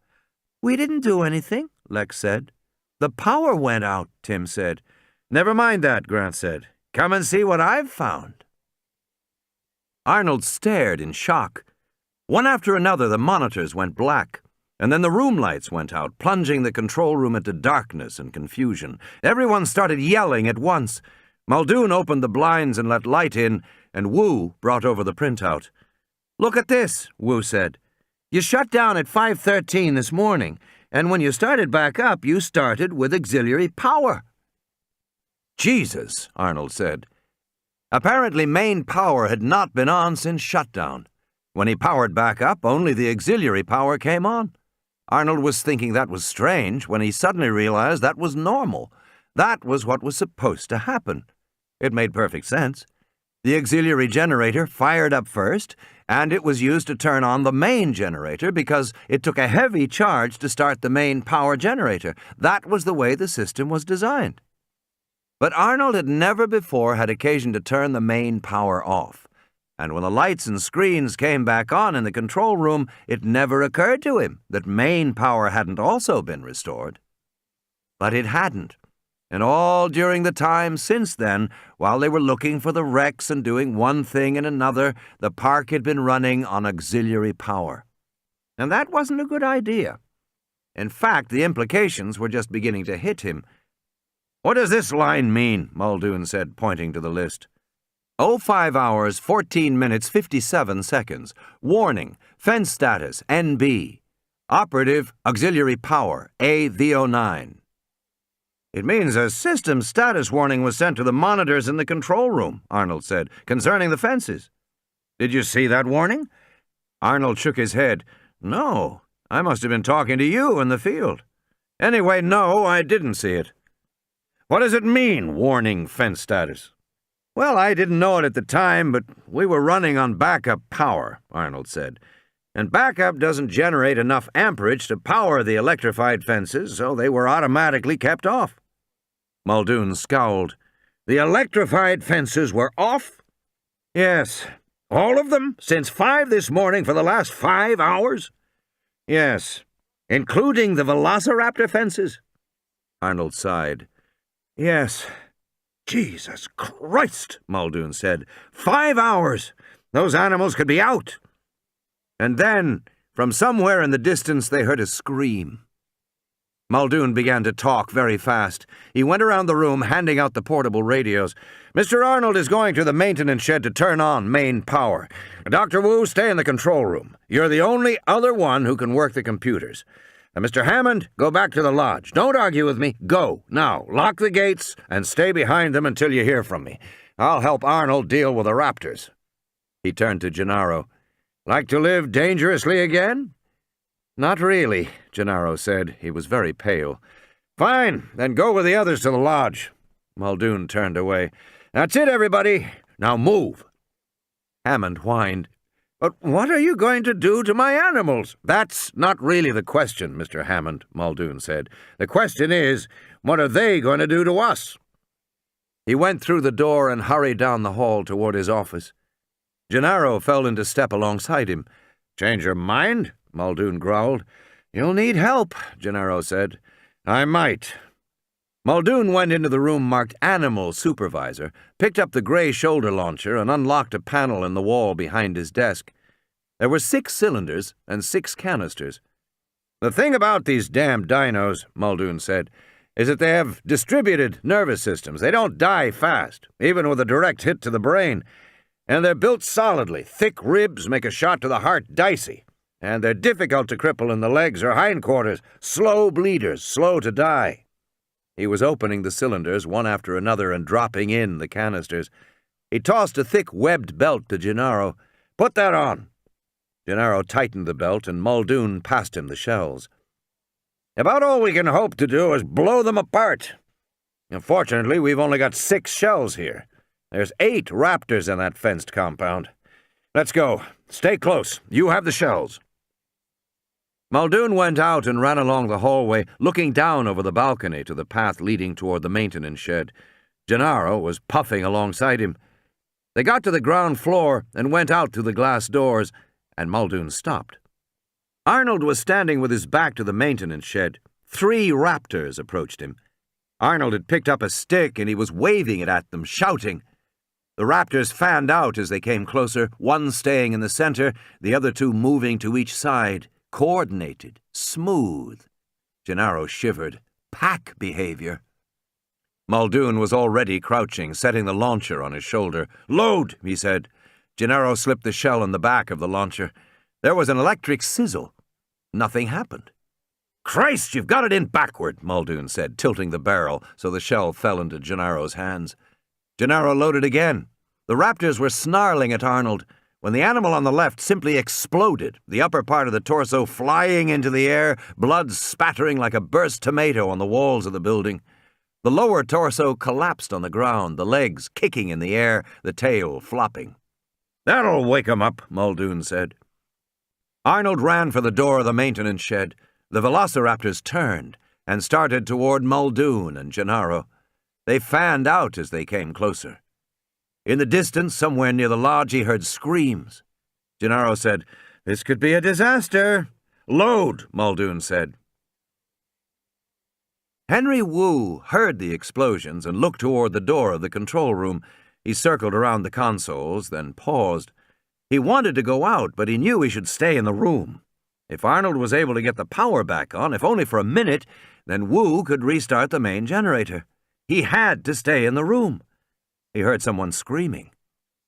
"We didn't do anything," Lex said. "The power went out," Tim said. "Never mind that," Grant said. "Come and see what I've found." Arnold stared in shock. One after another, the monitors went black, and then the room lights went out, plunging the control room into darkness and confusion. Everyone started yelling at once. Muldoon opened the blinds and let light in, and Wu brought over the printout. "Look at this," Wu said. "You shut down at 5:13 this morning, and when you started back up, you started with auxiliary power." "Jesus," Arnold said. Apparently main power had not been on since shutdown. When he powered back up, only the auxiliary power came on. Arnold was thinking that was strange when he suddenly realized that was normal. That was what was supposed to happen. It made perfect sense. The auxiliary generator fired up first, and it was used to turn on the main generator because it took a heavy charge to start the main power generator. That was the way the system was designed. But Arnold had never before had occasion to turn the main power off, and when the lights and screens came back on in the control room, it never occurred to him that main power hadn't also been restored. But it hadn't. And all during the time since then, while they were looking for the wrecks and doing one thing and another, the park had been running on auxiliary power. And that wasn't a good idea. In fact, the implications were just beginning to hit him. "What does this line mean?" Muldoon said, pointing to the list. 05 hours, 14 minutes, 57 seconds. Warning, fence status, NB. Operative, auxiliary power, AV09. "It means a system status warning was sent to the monitors in the control room," Arnold said, "concerning the fences. Did you see that warning?" Arnold shook his head. "No, I must have been talking to you in the field. Anyway, no, I didn't see it." "What does it mean, warning fence status?" "Well, I didn't know it at the time, but we were running on backup power," Arnold said. "And backup doesn't generate enough amperage to power the electrified fences, so they were automatically kept off." Muldoon scowled. "The electrified fences were off?" "Yes. All of them? Since 5 this morning for the last 5 hours?" "Yes. Including the velociraptor fences?" Arnold sighed. "Yes." "Jesus Christ," Muldoon said. 5 hours! Those animals could be out." And then, from somewhere in the distance, they heard a scream. Muldoon began to talk very fast. He went around the room, handing out the portable radios. "Mr. Arnold is going to the maintenance shed to turn on main power. Dr. Wu, stay in the control room. You're the only other one who can work the computers. Mr. Hammond, go back to the lodge. Don't argue with me. Go. Now, lock the gates and stay behind them until you hear from me. I'll help Arnold deal with the raptors." He turned to Gennaro. "Like to live dangerously again?" "Not really," Gennaro said. He was very pale. "Fine, then go with the others to the lodge." Muldoon turned away. "That's it, everybody. Now move." Hammond whined. "But what are you going to do to my animals?" "That's not really the question, Mr. Hammond," Muldoon said. "The question is, what are they going to do to us?" He went through the door and hurried down the hall toward his office. Gennaro fell into step alongside him. "Change your mind?" Muldoon growled. "You'll need help," Gennaro said. "I might." Muldoon went into the room marked Animal Supervisor, picked up the gray shoulder launcher, and unlocked a panel in the wall behind his desk. There were 6 cylinders and 6 canisters. "The thing about these damn dinos," Muldoon said, "is that they have distributed nervous systems. They don't die fast, even with a direct hit to the brain. And they're built solidly. Thick ribs make a shot to the heart dicey. And they're difficult to cripple in the legs or hindquarters. Slow bleeders, slow to die." He was opening the cylinders one after another and dropping in the canisters. He tossed a thick webbed belt to Gennaro. "Put that on." Gennaro tightened the belt, and Muldoon passed him the shells. "About all we can hope to do is blow them apart. Unfortunately, we've only got 6 shells here. There's 8 raptors in that fenced compound. Let's go. Stay close. You have the shells." Muldoon went out and ran along the hallway, looking down over the balcony to the path leading toward the maintenance shed. Gennaro was puffing alongside him. They got to the ground floor and went out through the glass doors, and Muldoon stopped. Arnold was standing with his back to the maintenance shed. 3 raptors approached him. Arnold had picked up a stick and he was waving it at them, shouting. The raptors fanned out as they came closer, one staying in the center, the other 2 moving to each side. Coordinated, smooth. Gennaro shivered. Pack behavior. Muldoon was already crouching, setting the launcher on his shoulder. "Load," he said. Gennaro slipped the shell in the back of the launcher. There was an electric sizzle. Nothing happened. "Christ, you've got it in backward," Muldoon said, tilting the barrel so the shell fell into Gennaro's hands. Gennaro loaded again. The raptors were snarling at Arnold when the animal on the left simply exploded, the upper part of the torso flying into the air, blood spattering like a burst tomato on the walls of the building. The lower torso collapsed on the ground, the legs kicking in the air, the tail flopping. "That'll wake 'em up," Muldoon said. Arnold ran for the door of the maintenance shed. The velociraptors turned and started toward Muldoon and Gennaro. They fanned out as they came closer. In the distance, somewhere near the lodge, he heard screams. Gennaro said, "This could be a disaster." "Load," Muldoon said. Henry Wu heard the explosions and looked toward the door of the control room. He circled around the consoles, then paused. He wanted to go out, but he knew he should stay in the room. If Arnold was able to get the power back on, if only for a minute, then Wu could restart the main generator. He had to stay in the room. He heard someone screaming.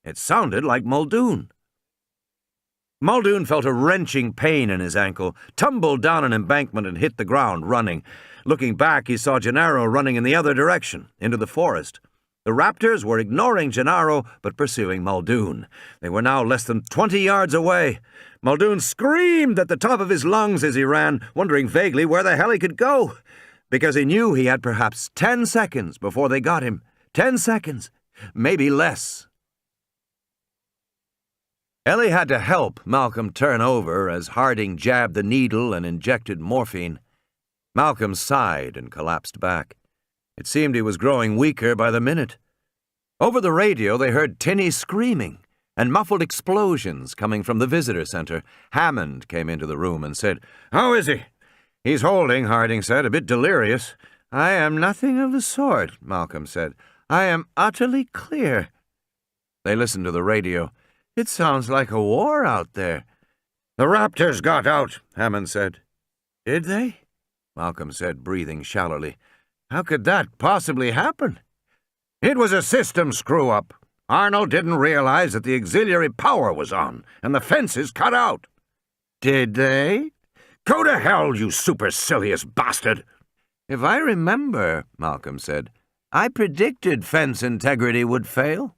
It sounded like Muldoon. Muldoon felt a wrenching pain in his ankle, tumbled down an embankment and hit the ground, running. Looking back, he saw Gennaro running in the other direction, into the forest. The raptors were ignoring Gennaro, but pursuing Muldoon. They were now less than 20 yards away. Muldoon screamed at the top of his lungs as he ran, wondering vaguely where the hell he could go, because he knew he had perhaps 10 seconds before they got him. 10 seconds, maybe less. Ellie had to help Malcolm turn over as Harding jabbed the needle and injected morphine. Malcolm sighed and collapsed back. It seemed he was growing weaker by the minute. Over the radio, they heard tinny screaming and muffled explosions coming from the visitor center. Hammond came into the room and said, "How is he?" "He's holding," Harding said, "a bit delirious." "I am nothing of the sort," Malcolm said. "I am utterly clear." They listened to the radio. "It sounds like a war out there." "The raptors got out," Hammond said. "Did they?" Malcolm said, breathing shallowly. "How could that possibly happen?" "It was a system screw-up. Arnold didn't realize that the auxiliary power was on, and the fences cut out." "Did they?" "Go to hell, you supercilious bastard!" "If I remember," Malcolm said, "I predicted fence integrity would fail."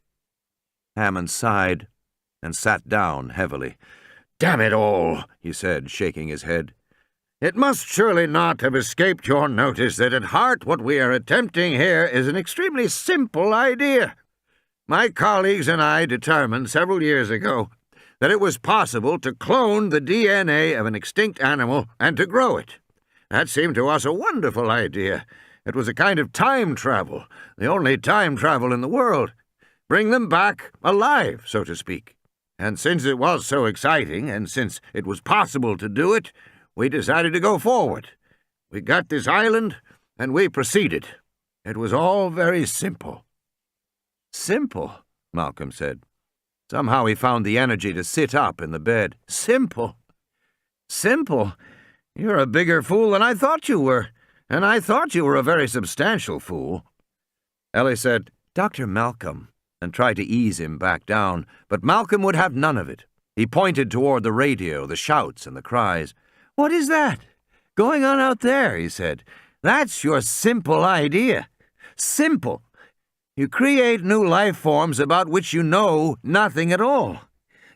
Hammond sighed and sat down heavily. "Damn it all," he said, shaking his head. "It must surely not have escaped your notice that at heart what we are attempting here is an extremely simple idea. My colleagues and I determined several years ago that it was possible to clone the DNA of an extinct animal and to grow it. That seemed to us a wonderful idea. It was a kind of time travel, the only time travel in the world. Bring them back alive, so to speak. And since it was so exciting, and since it was possible to do it, we decided to go forward. We got this island, and we proceeded. It was all very simple." "Simple," Malcolm said. Somehow he found the energy to sit up in the bed. "Simple. Simple? You're a bigger fool than I thought you were, and I thought you were a very substantial fool." Ellie said, "Dr. Malcolm," and tried to ease him back down, but Malcolm would have none of it. He pointed toward the radio, the shouts and the cries. "What is that going on out there?" he said. "That's your simple idea. Simple. You create new life forms about which you know nothing at all.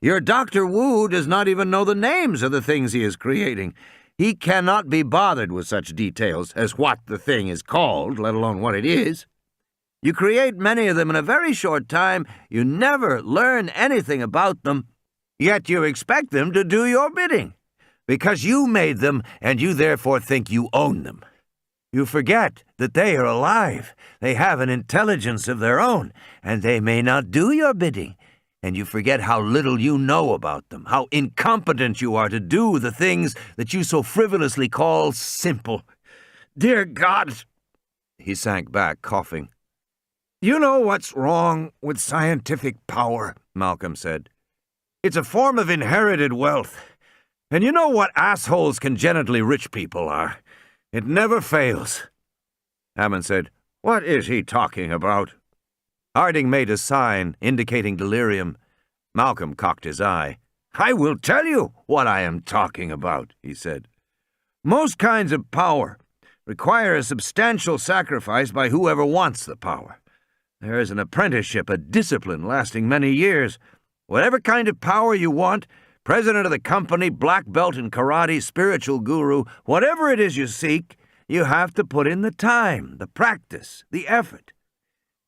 Your Dr. Wu does not even know the names of the things he is creating. He cannot be bothered with such details as what the thing is called, let alone what it is. You create many of them in a very short time. You never learn anything about them, yet you expect them to do your bidding, because you made them and you therefore think you own them. You forget that they are alive, they have an intelligence of their own, and they may not do your bidding, and you forget how little you know about them, how incompetent you are to do the things that you so frivolously call simple. Dear God!" He sank back, coughing. "You know what's wrong with scientific power," Malcolm said. "It's a form of inherited wealth. And you know what assholes congenitally rich people are. It never fails." Hammond said, "What is he talking about?" Harding made a sign indicating delirium. Malcolm cocked his eye. "I will tell you what I am talking about," he said. "Most kinds of power require a substantial sacrifice by whoever wants the power. There is an apprenticeship, a discipline lasting many years. Whatever kind of power you want, president of the company, black belt in karate, spiritual guru, whatever it is you seek, You have to put in the time, the practice, the effort.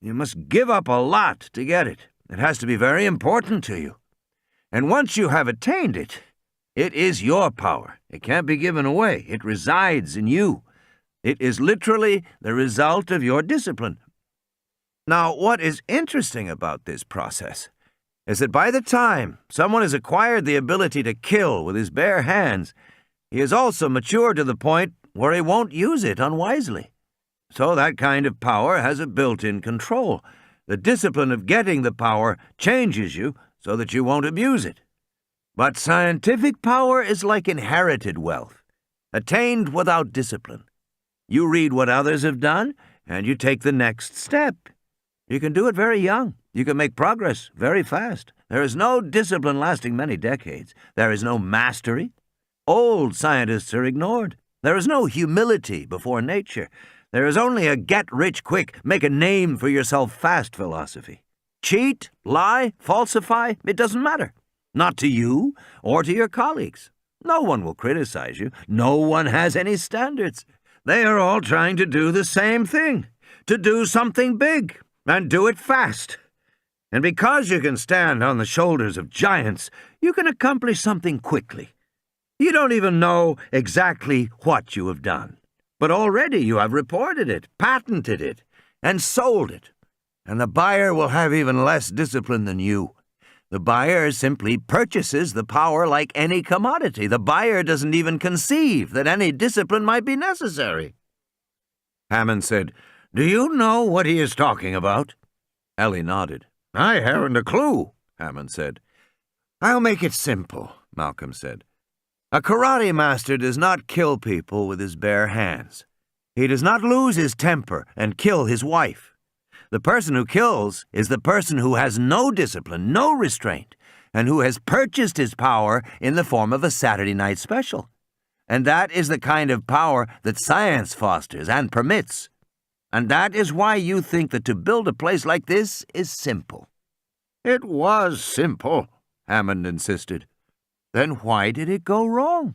You must give up a lot to get it. It has to be very important to you. And once you have attained it, it is your power. It can't be given away. It resides in you. It is literally the result of your discipline. Now, what is interesting about this process is that by the time someone has acquired the ability to kill with his bare hands, he is also matured to the point where he won't use it unwisely. So that kind of power has a built-in control. The discipline of getting the power changes you so that you won't abuse it. But scientific power is like inherited wealth, attained without discipline. You read what others have done, and you take the next step. You can do it very young. You can make progress very fast. There is no discipline lasting many decades. There is no mastery. Old scientists are ignored. There is no humility before nature. There is only a get-rich-quick, make-a-name-for-yourself-fast philosophy. Cheat, lie, falsify, it doesn't matter. Not to you or to your colleagues. No one will criticize you. No one has any standards. They are all trying to do the same thing, to do something big, and do it fast. And because you can stand on the shoulders of giants, you can accomplish something quickly. You don't even know exactly what you have done, but already you have reported it, patented it, and sold it. And the buyer will have even less discipline than you. The buyer simply purchases the power like any commodity. The buyer doesn't even conceive that any discipline might be necessary. Hammond said, "Do you know what he is talking about?" Ellie nodded. "I haven't a clue," Hammond said. "I'll make it simple," Malcolm said. A karate master does not kill people with his bare hands. He does not lose his temper and kill his wife. The person who kills is the person who has no discipline, no restraint, and who has purchased his power in the form of a Saturday night special. And that is the kind of power that science fosters and permits. And that is why you think that to build a place like this is simple. "It was simple," Hammond insisted. Then why did it go wrong?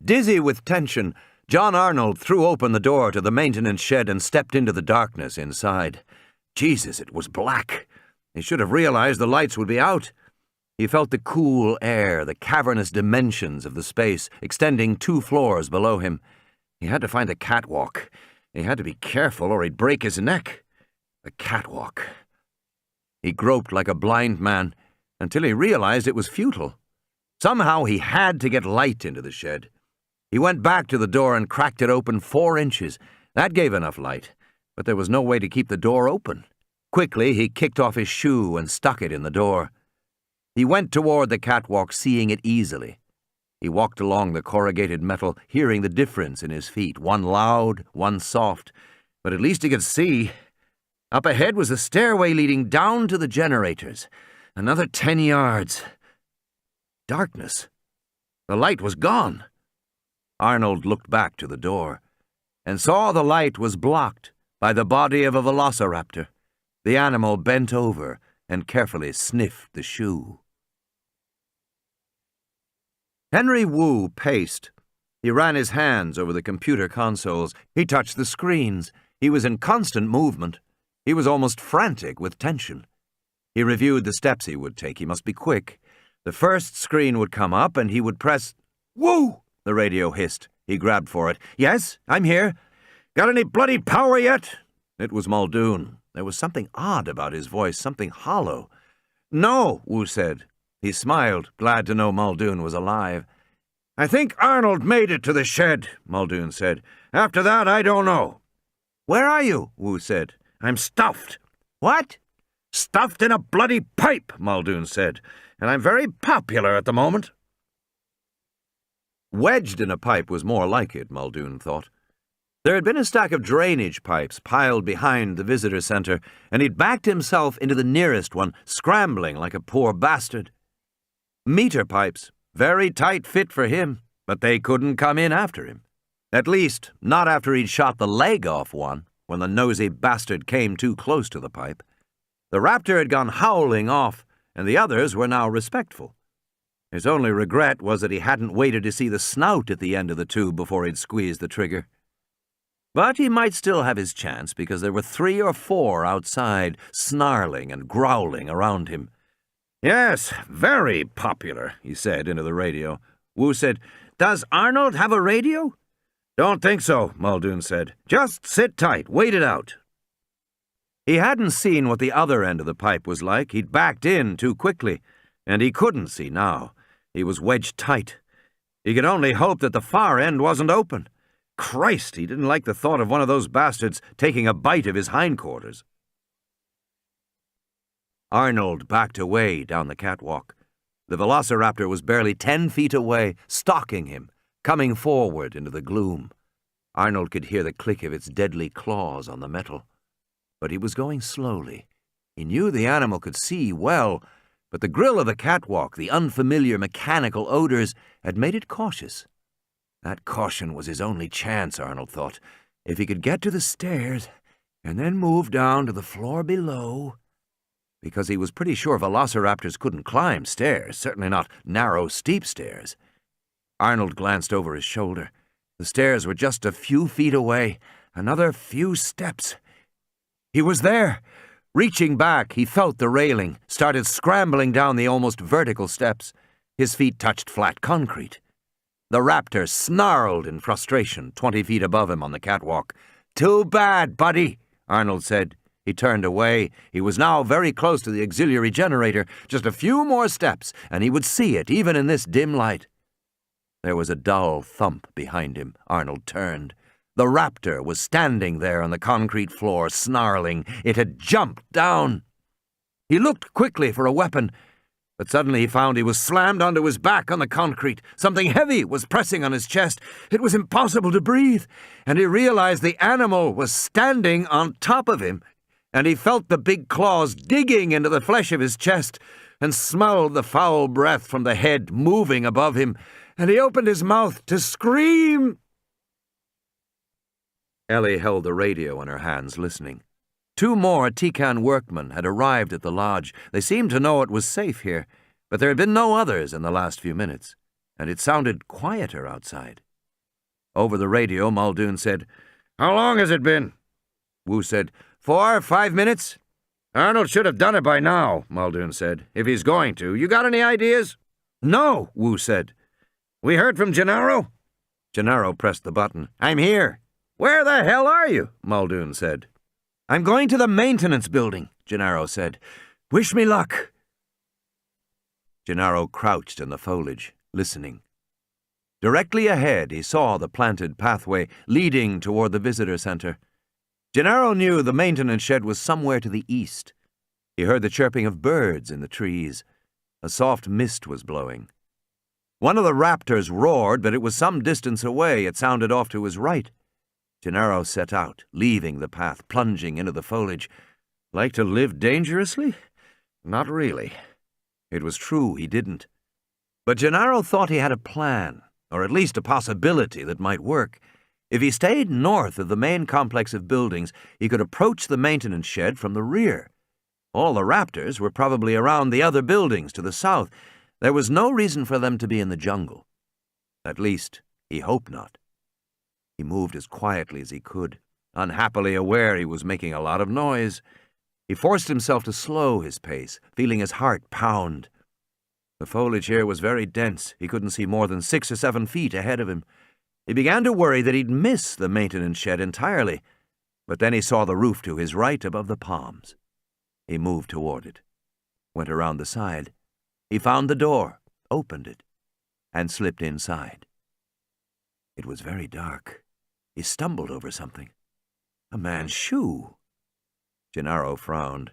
Dizzy with tension, John Arnold threw open the door to the maintenance shed and stepped into the darkness inside. Jesus, it was black. He should have realized the lights would be out. He felt the cool air, the cavernous dimensions of the space, extending 2 floors below him. He had to find the catwalk. He had to be careful or he'd break his neck. The catwalk. He groped like a blind man until he realized it was futile. Somehow he had to get light into the shed. He went back to the door and cracked it open 4 inches. That gave enough light, but there was no way to keep the door open. Quickly, he kicked off his shoe and stuck it in the door. He went toward the catwalk, seeing it easily. He walked along the corrugated metal, hearing the difference in his feet, one loud, one soft, but at least he could see. Up ahead was a stairway leading down to the generators. Another 10 yards. Darkness. The light was gone. Arnold looked back to the door and saw the light was blocked by the body of a velociraptor. The animal bent over and carefully sniffed the shoe. Henry Wu paced. He ran his hands over the computer consoles. He touched the screens. He was in constant movement. He was almost frantic with tension. He reviewed the steps he would take. He must be quick. The first screen would come up and he would press... "Woo!" the radio hissed. He grabbed for it. "Yes, I'm here." "Got any bloody power yet?" It was Muldoon. There was something odd about his voice, something hollow. "No," Wu said. He smiled, glad to know Muldoon was alive. "I think Arnold made it to the shed," Muldoon said. "After that, I don't know." "Where are you?" Wu said. "I'm stuffed." "What?" "Stuffed in a bloody pipe," Muldoon said. "And I'm very popular at the moment." Wedged in a pipe was more like it, Muldoon thought. There had been a stack of drainage pipes piled behind the visitor center, and he'd backed himself into the nearest one, scrambling like a poor bastard. Meter pipes, very tight fit for him, but they couldn't come in after him. At least, not after he'd shot the leg off one, when the nosy bastard came too close to the pipe. The raptor had gone howling off, and the others were now respectful. His only regret was that he hadn't waited to see the snout at the end of the tube before he'd squeezed the trigger. But he might still have his chance, because there were 3 or 4 outside, snarling and growling around him. Yes, very popular, he said into the radio. Wu said, "Does Arnold have a radio?" Don't think so, Muldoon said. Just sit tight, wait it out. He hadn't seen what the other end of the pipe was like. He'd backed in too quickly, and he couldn't see now. He was wedged tight. He could only hope that the far end wasn't open. Christ, he didn't like the thought of one of those bastards taking a bite of his hindquarters. Arnold backed away down the catwalk. The velociraptor was barely 10 feet away, stalking him, coming forward into the gloom. Arnold could hear the click of its deadly claws on the metal. But he was going slowly. He knew the animal could see well, but the grill of the catwalk, the unfamiliar mechanical odors, had made it cautious. That caution was his only chance, Arnold thought. If he could get to the stairs and then move down to the floor below, because he was pretty sure velociraptors couldn't climb stairs, certainly not narrow, steep stairs. Arnold glanced over his shoulder. The stairs were just a few feet away, another few steps. He was there. Reaching back, he felt the railing, started scrambling down the almost vertical steps. His feet touched flat concrete. The raptor snarled in frustration 20 feet above him on the catwalk. "Too bad, buddy," Arnold said. He turned away. He was now very close to the auxiliary generator. Just a few more steps, and he would see it, even in this dim light. There was a dull thump behind him. Arnold turned. The raptor was standing there on the concrete floor, snarling. It had jumped down. He looked quickly for a weapon, but suddenly he found he was slammed onto his back on the concrete. Something heavy was pressing on his chest. It was impossible to breathe, and he realized the animal was standing on top of him, and he felt the big claws digging into the flesh of his chest and smelled the foul breath from the head moving above him, and he opened his mouth to scream. Ellie held the radio in her hands, listening. 2 more Tican workmen had arrived at the lodge. They seemed to know it was safe here, but there had been no others in the last few minutes, and it sounded quieter outside. Over the radio, Muldoon said, "How long has it been?" Wu said, 4 or 5 minutes. Arnold should have done it by now, Muldoon said, if he's going to. You got any ideas? No, Wu said. We heard from Gennaro? Gennaro pressed the button. "I'm here." Where the hell are you? Muldoon said. "I'm going to the maintenance building," Gennaro said. "Wish me luck." Gennaro crouched in the foliage, listening. Directly ahead, he saw the planted pathway leading toward the visitor center. Gennaro knew the maintenance shed was somewhere to the east. He heard the chirping of birds in the trees. A soft mist was blowing. One of the raptors roared, but it was some distance away. It sounded off to his right. Gennaro set out, leaving the path, plunging into the foliage. Like to live dangerously? Not really. It was true he didn't. But Gennaro thought he had a plan, or at least a possibility that might work. If he stayed north of the main complex of buildings, he could approach the maintenance shed from the rear. All the raptors were probably around the other buildings to the south. There was no reason for them to be in the jungle. At least, he hoped not. He moved as quietly as he could, unhappily aware he was making a lot of noise. He forced himself to slow his pace, feeling his heart pound. The foliage here was very dense. He couldn't see more than 6 or 7 feet ahead of him. He began to worry that he'd miss the maintenance shed entirely, but then he saw the roof to his right above the palms. He moved toward it, went around the side. He found the door, opened it, and slipped inside. It was very dark. He stumbled over something. A man's shoe. Gennaro frowned.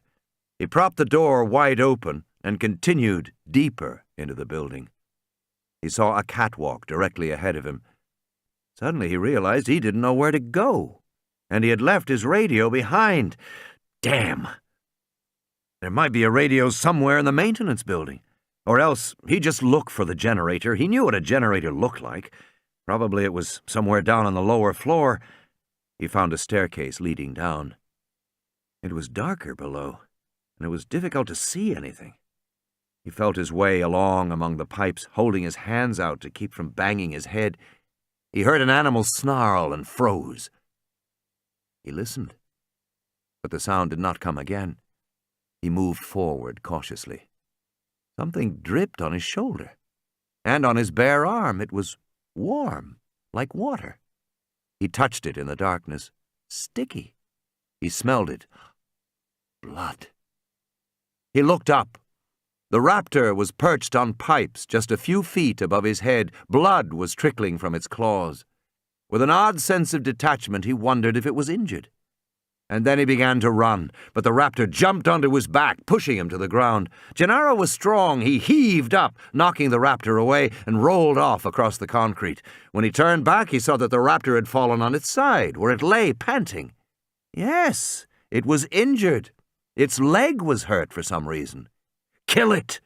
He propped the door wide open and continued deeper into the building. He saw a catwalk directly ahead of him. Suddenly he realized he didn't know where to go, and he had left his radio behind. Damn! There might be a radio somewhere in the maintenance building. Or else he'd just look for the generator. He knew what a generator looked like. Probably it was somewhere down on the lower floor. He found a staircase leading down. It was darker below, and it was difficult to see anything. He felt his way along among the pipes, holding his hands out to keep from banging his head. He heard an animal snarl and froze. He listened, but the sound did not come again. He moved forward cautiously. Something dripped on his shoulder, and on his bare arm. It was warm, like water. He touched it in the darkness. Sticky. He smelled it. Blood. He looked up. The raptor was perched on pipes just a few feet above his head. Blood was trickling from its claws. With an odd sense of detachment, he wondered if it was injured. And then he began to run, but the raptor jumped onto his back, pushing him to the ground. Gennaro was strong. He heaved up, knocking the raptor away, and rolled off across the concrete. When he turned back, he saw that the raptor had fallen on its side, where it lay panting. Yes, it was injured. Its leg was hurt for some reason. Kill it!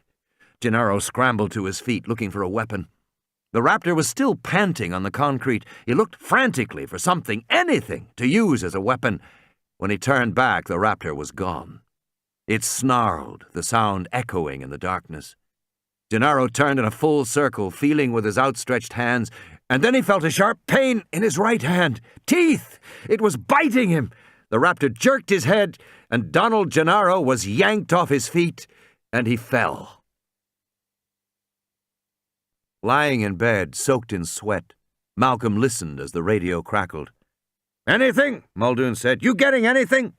Gennaro scrambled to his feet, looking for a weapon. The raptor was still panting on the concrete. He looked frantically for something, anything, to use as a weapon. When he turned back, the raptor was gone. It snarled, the sound echoing in the darkness. Gennaro turned in a full circle, feeling with his outstretched hands, and then he felt a sharp pain in his right hand. Teeth! It was biting him. The raptor jerked his head, and Donald Gennaro was yanked off his feet, and he fell. Lying in bed, soaked in sweat, Malcolm listened as the radio crackled. "Anything?" Muldoon said. "You getting anything?"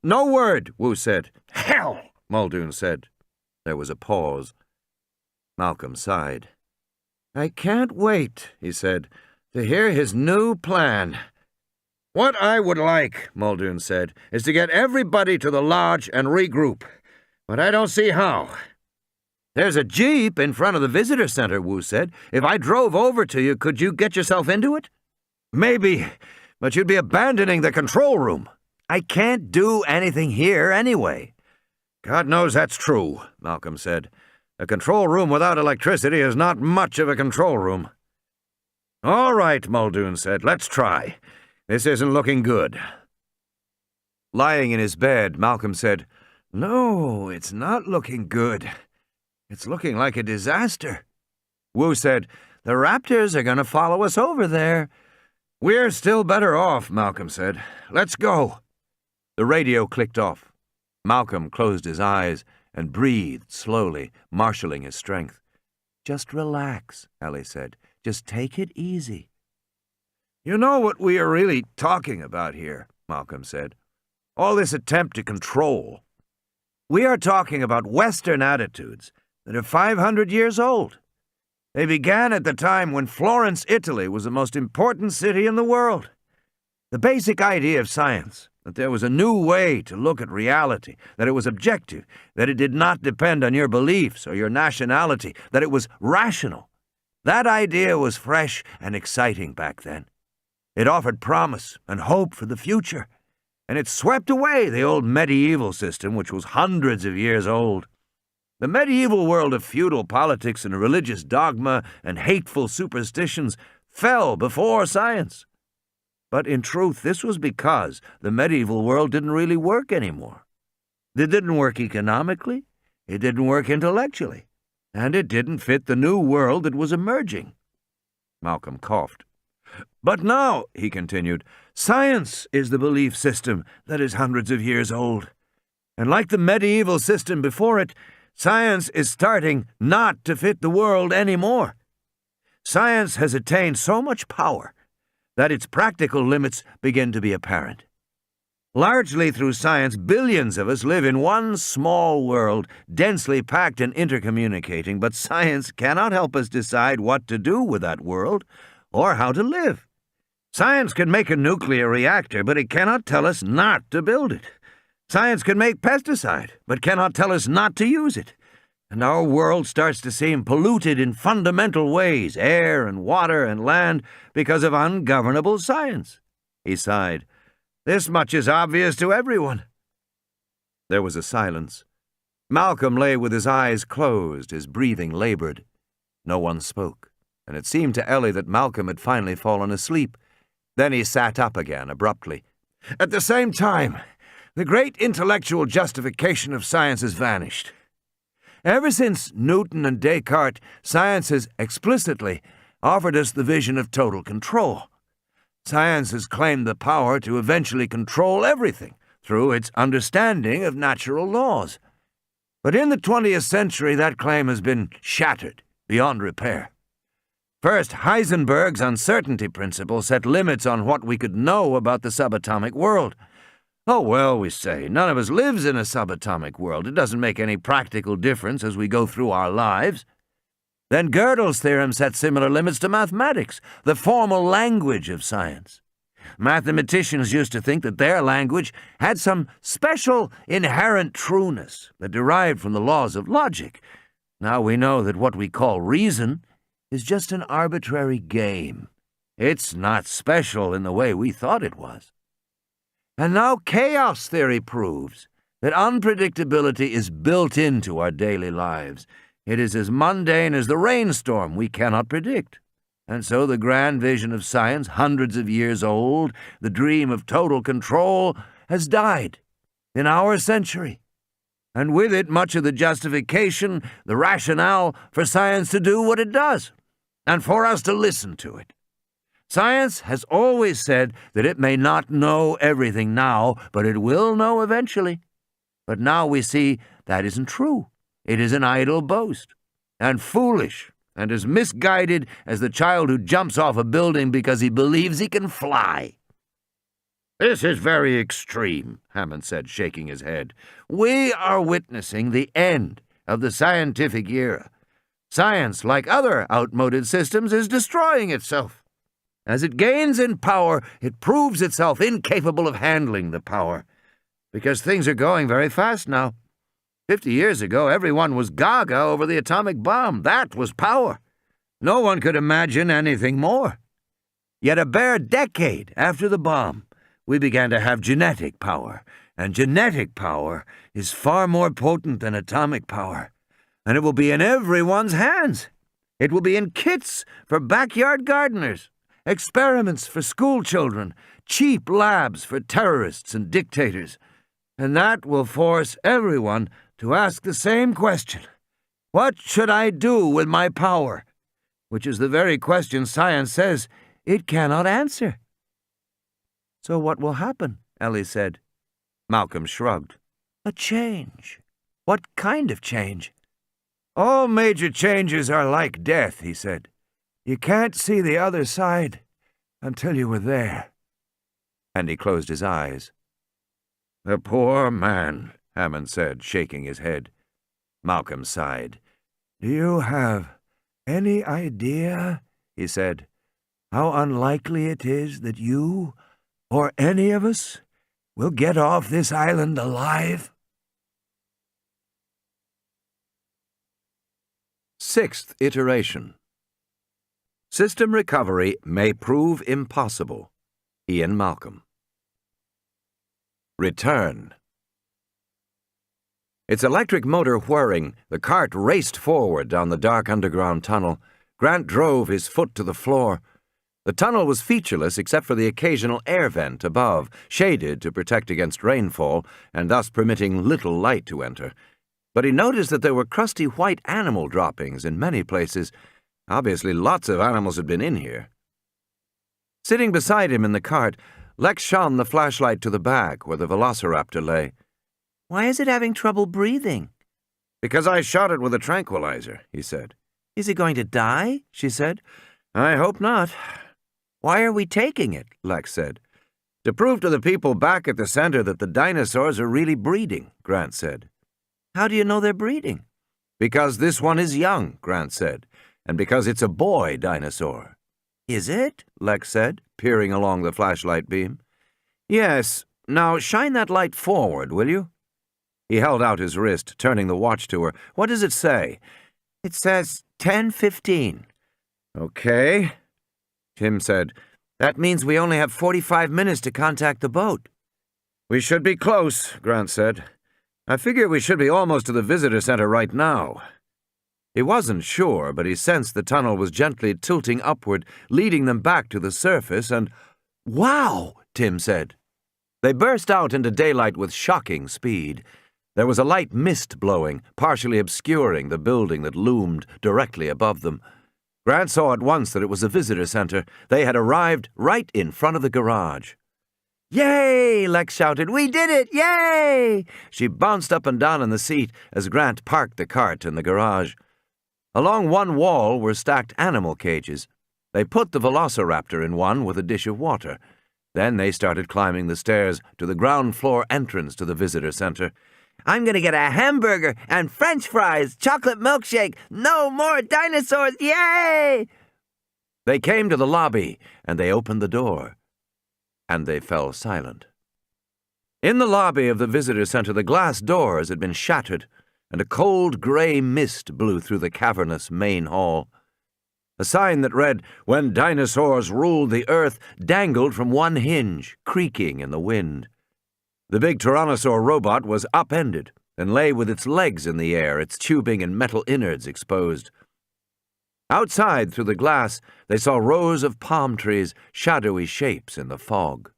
"No word," Wu said. "Hell!" Muldoon said. There was a pause. Malcolm sighed. "I can't wait," he said, "to hear his new plan." "What I would like," Muldoon said, "is to get everybody to the lodge and regroup. But I don't see how." "There's a jeep in front of the visitor center," Wu said. "If I drove over to you, could you get yourself into it?" "Maybe, but you'd be abandoning the control room." "I can't do anything here anyway." "God knows that's true," Malcolm said. "A control room without electricity is not much of a control room." "All right," Muldoon said. "Let's try. This isn't looking good." Lying in his bed, Malcolm said, "No, it's not looking good. It's looking like a disaster." Wu said, "The raptors are going to follow us over there." "We're still better off," Malcolm said. "Let's go." The radio clicked off. Malcolm closed his eyes and breathed slowly, marshalling his strength. "Just relax," Ellie said. "Just take it easy." "You know what we are really talking about here," Malcolm said. "All this attempt to control. We are talking about Western attitudes that are 500 years old. They began at the time when Florence, Italy, was the most important city in the world. The basic idea of science, that there was a new way to look at reality, that it was objective, that it did not depend on your beliefs or your nationality, that it was rational. That idea was fresh and exciting back then. It offered promise and hope for the future, and it swept away the old medieval system, which was hundreds of years old. The medieval world of feudal politics and religious dogma and hateful superstitions fell before science. But in truth, this was because the medieval world didn't really work anymore. It didn't work economically, it didn't work intellectually, and it didn't fit the new world that was emerging. Malcolm coughed. "But now," he continued, "science is the belief system that is hundreds of years old. And like the medieval system before it, science is starting not to fit the world anymore. Science has attained so much power that its practical limits begin to be apparent. Largely through science, billions of us live in one small world, densely packed and intercommunicating, but science cannot help us decide what to do with that world or how to live. Science can make a nuclear reactor, but it cannot tell us not to build it. Science can make pesticide, but cannot tell us not to use it. And our world starts to seem polluted in fundamental ways, air and water and land, because of ungovernable science." He sighed. "This much is obvious to everyone." There was a silence. Malcolm lay with his eyes closed, his breathing labored. No one spoke, and it seemed to Ellie that Malcolm had finally fallen asleep. Then he sat up again abruptly. "At the same time, the great intellectual justification of science has vanished. Ever since Newton and Descartes, science has explicitly offered us the vision of total control. Science has claimed the power to eventually control everything through its understanding of natural laws. But in the 20th century, that claim has been shattered beyond repair. First, Heisenberg's uncertainty principle set limits on what we could know about the subatomic world. Oh, well, we say, none of us lives in a subatomic world. It doesn't make any practical difference as we go through our lives. Then Gödel's theorem set similar limits to mathematics, the formal language of science. Mathematicians used to think that their language had some special inherent trueness that derived from the laws of logic. Now we know that what we call reason is just an arbitrary game. It's not special in the way we thought it was. And now chaos theory proves that unpredictability is built into our daily lives. It is as mundane as the rainstorm we cannot predict. And so the grand vision of science, hundreds of years old, the dream of total control, has died in our century. And with it, much of the justification, the rationale for science to do what it does, and for us to listen to it. Science has always said that it may not know everything now, but it will know eventually. But now we see that isn't true. It is an idle boast, and foolish, and as misguided as the child who jumps off a building because he believes he can fly. This is very extreme, Hammond said, shaking his head. We are witnessing the end of the scientific era. Science, like other outmoded systems, is destroying itself. As it gains in power, it proves itself incapable of handling the power. Because things are going very fast now. 50 years ago, everyone was gaga over the atomic bomb. That was power. No one could imagine anything more. Yet a bare decade after the bomb, we began to have genetic power. And genetic power is far more potent than atomic power. And it will be in everyone's hands. It will be in kits for backyard gardeners, experiments for school children, cheap labs for terrorists and dictators. And that will force everyone to ask the same question. What should I do with my power? Which is the very question science says it cannot answer. So what will happen? Ellie said. Malcolm shrugged. A change. What kind of change? All major changes are like death, he said. You can't see the other side until you were there. And he closed his eyes. The poor man, Hammond said, shaking his head. Malcolm sighed. Do you have any idea, he said, how unlikely it is that you, or any of us, will get off this island alive? Sixth iteration. System recovery may prove impossible. Ian Malcolm. Return. Its electric motor whirring, the cart raced forward down the dark underground tunnel. Grant drove his foot to the floor. The tunnel was featureless except for the occasional air vent above, shaded to protect against rainfall, and thus permitting little light to enter. But he noticed that there were crusty white animal droppings in many places. Obviously, lots of animals had been in here. Sitting beside him in the cart, Lex shone the flashlight to the back where the velociraptor lay. Why is it having trouble breathing? Because I shot it with a tranquilizer, he said. Is it going to die? She said. I hope not. Why are we taking it? Lex said. To prove to the people back at the center that the dinosaurs are really breeding, Grant said. How do you know they're breeding? Because this one is young, Grant said, and because it's a boy dinosaur. Is it? Lex said, peering along the flashlight beam. Yes. Now shine that light forward, will you? He held out his wrist, turning the watch to her. What does it say? It says 10:15. Okay. Tim said, That means we only have 45 minutes to contact the boat. We should be close, Grant said. I figure we should be almost to the visitor center right now. He wasn't sure, but he sensed the tunnel was gently tilting upward, leading them back to the surface, and... Wow, Tim said. They burst out into daylight with shocking speed. There was a light mist blowing, partially obscuring the building that loomed directly above them. Grant saw at once that it was a visitor center. They had arrived right in front of the garage. Yay! Lex shouted. We did it! Yay! She bounced up and down in the seat as Grant parked the cart in the garage. Along one wall were stacked animal cages. They put the velociraptor in one with a dish of water. Then they started climbing the stairs to the ground floor entrance to the visitor center. I'm going to get a hamburger and French fries, chocolate milkshake, no more dinosaurs, yay! They came to the lobby, and they opened the door. And they fell silent. In the lobby of the visitor center, the glass doors had been shattered, and a cold gray mist blew through the cavernous main hall. A sign that read, "When dinosaurs ruled the earth," dangled from one hinge, creaking in the wind. The big tyrannosaur robot was upended and lay with its legs in the air, its tubing and metal innards exposed. Outside, through the glass, they saw rows of palm trees, shadowy shapes in the fog.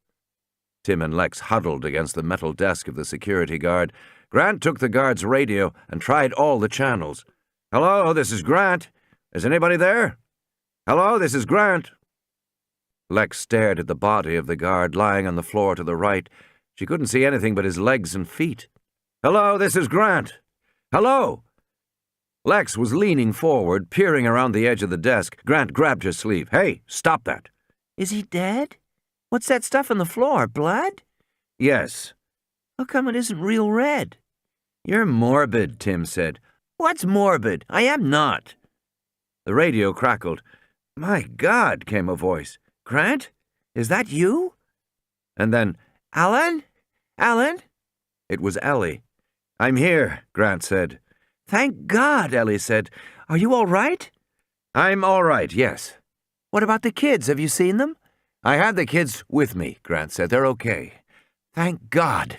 Tim and Lex huddled against the metal desk of the security guard. Grant took the guard's radio and tried all the channels. "Hello, this is Grant. Is anybody there? Hello, this is Grant." Lex stared at the body of the guard lying on the floor to the right. She couldn't see anything but his legs and feet. "Hello, this is Grant. Hello!" Lex was leaning forward, peering around the edge of the desk. Grant grabbed her sleeve. "Hey, stop that." Is he dead? What's that stuff on the floor, blood? "Yes." How come it isn't real red? "You're morbid," Tim said. What's morbid? I am not. The radio crackled. "My God," came a voice. "Grant? Is that you?" And then, Alan? Alan? it was Ellie. "I'm here," Grant said. Thank God, Ellie said. Are you all right? "I'm all right, yes." What about the kids? Have you seen them? "I had the kids with me," Grant said. "They're okay." Thank God.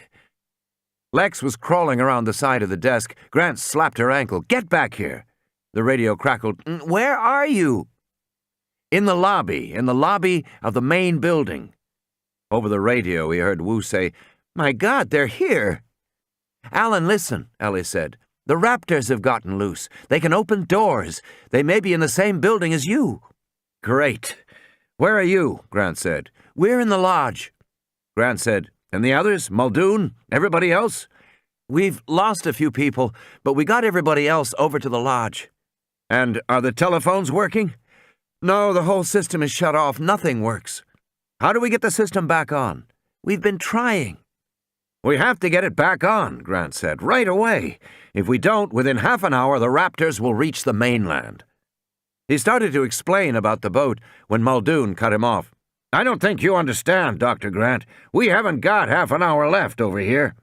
Lex was crawling around the side of the desk. Grant slapped her ankle. "Get back here." The radio crackled. Where are you? In the lobby of the main building." Over the radio, he heard Wu say, "My God, they're here." Alan, listen, Ellie said. The raptors have gotten loose. They can open doors. They may be in the same building as you. "Great. Where are you?" Grant said. We're in the lodge. Grant said, "And the others? Muldoon? Everybody else?" We've lost a few people, but we got everybody else over to the lodge. "And are the telephones working?" No, the whole system is shut off. Nothing works. "How do we get the system back on?" We've been trying. "We have to get it back on," Grant said, "right away. If we don't, within half an hour, the raptors will reach the mainland." He started to explain about the boat when Muldoon cut him off. "I don't think you understand, Dr. Grant. We haven't got half an hour left over here."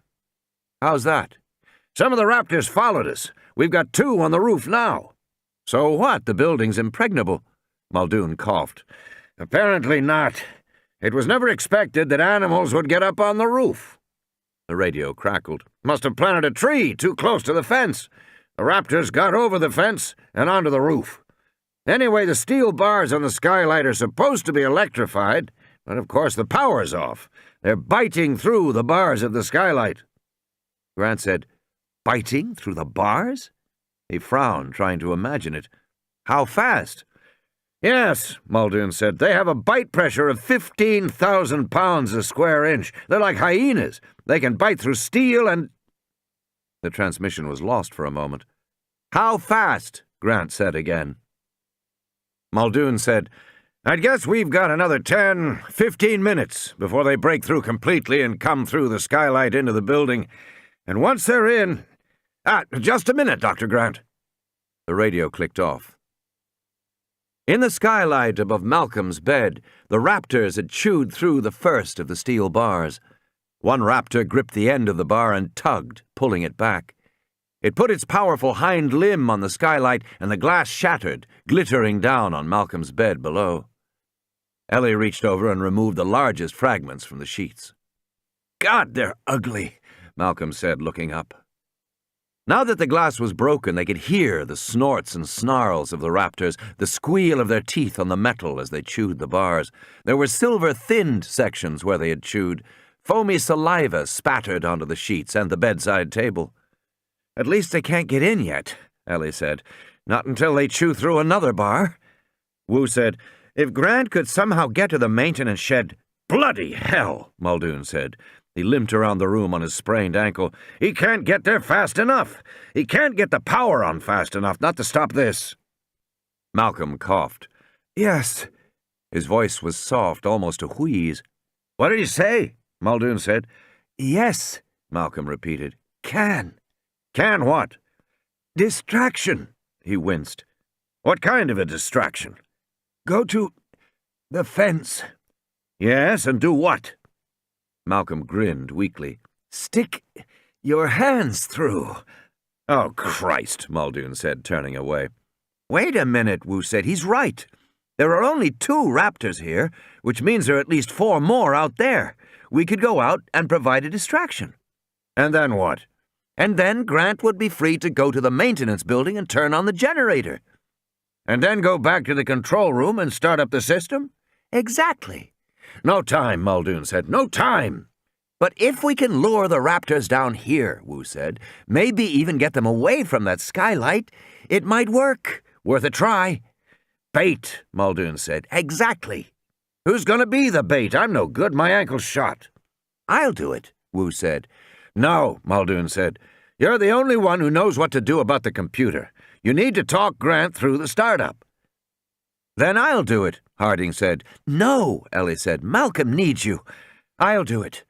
How's that? "Some of the raptors followed us. We've got 2 on the roof now." So what? The building's impregnable. Muldoon coughed. "Apparently not. It was never expected that animals would get up on the roof." The radio crackled. "Must have planted a tree too close to the fence. The raptors got over the fence and onto the roof. Anyway, the steel bars on the skylight are supposed to be electrified, but of course the power's off. They're biting through the bars of the skylight." Grant said, "Biting through the bars?" He frowned, trying to imagine it. "How fast?" "Yes," Muldoon said. "They have a bite pressure of 15,000 pounds a square inch. They're like hyenas. They can bite through steel and—" The transmission was lost for a moment. "How fast?" Grant said again. Muldoon said, "I'd guess we've got another 10, 15 minutes before they break through completely and come through the skylight into the building. And once they're in— just a minute, Dr. Grant." The radio clicked off. In the skylight above Malcolm's bed, the raptors had chewed through the first of the steel bars. One raptor gripped the end of the bar and tugged, pulling it back. It put its powerful hind limb on the skylight, and the glass shattered, glittering down on Malcolm's bed below. Ellie reached over and removed the largest fragments from the sheets. "God, they're ugly," Malcolm said, looking up. Now that the glass was broken, they could hear the snorts and snarls of the raptors, the squeal of their teeth on the metal as they chewed the bars. There were silver-thinned sections where they had chewed. Foamy saliva spattered onto the sheets and the bedside table. At least they can't get in yet, Ellie said. Not until they chew through another bar. Wu said, if Grant could somehow get to the maintenance shed— Bloody hell, Muldoon said. He limped around the room on his sprained ankle. He can't get there fast enough. He can't get the power on fast enough not to stop this. Malcolm coughed. Yes. His voice was soft, almost a wheeze. What did he say? Muldoon said. Yes, Malcolm repeated. Can. Can what? Distraction, he winced. What kind of a distraction? Go to the fence. Yes, and do what? Malcolm grinned weakly. Stick your hands through. Oh, Christ, Muldoon said, turning away. Wait a minute, Wu said. He's right. There are only 2 raptors here, which means there are at least 4 more out there. We could go out and provide a distraction. And then what? And then Grant would be free to go to the maintenance building and turn on the generator. And then go back to the control room and start up the system? Exactly. No time, Muldoon said. No time. But if we can lure the raptors down here, Wu said, maybe even get them away from that skylight, it might work. Worth a try. Bait, Muldoon said. Exactly. Who's going to be the bait? I'm no good. My ankle's shot. I'll do it, Wu said. No, Muldoon said. You're the only one who knows what to do about the computer. You need to talk Grant through the startup. Then I'll do it, Harding said. No, Ellie said. Malcolm needs you. I'll do it.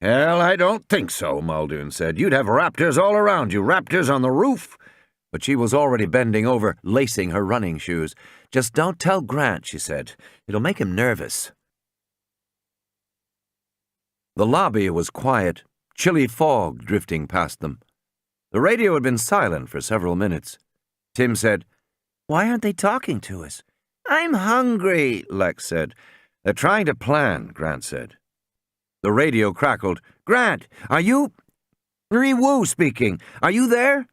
Hell, I don't think so, Muldoon said. You'd have raptors all around you, raptors on the roof. But she was already bending over, lacing her running shoes. Just don't tell Grant, she said. It'll make him nervous. The lobby was quiet, chilly fog drifting past them. The radio had been silent for several minutes. Tim said, Why aren't they talking to us? I'm hungry, Lex said. They're trying to plan, Grant said. The radio crackled. Grant, are you— Wu speaking. Are you there?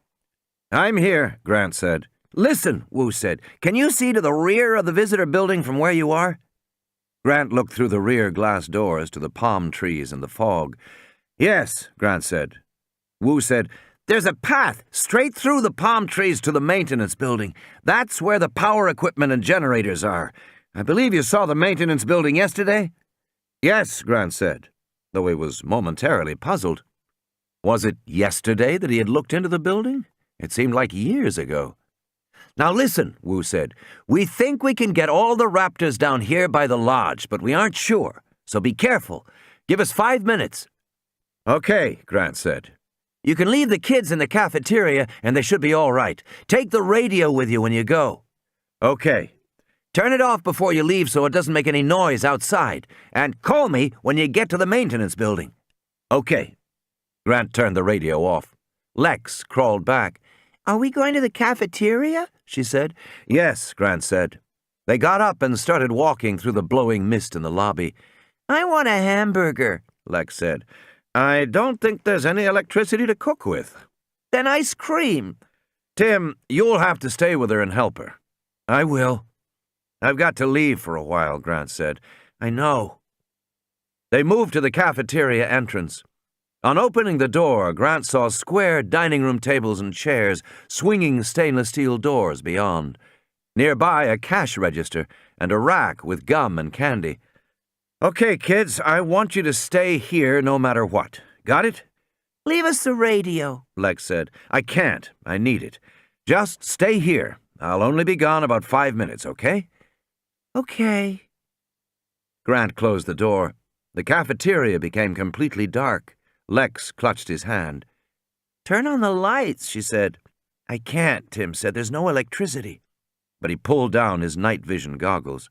I'm here, Grant said. Listen, Wu said. Can you see to the rear of the visitor building from where you are? Grant looked through the rear glass doors to the palm trees and the fog. Yes, Grant said. Wu said, There's a path straight through the palm trees to the maintenance building. That's where the power equipment and generators are. I believe you saw the maintenance building yesterday? Yes, Grant said, though he was momentarily puzzled. Was it yesterday that he had looked into the building? It seemed like years ago. Now listen, Wu said. We think we can get all the raptors down here by the lodge, but we aren't sure. So be careful. Give us 5 minutes. Okay, Grant said. You can leave the kids in the cafeteria and they should be all right. Take the radio with you when you go. Okay. Turn it off before you leave so it doesn't make any noise outside. And call me when you get to the maintenance building. Okay. Grant turned the radio off. Lex crawled back. Are we going to the cafeteria? She said. Yes, Grant said. They got up and started walking through the blowing mist in the lobby. I want a hamburger, Lex said. I don't think there's any electricity to cook with. Then ice cream. Tim, you'll have to stay with her and help her. I will. I've got to leave for a while, Grant said. I know. They moved to the cafeteria entrance. On opening the door, Grant saw square dining room tables and chairs, swinging stainless steel doors beyond. Nearby, a cash register and a rack with gum and candy. Okay, kids, I want you to stay here no matter what. Got it? Leave us the radio, Lex said. I can't. I need it. Just stay here. I'll only be gone about 5 minutes, okay? Okay. Grant closed the door. The cafeteria became completely dark. Lex clutched his hand. Turn on the lights, she said. I can't, Tim said. There's no electricity. But he pulled down his night vision goggles.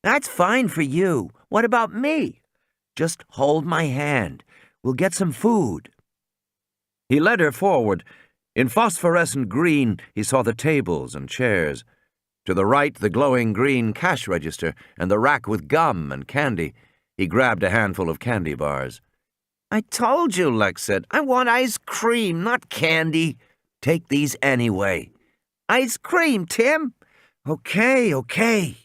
That's fine for you. What about me? Just hold my hand. We'll get some food. He led her forward. In phosphorescent green, he saw the tables and chairs. To the right, the glowing green cash register and the rack with gum and candy. He grabbed a handful of candy bars. I told you, Lex said. I want ice cream, not candy. Take these anyway. Ice cream, Tim. Okay.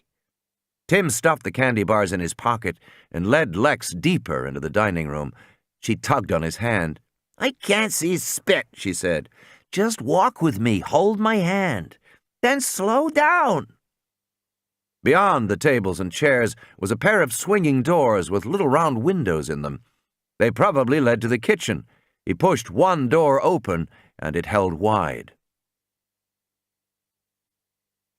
Tim stuffed the candy bars in his pocket and led Lex deeper into the dining room. She tugged on his hand. I can't see spit, she said. Just walk with me, hold my hand. Then slow down. Beyond the tables and chairs was a pair of swinging doors with little round windows in them. They probably led to the kitchen. He pushed one door open, and it held wide.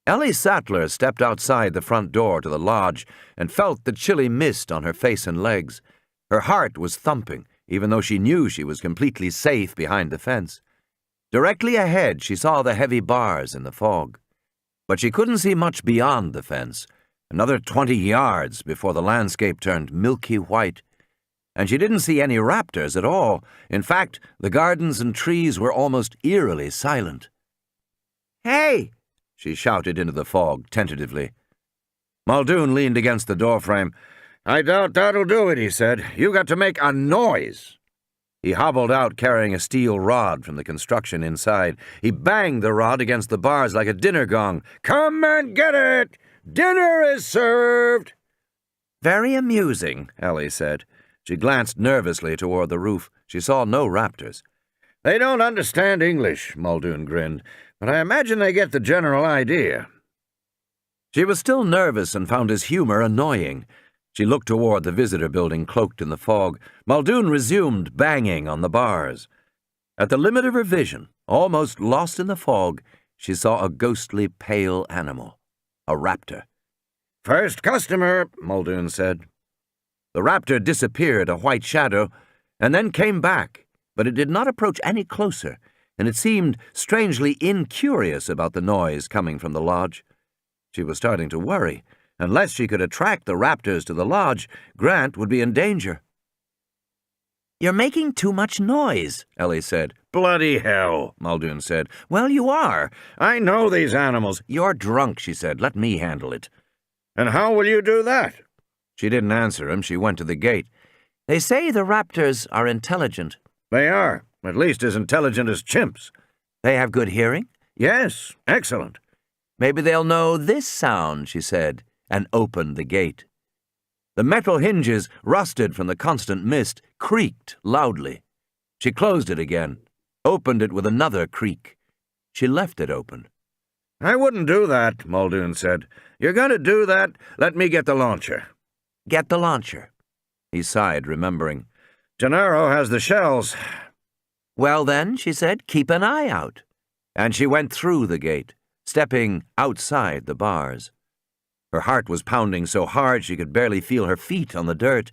Ellie Sattler stepped outside the front door to the lodge and felt the chilly mist on her face and legs. Her heart was thumping, even though she knew she was completely safe behind the fence. Directly ahead, she saw the heavy bars in the fog. But she couldn't see much beyond the fence, another 20 yards before the landscape turned milky white. And she didn't see any raptors at all. In fact, the gardens and trees were almost eerily silent. Hey! She shouted into the fog, tentatively. Muldoon leaned against the doorframe. "I doubt that'll do it," he said. "You got to make a noise." He hobbled out carrying a steel rod from the construction inside. He banged the rod against the bars like a dinner gong. "Come and get it! Dinner is served!" Very amusing, Ellie said. She glanced nervously toward the roof. She saw no raptors. "They don't understand English," Muldoon grinned, "but I imagine they get the general idea." She was still nervous and found his humor annoying. She looked toward the visitor building cloaked in the fog. Muldoon resumed banging on the bars. At the limit of her vision, almost lost in the fog, she saw a ghostly pale animal, a raptor. "First customer," Muldoon said. The raptor disappeared, a white shadow, and then came back, but it did not approach any closer, and it seemed strangely incurious about the noise coming from the lodge. She was starting to worry. Unless she could attract the raptors to the lodge, Grant would be in danger. You're making too much noise, Ellie said. "Bloody hell," Muldoon said. Well, you are. "I know these animals." You're drunk, she said. Let me handle it. "And how will you do that?" She didn't answer him. She went to the gate. They say the raptors are intelligent. "They are, at least as intelligent as chimps." They have good hearing? "Yes, excellent." "Maybe they'll know this sound," she said, and opened the gate. The metal hinges, rusted from the constant mist, creaked loudly. She closed it again, opened it with another creak. She left it open. "I wouldn't do that," Muldoon said. "You're going to do that? Let me get the launcher." Get the launcher. He sighed, remembering. "Gennaro has the shells." Well then, she said, keep an eye out. And she went through the gate, stepping outside the bars. Her heart was pounding so hard she could barely feel her feet on the dirt.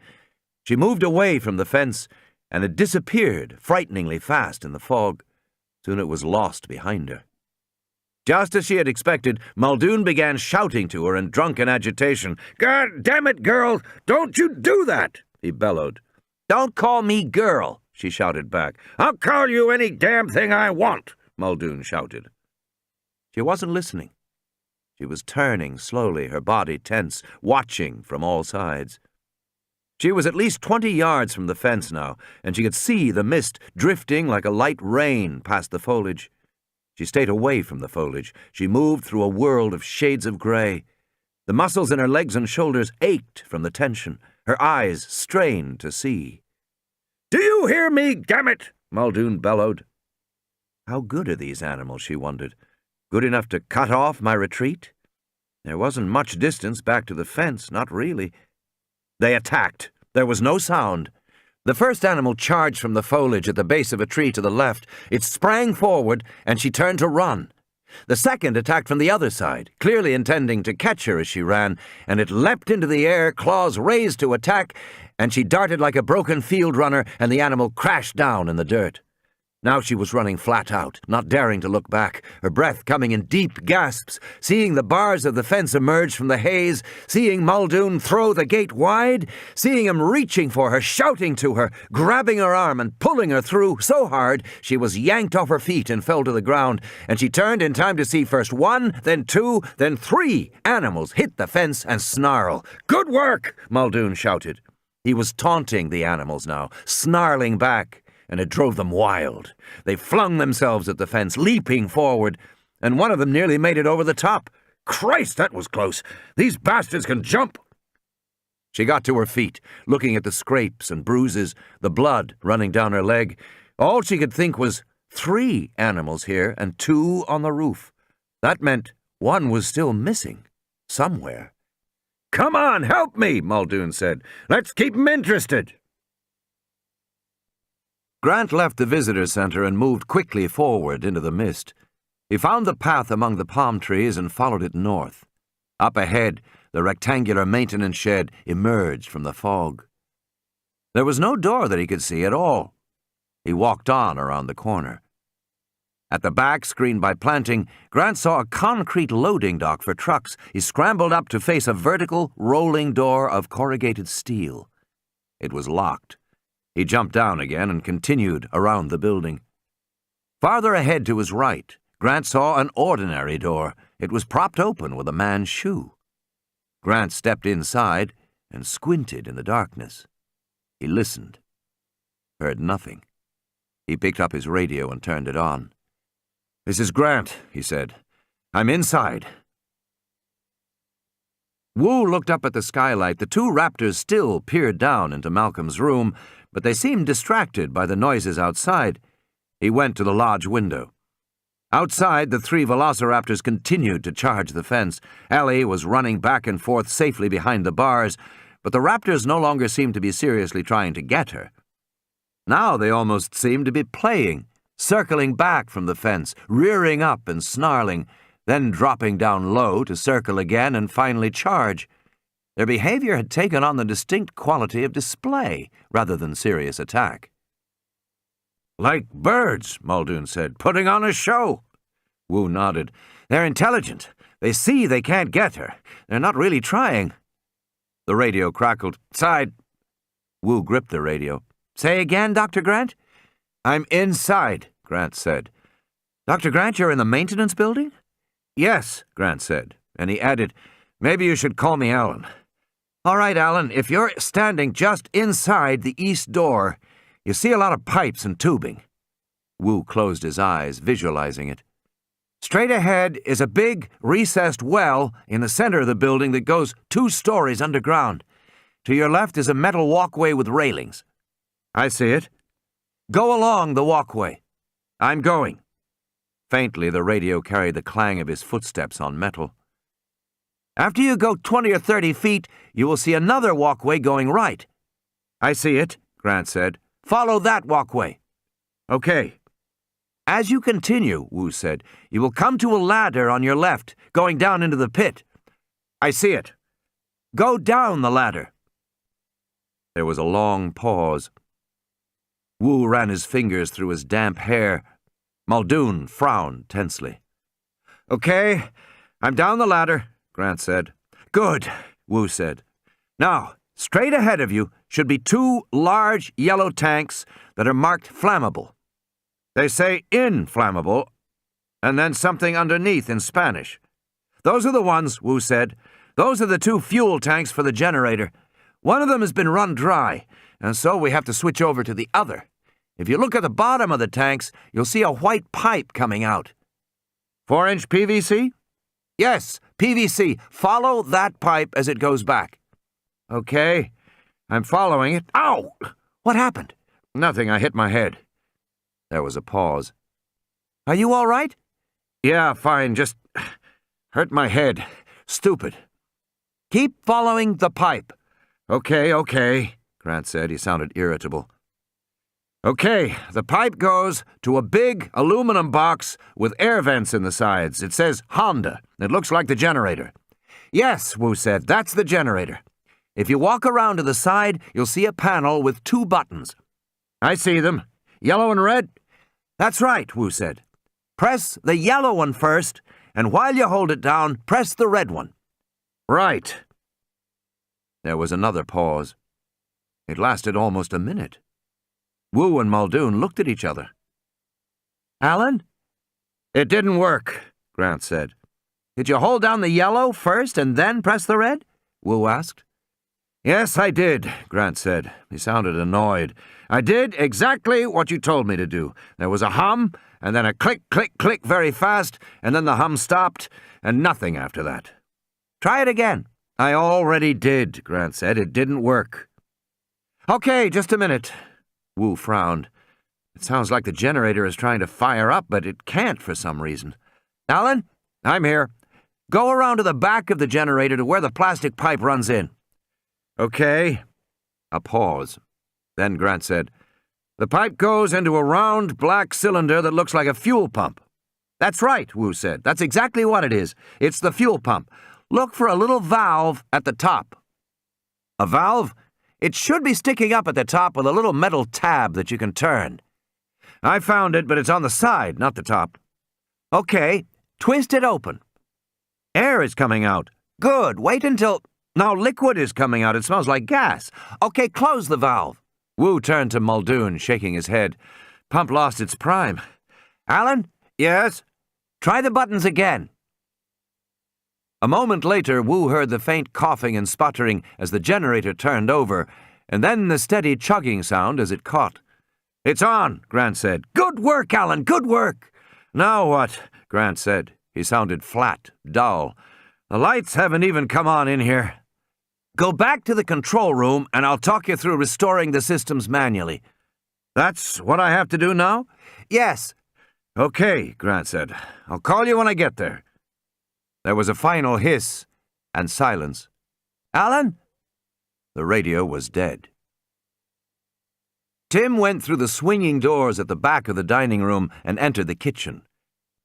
She moved away from the fence, and it disappeared frighteningly fast in the fog. Soon it was lost behind her. Just as she had expected, Muldoon began shouting to her in drunken agitation. "God damn it, girl! Don't you do that!" he bellowed. Don't call me girl, she shouted back. "I'll call you any damn thing I want," Muldoon shouted. She wasn't listening. She was turning slowly, her body tense, watching from all sides. She was at least 20 yards from the fence now, and she could see the mist drifting like a light rain past the foliage. She stayed away from the foliage. She moved through a world of shades of gray. The muscles in her legs and shoulders ached from the tension. Her eyes strained to see. "Do you hear me, damn it?" Muldoon bellowed. How good are these animals, she wondered. Good enough to cut off my retreat? There wasn't much distance back to the fence, not really. They attacked. There was no sound. The first animal charged from the foliage at the base of a tree to the left. It sprang forward, and she turned to run. The second attacked from the other side, clearly intending to catch her as she ran, and it leapt into the air, claws raised to attack, and she darted like a broken field runner, and the animal crashed down in the dirt. Now she was running flat out, not daring to look back, her breath coming in deep gasps, seeing the bars of the fence emerge from the haze, seeing Muldoon throw the gate wide, seeing him reaching for her, shouting to her, grabbing her arm and pulling her through so hard she was yanked off her feet and fell to the ground, and she turned in time to see first one, then two, then three animals hit the fence and snarl. "Good work!" Muldoon shouted. He was taunting the animals now, snarling back, and it drove them wild. They flung themselves at the fence, leaping forward, and one of them nearly made it over the top. Christ, that was close! These bastards can jump! She got to her feet, looking at the scrapes and bruises, the blood running down her leg. All she could think was 3 animals here and 2 on the roof. That meant one was still missing, somewhere. "Come on, help me," Muldoon said. "Let's keep 'em interested." Grant left the visitor center and moved quickly forward into the mist. He found the path among the palm trees and followed it north. Up ahead, the rectangular maintenance shed emerged from the fog. There was no door that he could see at all. He walked on around the corner. At the back, screened by planting, Grant saw a concrete loading dock for trucks. He scrambled up to face a vertical, rolling door of corrugated steel. It was locked. He jumped down again and continued around the building. Farther ahead to his right, Grant saw an ordinary door. It was propped open with a man's shoe. Grant stepped inside and squinted in the darkness. He listened. Heard nothing. He picked up his radio and turned it on. "This is Grant," he said. "I'm inside." Wu looked up at the skylight. The 2 raptors still peered down into Malcolm's room, but they seemed distracted by the noises outside. He went to the lodge window. Outside, the 3 velociraptors continued to charge the fence. Ellie was running back and forth safely behind the bars, but the raptors no longer seemed to be seriously trying to get her. Now they almost seemed to be playing, circling back from the fence, rearing up and snarling, then dropping down low to circle again and finally charge. Their behavior had taken on the distinct quality of display rather than serious attack. "Like birds," Muldoon said, "putting on a show." Wu nodded. "They're intelligent. They see they can't get her. They're not really trying." The radio crackled. "Side." Wu gripped the radio. "Say again, Dr. Grant?" "I'm inside," Grant said. "Dr. Grant, you're in the maintenance building?" "Yes," Grant said, and he added, "Maybe you should call me Alan." "All right, Alan, if you're standing just inside the east door, you see a lot of pipes and tubing." Wu closed his eyes, visualizing it. "Straight ahead is a big, recessed well in the center of the building that goes 2 stories underground. To your left is a metal walkway with railings." "I see it." "Go along the walkway." "I'm going." Faintly, the radio carried the clang of his footsteps on metal. "After you go 20 or 30 feet, you will see another walkway going right." "I see it," Grant said. "Follow that walkway." "Okay." "As you continue," Wu said, "you will come to a ladder on your left, going down into the pit." "I see it." "Go down the ladder." There was a long pause. Wu ran his fingers through his damp hair. Muldoon frowned tensely. "Okay, I'm down the ladder," Grant said. "Good," Wu said. "Now, straight ahead of you should be 2 large yellow tanks that are marked flammable." "They say inflammable, and then something underneath in Spanish." "Those are the ones," Wu said. "Those are the 2 fuel tanks for the generator. One of them has been run dry, and so we have to switch over to the other. If you look at the bottom of the tanks, you'll see a white pipe coming out." 4-inch PVC? "Yes, PVC. Follow that pipe as it goes back." "Okay, I'm following it." "Ow! What happened?" "Nothing, I hit my head." There was a pause. "Are you all right?" "Yeah, fine, just hurt my head. Stupid." "Keep following the pipe." Okay, Grant said. He sounded irritable. "Okay, the pipe goes to a big aluminum box with air vents in the sides. It says Honda. It looks like the generator." "Yes," Wu said, "that's the generator. If you walk around to the side, you'll see a panel with 2 buttons." "I see them. Yellow and red?" "That's right," Wu said. "Press the yellow one first, and while you hold it down, press the red one." "Right." There was another pause. It lasted almost a minute. Wu and Muldoon looked at each other. "Alan?" "It didn't work," Grant said. "Did you hold down the yellow first and then press the red?" Wu asked. "Yes, I did," Grant said. He sounded annoyed. "I did exactly what you told me to do. There was a hum, and then a click, click, click very fast, and then the hum stopped, and nothing after that." "Try it again." "I already did," Grant said. "It didn't work." "Okay, just a minute." Wu frowned. It sounds like the generator is trying to fire up, but it can't for some reason. Alan, I'm here. Go around to the back of the generator to where the plastic pipe runs in. Okay. A pause. Then Grant said, "The pipe goes into a round black cylinder that looks like a fuel pump." "That's right," Wu said. "That's exactly what it is. It's the fuel pump. Look for a little valve at the top." "A valve? It should be sticking up at the top with a little metal tab that you can turn." "I found it, but it's on the side, not the top." "Okay, twist it open." "Air is coming out." "Good, wait until—" "Now liquid is coming out. It smells like gas." "Okay, close the valve." Wu turned to Muldoon, shaking his head. "Pump lost its prime." "Alan?" "Yes?" "Try the buttons again." A moment later, Wu heard the faint coughing and sputtering as the generator turned over, and then the steady chugging sound as it caught. "It's on," Grant said. "Good work, Alan, good work." "Now what?" Grant said. He sounded flat, dull. "The lights haven't even come on in here." "Go back to the control room, and I'll talk you through restoring the systems manually." "That's what I have to do now?" "Yes." "Okay," Grant said. "I'll call you when I get there." There was a final hiss and silence. "Alan?" The radio was dead. Tim went through the swinging doors at the back of the dining room and entered the kitchen.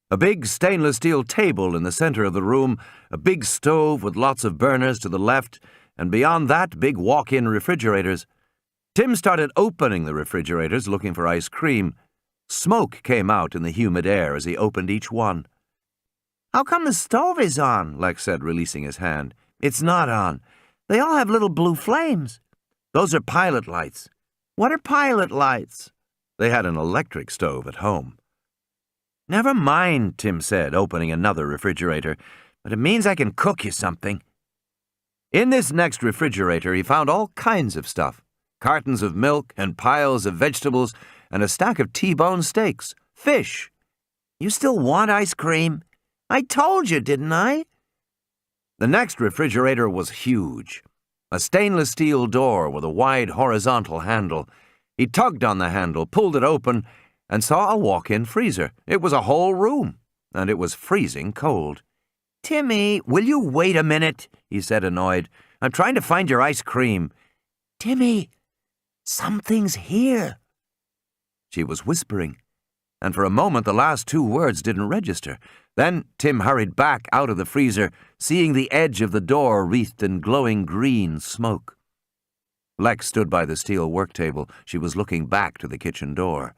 A big stainless steel table in the center of the room, a big stove with lots of burners to the left, and beyond that, big walk-in refrigerators. Tim started opening the refrigerators, looking for ice cream. Smoke came out in the humid air as he opened each one. "How come the stove is on?" Lex said, releasing his hand. "It's not on. They all have little blue flames. Those are pilot lights." "What are pilot lights?" They had an electric stove at home. "Never mind," Tim said, opening another refrigerator, "but it means I can cook you something." In this next refrigerator, he found all kinds of stuff. Cartons of milk and piles of vegetables and a stack of T-bone steaks. Fish. "You still want ice cream?" "I told you, didn't I?" The next refrigerator was huge. A stainless steel door with a wide horizontal handle. He tugged on the handle, pulled it open, and saw a walk-in freezer. It was a whole room, and it was freezing cold. "Timmy, will you wait a minute?" he said, annoyed. "I'm trying to find your ice cream." "Timmy, something's here." She was whispering, and for a moment the last two words didn't register. Then Tim hurried back out of the freezer, seeing the edge of the door wreathed in glowing green smoke. Lex stood by the steel work table. She was looking back to the kitchen door.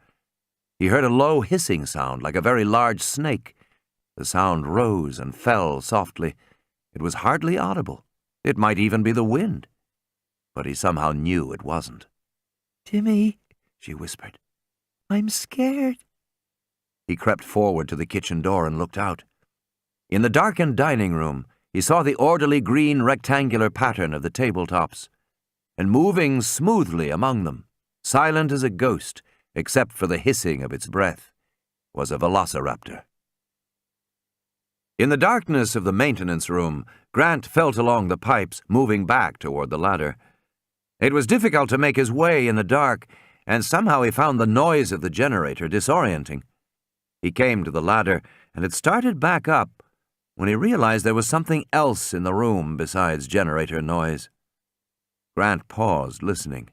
He heard a low hissing sound, like a very large snake. The sound rose and fell softly. It was hardly audible. It might even be the wind. But he somehow knew it wasn't. "Timmy," she whispered, "I'm scared." He crept forward to the kitchen door and looked out. In the darkened dining room, he saw the orderly green rectangular pattern of the tabletops, and moving smoothly among them, silent as a ghost, except for the hissing of its breath, was a velociraptor. In the darkness of the maintenance room, Grant felt along the pipes, moving back toward the ladder. It was difficult to make his way in the dark, and somehow he found the noise of the generator disorienting. He came to the ladder, and had started back up when he realized there was something else in the room besides generator noise. Grant paused, listening.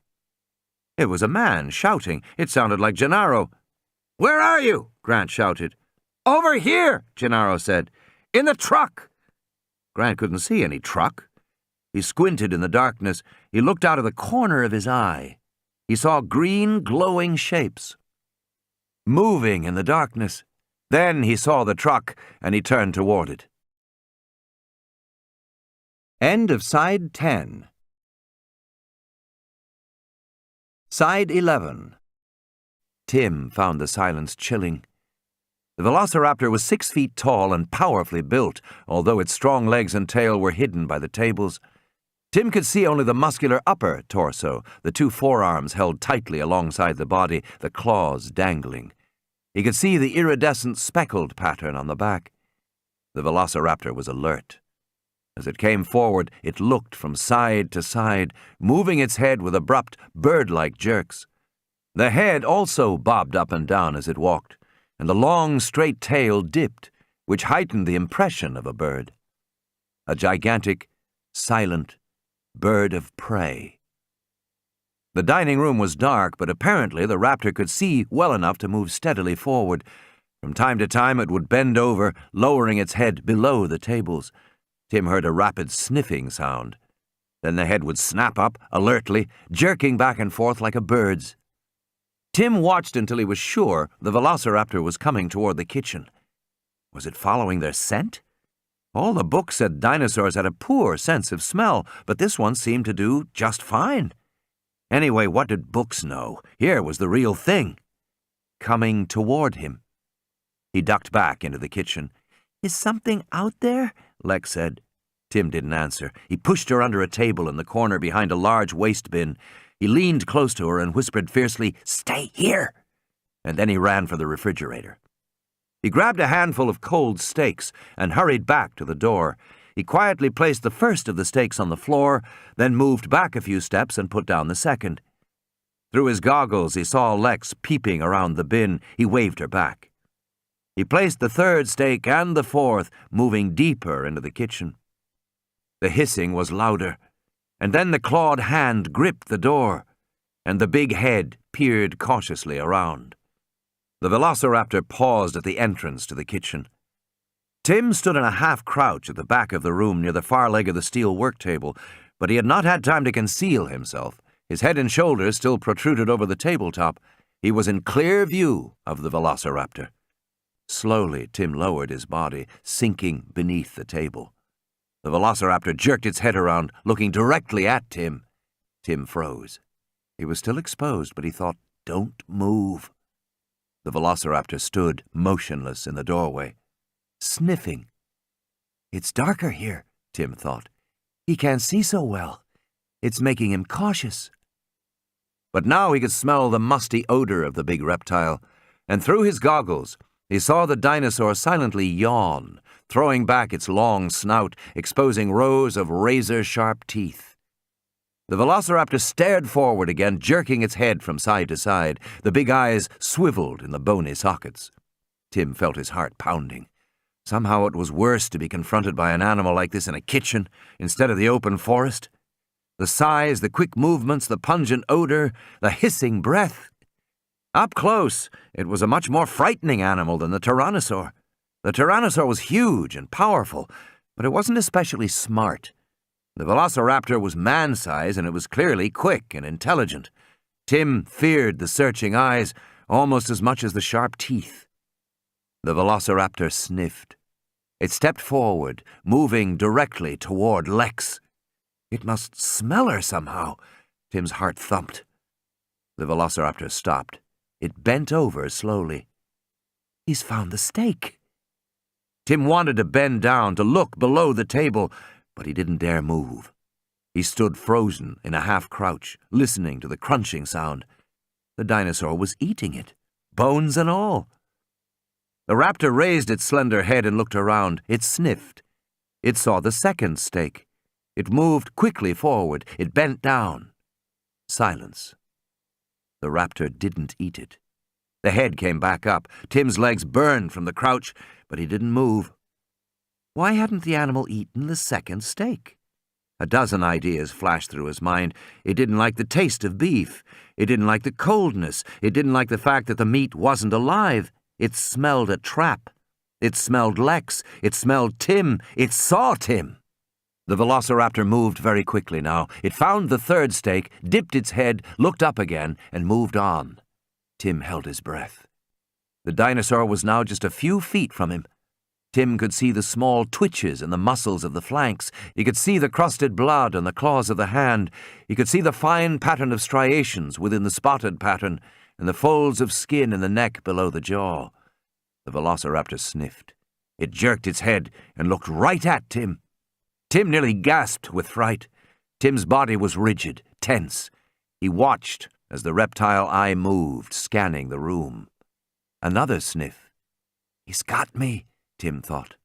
It was a man shouting. It sounded like Gennaro. "Where are you?" Grant shouted. "Over here," Gennaro said. "In the truck." Grant couldn't see any truck. He squinted in the darkness. He looked out of the corner of his eye. He saw green, glowing shapes moving in the darkness. Then he saw the truck, and he turned toward it. End of Side 10. Side 11. Tim found the silence chilling. The velociraptor was 6 feet tall and powerfully built, although its strong legs and tail were hidden by the tables. Tim could see only the muscular upper torso, the two forearms held tightly alongside the body, the claws dangling. He could see the iridescent speckled pattern on the back. The velociraptor was alert. As it came forward, it looked from side to side, moving its head with abrupt, bird-like jerks. The head also bobbed up and down as it walked, and the long, straight tail dipped, which heightened the impression of a bird. A gigantic, silent bird of prey. The dining room was dark, but apparently the raptor could see well enough to move steadily forward. From time to time it would bend over, lowering its head below the tables. Tim heard a rapid sniffing sound. Then the head would snap up, alertly, jerking back and forth like a bird's. Tim watched until he was sure the velociraptor was coming toward the kitchen. Was it following their scent? All the books said dinosaurs had a poor sense of smell, but this one seemed to do just fine. Anyway, what did books know? Here was the real thing. Coming toward him. He ducked back into the kitchen. "Is something out there?" Lex said. Tim didn't answer. He pushed her under a table in the corner behind a large waste bin. He leaned close to her and whispered fiercely, "Stay here!" And then he ran for the refrigerator. He grabbed a handful of cold steaks and hurried back to the door. He quietly placed the first of the steaks on the floor, then moved back a few steps and put down the second. Through his goggles, he saw Lex peeping around the bin. He waved her back. He placed the third steak and the fourth, moving deeper into the kitchen. The hissing was louder, and then the clawed hand gripped the door, and the big head peered cautiously around. The velociraptor paused at the entrance to the kitchen. Tim stood in a half-crouch at the back of the room near the far leg of the steel work table, but he had not had time to conceal himself. His head and shoulders still protruded over the tabletop. He was in clear view of the velociraptor. Slowly, Tim lowered his body, sinking beneath the table. The velociraptor jerked its head around, looking directly at Tim. Tim froze. He was still exposed, but he thought, "Don't move." The velociraptor stood motionless in the doorway, sniffing. "It's darker here," Tim thought. "He can't see so well. It's making him cautious." But now he could smell the musty odor of the big reptile, and through his goggles he saw the dinosaur silently yawn, throwing back its long snout, exposing rows of razor-sharp teeth. The velociraptor stared forward again, jerking its head from side to side. The big eyes swiveled in the bony sockets. Tim felt his heart pounding. Somehow it was worse to be confronted by an animal like this in a kitchen instead of the open forest. The size, the quick movements, the pungent odor, the hissing breath. Up close, it was a much more frightening animal than the tyrannosaur. The tyrannosaur was huge and powerful, but it wasn't especially smart. The velociraptor was man-size, and it was clearly quick and intelligent. Tim feared the searching eyes almost as much as the sharp teeth. The velociraptor sniffed. It stepped forward, moving directly toward Lex. It must smell her somehow. Tim's heart thumped. The velociraptor stopped. It bent over slowly. "He's found the steak." Tim wanted to bend down, to look below the table, but he didn't dare move. He stood frozen in a half-crouch, listening to the crunching sound. The dinosaur was eating it, bones and all. The raptor raised its slender head and looked around. It sniffed. It saw the second steak. It moved quickly forward. It bent down. Silence. The raptor didn't eat it. The head came back up. Tim's legs burned from the crouch, but he didn't move. Why hadn't the animal eaten the second steak? A dozen ideas flashed through his mind. It didn't like the taste of beef. It didn't like the coldness. It didn't like the fact that the meat wasn't alive. It smelled a trap. It smelled Lex. It smelled Tim. It saw Tim. The velociraptor moved very quickly now. It found the third steak, dipped its head, looked up again, and moved on. Tim held his breath. The dinosaur was now just a few feet from him. Tim could see the small twitches in the muscles of the flanks. He could see the crusted blood on the claws of the hand. He could see the fine pattern of striations within the spotted pattern, and the folds of skin in the neck below the jaw. The velociraptor sniffed. It jerked its head and looked right at Tim. Tim nearly gasped with fright. Tim's body was rigid, tense. He watched as the reptile eye moved, scanning the room. Another sniff. "He's got me," Tim thought.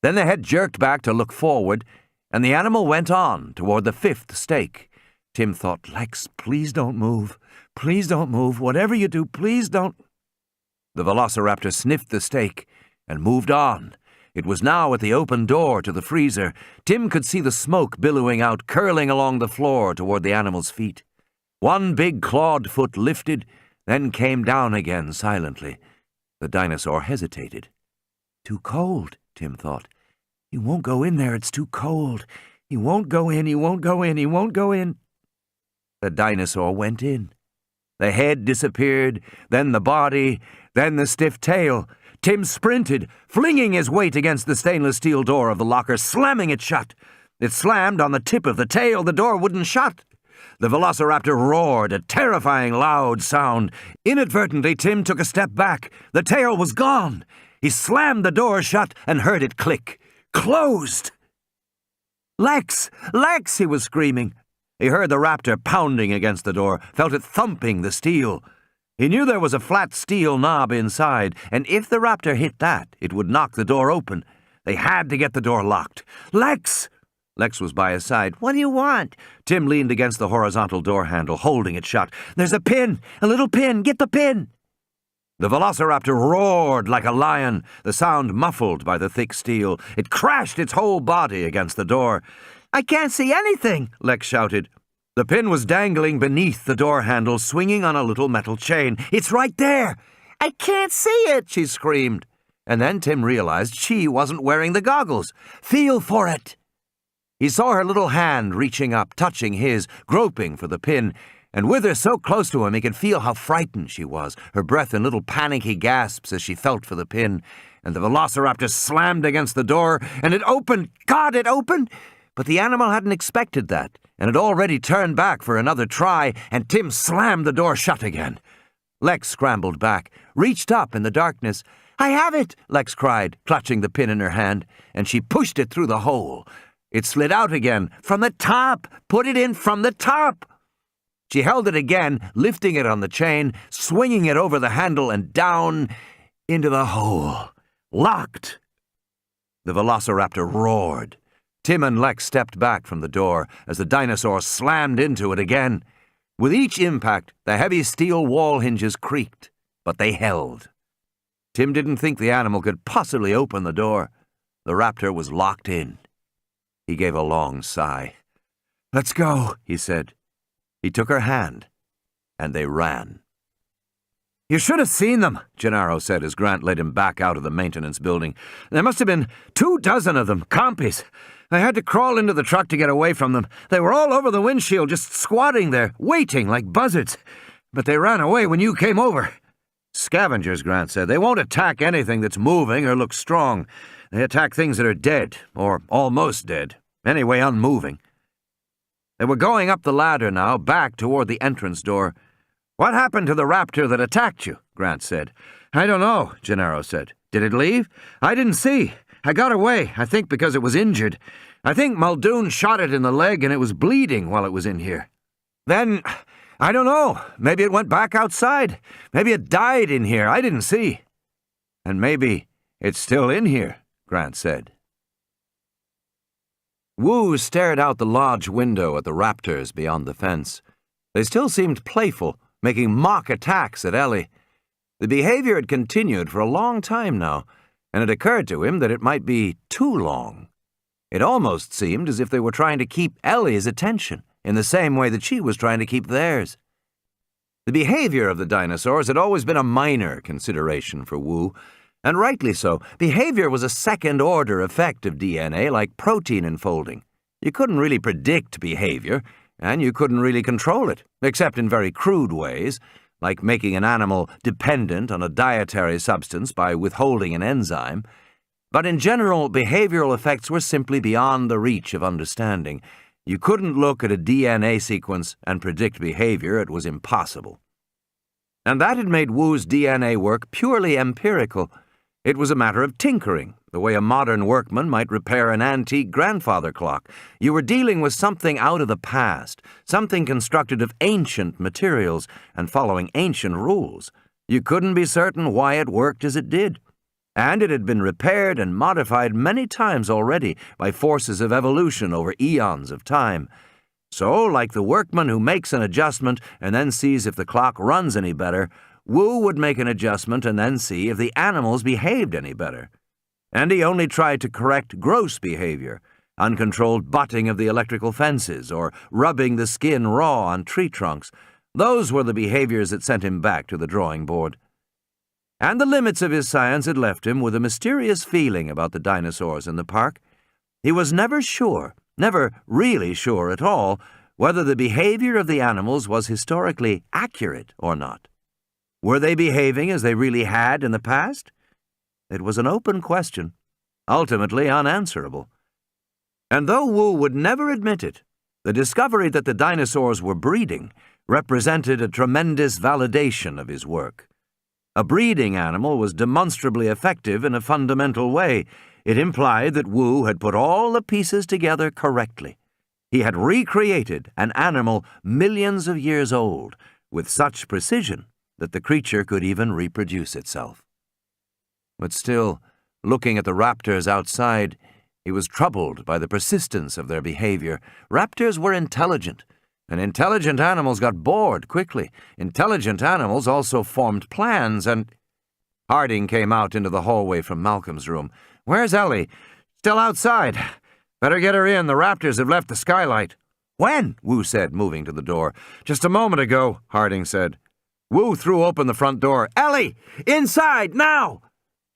Then the head jerked back to look forward, and the animal went on toward the fifth steak. Tim thought, Lex, please don't move. Please don't move. Whatever you do, please don't. The velociraptor sniffed the steak and moved on. It was now at the open door to the freezer. Tim could see the smoke billowing out, curling along the floor toward the animal's feet. One big clawed foot lifted, then came down again silently. The dinosaur hesitated. Too cold, Tim thought. He won't go in there, it's too cold. He won't go in, he won't go in, he won't go in. The dinosaur went in. The head disappeared, then the body, then the stiff tail. Tim sprinted, flinging his weight against the stainless steel door of the locker, slamming it shut. It slammed on the tip of the tail. The door wouldn't shut. The velociraptor roared, a terrifying loud sound. Inadvertently, Tim took a step back. The tail was gone. He slammed the door shut and heard it click. Closed! Lex! Lex! He was screaming. He heard the raptor pounding against the door, felt it thumping the steel. He knew there was a flat steel knob inside, and if the raptor hit that, it would knock the door open. They had to get the door locked. Lex! Lex was by his side. What do you want? Tim leaned against the horizontal door handle, holding it shut. There's a pin! A little pin! Get the pin! The velociraptor roared like a lion, the sound muffled by the thick steel. It crashed its whole body against the door. I can't see anything, Lex shouted. The pin was dangling beneath the door handle, swinging on a little metal chain. It's right there! I can't see it, she screamed. And then Tim realized she wasn't wearing the goggles. Feel for it! He saw her little hand reaching up, touching his, groping for the pin, and with her so close to him he could feel how frightened she was, her breath in little panicky gasps as she felt for the pin. And the velociraptor slammed against the door, and it opened. God, it opened! But the animal hadn't expected that, and had already turned back for another try, and Tim slammed the door shut again. Lex scrambled back, reached up in the darkness. I have it, Lex cried, clutching the pin in her hand, and she pushed it through the hole. It slid out again. From the top! Put it in from the top! She held it again, lifting it on the chain, swinging it over the handle and down into the hole. Locked! The velociraptor roared. Tim and Lex stepped back from the door as the dinosaur slammed into it again. With each impact, the heavy steel wall hinges creaked, but they held. Tim didn't think the animal could possibly open the door. The raptor was locked in. He gave a long sigh. Let's go, he said. He took her hand, and they ran. You should have seen them, Gennaro said as Grant led him back out of the maintenance building. There must have been 24 of them, compies. I had to crawl into the truck to get away from them. They were all over the windshield, just squatting there, waiting like buzzards. But they ran away when you came over. Scavengers, Grant said. They won't attack anything that's moving or looks strong. They attack things that are dead, or almost dead. Anyway, unmoving. They were going up the ladder now, back toward the entrance door. What happened to the raptor that attacked you? Grant said. I don't know, Gennaro said. Did it leave? I didn't see. I got away, I think because it was injured. I think Muldoon shot it in the leg and it was bleeding while it was in here. Then, I don't know. Maybe it went back outside. Maybe it died in here. I didn't see. And maybe it's still in here, Grant said. Wu stared out the lodge window at the raptors beyond the fence. They still seemed playful, making mock attacks at Ellie. The behavior had continued for a long time now, and it occurred to him that it might be too long. It almost seemed as if they were trying to keep Ellie's attention, in the same way that she was trying to keep theirs. The behavior of the dinosaurs had always been a minor consideration for Wu, and rightly so. Behavior was a second-order effect of DNA, like protein enfolding. You couldn't really predict behavior, and you couldn't really control it, except in very crude ways, like making an animal dependent on a dietary substance by withholding an enzyme. But in general, behavioral effects were simply beyond the reach of understanding. You couldn't look at a DNA sequence and predict behavior. It was impossible. And that had made Wu's DNA work purely empirical. It was a matter of tinkering, the way a modern workman might repair an antique grandfather clock. You were dealing with something out of the past, something constructed of ancient materials and following ancient rules. You couldn't be certain why it worked as it did. And it had been repaired and modified many times already by forces of evolution over eons of time. So, like the workman who makes an adjustment and then sees if the clock runs any better, Wu would make an adjustment and then see if the animals behaved any better. And he only tried to correct gross behavior, uncontrolled butting of the electrical fences or rubbing the skin raw on tree trunks. Those were the behaviors that sent him back to the drawing board. And the limits of his science had left him with a mysterious feeling about the dinosaurs in the park. He was never sure, never really sure at all, whether the behavior of the animals was historically accurate or not. Were they behaving as they really had in the past? It was an open question, ultimately unanswerable. And though Wu would never admit it, the discovery that the dinosaurs were breeding represented a tremendous validation of his work. A breeding animal was demonstrably effective in a fundamental way. It implied that Wu had put all the pieces together correctly. He had recreated an animal millions of years old with such precision that the creature could even reproduce itself. But still, looking at the raptors outside, he was troubled by the persistence of their behavior. Raptors were intelligent, and intelligent animals got bored quickly. Intelligent animals also formed plans, and Harding came out into the hallway from Malcolm's room. "Where's Ellie?" "Still outside. Better get her in. The raptors have left the skylight." "When?" Wu said, moving to the door. "Just a moment ago," Harding said. Wu threw open the front door. "Ellie! Inside, now!"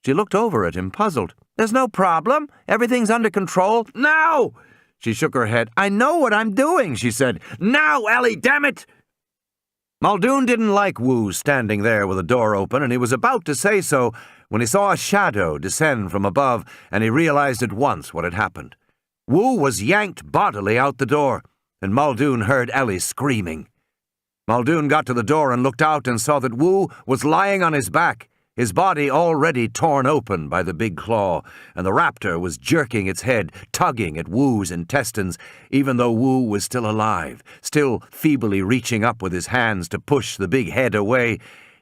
She looked over at him, puzzled. "There's no problem. Everything's under control. Now!" She shook her head. "I know what I'm doing," she said. "Now, Ellie, damn it!" Muldoon didn't like Wu standing there with the door open, and he was about to say so when he saw a shadow descend from above, and he realized at once what had happened. Wu was yanked bodily out the door, and Muldoon heard Ellie screaming. Muldoon got to the door and looked out and saw that Wu was lying on his back, his body already torn open by the big claw, and the raptor was jerking its head, tugging at Wu's intestines, even though Wu was still alive, still feebly reaching up with his hands to push the big head away.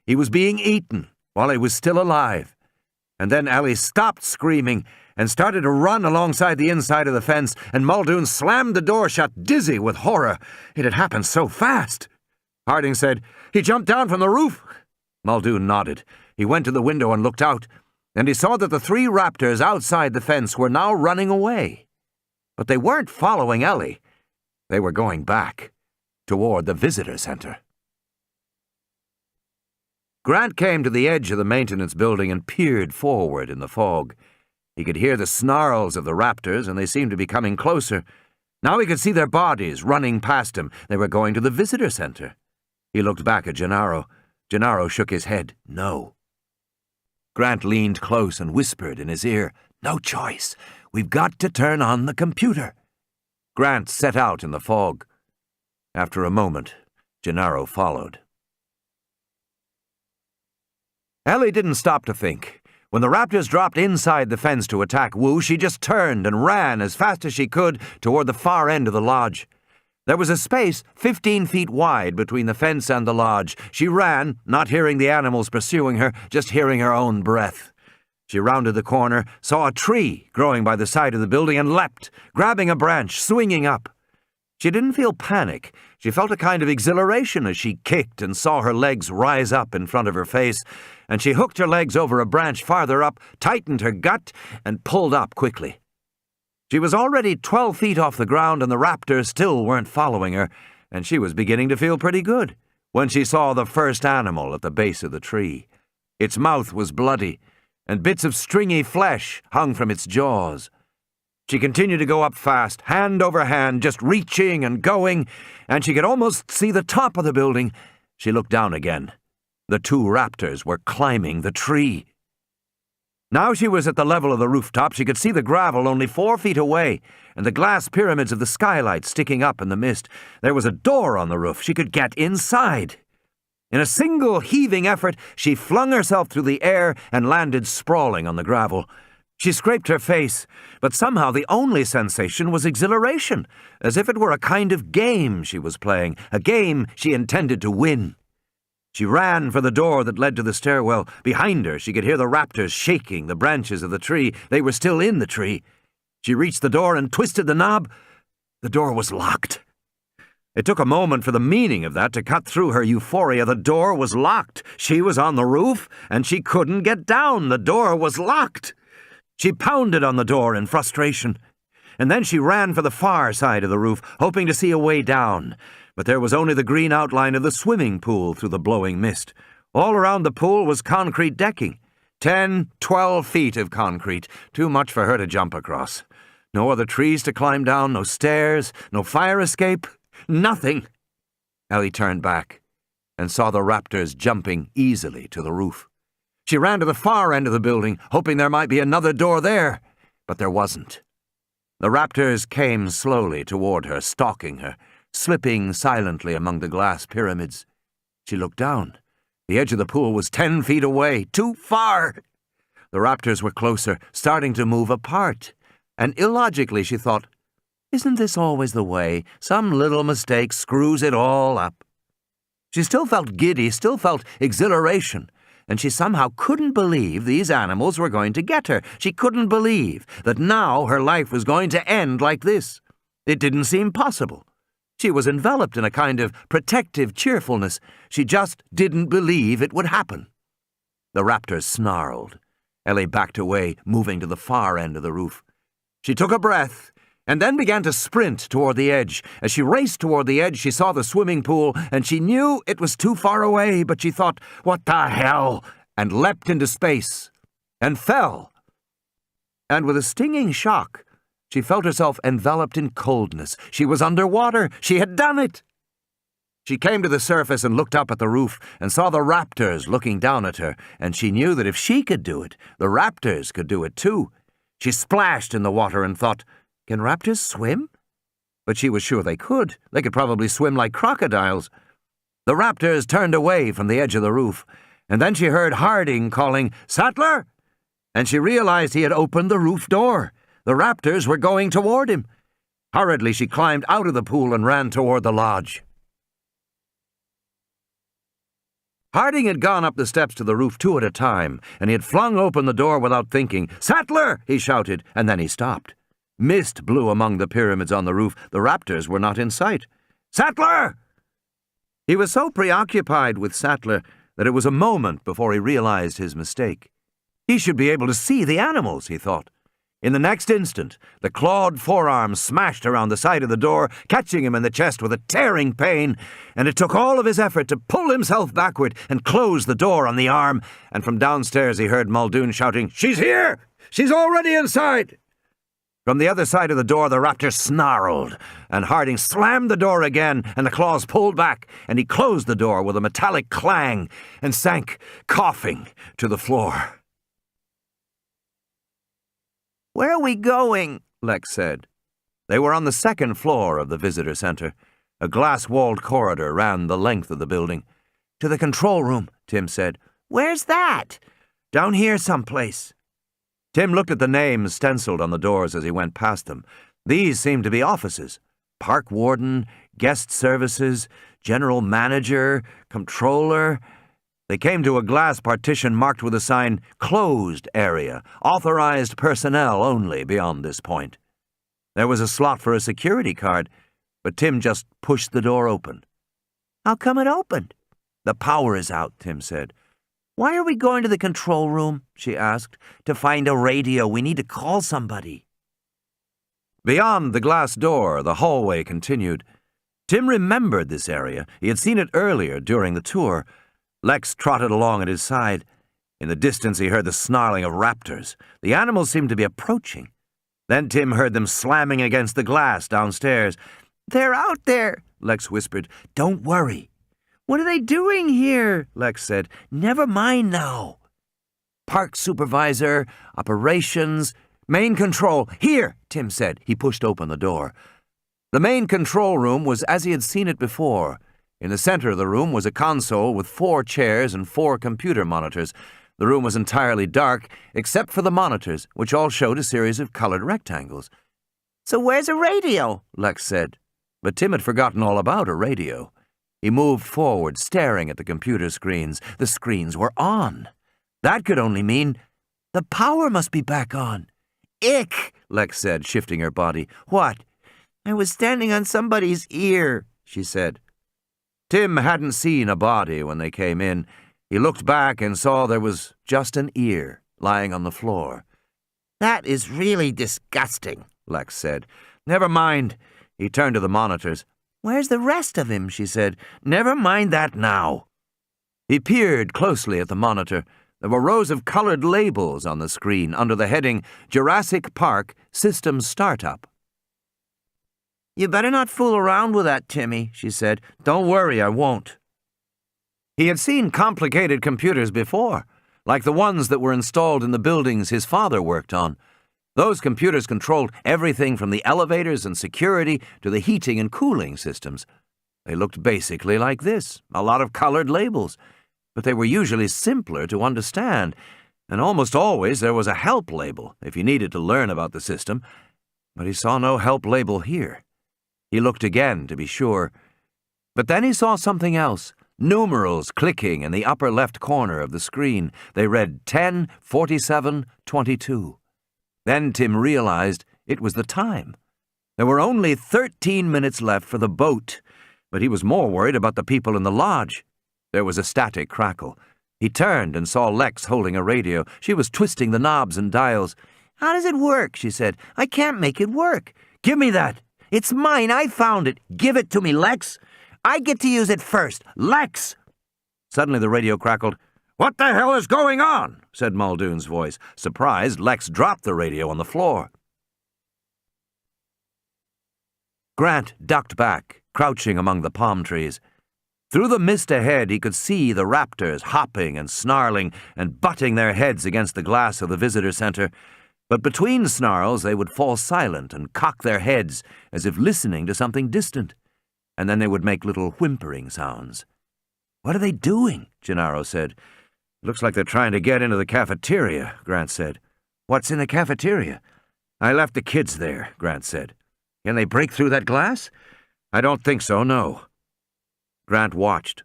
He was being eaten while he was still alive. And then Ellie stopped screaming and started to run alongside the inside of the fence, and Muldoon slammed the door shut, dizzy with horror. It had happened so fast. Harding said, "He jumped down from the roof." Muldoon nodded. He went to the window and looked out, and he saw that the three raptors outside the fence were now running away. But they weren't following Ellie. They were going back, toward the visitor center. Grant came to the edge of the maintenance building and peered forward in the fog. He could hear the snarls of the raptors, and they seemed to be coming closer. Now he could see their bodies running past him. They were going to the visitor center. He looked back at Gennaro. Gennaro shook his head. No. Grant leaned close and whispered in his ear, "No choice. We've got to turn on the computer." Grant set out in the fog. After a moment, Gennaro followed. Ellie didn't stop to think. When the raptors dropped inside the fence to attack Wu, she just turned and ran as fast as she could toward the far end of the lodge. There was a space 15 feet wide between the fence and the lodge. She ran, not hearing the animals pursuing her, just hearing her own breath. She rounded the corner, saw a tree growing by the side of the building, and leapt, grabbing a branch, swinging up. She didn't feel panic. She felt a kind of exhilaration as she kicked and saw her legs rise up in front of her face, and she hooked her legs over a branch farther up, tightened her gut, and pulled up quickly. She was already 12 feet off the ground, and the raptors still weren't following her, and she was beginning to feel pretty good when she saw the first animal at the base of the tree. Its mouth was bloody, and bits of stringy flesh hung from its jaws. She continued to go up fast, hand over hand, just reaching and going, and she could almost see the top of the building. She looked down again. The two raptors were climbing the tree. Now she was at the level of the rooftop. She could see the gravel only 4 feet away, and the glass pyramids of the skylight sticking up in the mist. There was a door on the roof. She could get inside. In a single heaving effort, she flung herself through the air and landed sprawling on the gravel. She scraped her face, but somehow the only sensation was exhilaration, as if it were a kind of game she was playing, a game she intended to win. She ran for the door that led to the stairwell. Behind her, she could hear the raptors shaking the branches of the tree. They were still in the tree. She reached the door and twisted the knob. The door was locked. It took a moment for the meaning of that to cut through her euphoria. The door was locked. She was on the roof, and she couldn't get down. The door was locked. She pounded on the door in frustration, and then she ran for the far side of the roof, hoping to see a way down. But there was only the green outline of the swimming pool through the blowing mist. All around the pool was concrete decking. 10, 12 feet of concrete, too much for her to jump across. No other trees to climb down, no stairs, no fire escape. Nothing. Ellie turned back and saw the raptors jumping easily to the roof. She ran to the far end of the building, hoping there might be another door there, but there wasn't. The raptors came slowly toward her, stalking her, slipping silently among the glass pyramids. She looked down. The edge of the pool was 10 feet away, too far. The raptors were closer, starting to move apart, and illogically she thought, isn't this always the way? Some little mistake screws it all up. She still felt giddy, still felt exhilaration, and she somehow couldn't believe these animals were going to get her. She couldn't believe that now her life was going to end like this. It didn't seem possible. She was enveloped in a kind of protective cheerfulness. She just didn't believe it would happen. The raptors snarled. Ellie backed away, moving to the far end of the roof. She took a breath and then began to sprint toward the edge. As she raced toward the edge, she saw the swimming pool, and she knew it was too far away, but she thought, what the hell? And leapt into space, and fell. And with a stinging shock, she felt herself enveloped in coldness. She was underwater. She had done it. She came to the surface and looked up at the roof and saw the raptors looking down at her, and she knew that if she could do it, the raptors could do it too. She splashed in the water and thought, can raptors swim? But she was sure they could. They could probably swim like crocodiles. The raptors turned away from the edge of the roof, and then she heard Harding calling, Sattler! And she realized he had opened the roof door. The raptors were going toward him. Hurriedly, she climbed out of the pool and ran toward the lodge. Harding had gone up the steps to the roof 2 at a time, and he had flung open the door without thinking. Sattler! He shouted, and then he stopped. Mist blew among the pyramids on the roof. The raptors were not in sight. Sattler! He was so preoccupied with Sattler that it was a moment before he realized his mistake. He should be able to see the animals, he thought. In the next instant, the clawed forearm smashed around the side of the door, catching him in the chest with a tearing pain, and it took all of his effort to pull himself backward and close the door on the arm, and from downstairs he heard Muldoon shouting, She's here! She's already inside! From the other side of the door, the raptor snarled, and Harding slammed the door again, and the claws pulled back, and he closed the door with a metallic clang and sank, coughing, to the floor. Where are we going? Lex said. They were on the 2nd floor of the visitor center. A glass-walled corridor ran the length of the building. To the control room, Tim said. Where's that? Down here someplace. Tim looked at the names stenciled on the doors as he went past them. These seemed to be offices. Park warden, guest services, general manager, controller. They came to a glass partition marked with a sign, Closed Area, authorized personnel only beyond this point. There was a slot for a security card, but Tim just pushed the door open. How come it opened? The power is out, Tim said. Why are we going to the control room? She asked. To find a radio. We need to call somebody. Beyond the glass door, the hallway continued. Tim remembered this area. He had seen it earlier during the tour. Lex trotted along at his side. In the distance, he heard the snarling of raptors. The animals seemed to be approaching. Then Tim heard them slamming against the glass downstairs. They're out there, Lex whispered. Don't worry. What are they doing here? Lex said. Never mind now. Park supervisor, operations, main control. Here, Tim said. He pushed open the door. The main control room was as he had seen it before. In the center of the room was a console with 4 chairs and 4 computer monitors. The room was entirely dark, except for the monitors, which all showed a series of colored rectangles. So where's a radio? Lex said. But Tim had forgotten all about a radio. He moved forward, staring at the computer screens. The screens were on. That could only mean the power must be back on. Ick, Lex said, shifting her body. What? I was standing on somebody's ear. she said. Tim hadn't seen a body when they came in. He looked back and saw there was just an ear lying on the floor. That is really disgusting, Lex said. Never mind. He turned to the monitors. Where's the rest of him? She said. Never mind that now. He peered closely at the monitor. There were rows of colored labels on the screen under the heading Jurassic Park System Startup. You better not fool around with that, Timmy, she said. Don't worry, I won't. He had seen complicated computers before, like the ones that were installed in the buildings his father worked on. Those computers controlled everything from the elevators and security to the heating and cooling systems. They looked basically like this, a lot of colored labels, but they were usually simpler to understand, and almost always there was a help label if you needed to learn about the system, but he saw no help label here. He looked again to be sure, but then he saw something else. Numerals clicking in the upper left corner of the screen. They read 10, 47, 22. Then Tim realized it was the time. There were only 13 minutes left for the boat, but he was more worried about the people in the lodge. There was a static crackle. He turned and saw Lex holding a radio. She was twisting the knobs and dials. How does it work? She said. I can't make it work. Give me that. It's mine. I found it. Give it to me, Lex. I get to use it first. Lex! Suddenly the radio crackled. What the hell is going on? Said Muldoon's voice. Surprised, Lex dropped the radio on the floor. Grant ducked back, crouching among the palm trees. Through the mist ahead, he could see the raptors hopping and snarling and butting their heads against the glass of the visitor center. But between snarls, they would fall silent and cock their heads as if listening to something distant. And then they would make little whimpering sounds. What are they doing? Gennaro said. Looks like they're trying to get into the cafeteria, Grant said. What's in the cafeteria? I left the kids there, Grant said. Can they break through that glass? I don't think so, no. Grant watched,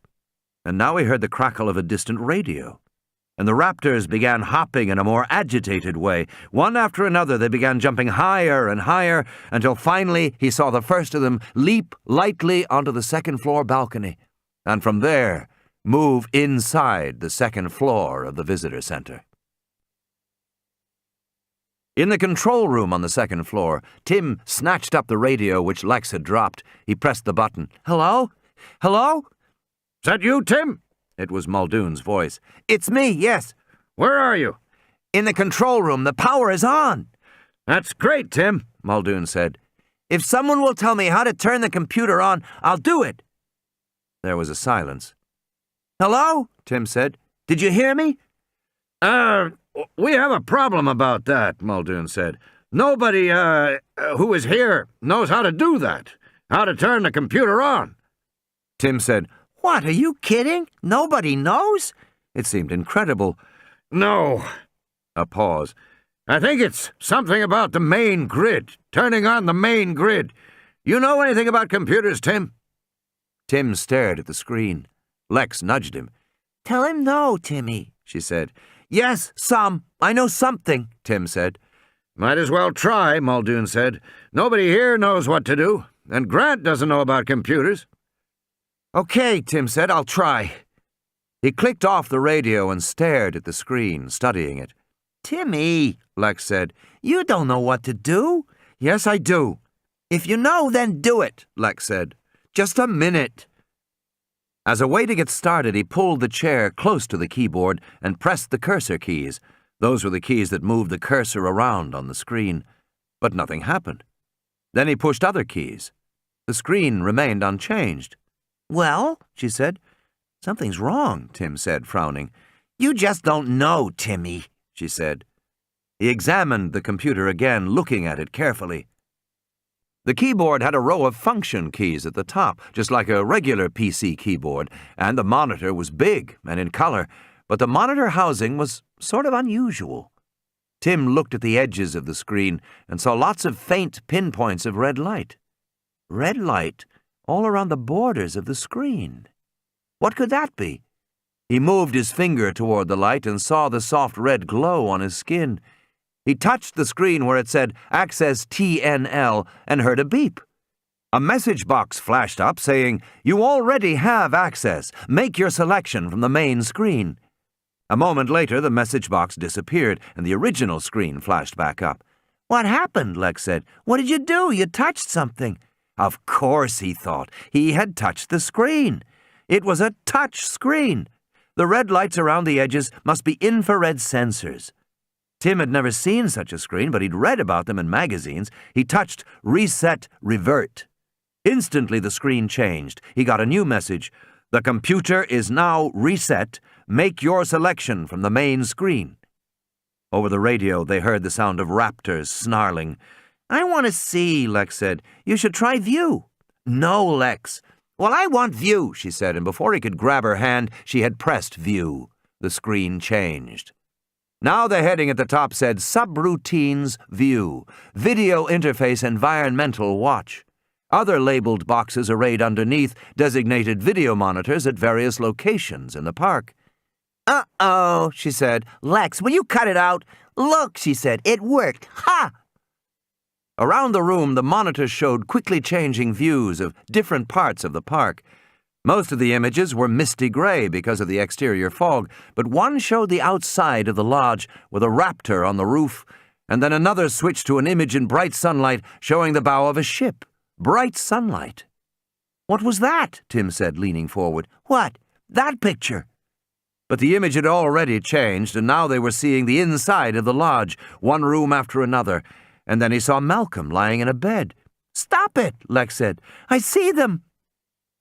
and now he heard the crackle of a distant radio. And the raptors began hopping in a more agitated way. One after another, they began jumping higher and higher, until finally he saw the first of them leap lightly onto the second-floor balcony, and from there move inside the second floor of the visitor center. In the control room on the second floor, Tim snatched up the radio which Lex had dropped. He pressed the button. Hello? Hello? Is that you, Tim? It was Muldoon's voice. It's me, yes. Where are you? In the control room. The power is on. That's great, Tim, Muldoon said. If someone will tell me how to turn the computer on, I'll do it. There was a silence. Hello? Tim said. Did you hear me? We have a problem about that, Muldoon said. Nobody, who is here knows how to do that. How to turn the computer on. Tim said, What, are you kidding? Nobody knows? It seemed incredible. No. A pause. I think it's something about the main grid, turning on the main grid. You know anything about computers, Tim? Tim stared at the screen. Lex nudged him. Tell him no, Timmy, she said. Yes, some. I know something, Tim said. Might as well try, Muldoon said. Nobody here knows what to do, and Grant doesn't know about computers. Okay, Tim said, I'll try. He clicked off the radio and stared at the screen, studying it. Timmy, Lex said. You don't know what to do. Yes, I do. If you know, then do it, Lex said. Just a minute. As a way to get started, he pulled the chair close to the keyboard and pressed the cursor keys. Those were the keys that moved the cursor around on the screen. But nothing happened. Then he pushed other keys. The screen remained unchanged. Well, she said. Something's wrong, Tim said, frowning. You just don't know, Timmy, she said. He examined the computer again, looking at it carefully. The keyboard had a row of function keys at the top, just like a regular PC keyboard, and the monitor was big and in color, but the monitor housing was sort of unusual. Tim looked at the edges of the screen and saw lots of faint pinpoints of red light. Red light all around the borders of the screen. What could that be? He moved his finger toward the light and saw the soft red glow on his skin. He touched the screen where it said Access TNL and heard a beep. A message box flashed up saying, "You already have access. Make your selection from the main screen." A moment later, the message box disappeared, and the original screen flashed back up. What happened? Lex said. What did you do? You touched something. Of course, he thought. He had touched the screen. It was a touch screen. The red lights around the edges must be infrared sensors. Tim had never seen such a screen, but he'd read about them in magazines. He touched Reset Revert. Instantly, the screen changed. He got a new message. "The computer is now reset. Make your selection from the main screen." Over the radio, they heard the sound of raptors snarling. I want to see, Lex said. You should try View. No, Lex. Well, I want View, she said, and before he could grab her hand, she had pressed View. The screen changed. Now the heading at the top said Subroutines View, Video Interface Environmental Watch. Other labeled boxes arrayed underneath designated video monitors at various locations in the park. Uh-oh, she said. Lex, will you cut it out? Look, she said, it worked. Ha! Around the room, the monitors showed quickly changing views of different parts of the park. Most of the images were misty gray because of the exterior fog, but one showed the outside of the lodge with a raptor on the roof, and then another switched to an image in bright sunlight showing the bow of a ship. Bright sunlight. What was that? Tim said, leaning forward. What? That picture. But the image had already changed, and now they were seeing the inside of the lodge, one room after another, and then he saw Malcolm lying in a bed. Stop it, Lex said. I see them.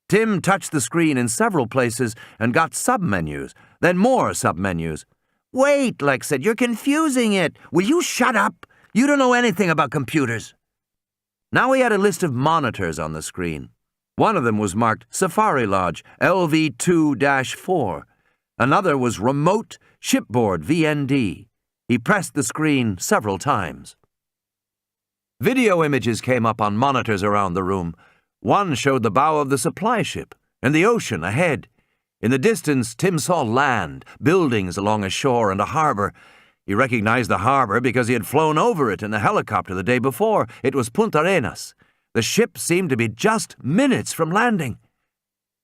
Tim touched the screen in several places and got submenus, then more submenus. Wait, Lex said, you're confusing it. Will you shut up? You don't know anything about computers. Now he had a list of monitors on the screen. One of them was marked Safari Lodge, LV2-4. Another was Remote Shipboard, VND. He pressed the screen several times. Video images came up on monitors around the room. One showed the bow of the supply ship and the ocean ahead. In the distance, Tim saw land, buildings along a shore and a harbor. He recognized the harbor because he had flown over it in a helicopter the day before. It was Punta Arenas. The ship seemed to be just minutes from landing.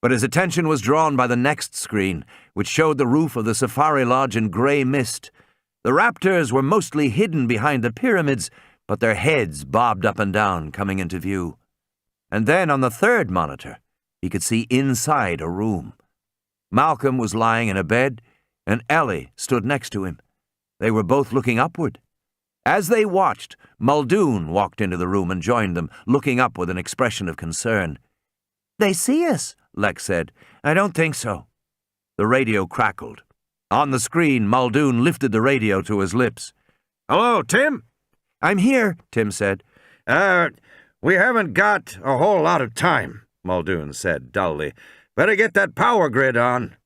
But his attention was drawn by the next screen, which showed the roof of the Safari Lodge in gray mist. The raptors were mostly hidden behind the pyramids, but their heads bobbed up and down, coming into view. And then on the third monitor, he could see inside a room. Malcolm was lying in a bed, and Ellie stood next to him. They were both looking upward. As they watched, Muldoon walked into the room and joined them, looking up with an expression of concern. They see us, Lex said. I don't think so. The radio crackled. On the screen, Muldoon lifted the radio to his lips. Hello, Tim? I'm here, Tim said. We haven't got a whole lot of time, Muldoon said dully. Better get that power grid on.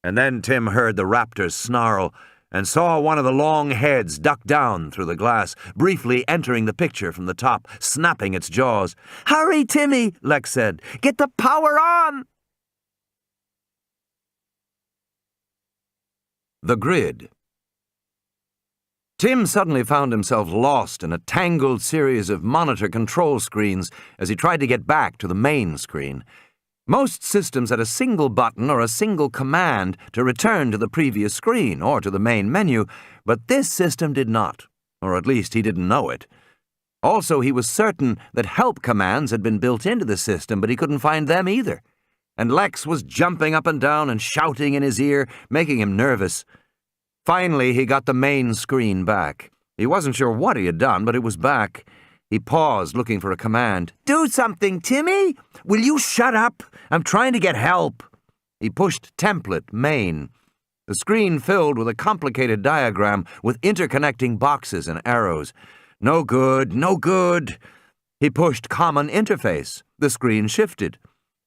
And then Tim heard the raptors snarl and saw one of the long heads duck down through the glass, briefly entering the picture from the top, snapping its jaws. Hurry, Timmy, Lex said. Get the power on! The grid. Tim suddenly found himself lost in a tangled series of monitor control screens as he tried to get back to the main screen. Most systems had a single button or a single command to return to the previous screen or to the main menu, but this system did not, or at least he didn't know it. Also, he was certain that help commands had been built into the system, but he couldn't find them either. And Lex was jumping up and down and shouting in his ear, making him nervous. Finally, he got the main screen back. He wasn't sure what he had done, but it was back. He paused, looking for a command. Do something, Timmy! Will you shut up? I'm trying to get help. He pushed Template, Main. The screen filled with a complicated diagram with interconnecting boxes and arrows. No good, no good. He pushed Common Interface. The screen shifted.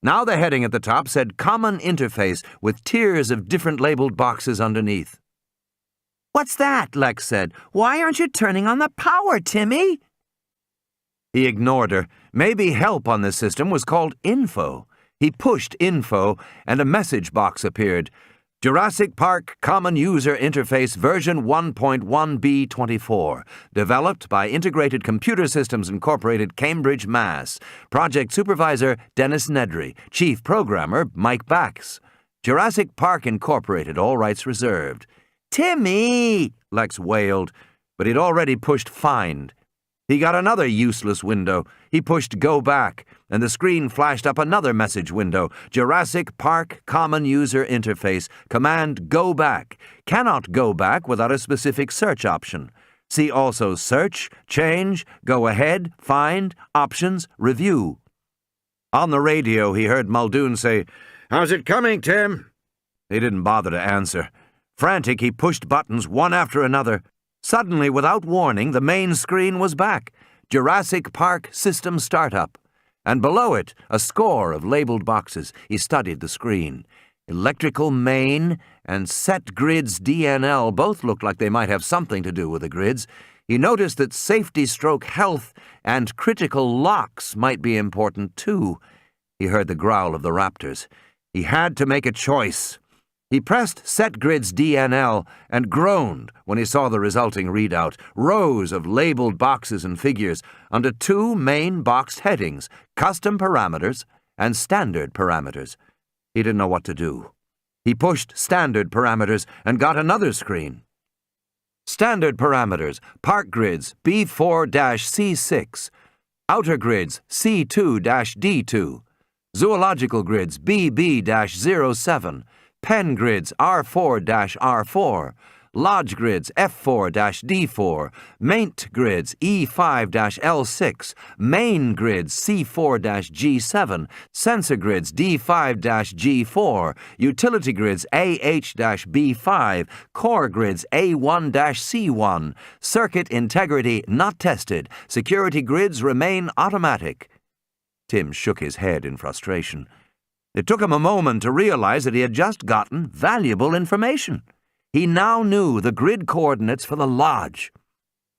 Now the heading at the top said Common Interface with tiers of different labeled boxes underneath. What's that? Lex said. Why aren't you turning on the power, Timmy? He ignored her. Maybe help on this system was called Info. He pushed Info, and a message box appeared. Jurassic Park Common User Interface version 1.1b24, developed by Integrated Computer Systems Incorporated, Cambridge, Mass. Project Supervisor Dennis Nedry, Chief Programmer Mike Bax. Jurassic Park Incorporated, all rights reserved. Timmy! Lex wailed, but he'd already pushed Find. He got another useless window. He pushed Go Back, and the screen flashed up another message window. Jurassic Park Common User Interface. Command Go Back. Cannot go back without a specific search option. See also Search, Change, Go Ahead, Find, Options, Review. On the radio, he heard Muldoon say, "How's it coming, Tim?" He didn't bother to answer. Frantic, he pushed buttons one after another. Suddenly, without warning, the main screen was back. Jurassic Park System Startup. And below it, a score of labeled boxes. He studied the screen. Electrical Main and Set Grids DNL both looked like they might have something to do with the grids. He noticed that Safety Stroke Health and Critical Locks might be important too. He heard the growl of the raptors. He had to make a choice. He pressed Set Grids DNL and groaned when he saw the resulting readout, rows of labeled boxes and figures under two main boxed headings, Custom Parameters and Standard Parameters. He didn't know what to do. He pushed Standard Parameters and got another screen. Standard Parameters, Park Grids B4-C6, Outer Grids C2-D2, Zoological Grids BB-07, Pen Grids R4-R4, Lodge Grids F4-D4, Maint Grids E5-L6, Main Grids C4-G7, Sensor Grids D5-G4, Utility Grids AH-B5, Core Grids A1-C1, Circuit Integrity Not Tested, Security Grids Remain Automatic. Tim shook his head in frustration. It took him a moment to realize that he had just gotten valuable information. He now knew the grid coordinates for the lodge.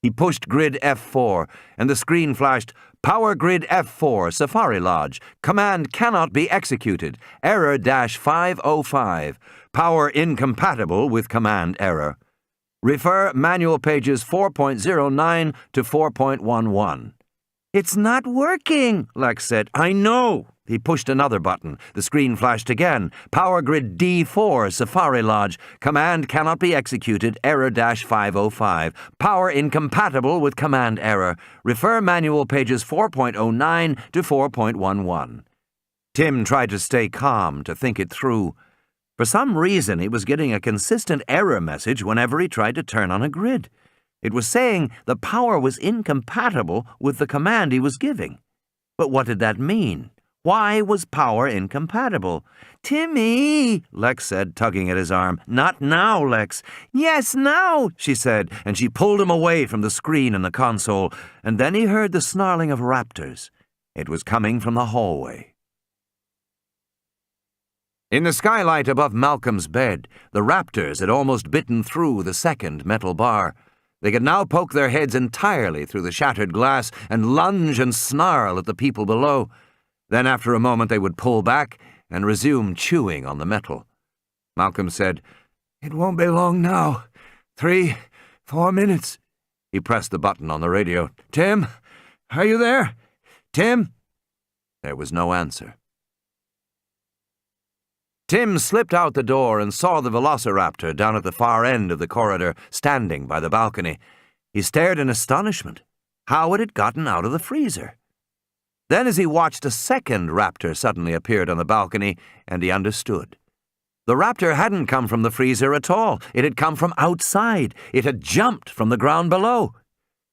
He pushed grid F4, and the screen flashed, Power Grid F4, Safari Lodge. Command cannot be executed. Error -505. Power incompatible with command error. Refer manual pages 4.09 to 4.11. It's not working, Lex said. I know. He pushed another button. The screen flashed again. Power Grid D4, Safari Lodge. Command cannot be executed. Error -505. Power incompatible with command error. Refer manual pages 4.09 to 4.11. Tim tried to stay calm, to think it through. For some reason, he was getting a consistent error message whenever he tried to turn on a grid. It was saying the power was incompatible with the command he was giving. But what did that mean? Why was power incompatible? Timmy, Lex said, tugging at his arm. Not now, Lex. Yes, now, she said, and she pulled him away from the screen and the console, and then he heard the snarling of raptors. It was coming from the hallway. In the skylight above Malcolm's bed, the raptors had almost bitten through the second metal bar. They could now poke their heads entirely through the shattered glass and lunge and snarl at the people below. Then, after a moment, they would pull back and resume chewing on the metal. Malcolm said, "It won't be long now. 3, 4 minutes." He pressed the button on the radio. "Tim, are you there? Tim?" There was no answer. Tim slipped out the door and saw the velociraptor down at the far end of the corridor, standing by the balcony. He stared in astonishment. How had it gotten out of the freezer? Then, as he watched, a second raptor suddenly appeared on the balcony, and he understood. The raptor hadn't come from the freezer at all. It had come from outside. It had jumped from the ground below.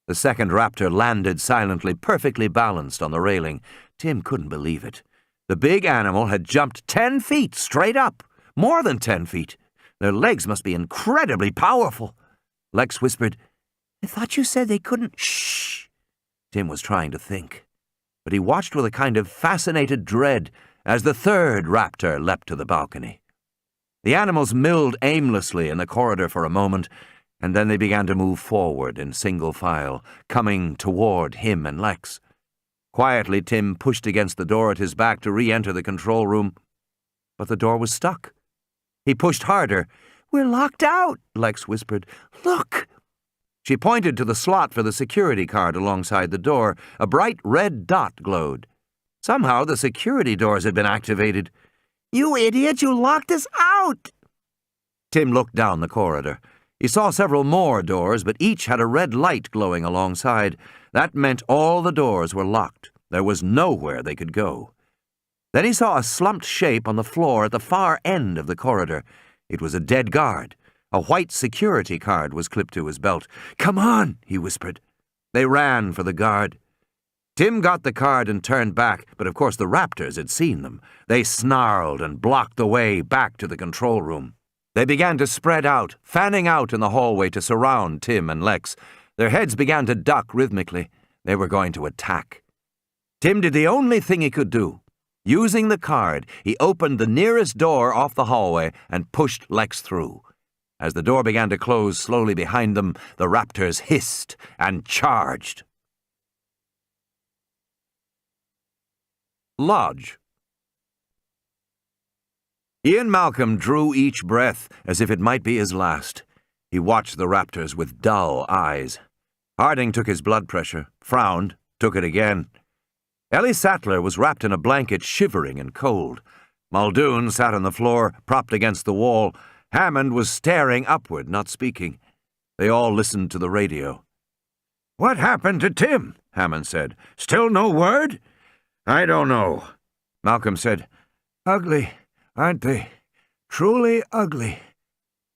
The second raptor landed silently, perfectly balanced on the railing. Tim couldn't believe it. The big animal had jumped 10 feet straight up. More than 10 feet. Their legs must be incredibly powerful. Lex whispered, "I thought you said they couldn't—" "Shh!" Tim was trying to think. But he watched with a kind of fascinated dread as the third raptor leapt to the balcony. The animals milled aimlessly in the corridor for a moment, and then they began to move forward in single file, coming toward him and Lex. Quietly, Tim pushed against the door at his back to re-enter the control room, but the door was stuck. He pushed harder. We're locked out, Lex whispered. Look! She pointed to the slot for the security card alongside the door. A bright red dot glowed. Somehow the security doors had been activated. You idiot, you locked us out! Tim looked down the corridor. He saw several more doors, but each had a red light glowing alongside. That meant all the doors were locked. There was nowhere they could go. Then he saw a slumped shape on the floor at the far end of the corridor. It was a dead guard. A white security card was clipped to his belt. "Come on," he whispered. They ran for the guard. Tim got the card and turned back, but of course the raptors had seen them. They snarled and blocked the way back to the control room. They began to spread out, fanning out in the hallway to surround Tim and Lex. Their heads began to duck rhythmically. They were going to attack. Tim did the only thing he could do. Using the card, he opened the nearest door off the hallway and pushed Lex through. As the door began to close slowly behind them, the raptors hissed and charged. Lodge. Ian Malcolm drew each breath as if it might be his last. He watched the raptors with dull eyes. Harding took his blood pressure, frowned, took it again. Ellie Sattler was wrapped in a blanket, shivering and cold. Muldoon sat on the floor, propped against the wall. Hammond was staring upward, not speaking. They all listened to the radio. "What happened to Tim?" Hammond said. "Still no word?" "I don't know." Malcolm said, "Ugly, aren't they? Truly ugly."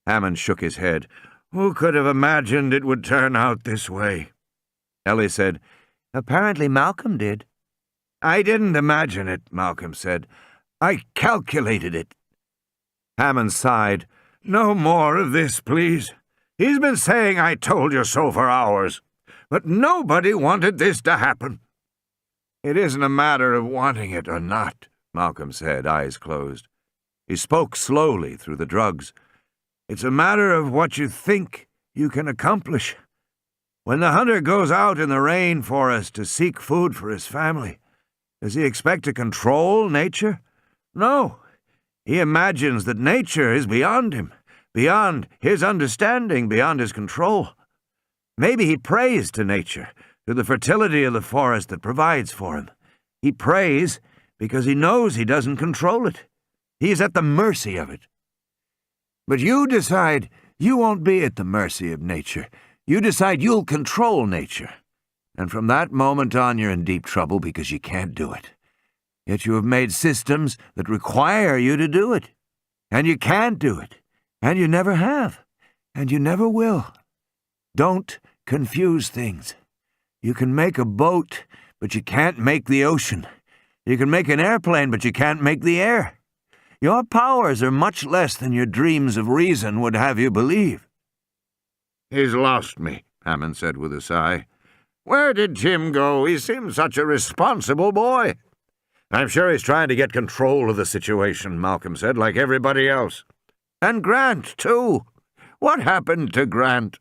Hammond shook his head. "Who could have imagined it would turn out this way?" Ellie said, "Apparently Malcolm did." "I didn't imagine it," Malcolm said. "I calculated it." Hammond sighed. "No more of this, please. He's been saying I told you so for hours. But nobody wanted this to happen." "It isn't a matter of wanting it or not," Malcolm said, eyes closed. He spoke slowly through the drugs. "It's a matter of what you think you can accomplish. When the hunter goes out in the rainforest to seek food for his family, does he expect to control nature? No. He imagines that nature is beyond him, beyond his understanding, beyond his control. Maybe he prays to nature, to the fertility of the forest that provides for him. He prays because he knows he doesn't control it. He is at the mercy of it. But you decide you won't be at the mercy of nature. You decide you'll control nature. And from that moment on, you're in deep trouble because you can't do it. Yet you have made systems that require you to do it. And you can't do it. And you never have. And you never will. Don't confuse things. You can make a boat, but you can't make the ocean. You can make an airplane, but you can't make the air. Your powers are much less than your dreams of reason would have you believe." "He's lost me," Hammond said with a sigh. "Where did Tim go? He seemed such a responsible boy." "I'm sure he's trying to get control of the situation," Malcolm said, "like everybody else. And Grant, too. What happened to Grant?"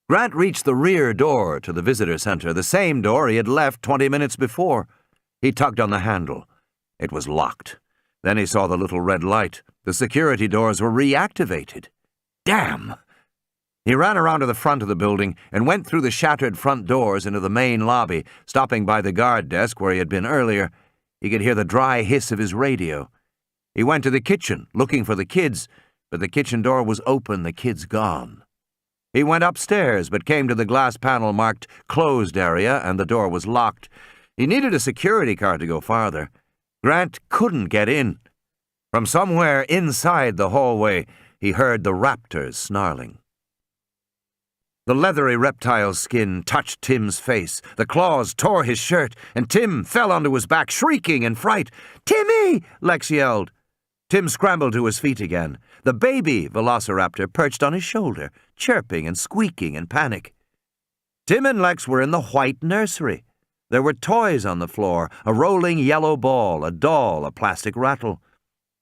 Grant reached the rear door to the visitor center, the same door he had left 20 minutes before. He tugged on the handle. It was locked. Then he saw the little red light. The security doors were reactivated. Damn! He ran around to the front of the building and went through the shattered front doors into the main lobby, stopping by the guard desk where he had been earlier. He could hear the dry hiss of his radio. He went to the kitchen, looking for the kids, but the kitchen door was open, the kids gone. He went upstairs, but came to the glass panel marked closed area, and the door was locked. He needed a security card to go farther. Grant couldn't get in. From somewhere inside the hallway, he heard the raptors snarling. The leathery reptile skin touched Tim's face. The claws tore his shirt, and Tim fell onto his back, shrieking in fright. "Timmy!" Lex yelled. Tim scrambled to his feet again. The baby velociraptor perched on his shoulder, chirping and squeaking in panic. Tim and Lex were in the white nursery. There were toys on the floor, a rolling yellow ball, a doll, a plastic rattle.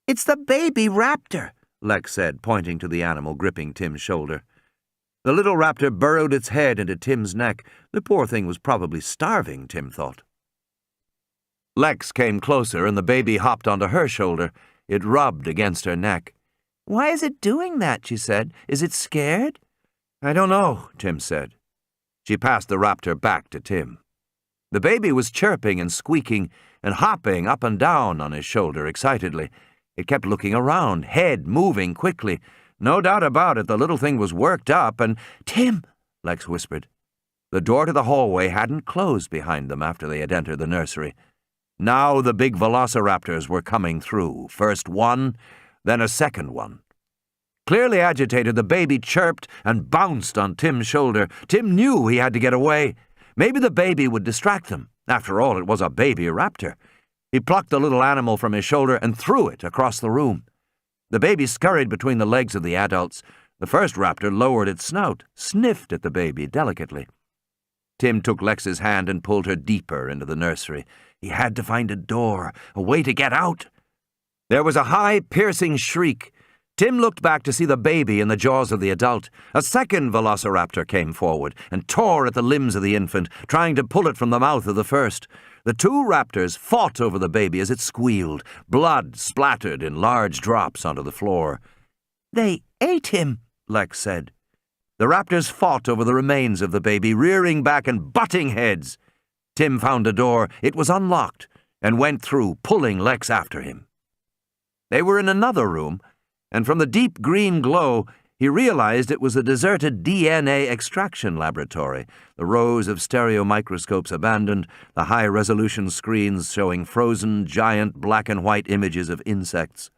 "It's the baby raptor," Lex said, pointing to the animal gripping Tim's shoulder. The little raptor burrowed its head into Tim's neck. The poor thing was probably starving, Tim thought. Lex came closer, and the baby hopped onto her shoulder. It rubbed against her neck. Why is it doing that? She said. Is it scared? I don't know, Tim said. She passed the raptor back to Tim. The baby was chirping and squeaking and hopping up and down on his shoulder excitedly. It kept looking around, head moving quickly. No doubt about it, the little thing was worked up and— Tim, Lex whispered. The door to the hallway hadn't closed behind them after they had entered the nursery. Now the big velociraptors were coming through, first one, then a second one. Clearly agitated, the baby chirped and bounced on Tim's shoulder. Tim knew he had to get away. Maybe the baby would distract them. After all, it was a baby raptor. He plucked the little animal from his shoulder and threw it across the room. The baby scurried between the legs of the adults. The first raptor lowered its snout, sniffed at the baby delicately. Tim took Lex's hand and pulled her deeper into the nursery. He had to find a door, a way to get out. There was a high, piercing shriek. Tim looked back to see the baby in the jaws of the adult. A second velociraptor came forward and tore at the limbs of the infant, trying to pull it from the mouth of the first. The two raptors fought over the baby as it squealed. Blood splattered in large drops onto the floor. They ate him, Lex said. The raptors fought over the remains of the baby, rearing back and butting heads. Tim found a door. It was unlocked, and went through, pulling Lex after him. They were in another room, and from the deep green glow, he realized it was a deserted DNA extraction laboratory, the rows of stereo microscopes abandoned, the high-resolution screens showing frozen, giant black and white images of insects.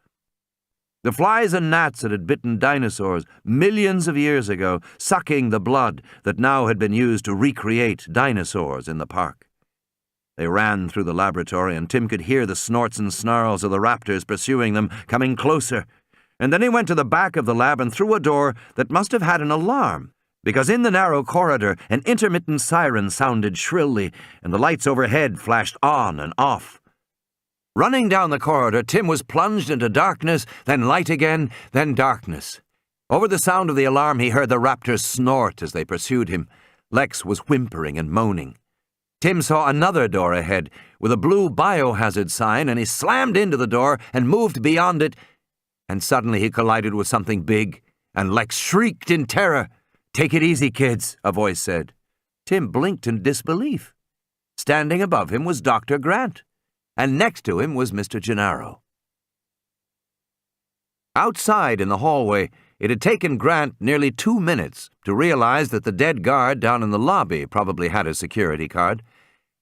The flies and gnats that had bitten dinosaurs millions of years ago, sucking the blood that now had been used to recreate dinosaurs in the park. They ran through the laboratory, and Tim could hear the snorts and snarls of the raptors pursuing them, coming closer. And then he went to the back of the lab and through a door that must have had an alarm, because in the narrow corridor an intermittent siren sounded shrilly, and the lights overhead flashed on and off. Running down the corridor, Tim was plunged into darkness, then light again, then darkness. Over the sound of the alarm, he heard the raptors snort as they pursued him. Lex was whimpering and moaning. Tim saw another door ahead with a blue biohazard sign, and he slammed into the door and moved beyond it, and suddenly he collided with something big, and Lex shrieked in terror. "Take it easy, kids," a voice said. Tim blinked in disbelief. Standing above him was Dr. Grant, and next to him was Mr. Gennaro. Outside in the hallway, it had taken Grant nearly 2 minutes to realize that the dead guard down in the lobby probably had a security card.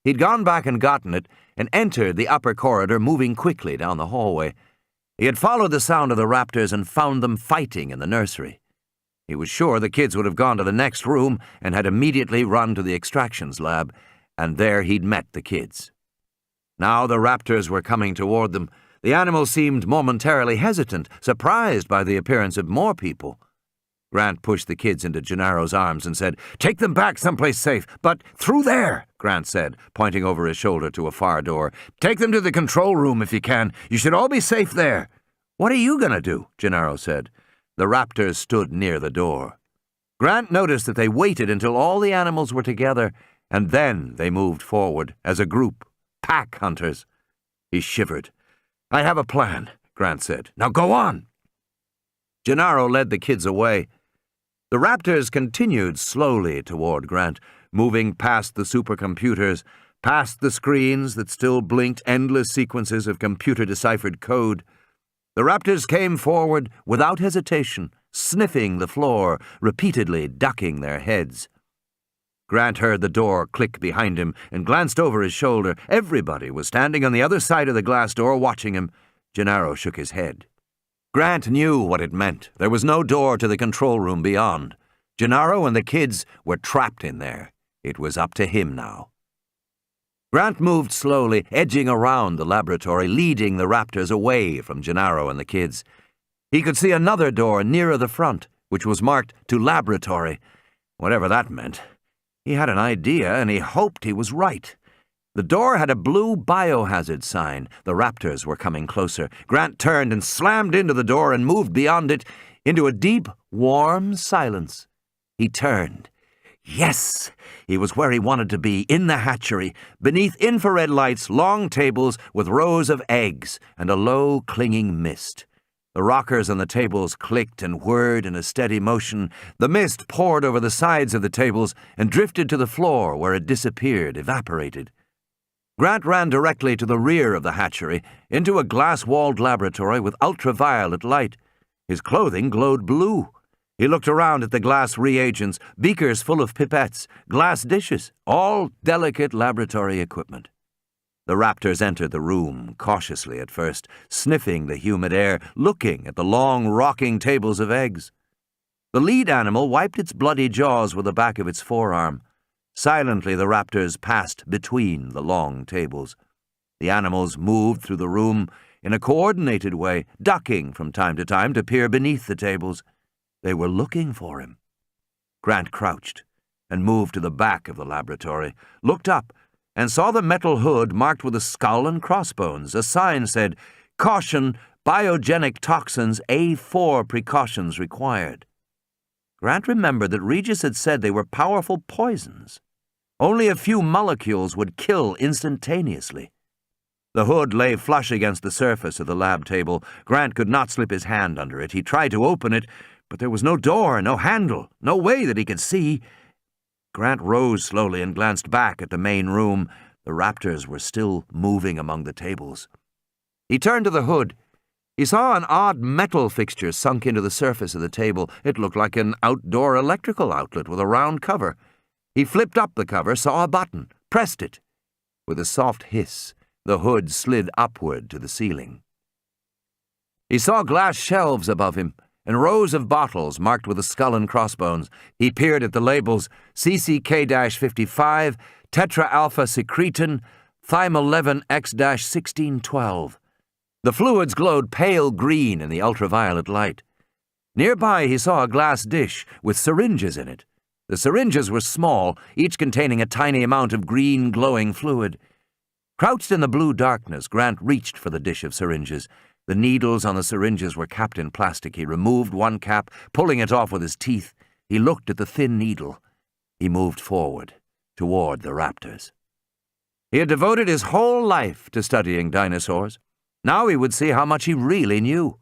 He'd gone back and gotten it and entered the upper corridor, moving quickly down the hallway. He had followed the sound of the raptors and found them fighting in the nursery. He was sure the kids would have gone to the next room and had immediately run to the extractions lab, and there he'd met the kids. Now the raptors were coming toward them. The animals seemed momentarily hesitant, surprised by the appearance of more people. Grant pushed the kids into Gennaro's arms and said, "Take them back someplace safe, but through there," Grant said, pointing over his shoulder to a far door. "Take them to the control room if you can. You should all be safe there." "What are you going to do?" Gennaro said. The raptors stood near the door. Grant noticed that they waited until all the animals were together, and then they moved forward as a group, pack hunters. He shivered. "I have a plan," Grant said. "Now go on." Gennaro led the kids away. The raptors continued slowly toward Grant, moving past the supercomputers, past the screens that still blinked endless sequences of computer-deciphered code. The raptors came forward without hesitation, sniffing the floor, repeatedly ducking their heads. Grant heard the door click behind him and glanced over his shoulder. Everybody was standing on the other side of the glass door watching him. Gennaro shook his head. Grant knew what it meant. There was no door to the control room beyond. Gennaro and the kids were trapped in there. It was up to him now. Grant moved slowly, edging around the laboratory, leading the raptors away from Gennaro and the kids. He could see another door nearer the front, which was marked to laboratory. Whatever that meant. He had an idea, and he hoped he was right. The door had a blue biohazard sign. The raptors were coming closer. Grant turned and slammed into the door and moved beyond it into a deep, warm silence. He turned. Yes! He was where he wanted to be, in the hatchery, beneath infrared lights, long tables with rows of eggs, and a low, clinging mist. The rockers on the tables clicked and whirred in a steady motion. The mist poured over the sides of the tables and drifted to the floor, where it disappeared, evaporated. Grant ran directly to the rear of the hatchery, into a glass-walled laboratory with ultraviolet light. His clothing glowed blue. He looked around at the glass reagents, beakers full of pipettes, glass dishes, all delicate laboratory equipment. The raptors entered the room, cautiously at first, sniffing the humid air, looking at the long, rocking tables of eggs. The lead animal wiped its bloody jaws with the back of its forearm. Silently, the raptors passed between the long tables. The animals moved through the room in a coordinated way, ducking from time to peer beneath the tables. They were looking for him. Grant crouched and moved to the back of the laboratory, looked up, and saw the metal hood marked with a skull and crossbones. A sign said, "Caution, biogenic toxins, A4 precautions required." Grant remembered that Regis had said they were powerful poisons. Only a few molecules would kill instantaneously. The hood lay flush against the surface of the lab table. Grant could not slip his hand under it. He tried to open it, but there was no door, no handle, no way that he could see. Grant rose slowly and glanced back at the main room. The raptors were still moving among the tables. He turned to the hood. He saw an odd metal fixture sunk into the surface of the table. It looked like an outdoor electrical outlet with a round cover. He flipped up the cover, saw a button, pressed it. With a soft hiss, the hood slid upward to the ceiling. He saw glass shelves above him and rows of bottles marked with a skull and crossbones. He peered at the labels: CCK-55, tetra-alpha-secretin, thym11X-1612. The fluids glowed pale green in the ultraviolet light. Nearby he saw a glass dish with syringes in it. The syringes were small, each containing a tiny amount of green glowing fluid. Crouched in the blue darkness, Grant reached for the dish of syringes. The needles on the syringes were capped in plastic. He removed one cap, pulling it off with his teeth. He looked at the thin needle. He moved forward, toward the raptors. He had devoted his whole life to studying dinosaurs. Now he would see how much he really knew.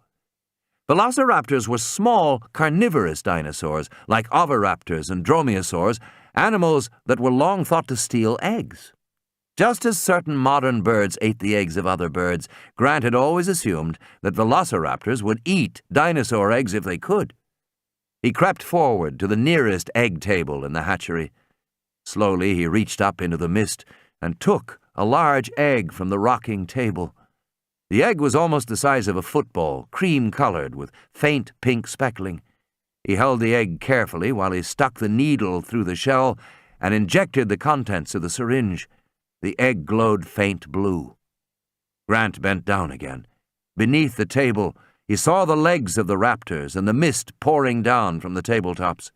Velociraptors were small, carnivorous dinosaurs, like oviraptors and dromaeosaurs, animals that were long thought to steal eggs. Just as certain modern birds ate the eggs of other birds, Grant had always assumed that velociraptors would eat dinosaur eggs if they could. He crept forward to the nearest egg table in the hatchery. Slowly he reached up into the mist and took a large egg from the rocking table. The egg was almost the size of a football, cream-colored with faint pink speckling. He held the egg carefully while he stuck the needle through the shell and injected the contents of the syringe. The egg glowed faint blue. Grant bent down again. Beneath the table, he saw the legs of the raptors and the mist pouring down from the tabletops.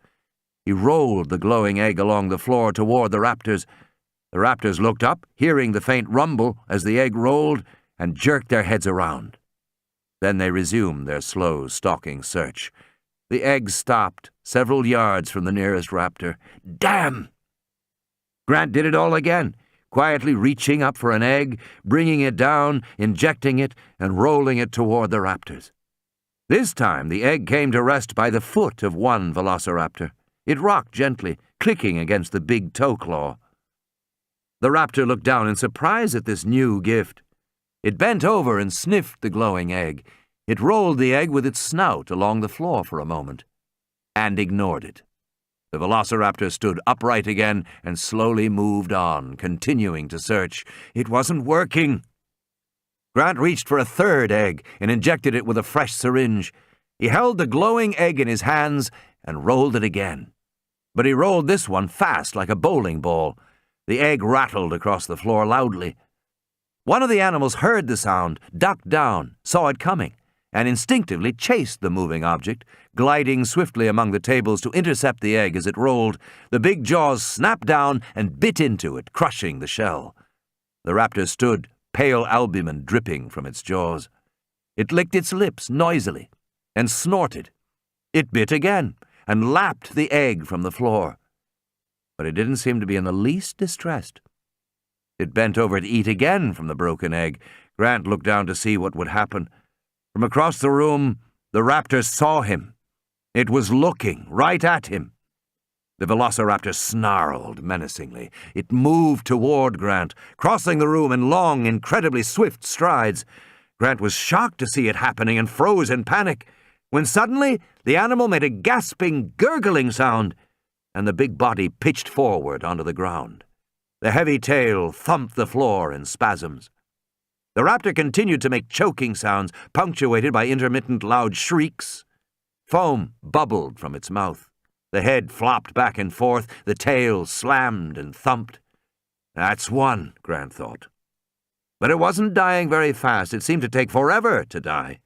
He rolled the glowing egg along the floor toward the raptors. The raptors looked up, hearing the faint rumble as the egg rolled, and jerked their heads around. Then they resumed their slow, stalking search. The egg stopped several yards from the nearest raptor. Damn! Grant did it all again, quietly reaching up for an egg, bringing it down, injecting it, and rolling it toward the raptors. This time the egg came to rest by the foot of one velociraptor. It rocked gently, clicking against the big toe claw. The raptor looked down in surprise at this new gift. It bent over and sniffed the glowing egg. It rolled the egg with its snout along the floor for a moment, and ignored it. The velociraptor stood upright again and slowly moved on, continuing to search. It wasn't working. Grant reached for a third egg and injected it with a fresh syringe. He held the glowing egg in his hands and rolled it again. But he rolled this one fast, like a bowling ball. The egg rattled across the floor loudly. One of the animals heard the sound, ducked down, saw it coming, and instinctively chased the moving object, gliding swiftly among the tables to intercept the egg as it rolled. The big jaws snapped down and bit into it, crushing the shell. The raptor stood, pale albumin dripping from its jaws. It licked its lips noisily and snorted. It bit again and lapped the egg from the floor. but it didn't seem to be in the least distressed. It bent over to eat again from the broken egg. Grant looked down to see what would happen. From across the room, the raptor saw him. It was looking right at him. The velociraptor snarled menacingly. It moved toward Grant, crossing the room in long, incredibly swift strides. Grant was shocked to see it happening and froze in panic, when suddenly the animal made a gasping, gurgling sound, and the big body pitched forward onto the ground. The heavy tail thumped the floor in spasms. The raptor continued to make choking sounds, punctuated by intermittent loud shrieks. Foam bubbled from its mouth. The head flopped back and forth, the tail slammed and thumped. That's one, Grant thought. But it wasn't dying very fast. It seemed to take forever to die.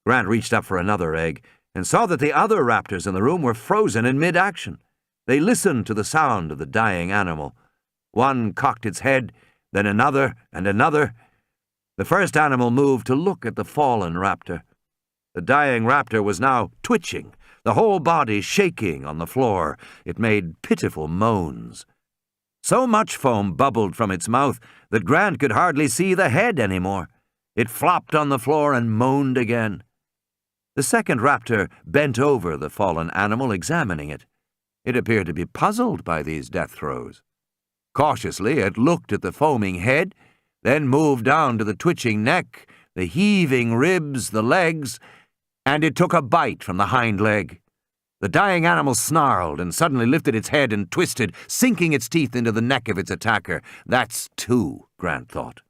Grant reached up for another egg and saw that the other raptors in the room were frozen in mid-action. They listened to the sound of the dying animal. One cocked its head, then another and another. The first animal moved to look at the fallen raptor. The dying raptor was now twitching, the whole body shaking on the floor. It made pitiful moans. So much foam bubbled from its mouth that Grant could hardly see the head anymore. It flopped on the floor and moaned again. The second raptor bent over the fallen animal, examining it. It appeared to be puzzled by these death throes. Cautiously, it looked at the foaming head, then moved down to the twitching neck, the heaving ribs, the legs, and it took a bite from the hind leg. The dying animal snarled and suddenly lifted its head and twisted, sinking its teeth into the neck of its attacker. That's two, Grant thought.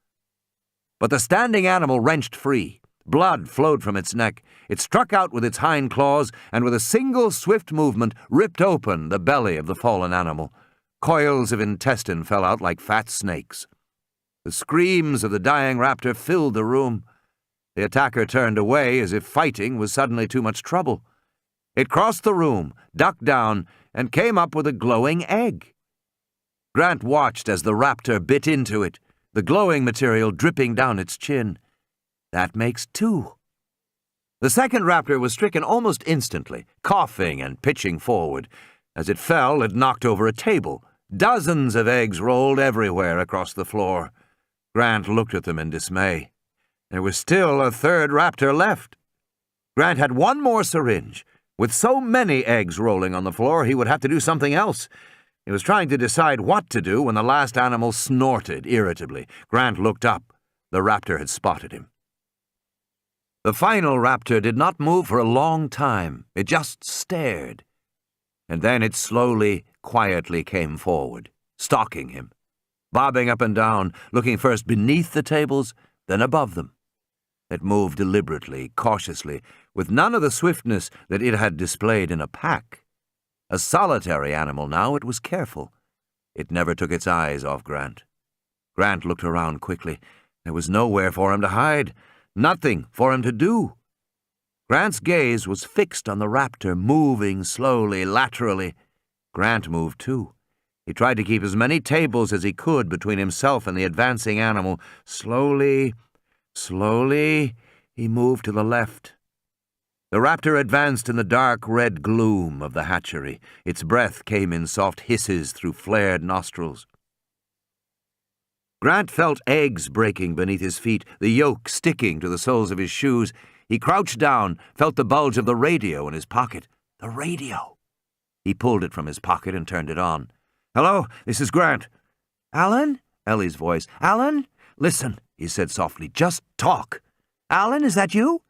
But the standing animal wrenched free. Blood flowed from its neck. It struck out with its hind claws and with a single swift movement ripped open the belly of the fallen animal. Coils of intestine fell out like fat snakes. The screams of the dying raptor filled the room. The attacker turned away as if fighting was suddenly too much trouble. It crossed the room, ducked down, and came up with a glowing egg. Grant watched as the raptor bit into it, the glowing material dripping down its chin. That makes two. The second raptor was stricken almost instantly, coughing and pitching forward. As it fell, it knocked over a table. Dozens of eggs rolled everywhere across the floor. Grant looked at them in dismay. There was still a third raptor left. Grant had one more syringe. With so many eggs rolling on the floor, he would have to do something else. He was trying to decide what to do when the last animal snorted irritably. Grant looked up. The raptor had spotted him. The final raptor did not move for a long time. It just stared. And then it slowly, quietly came forward, stalking him, bobbing up and down, looking first beneath the tables, then above them. It moved deliberately, cautiously, with none of the swiftness that it had displayed in a pack. A solitary animal now, it was careful. It never took its eyes off Grant. Grant looked around quickly. There was nowhere for him to hide, nothing for him to do. Grant's gaze was fixed on the raptor, moving slowly, laterally. Grant moved too. He tried to keep as many tables as he could between himself and the advancing animal. Slowly, he moved to the left. The raptor advanced in the dark red gloom of the hatchery. Its breath came in soft hisses through flared nostrils. Grant felt eggs breaking beneath his feet, the yolk sticking to the soles of his shoes. He crouched down, felt the bulge of the radio in his pocket. The radio! He pulled it from his pocket and turned it on. "Hello, this is Grant." "Alan?" Ellie's voice. "Alan? "Listen," he said softly. "Just talk." Alan, is that you?"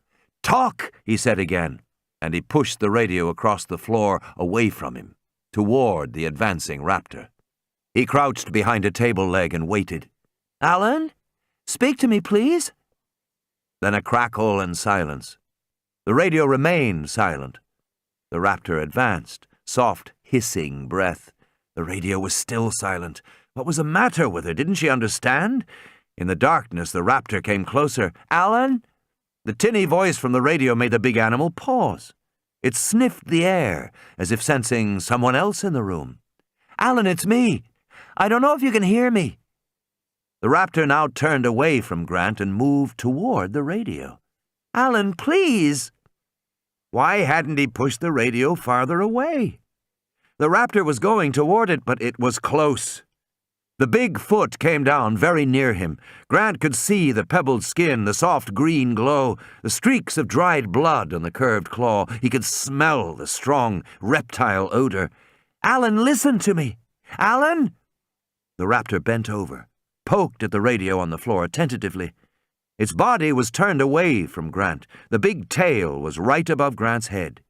"Talk," he said again, and he pushed the radio across the floor away from him, toward the advancing raptor. He crouched behind a table leg and waited. "Alan? Speak to me, please." Then a crackle and silence. The radio remained silent. The raptor advanced, soft, hissing breath. The radio was still silent. What was the matter with her? Didn't she understand? In the darkness, the raptor came closer. "Alan?" The tinny voice from the radio made the big animal pause. It sniffed the air, as if sensing someone else in the room. "Alan, it's me. I don't know if you can hear me." The raptor now turned away from Grant and moved toward the radio. "Alan, please." Why hadn't he pushed the radio farther away? The raptor was going toward it, but it was close. The big foot came down very near him. Grant could see the pebbled skin, the soft green glow, the streaks of dried blood on the curved claw. He could smell the strong reptile odor. "Alan, listen to me! Alan!" The raptor bent over, poked at the radio on the floor tentatively. Its body was turned away from Grant. The big tail was right above Grant's head.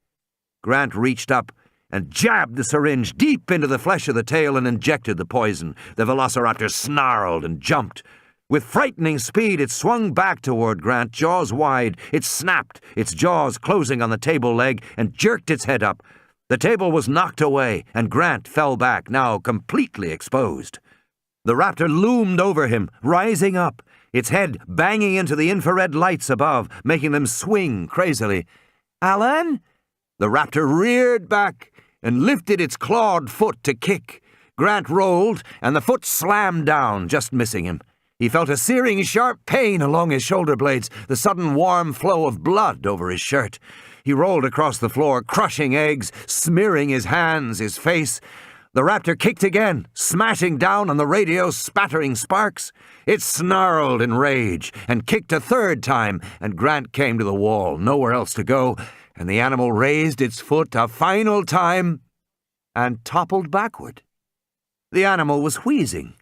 Grant reached up and jabbed the syringe deep into the flesh of the tail and injected the poison. The velociraptor snarled and jumped. With frightening speed, it swung back toward Grant, jaws wide. It snapped, its jaws closing on the table leg, and jerked its head up. The table was knocked away, and Grant fell back, now completely exposed. The raptor loomed over him, rising up, its head banging into the infrared lights above, making them swing crazily. "Alan?" The raptor reared back and lifted its clawed foot to kick. Grant rolled, and the foot slammed down, just missing him. He felt a searing, sharp pain along his shoulder blades, the sudden warm flow of blood over his shirt. He rolled across the floor, crushing eggs, smearing his hands, his face. The raptor kicked again, smashing down on the radio, spattering sparks. It snarled in rage and kicked a third time, and Grant came to the wall, nowhere else to go, and the animal raised its foot a final time and toppled backward. The animal was wheezing.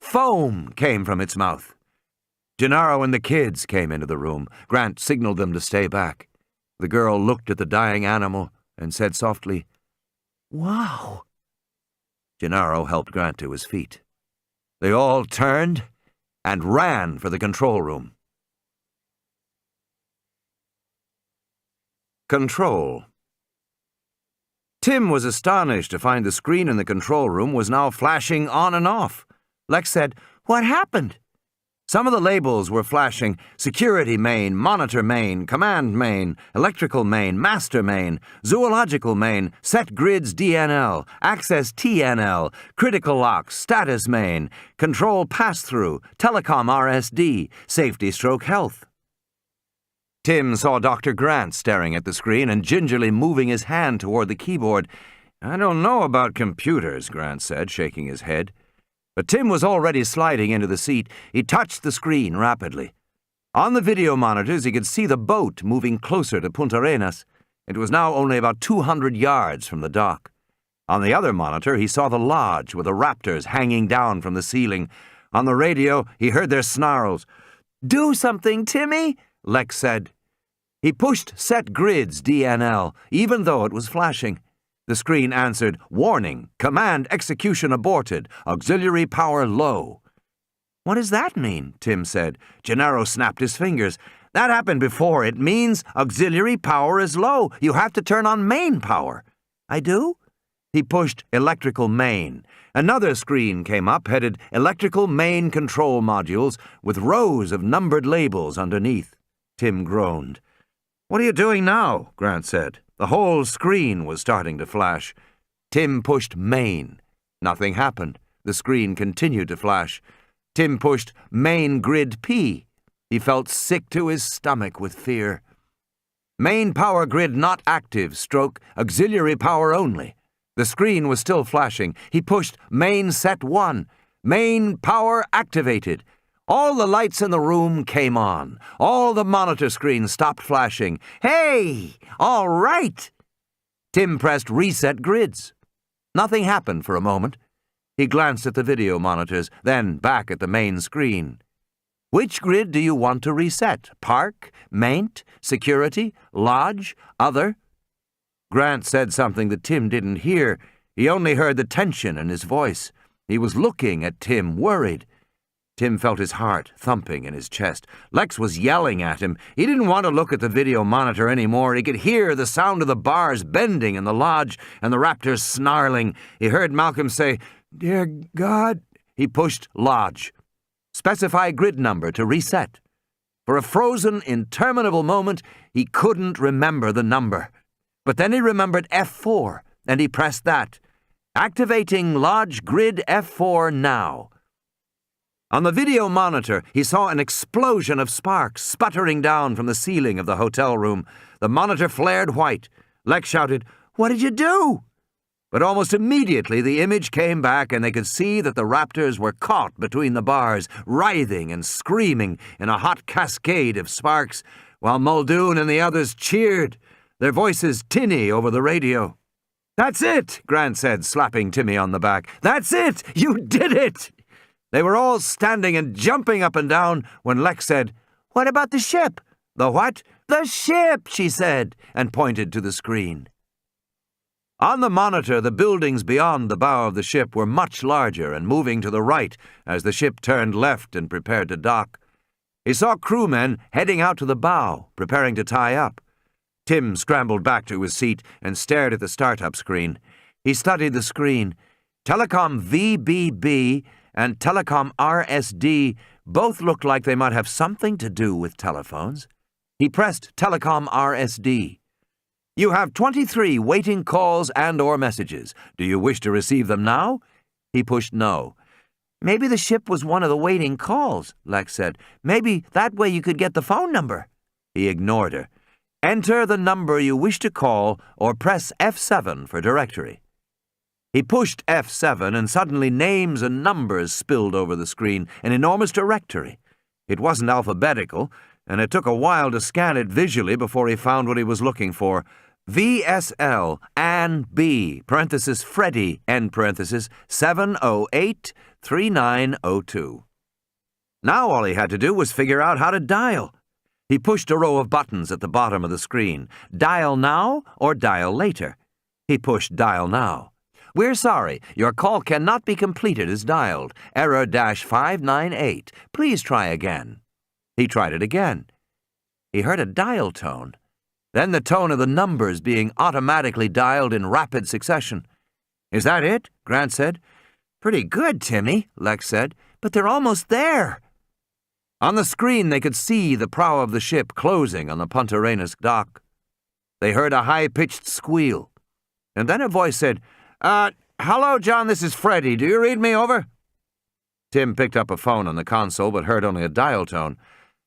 Foam came from its mouth. Gennaro and the kids came into the room. Grant signaled them to stay back. The girl looked at the dying animal and said softly, "Wow." Gennaro helped Grant to his feet. They all turned and ran for the control room. Control. Tim was astonished to find the screen in the control room was now flashing on and off. Lex said, "What happened?" Some of the labels were flashing: security main, monitor main, command main, electrical main, master main, zoological main, set grids DNL, access TNL, critical locks, status main, control pass-through, telecom RSD, safety/health. Tim saw Dr. Grant staring at the screen and gingerly moving his hand toward the keyboard. "I don't know about computers," Grant said, shaking his head. But Tim was already sliding into the seat. He touched the screen rapidly. On the video monitors, he could see the boat moving closer to Punta Arenas. It was now only about 200 yards from the dock. On the other monitor, he saw the lodge with the raptors hanging down from the ceiling. On the radio, he heard their snarls. "Do something, Timmy," Lex said. He pushed Set Grids DNL, even though it was flashing. The screen answered, "Warning, command execution aborted, auxiliary power low." "What does that mean?" Tim said. Gennaro snapped his fingers. "That happened before. It means auxiliary power is low. You have to turn on main power." "I do?" He pushed electrical main. Another screen came up, headed electrical main control modules, with rows of numbered labels underneath. Tim groaned. "What are you doing now?" Grant said. The whole screen was starting to flash. Tim pushed main. Nothing happened. The screen continued to flash. Tim pushed main grid P. He felt sick to his stomach with fear. Main power grid not active, auxiliary power only. The screen was still flashing. He pushed main set 1. Main power activated. All the lights in the room came on. All the monitor screens stopped flashing. "Hey! All right!" Tim pressed reset grids. Nothing happened for a moment. He glanced at the video monitors, then back at the main screen. "Which grid do you want to reset? Park? Maint? Security? Lodge? Other?" Grant said something that Tim didn't hear. He only heard the tension in his voice. He was looking at Tim, worried. Tim felt his heart thumping in his chest. Lex was yelling at him. He didn't want to look at the video monitor anymore. He could hear the sound of the bars bending in the lodge and the raptors snarling. He heard Malcolm say, "Dear God." He pushed lodge. Specify grid number to reset. For a frozen, interminable moment, he couldn't remember the number. But then he remembered F4, and he pressed that. Activating lodge grid F4 now. On the video monitor, he saw an explosion of sparks sputtering down from the ceiling of the hotel room. The monitor flared white. Lex shouted, "What did you do?" But almost immediately the image came back and they could see that the raptors were caught between the bars, writhing and screaming in a hot cascade of sparks, while Muldoon and the others cheered, their voices tinny over the radio. "That's it," Grant said, slapping Timmy on the back. "That's it! You did it!" They were all standing and jumping up and down when Lex said, "What about the ship?" "The what?" "The ship," she said, and pointed to the screen. On the monitor, the buildings beyond the bow of the ship were much larger and moving to the right as the ship turned left and prepared to dock. He saw crewmen heading out to the bow, preparing to tie up. Tim scrambled back to his seat and stared at the startup screen. He studied the screen. Telecom VBB and Telecom RSD both looked like they might have something to do with telephones. He pressed Telecom RSD. "You have 23 waiting calls and/or messages. Do you wish to receive them now?" He pushed no. "Maybe the ship was one of the waiting calls," Lex said. "Maybe that way you could get the phone number." He ignored her. "Enter the number you wish to call or press F7 for directory." He pushed F7 and suddenly names and numbers spilled over the screen, an enormous directory. It wasn't alphabetical, and it took a while to scan it visually before he found what he was looking for. VSL Ann B, parenthesis Freddy, end parenthesis, 708-3902. Now all he had to do was figure out how to dial. He pushed a row of buttons at the bottom of the screen. Dial now or dial later. He pushed dial now. "We're sorry, your call cannot be completed as dialed. Error -598. Please try again." He tried it again. He heard a dial tone, then the tone of the numbers being automatically dialed in rapid succession. "Is that it?" Grant said. "Pretty good, Timmy," Lex said, "but they're almost there." On the screen they could see the prow of the ship closing on the Punta Arenas dock. They heard a high-pitched squeal, and then a voice said, "Hello, John, this is Freddy. Do you read me, over?" Tim picked up a phone on the console, but heard only a dial tone.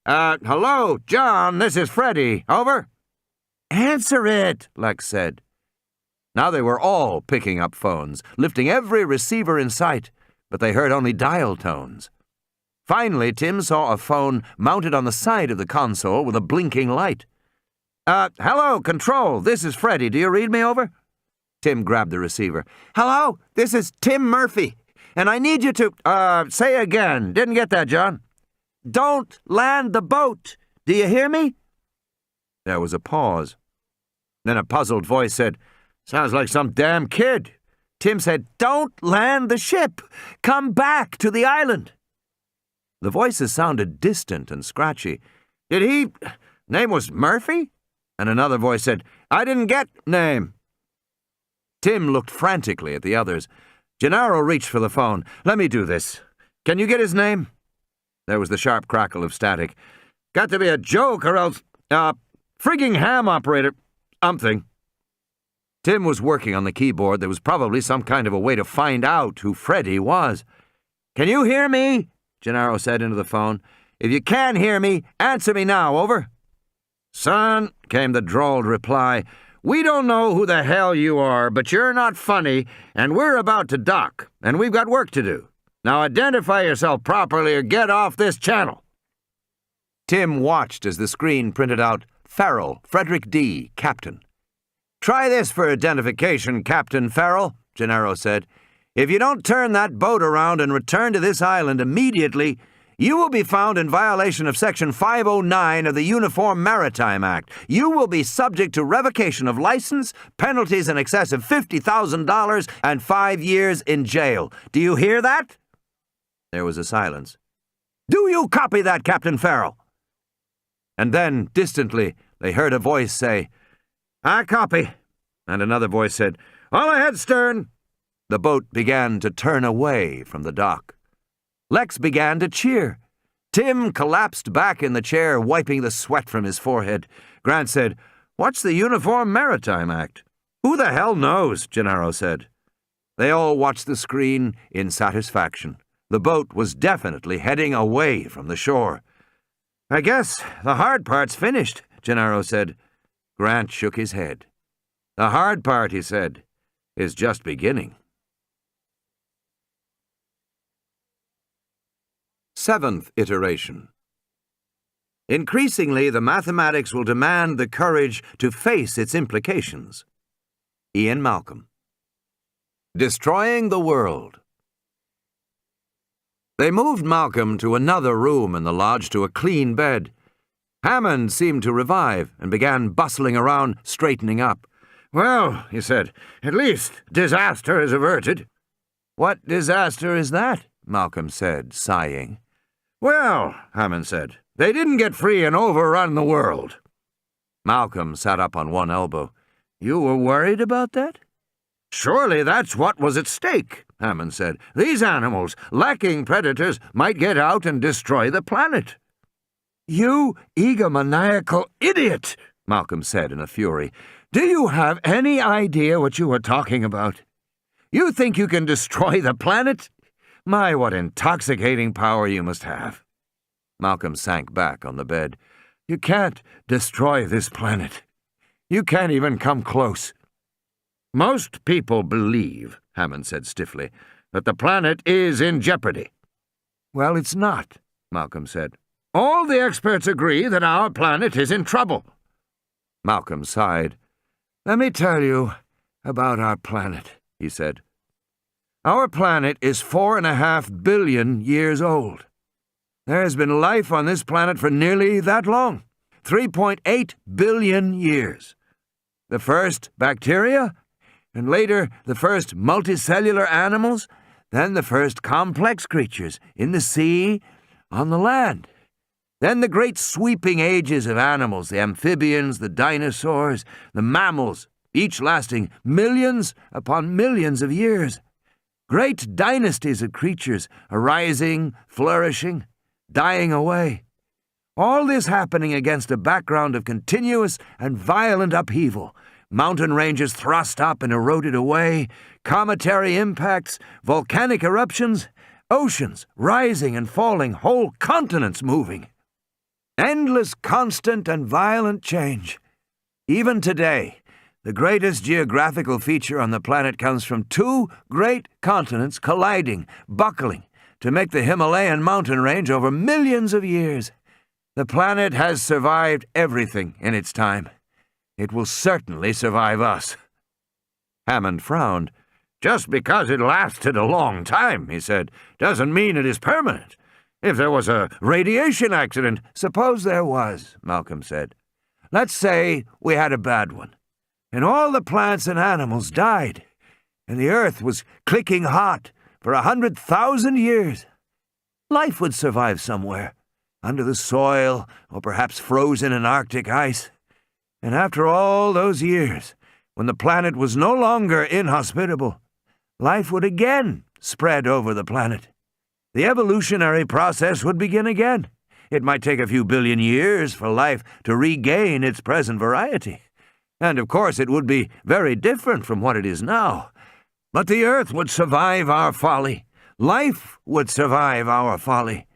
"Hello, John, this is Freddy. Over?" "Answer it," Lex said. Now they were all picking up phones, lifting every receiver in sight, but they heard only dial tones. Finally, Tim saw a phone mounted on the side of the console with a blinking light. "Hello, Control, this is Freddy. Do you read me, over?" Tim grabbed the receiver. "Hello, this is Tim Murphy, and I need you to, say again. Didn't get that, John. Don't land the boat. Do you hear me?" There was a pause. Then a puzzled voice said, "Sounds like some damn kid." Tim said, "Don't land the ship. Come back to the island." The voices sounded distant and scratchy. "Did he? Name was Murphy?" And another voice said, "I didn't get name." Tim looked frantically at the others. Gennaro reached for the phone. "Let me do this. Can you get his name?" There was the sharp crackle of static. "Got to be a joke or else, frigging ham operator, something." Tim was working on the keyboard. There was probably some kind of a way to find out who Freddy was. "Can you hear me?" Gennaro said into the phone. "If you can hear me, answer me now, over." "Son," came the drawled reply, "we don't know who the hell you are, but you're not funny, and we're about to dock, and we've got work to do. Now identify yourself properly or get off this channel." Tim watched as the screen printed out, "Farrell, Frederick D., Captain." "Try this for identification, Captain Farrell," Gennaro said. "If you don't turn that boat around and return to this island immediately, you will be found in violation of Section 509 of the Uniform Maritime Act. You will be subject to revocation of license, penalties in excess of $50,000, and 5 years in jail. Do you hear that?" There was a silence. "Do you copy that, Captain Farrell?" And then, distantly, they heard a voice say, "I copy." And another voice said, "All ahead, stern." The boat began to turn away from the dock. Lex began to cheer. Tim collapsed back in the chair, wiping the sweat from his forehead. Grant said, "What's the Uniform Maritime Act?" "Who the hell knows?" Gennaro said. They all watched the screen in satisfaction. The boat was definitely heading away from the shore. "I guess the hard part's finished," Gennaro said. Grant shook his head. "The hard part," he said, is just beginning. 7th iteration. Increasingly, the mathematics will demand the courage to face its implications. Ian Malcolm. Destroying the World. They moved Malcolm to another room in the lodge to a clean bed. Hammond seemed to revive and began bustling around, straightening up. "Well," he said, "at least disaster is averted." What disaster is that? Malcolm said, sighing. "Well," Hammond said, "they didn't get free and overrun the world." Malcolm sat up on one elbow. You were worried about that? "Surely that's what was at stake," Hammond said. "These animals, lacking predators, might get out and destroy the planet." You egomaniacal idiot, Malcolm said in a fury. Do you have any idea what you are talking about? You think you can destroy the planet? My, what intoxicating power you must have. Malcolm sank back on the bed. You can't destroy this planet. You can't even come close. "Most people believe," Hammond said stiffly, "that the planet is in jeopardy." Well, it's not, Malcolm said. "All the experts agree that our planet is in trouble." Malcolm sighed. Let me tell you about our planet, he said. Our planet is 4.5 billion years old. There has been life on this planet for nearly that long, 3.8 billion years. The first bacteria, and later the first multicellular animals, then the first complex creatures in the sea, on the land. Then the great sweeping ages of animals, the amphibians, the dinosaurs, the mammals, each lasting millions upon millions of years. Great dynasties of creatures arising, flourishing, dying away. All this happening against a background of continuous and violent upheaval. Mountain ranges thrust up and eroded away, cometary impacts, volcanic eruptions, oceans rising and falling, whole continents moving. Endless, constant, and violent change. Even today, the greatest geographical feature on the planet comes from two great continents colliding, buckling, to make the Himalayan mountain range over millions of years. The planet has survived everything in its time. It will certainly survive us. Hammond frowned. "Just because it lasted a long time," he said, "doesn't mean it is permanent. If there was a radiation accident—" Suppose there was, Malcolm said. Let's say we had a bad one, and all the plants and animals died, and the earth was clicking hot for 100,000 years. Life would survive somewhere, under the soil, or perhaps frozen in Arctic ice. And after all those years, when the planet was no longer inhospitable, life would again spread over the planet. The evolutionary process would begin again. It might take a few billion years for life to regain its present variety. And of course it would be very different from what it is now. But the earth would survive our folly. Life would survive our folly.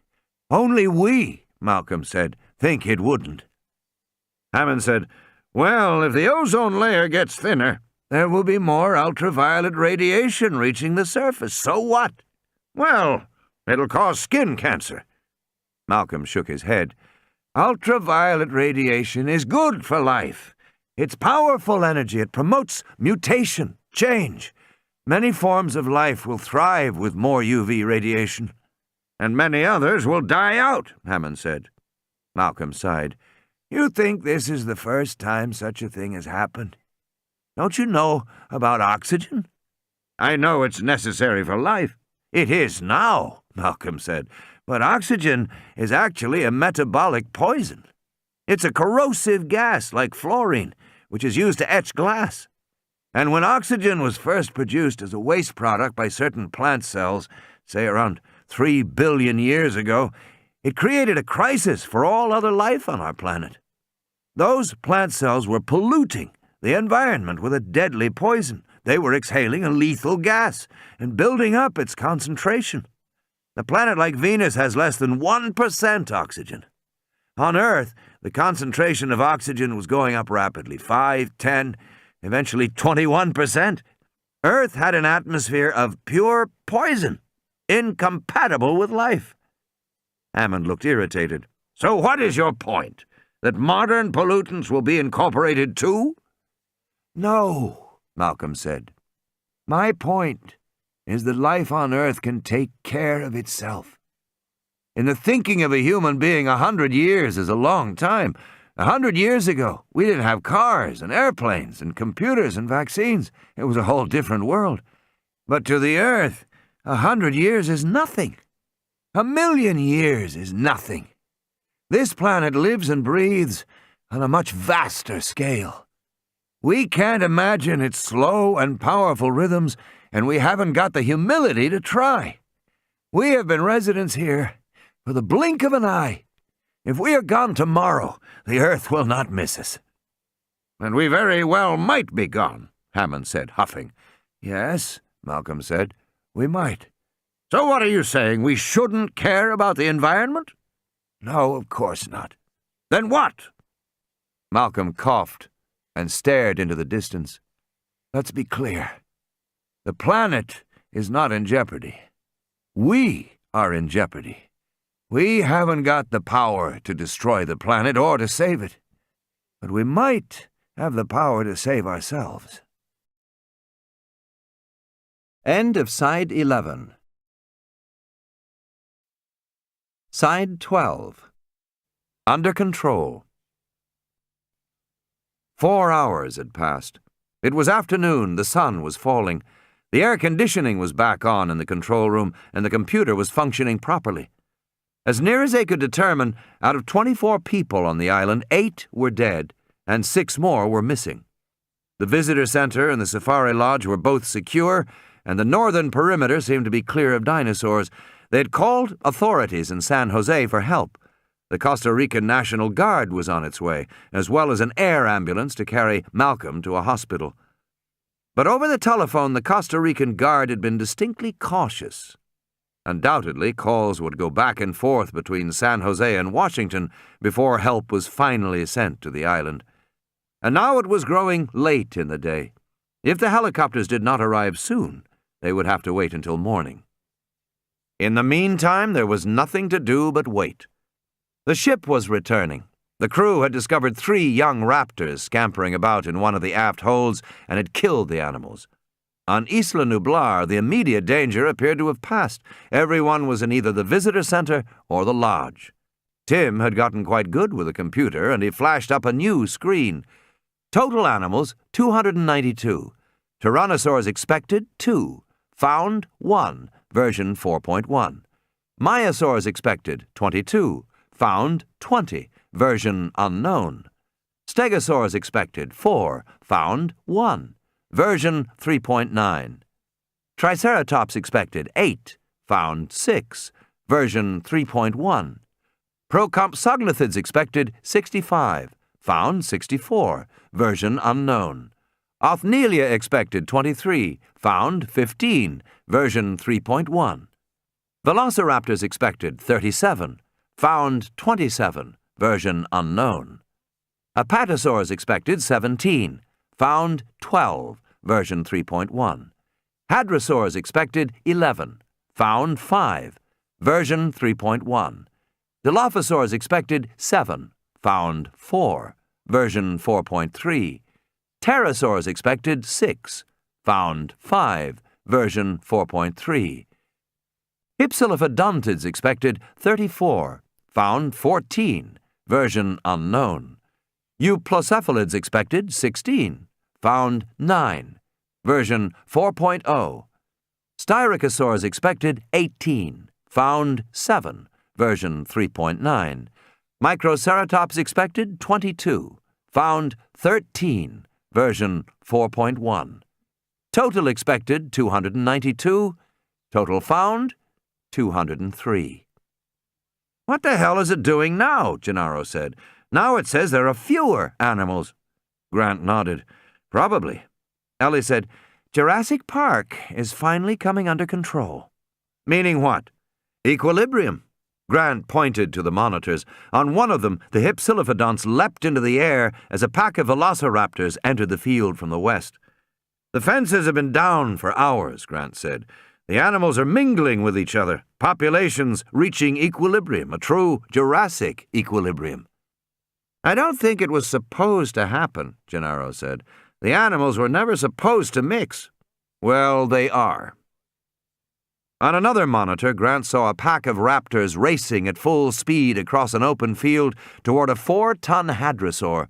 Only we, Malcolm said, think it wouldn't. Hammond said, "Well, if the ozone layer gets thinner—" There will be more ultraviolet radiation reaching the surface. So what? "Well, it'll cause skin cancer." Malcolm shook his head. Ultraviolet radiation is good for life. It's powerful energy. It promotes mutation, change. Many forms of life will thrive with more UV radiation. "And many others will die out," Hammond said. Malcolm sighed. You think this is the first time such a thing has happened? Don't you know about oxygen? "I know it's necessary for life." It is now, Malcolm said, but oxygen is actually a metabolic poison. It's a corrosive gas like fluorine, which is used to etch glass. And when oxygen was first produced as a waste product by certain plant cells, say around 3 billion years ago, it created a crisis for all other life on our planet. Those plant cells were polluting the environment with a deadly poison. They were exhaling a lethal gas and building up its concentration. A planet like Venus has less than 1% oxygen. On Earth, the concentration of oxygen was going up rapidly, 5, 10, eventually 21%. Earth had an atmosphere of pure poison, incompatible with life. Hammond looked irritated. So what is your point? That modern pollutants will be incorporated too? No, Malcolm said. My point is that life on Earth can take care of itself. In the thinking of a human being, 100 years is a long time. 100 years ago, we didn't have cars and airplanes and computers and vaccines. It was a whole different world. But to the Earth, 100 years is nothing. 1,000,000 years is nothing. This planet lives and breathes on a much vaster scale. We can't imagine its slow and powerful rhythms, and we haven't got the humility to try. We have been residents here for the blink of an eye. If we are gone tomorrow, the Earth will not miss us. And we very well might be gone, Hammond said, huffing. Yes, Malcolm said, we might. So what are you saying, we shouldn't care about the environment? No, of course not. Then what? Malcolm coughed and stared into the distance. Let's be clear. The planet is not in jeopardy. We are in jeopardy. We haven't got the power to destroy the planet or to save it. But we might have the power to save ourselves. End of Side 11. Side 12. Under control. 4 hours had passed. It was afternoon, the sun was falling. The air conditioning was back on in the control room, and the computer was functioning properly. As near as they could determine, out of 24 people on the island, 8 were dead, and 6 more were missing. The visitor center and the safari lodge were both secure, and the northern perimeter seemed to be clear of dinosaurs. They had called authorities in San Jose for help. The Costa Rican National Guard was on its way, as well as an air ambulance to carry Malcolm to a hospital. But over the telephone, the Costa Rican Guard had been distinctly cautious. Undoubtedly, calls would go back and forth between San Jose and Washington before help was finally sent to the island. And now it was growing late in the day. If the helicopters did not arrive soon, they would have to wait until morning. In the meantime, there was nothing to do but wait. The ship was returning. The crew had discovered 3 young raptors scampering about in one of the aft holds and had killed the animals. On Isla Nublar, the immediate danger appeared to have passed. Everyone was in either the visitor center or the lodge. Tim had gotten quite good with a computer, and he flashed up a new screen. Total animals, 292. Tyrannosaurs expected, 2. Found, 1, version 4.1. Myosaurs expected, 22. Found, 20, version unknown. Stegosaurs expected, 4. Found, 1, version 3.9. Triceratops expected, 8. Found, 6, version 3.1. Procompsognathids expected, 65. Found, 64, version unknown. Othnielia expected, 23. Found, 15, version 3.1. Velociraptors expected, 37. Found, 27, version unknown. Apatosaurs expected, 17. Found, 12, version 3.1. Hadrosaurs expected, 11. Found, 5, version 3.1. Dilophosaurs expected, 7. Found, 4, version 4.3. Pterosaurs expected, 6. Found, 5, version 4.3. Hypsilophodontids expected, 34. Found, 14, version unknown. Euplocephalids expected, 16. Found, 9, version 4.0. Styracosaurs expected, 18. Found, 7, version 3.9. Microceratops expected, 22. Found, 13, version 4.1. Total expected, 292. Total found, 203. What the hell is it doing now? Gennaro said. Now it says there are fewer animals. Grant nodded. Probably. Ellie said, Jurassic Park is finally coming under control. Meaning what? Equilibrium. Grant pointed to the monitors. On one of them, the Hypsilophodonts leapt into the air as a pack of velociraptors entered the field from the west. The fences have been down for hours, Grant said. The animals are mingling with each other, populations reaching equilibrium, a true Jurassic equilibrium. I don't think it was supposed to happen, Gennaro said. The animals were never supposed to mix. Well, they are. On another monitor, Grant saw a pack of raptors racing at full speed across an open field toward a 4-ton hadrosaur.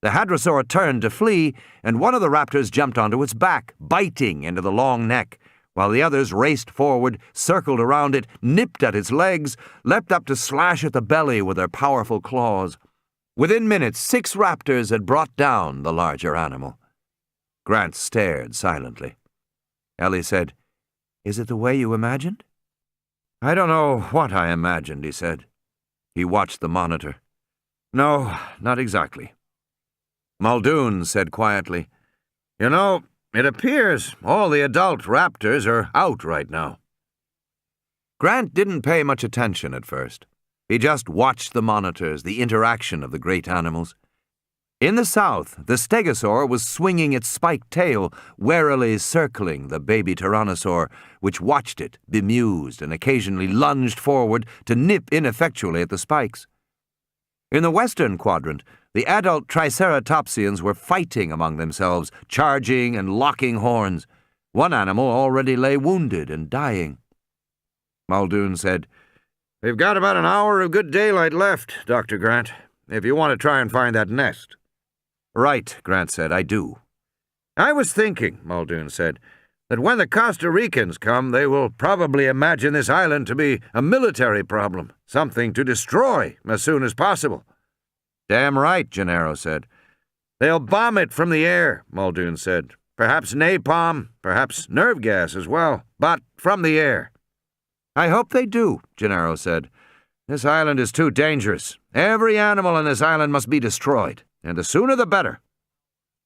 The hadrosaur turned to flee, and one of the raptors jumped onto its back, biting into the long neck, while the others raced forward, circled around it, nipped at its legs, leapt up to slash at the belly with their powerful claws. Within minutes, 6 raptors had brought down the larger animal. Grant stared silently. Ellie said, "Is it the way you imagined?" "I don't know what I imagined," he said. He watched the monitor. "No, not exactly." Muldoon said quietly, "You know, it appears all the adult raptors are out right now." Grant didn't pay much attention at first. He just watched the monitors, the interaction of the great animals. In the south, the stegosaur was swinging its spiked tail, warily circling the baby tyrannosaur, which watched it, bemused, and occasionally lunged forward to nip ineffectually at the spikes. In the western quadrant, the adult triceratopsians were fighting among themselves, charging and locking horns. One animal already lay wounded and dying. Muldoon said, "We've got about an hour of good daylight left, Dr. Grant, if you want to try and find that nest." "Right," Grant said, "I do." "I was thinking," Muldoon said, "that when the Costa Ricans come, they will probably imagine this island to be a military problem, something to destroy as soon as possible." "Damn right," Gennaro said. "They'll bomb it from the air," Muldoon said. "Perhaps napalm, perhaps nerve gas as well, but from the air." "I hope they do," Gennaro said. "This island is too dangerous. Every animal on this island must be destroyed, and the sooner the better."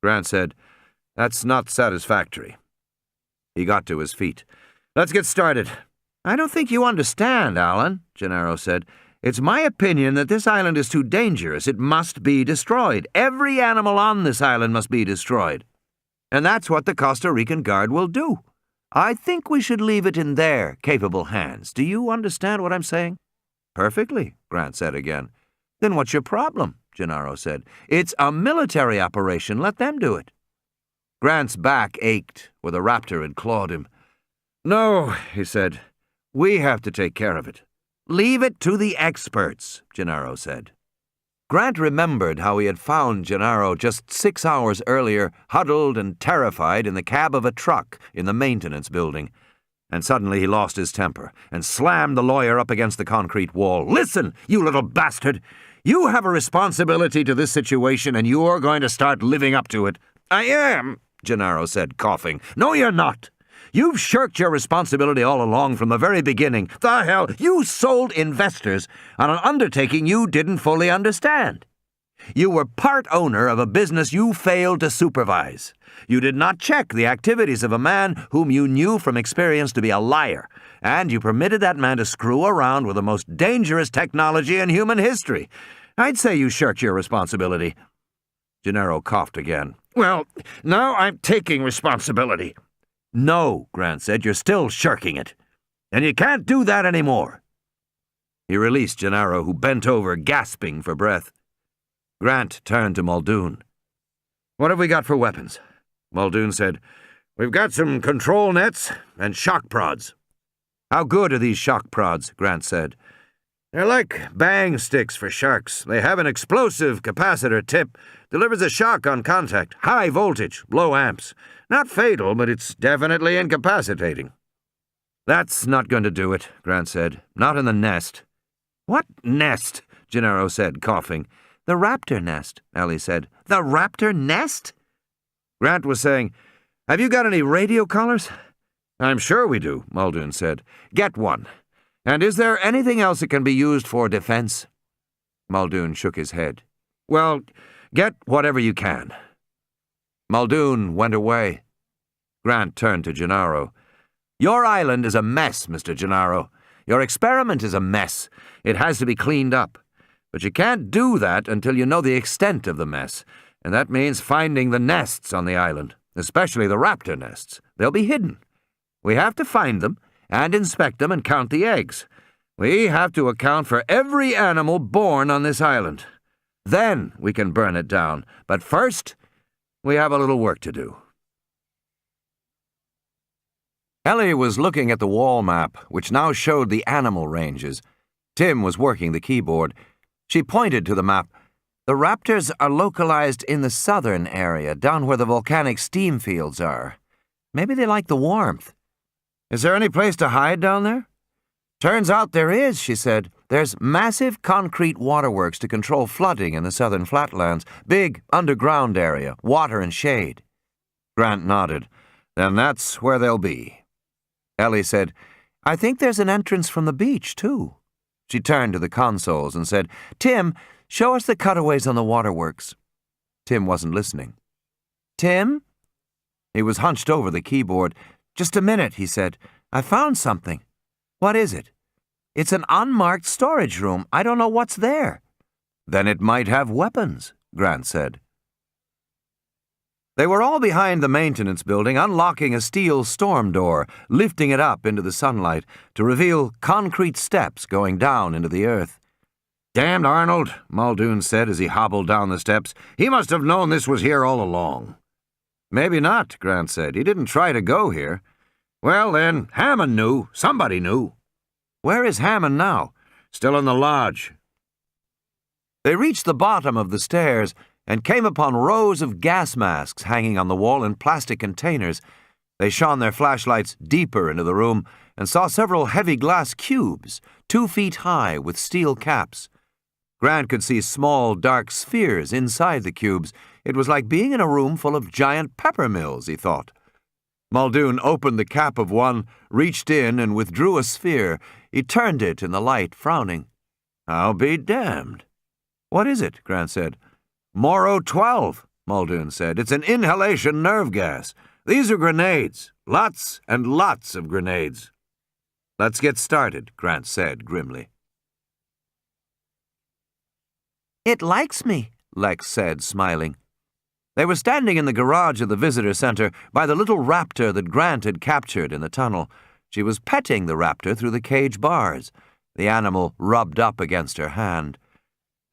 Grant said, "That's not satisfactory." He got to his feet. "Let's get started." "I don't think you understand, Alan," Gennaro said. "It's my opinion that this island is too dangerous. It must be destroyed. Every animal on this island must be destroyed. And that's what the Costa Rican Guard will do. I think we should leave it in their capable hands. Do you understand what I'm saying?" "Perfectly," Grant said again. "Then what's your problem?" Gennaro said. "It's a military operation. Let them do it." Grant's back ached where the raptor had clawed him. "No," he said. "We have to take care of it." "Leave it to the experts," Gennaro said. Grant remembered how he had found Gennaro just 6 hours earlier, huddled and terrified in the cab of a truck in the maintenance building. And suddenly he lost his temper and slammed the lawyer up against the concrete wall. "Listen, you little bastard! You have a responsibility to this situation, and you're going to start living up to it." "I am," Gennaro said, coughing. "No, you're not. You've shirked your responsibility all along from the very beginning. The hell, you sold investors on an undertaking you didn't fully understand. You were part owner of a business you failed to supervise. You did not check the activities of a man whom you knew from experience to be a liar, and you permitted that man to screw around with the most dangerous technology in human history. I'd say you shirked your responsibility." Gennaro coughed again. "Well, now I'm taking responsibility." "No," Grant said, "you're still shirking it. And you can't do that anymore." He released Gennaro, who bent over, gasping for breath. Grant turned to Muldoon. "What have we got for weapons?" Muldoon said, "We've got some control nets and shock prods." "How good are these shock prods?" Grant said. "They're like bang sticks for sharks. They have an explosive capacitor tip, delivers a shock on contact, high voltage, low amps. Not fatal, but it's definitely incapacitating." "That's not going to do it," Grant said. "Not in the nest." "What nest?" Gennaro said, coughing. "The raptor nest," Ellie said. "The raptor nest?" Grant was saying, "Have you got any radio collars?" "I'm sure we do," Muldoon said. "Get one. And is there anything else that can be used for defense?" Muldoon shook his head. "Well, get whatever you can." Muldoon went away. Grant turned to Gennaro. "Your island is a mess, Mr. Gennaro. Your experiment is a mess. It has to be cleaned up. But you can't do that until you know the extent of the mess, and that means finding the nests on the island. especially the raptor nests. They'll be hidden. We have to find them and inspect them and count the eggs. We have to account for every animal born on this island. Then we can burn it down. But first, we have a little work to do. Ellie was looking at the wall map, which now showed the animal ranges. Tim was working the keyboard. She pointed to the map. The raptors are localized in the southern area, down where the volcanic steam fields are. Maybe they like the warmth. Is there any place to hide down there? Turns out there is, she said. There's massive concrete waterworks to control flooding in the southern flatlands. Big underground area, water and shade. Grant nodded. Then that's where they'll be. Ellie said, I think there's an entrance from the beach, too. She turned to the consoles and said, Tim, show us the cutaways on the waterworks. Tim wasn't listening. Tim? He was hunched over the keyboard. Just a minute, he said. I found something. What is it? It's an unmarked storage room. I don't know what's there. Then it might have weapons, Grant said. They were all behind the maintenance building, unlocking a steel storm door, lifting it up into the sunlight to reveal concrete steps going down into the earth. Damned Arnold, Muldoon said as he hobbled down the steps. He must have known this was here all along. Maybe not, Grant said. He didn't try to go here. Well, then, Hammond knew. Somebody knew. Where is Hammond now? Still in the lodge. They reached the bottom of the stairs and came upon rows of gas masks hanging on the wall in plastic containers. They shone their flashlights deeper into the room and saw several heavy glass cubes, 2 feet high with steel caps. Grant could see small, dark spheres inside the cubes. It was like being in a room full of giant pepper mills, he thought. Muldoon opened the cap of one, reached in and withdrew a sphere. He turned it in the light, frowning. I'll be damned. What is it? Grant said. Moro 12, Muldoon said. It's an inhalation nerve gas. These are grenades. Lots and lots of grenades. Let's get started, Grant said grimly. It likes me, Lex said, smiling. They were standing in the garage of the visitor center by the little raptor that Grant had captured in the tunnel. She was petting the raptor through the cage bars. The animal rubbed up against her hand.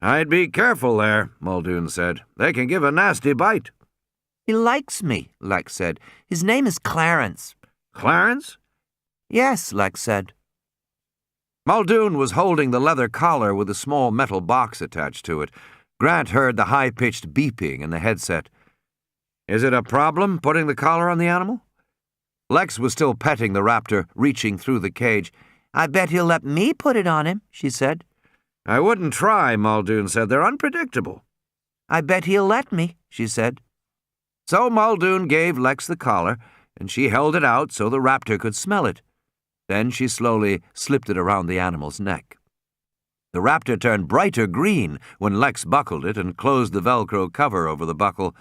I'd be careful there, Muldoon said. They can give a nasty bite. He likes me, Lex said. His name is Clarence. Clarence? Yes, Lex said. Muldoon was holding the leather collar with a small metal box attached to it. Grant heard the high-pitched beeping in the headset. Is it a problem putting the collar on the animal? Lex was still petting the raptor, reaching through the cage. I bet he'll let me put it on him, she said. I wouldn't try, Muldoon said. They're unpredictable. I bet he'll let me, she said. So Muldoon gave Lex the collar, and she held it out so the raptor could smell it. Then she slowly slipped it around the animal's neck. The raptor turned brighter green when Lex buckled it and closed the Velcro cover over the buckle.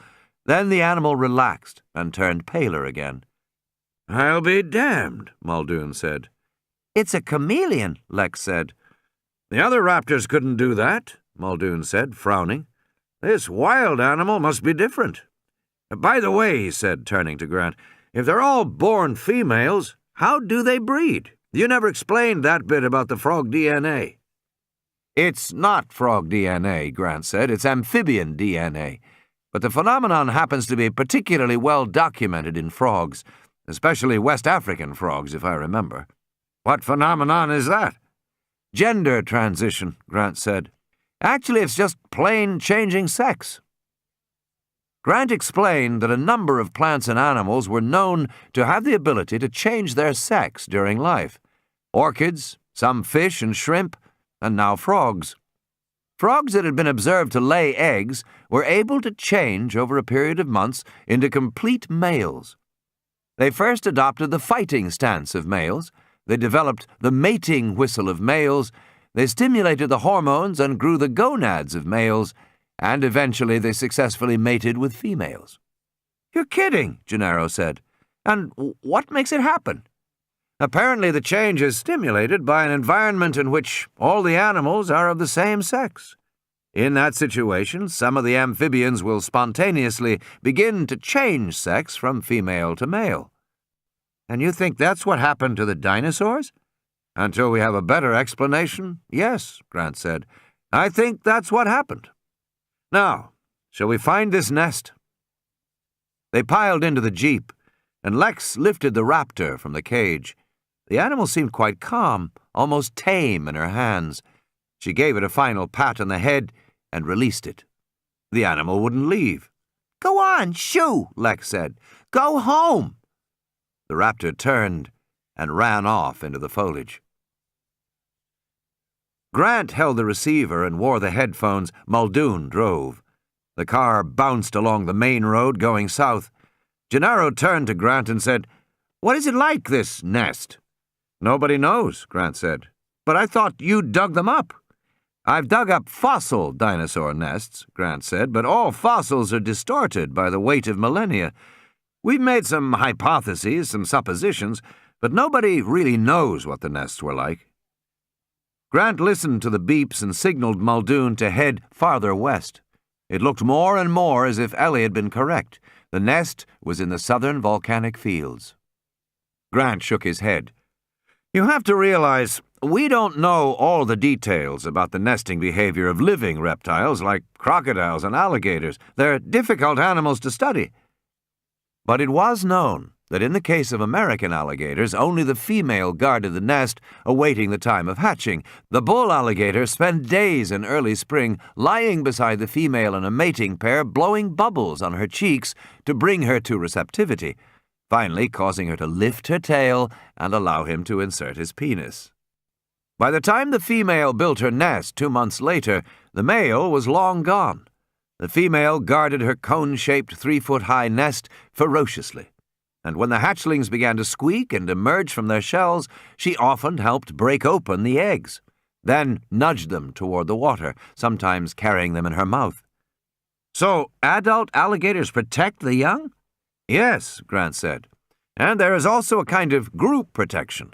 Then the animal relaxed and turned paler again. I'll be damned, Muldoon said. It's a chameleon, Lex said. The other raptors couldn't do that, Muldoon said, frowning. This wild animal must be different. By the way, he said, turning to Grant, if they're all born females, how do they breed? You never explained that bit about the frog DNA. It's not frog DNA, Grant said. It's amphibian DNA. But the phenomenon happens to be particularly well documented in frogs, especially West African frogs, if I remember. What phenomenon is that? Gender transition, Grant said. Actually, it's just plain changing sex. Grant explained that a number of plants and animals were known to have the ability to change their sex during life. Orchids, some fish and shrimp, and now frogs. Frogs that had been observed to lay eggs were able to change over a period of months into complete males. They first adopted the fighting stance of males. They developed the mating whistle of males. They stimulated the hormones and grew the gonads of males. And eventually they successfully mated with females. You're kidding, Gennaro said. And what makes it happen? Apparently the change is stimulated by an environment in which all the animals are of the same sex. In that situation, some of the amphibians will spontaneously begin to change sex from female to male. And you think that's what happened to the dinosaurs? Until we have a better explanation, yes, Grant said. I think that's what happened. Now, shall we find this nest? They piled into the jeep, and Lex lifted the raptor from the cage. The animal seemed quite calm, almost tame in her hands. She gave it a final pat on the head and released it. The animal wouldn't leave. Go on, shoo, Lex said. Go home. The raptor turned and ran off into the foliage. Grant held the receiver and wore the headphones. Muldoon drove. The car bounced along the main road going south. Gennaro turned to Grant and said, "What is it like, this nest?" "Nobody knows," Grant said. "But I thought you dug them up." "I've dug up fossil dinosaur nests," Grant said, "but all fossils are distorted by the weight of millennia. We've made some hypotheses, some suppositions, but nobody really knows what the nests were like." Grant listened to the beeps and signaled Muldoon to head farther west. It looked more and more as if Ellie had been correct. The nest was in the southern volcanic fields. Grant shook his head. "You have to realize, we don't know all the details about the nesting behavior of living reptiles like crocodiles and alligators. They're difficult animals to study." But it was known that in the case of American alligators, only the female guarded the nest, awaiting the time of hatching. The bull alligators spend days in early spring lying beside the female in a mating pair, blowing bubbles on her cheeks to bring her to receptivity, finally causing her to lift her tail and allow him to insert his penis. By the time the female built her nest 2 months later, the male was long gone. The female guarded her cone-shaped 3-foot-high nest ferociously, and when the hatchlings began to squeak and emerge from their shells, she often helped break open the eggs, then nudged them toward the water, sometimes carrying them in her mouth. "So, adult alligators protect the young?" "Yes," Grant said. "And there is also a kind of group protection.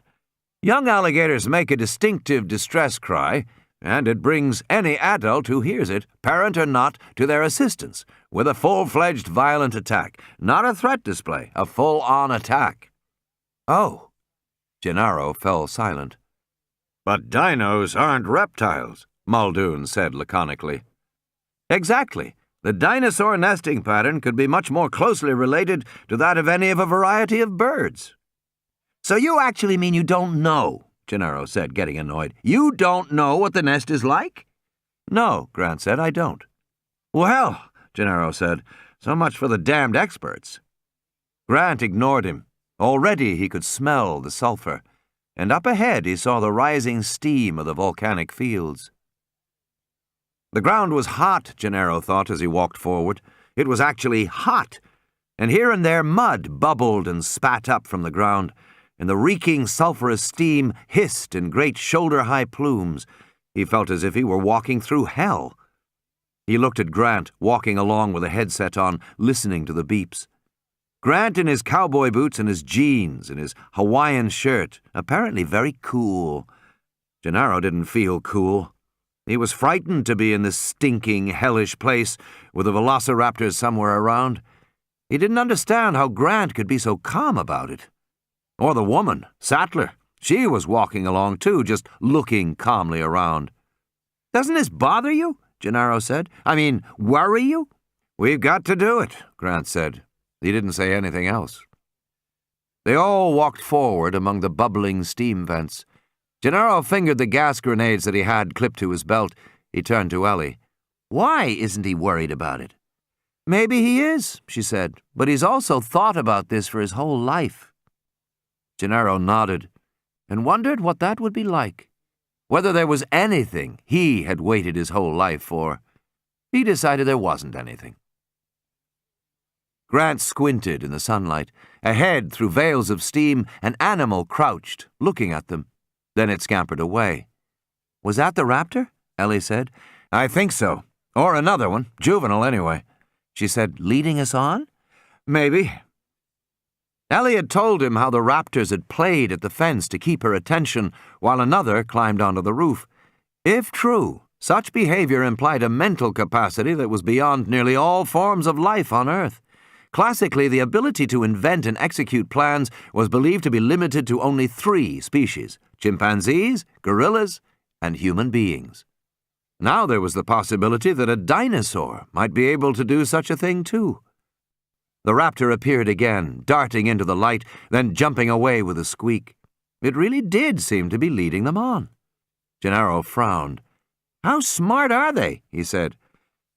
Young alligators make a distinctive distress cry, and it brings any adult who hears it, parent or not, to their assistance, with a full-fledged violent attack. Not a threat display, a full-on attack." "Oh." Gennaro fell silent. "But dinos aren't reptiles," Muldoon said laconically. "Exactly. The dinosaur nesting pattern could be much more closely related to that of any of a variety of birds." "So you actually mean you don't know?" Gennaro said, getting annoyed. "You don't know what the nest is like?" "No," Grant said, "I don't." "Well," Gennaro said, "so much for the damned experts." Grant ignored him. Already he could smell the sulfur, and up ahead he saw the rising steam of the volcanic fields. The ground was hot, Gennaro thought as he walked forward. It was actually hot, and here and there mud bubbled and spat up from the ground, and the reeking sulphurous steam hissed in great shoulder-high plumes. He felt as if he were walking through hell. He looked at Grant, walking along with a headset on, listening to the beeps. Grant in his cowboy boots and his jeans and his Hawaiian shirt, apparently very cool. Gennaro didn't feel cool. He was frightened to be in this stinking, hellish place with the velociraptors somewhere around. He didn't understand how Grant could be so calm about it. Or the woman, Sattler. She was walking along too, just looking calmly around. "Doesn't this bother you?" Gennaro said. "I mean, worry you?" "We've got to do it," Grant said. He didn't say anything else. They all walked forward among the bubbling steam vents. Gennaro fingered the gas grenades that he had clipped to his belt. He turned to Ellie. "Why isn't he worried about it?" "Maybe he is," she said, "but he's also thought about this for his whole life." Gennaro nodded and wondered what that would be like, whether there was anything he had waited his whole life for. He decided there wasn't anything. Grant squinted in the sunlight. Ahead, through veils of steam, an animal crouched, looking at them. Then it scampered away. "Was that the raptor?" Ellie said. "I think so. Or another one. Juvenile, anyway." She said, "Leading us on?" "Maybe." Ellie had told him how the raptors had played at the fence to keep her attention while another climbed onto the roof. If true, Such behavior implied a mental capacity that was beyond nearly all forms of life on Earth. Classically, the ability to invent and execute plans was believed to be limited to only 3 species: chimpanzees, gorillas, and human beings. Now there was the possibility that a dinosaur might be able to do such a thing too. The raptor appeared again, darting into the light, then jumping away with a squeak. It really did seem to be leading them on. Gennaro frowned. "How smart are they?" he said.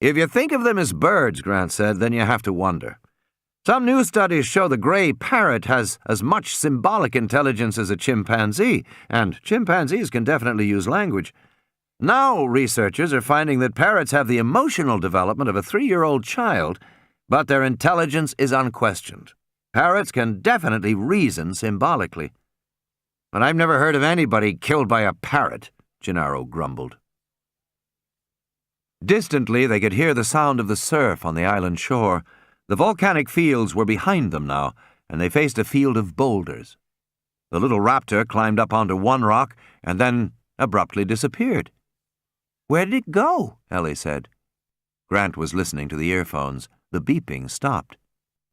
"If you think of them as birds," Grant said, "then you have to wonder. Some new studies show the gray parrot has as much symbolic intelligence as a chimpanzee, and chimpanzees can definitely use language. Now researchers are finding that parrots have the emotional development of a 3-year-old child, but their intelligence is unquestioned. Parrots can definitely reason symbolically." "But I've never heard of anybody killed by a parrot," Gennaro grumbled. Distantly, they could hear the sound of the surf on the island shore. The volcanic fields were behind them now, and they faced a field of boulders. The little raptor climbed up onto one rock and then abruptly disappeared. "Where did it go?" Ellie said. Grant was listening to the earphones. The beeping stopped.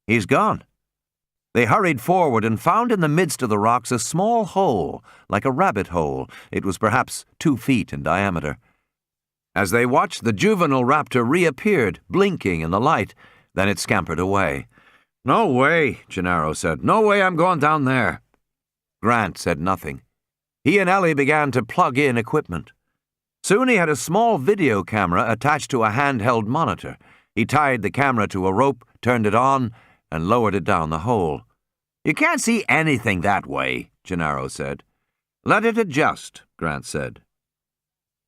"He's gone." They hurried forward and found in the midst of the rocks a small hole, like a rabbit hole. It was perhaps 2 feet in diameter. As they watched, the juvenile raptor reappeared, blinking in the light. Then it scampered away. "No way," Gennaro said. "No way I'm going down there." Grant said nothing. He and Ellie began to plug in equipment. Soon he had a small video camera attached to a handheld monitor. He tied the camera to a rope, turned it on, and lowered it down the hole. "You can't see anything that way," Gennaro said. "Let it adjust," Grant said.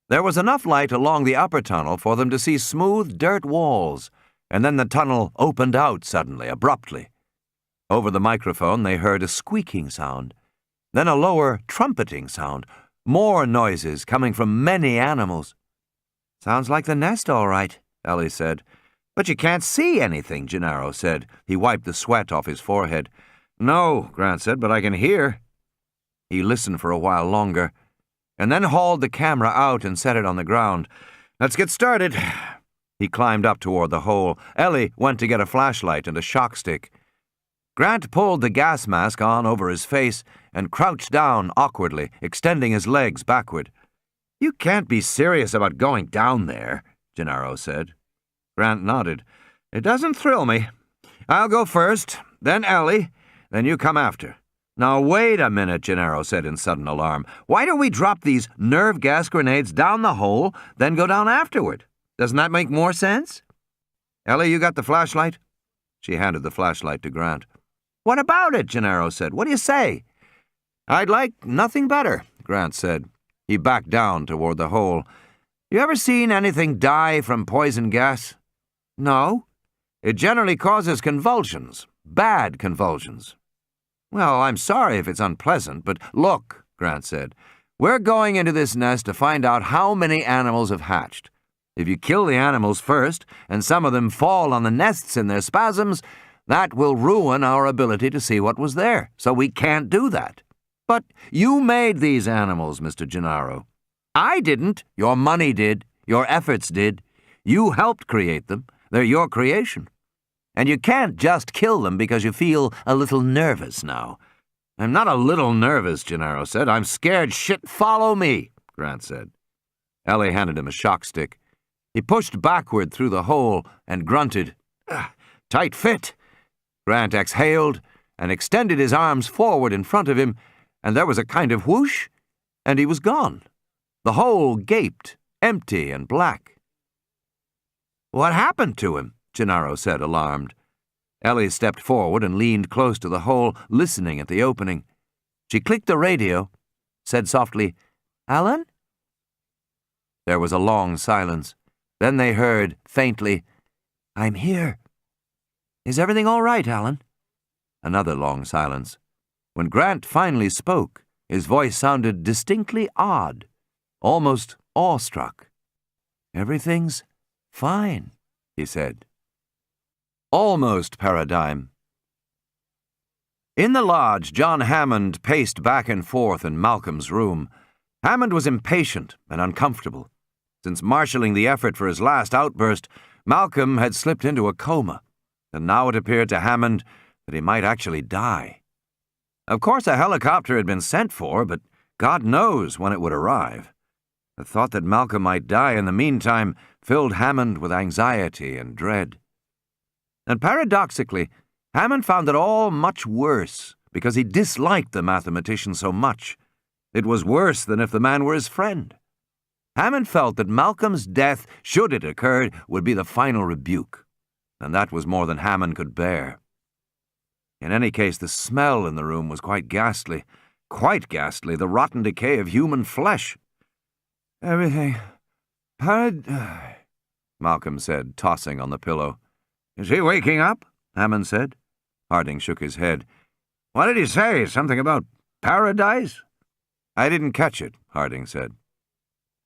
There was enough light along the upper tunnel for them to see smooth dirt walls, and then the tunnel opened out suddenly, abruptly. Over the microphone they heard a squeaking sound, then a lower trumpeting sound, more noises coming from many animals. "Sounds like the nest, all right," Ellie said. "But you can't see anything," Gennaro said. He wiped the sweat off his forehead. "No," Grant said, "but I can hear." He listened for a while longer, and then hauled the camera out and set it on the ground. "Let's get started." He climbed up toward the hole. Ellie went to get a flashlight and a shock stick. Grant pulled the gas mask on over his face and crouched down awkwardly, extending his legs backward. "You can't be serious about going down there," Gennaro said. Grant nodded. "It doesn't thrill me. I'll go first, then Ellie, then you come after." "Now, wait a minute," Gennaro said in sudden alarm. "Why don't we drop these nerve gas grenades down the hole, then go down afterward? Doesn't that make more sense?" "Ellie, you got the flashlight?" She handed the flashlight to Grant. "What about it?" Gennaro said. "What do you say?" "I'd like nothing better," Grant said. He backed down toward the hole. "You ever seen anything die from poison gas?" "No." "It generally causes convulsions, bad convulsions." "Well, I'm sorry if it's unpleasant, but look," Grant said. "We're going into this nest to find out how many animals have hatched. If you kill the animals first, and some of them fall on the nests in their spasms, that will ruin our ability to see what was there, so we can't do that. But you made these animals, Mr. Gennaro. I didn't. Your money did. Your efforts did. You helped create them. They're your creation. And you can't just kill them because you feel a little nervous now." "I'm not a little nervous," Gennaro said. "I'm scared shit. Follow me," Grant said. Ellie handed him a shock stick. He pushed backward through the hole and grunted. "Tight fit." Grant exhaled and extended his arms forward in front of him, and there was a kind of whoosh, and he was gone. The hole gaped, empty and black. "What happened to him?" Gennaro said, alarmed. Ellie stepped forward and leaned close to the hole, listening at the opening. She clicked the radio, said softly, "Alan?" There was a long silence. Then they heard, faintly, "I'm here." "Is everything all right, Alan?" Another long silence. When Grant finally spoke, his voice sounded distinctly odd, almost awestruck. "Everything's fine," he said. Almost paradigm. In the lodge, John Hammond paced back and forth in Malcolm's room. Hammond was impatient and uncomfortable. Since marshalling the effort for his last outburst, Malcolm had slipped into a coma, and now it appeared to Hammond that he might actually die. Of course, a helicopter had been sent for, but God knows when it would arrive. The thought that Malcolm might die in the meantime filled Hammond with anxiety and dread. And paradoxically, Hammond found it all much worse because he disliked the mathematician so much. It was worse than if the man were his friend. Hammond felt that Malcolm's death, should it occur, would be the final rebuke, and that was more than Hammond could bear. In any case, the smell in the room was quite ghastly, the rotten decay of human flesh. "Everything... Malcolm said, tossing on the pillow. "Is he waking up?" Hammond said. Harding shook his head. "What did he say? Something about paradise?" "I didn't catch it," Harding said.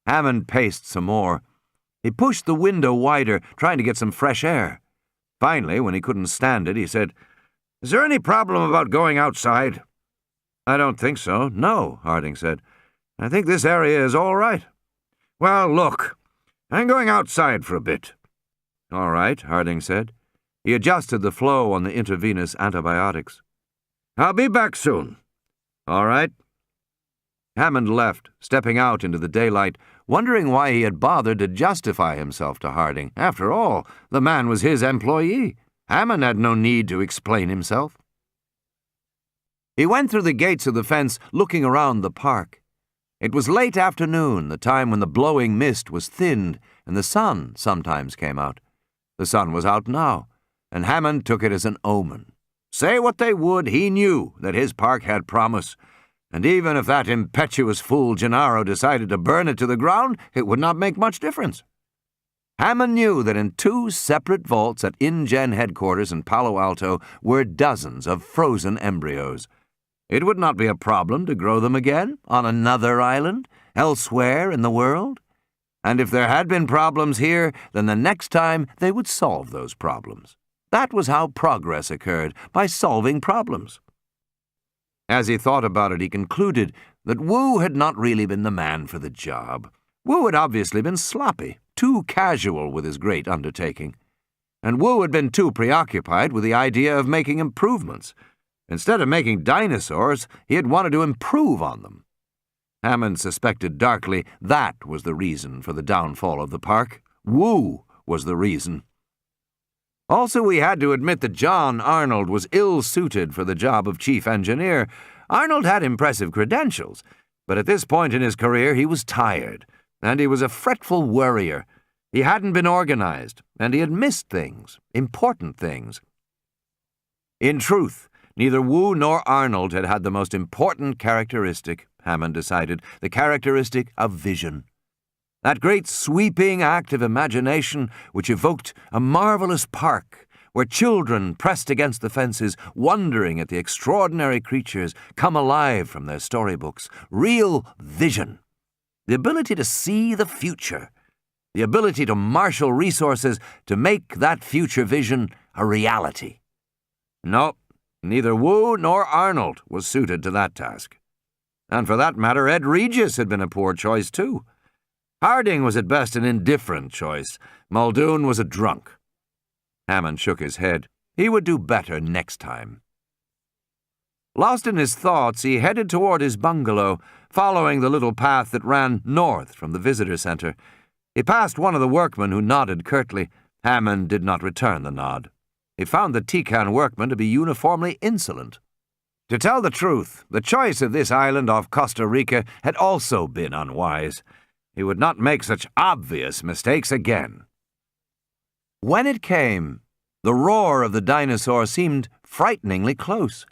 Hammond paced some more. He pushed the window wider, trying to get some fresh air. Finally, when he couldn't stand it, he said, "Is there any problem about going outside?" "I don't think so, no," Harding said. "I think this area is all right." "Well, look, I'm going outside for a bit." "All right," Harding said. He adjusted the flow on the intravenous antibiotics. "I'll be back soon." "All right." Hammond left, stepping out into the daylight, wondering why he had bothered to justify himself to Harding. After all, the man was his employee. Hammond had no need to explain himself. He went through the gates of the fence, looking around the park. It was late afternoon, the time when the blowing mist was thinned and the sun sometimes came out. The sun was out now, and Hammond took it as an omen. Say what they would, he knew that his park had promise, and even if that impetuous fool Gennaro decided to burn it to the ground, it would not make much difference. Hammond knew that in 2 separate vaults at InGen headquarters in Palo Alto were dozens of frozen embryos. It would not be a problem to grow them again on another island, elsewhere in the world. And if there had been problems here, then the next time they would solve those problems. That was how progress occurred, by solving problems. As he thought about it, he concluded that Wu had not really been the man for the job. Wu had obviously been sloppy, too casual with his great undertaking. And Wu had been too preoccupied with the idea of making improvements. Instead of making dinosaurs, he had wanted to improve on them. Hammond suspected darkly that was the reason for the downfall of the park. Wu was the reason. Also, he had to admit that John Arnold was ill-suited for the job of chief engineer. Arnold had impressive credentials, but at this point in his career he was tired, and he was a fretful worrier. He hadn't been organized, and he had missed things, important things. In truth, neither Wu nor Arnold had had the most important characteristic, Hammond decided, the characteristic of vision. That great sweeping act of imagination which evoked a marvelous park where children pressed against the fences, wondering at the extraordinary creatures come alive from their storybooks. Real vision. The ability to see the future. The ability to marshal resources to make that future vision a reality. No, neither Wu nor Arnold was suited to that task. And for that matter, Ed Regis had been a poor choice too. Harding was at best an indifferent choice. Muldoon was a drunk. Hammond shook his head. He would do better next time. Lost in his thoughts, he headed toward his bungalow, following the little path that ran north from the visitor center. He passed one of the workmen who nodded curtly. Hammond did not return the nod. He found the Tican workman to be uniformly insolent. To tell the truth, the choice of this island off Costa Rica had also been unwise. He would not make such obvious mistakes again. When it came, the roar of the dinosaur seemed frighteningly close.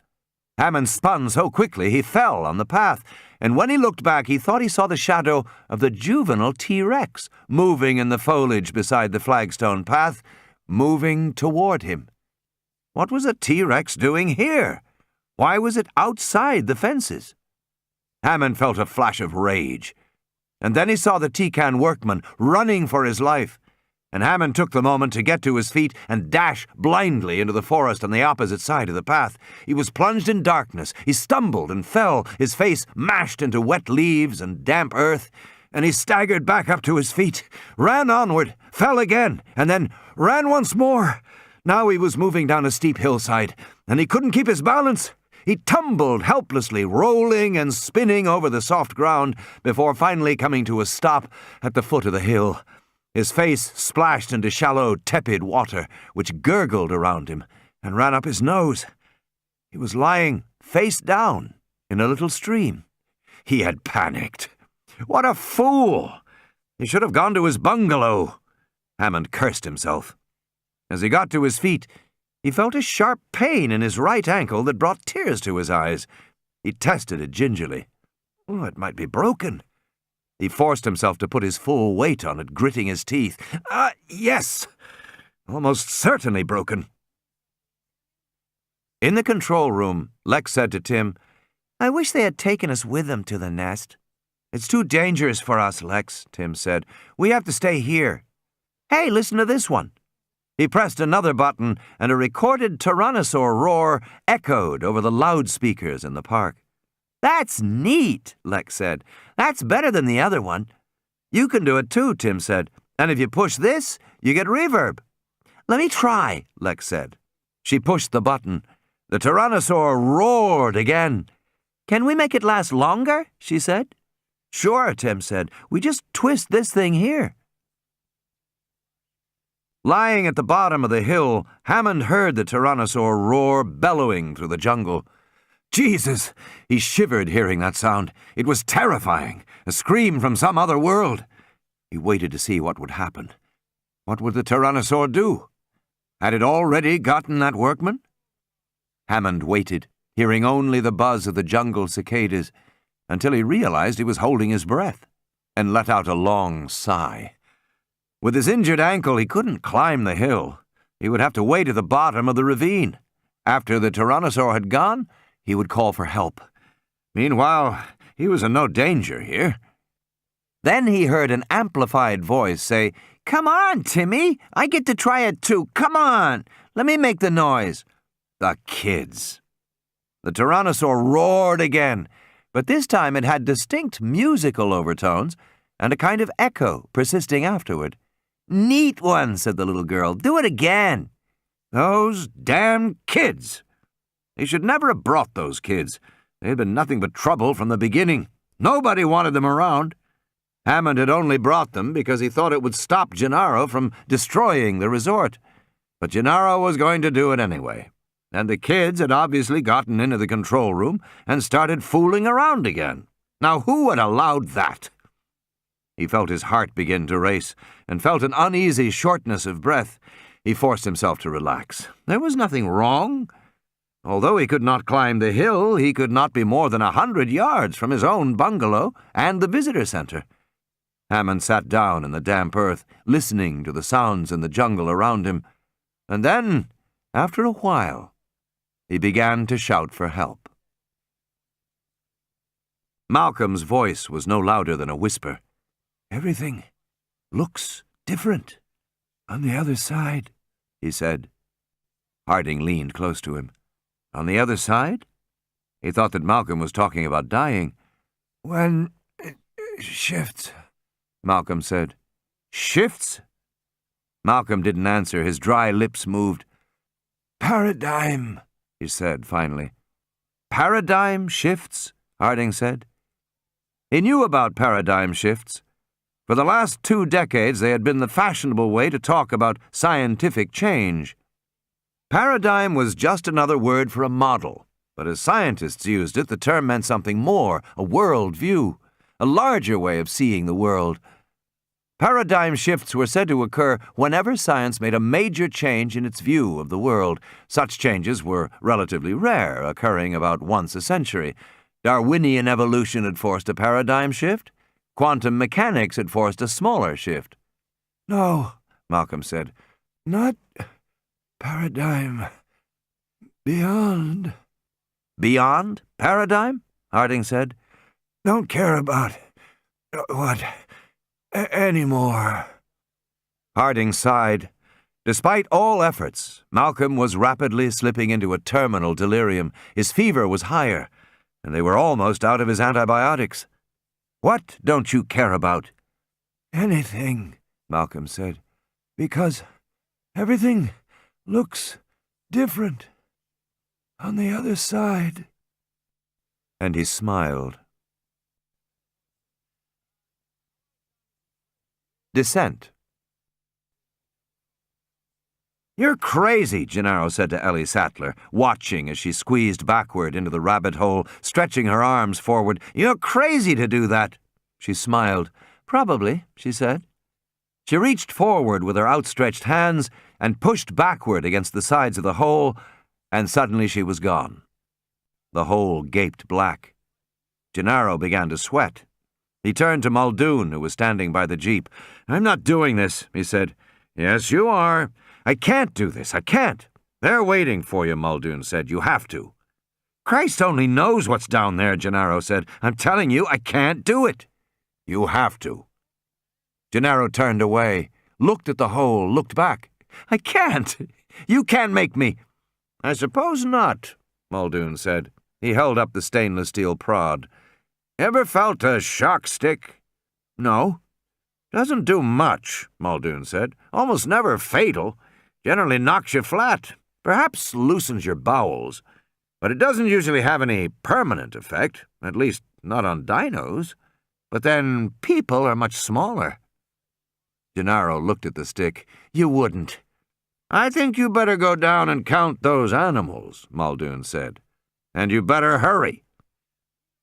Hammond spun so quickly he fell on the path, and when he looked back he thought he saw the shadow of the juvenile T-Rex moving in the foliage beside the flagstone path, moving toward him. What was a T-Rex doing here? Why was it outside the fences? Hammond felt a flash of rage. And then he saw the Tican workman running for his life, and Hammond took the moment to get to his feet and dash blindly into the forest on the opposite side of the path. He was plunged in darkness. He stumbled and fell, his face mashed into wet leaves and damp earth, and he staggered back up to his feet, ran onward, fell again, and then ran once more. Now he was moving down a steep hillside, and he couldn't keep his balance. He tumbled helplessly, rolling and spinning over the soft ground before finally coming to a stop at the foot of the hill. His face splashed into shallow, tepid water, which gurgled around him and ran up his nose. He was lying face down in a little stream. He had panicked. What a fool! He should have gone to his bungalow. Hammond cursed himself. As he got to his feet, he felt a sharp pain in his right ankle that brought tears to his eyes. He tested it gingerly. Oh, it might be broken. He forced himself to put his full weight on it, gritting his teeth. Yes! Almost certainly broken. In the control room, Lex said to Tim, "I wish they had taken us with them to the nest." "It's too dangerous for us, Lex," Tim said. "We have to stay here." "Hey, listen to this one." He pressed another button, and a recorded tyrannosaur roar echoed over the loudspeakers in the park. "That's neat," Lex said. "That's better than the other one." "You can do it too," Tim said. "And if you push this, you get reverb." "Let me try," Lex said. She pushed the button. The tyrannosaur roared again. "Can we make it last longer?" she said. "Sure," Tim said. "We just twist this thing here." Lying at the bottom of the hill, Hammond heard the tyrannosaur roar bellowing through the jungle. Jesus! He shivered hearing that sound. It was terrifying, a scream from some other world. He waited to see what would happen. What would the tyrannosaur do? Had it already gotten that workman? Hammond waited, hearing only the buzz of the jungle cicadas, until he realized he was holding his breath, and let out a long sigh. With his injured ankle, he couldn't climb the hill. He would have to wait at the bottom of the ravine. After the tyrannosaur had gone, he would call for help. Meanwhile, he was in no danger here. Then he heard an amplified voice say, "Come on, Timmy! I get to try it too! Come on! Let me make the noise!" The kids. The tyrannosaur roared again, but this time it had distinct musical overtones and a kind of echo persisting afterward. "Neat one," said the little girl. "Do it again." Those damn kids! He should never have brought those kids. They had been nothing but trouble from the beginning. Nobody wanted them around. Hammond had only brought them because he thought it would stop Gennaro from destroying the resort. But Gennaro was going to do it anyway. And the kids had obviously gotten into the control room and started fooling around again. Now who had allowed that? He felt his heart begin to race and felt an uneasy shortness of breath. He forced himself to relax. There was nothing wrong. Although he could not climb the hill, he could not be more than 100 yards from his own bungalow and the visitor center. Hammond sat down in the damp earth, listening to the sounds in the jungle around him. And then, after a while, he began to shout for help. Malcolm's voice was no louder than a whisper. "Everything looks different on the other side," he said. Harding leaned close to him. "On the other side?" He thought that Malcolm was talking about dying. "When it shifts," Malcolm said. "Shifts?" Malcolm didn't answer. His dry lips moved. "Paradigm," he said finally. "Paradigm shifts?" Harding said. He knew about paradigm shifts. For the last 2 decades, they had been the fashionable way to talk about scientific change. Paradigm was just another word for a model, but as scientists used it, the term meant something more, a world view, a larger way of seeing the world. Paradigm shifts were said to occur whenever science made a major change in its view of the world. Such changes were relatively rare, occurring about once a century. Darwinian evolution had forced a paradigm shift. Quantum mechanics had forced a smaller shift. "No," Malcolm said. "Not paradigm. Beyond." "Beyond paradigm?" Harding said. "Don't care about what anymore." Harding sighed. Despite all efforts, Malcolm was rapidly slipping into a terminal delirium. His fever was higher, and they were almost out of his antibiotics. What don't you care about? Anything, Malcolm said, because everything looks different on the other side. And he smiled. Descent. You're crazy, Gennaro said to Ellie Sattler, watching as she squeezed backward into the rabbit hole, stretching her arms forward. You're crazy to do that. She smiled. Probably, she said. She reached forward with her outstretched hands and pushed backward against the sides of the hole, and suddenly she was gone. The hole gaped black. Gennaro began to sweat. He turned to Muldoon, who was standing by the jeep. I'm not doing this, he said. Yes, you are. I can't do this. I can't. They're waiting for you, Muldoon said. You have to. Christ only knows what's down there, Gennaro said. I'm telling you, I can't do it. You have to. Gennaro turned away, looked at the hole, looked back. I can't. You can't make me. I suppose not, Muldoon said. He held up the stainless steel prod. Ever felt a shock stick? No. Doesn't do much, Muldoon said. Almost never fatal. Generally knocks you flat. Perhaps loosens your bowels. But it doesn't usually have any permanent effect, at least not on dinos. But then people are much smaller. Gennaro looked at the stick. You wouldn't. I think you better go down and count those animals, Muldoon said. And you better hurry.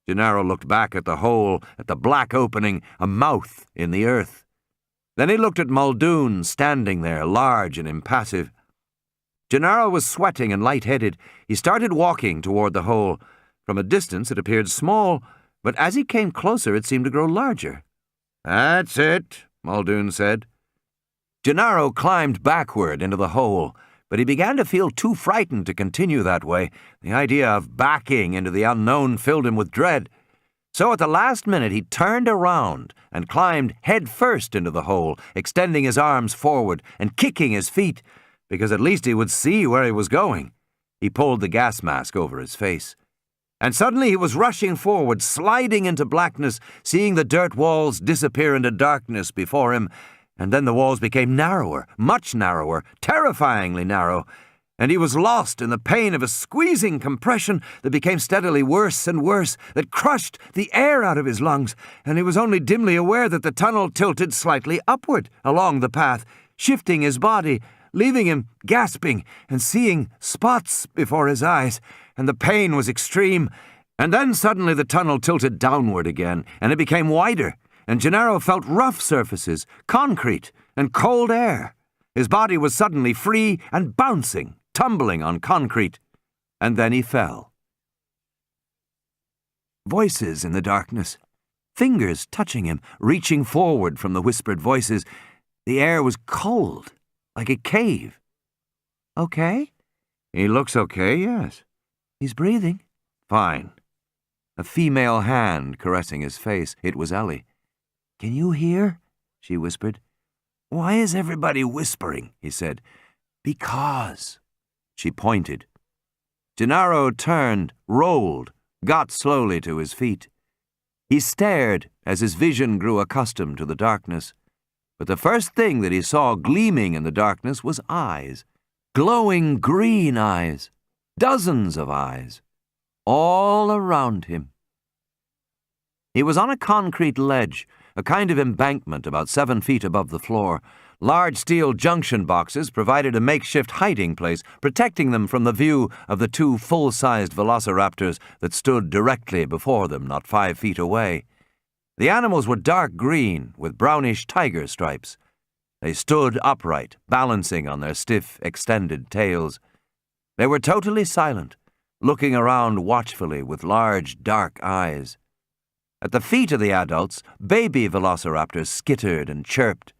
Gennaro looked back at the hole, at the black opening, a mouth in the earth. Then he looked at Muldoon, standing there, large and impassive. Gennaro was sweating and light-headed. He started walking toward the hole. From a distance it appeared small, but as he came closer it seemed to grow larger. That's it, Muldoon said. Gennaro climbed backward into the hole, but he began to feel too frightened to continue that way. The idea of backing into the unknown filled him with dread. So at the last minute he turned around and climbed head first into the hole, extending his arms forward and kicking his feet, because at least he would see where he was going. He pulled the gas mask over his face. And suddenly he was rushing forward, sliding into blackness, seeing the dirt walls disappear into darkness before him, and then the walls became narrower, much narrower, terrifyingly narrow, and he was lost in the pain of a squeezing compression that became steadily worse and worse, that crushed the air out of his lungs, and he was only dimly aware that the tunnel tilted slightly upward along the path, shifting his body, leaving him gasping and seeing spots before his eyes, and the pain was extreme. And then suddenly the tunnel tilted downward again, and it became wider, and Gennaro felt rough surfaces, concrete, and cold air. His body was suddenly free and bouncing, tumbling on concrete, and then he fell. Voices in the darkness, fingers touching him, reaching forward from the whispered voices. The air was cold, like a cave. Okay? He looks okay, yes. He's breathing. Fine. A female hand caressing his face. It was Ellie. Can you hear? She whispered. Why is everybody whispering? He said. Because. She pointed. Gennaro turned, rolled, got slowly to his feet. He stared as his vision grew accustomed to the darkness. But the first thing that he saw gleaming in the darkness was eyes. Glowing green eyes. Dozens of eyes. All around him. He was on a concrete ledge, a kind of embankment about 7 feet above the floor. Large steel junction boxes provided a makeshift hiding place, protecting them from the view of the 2 full-sized velociraptors that stood directly before them, not 5 feet away. The animals were dark green, with brownish tiger stripes. They stood upright, balancing on their stiff, extended tails. They were totally silent, looking around watchfully with large, dark eyes. At the feet of the adults, baby velociraptors skittered and chirped.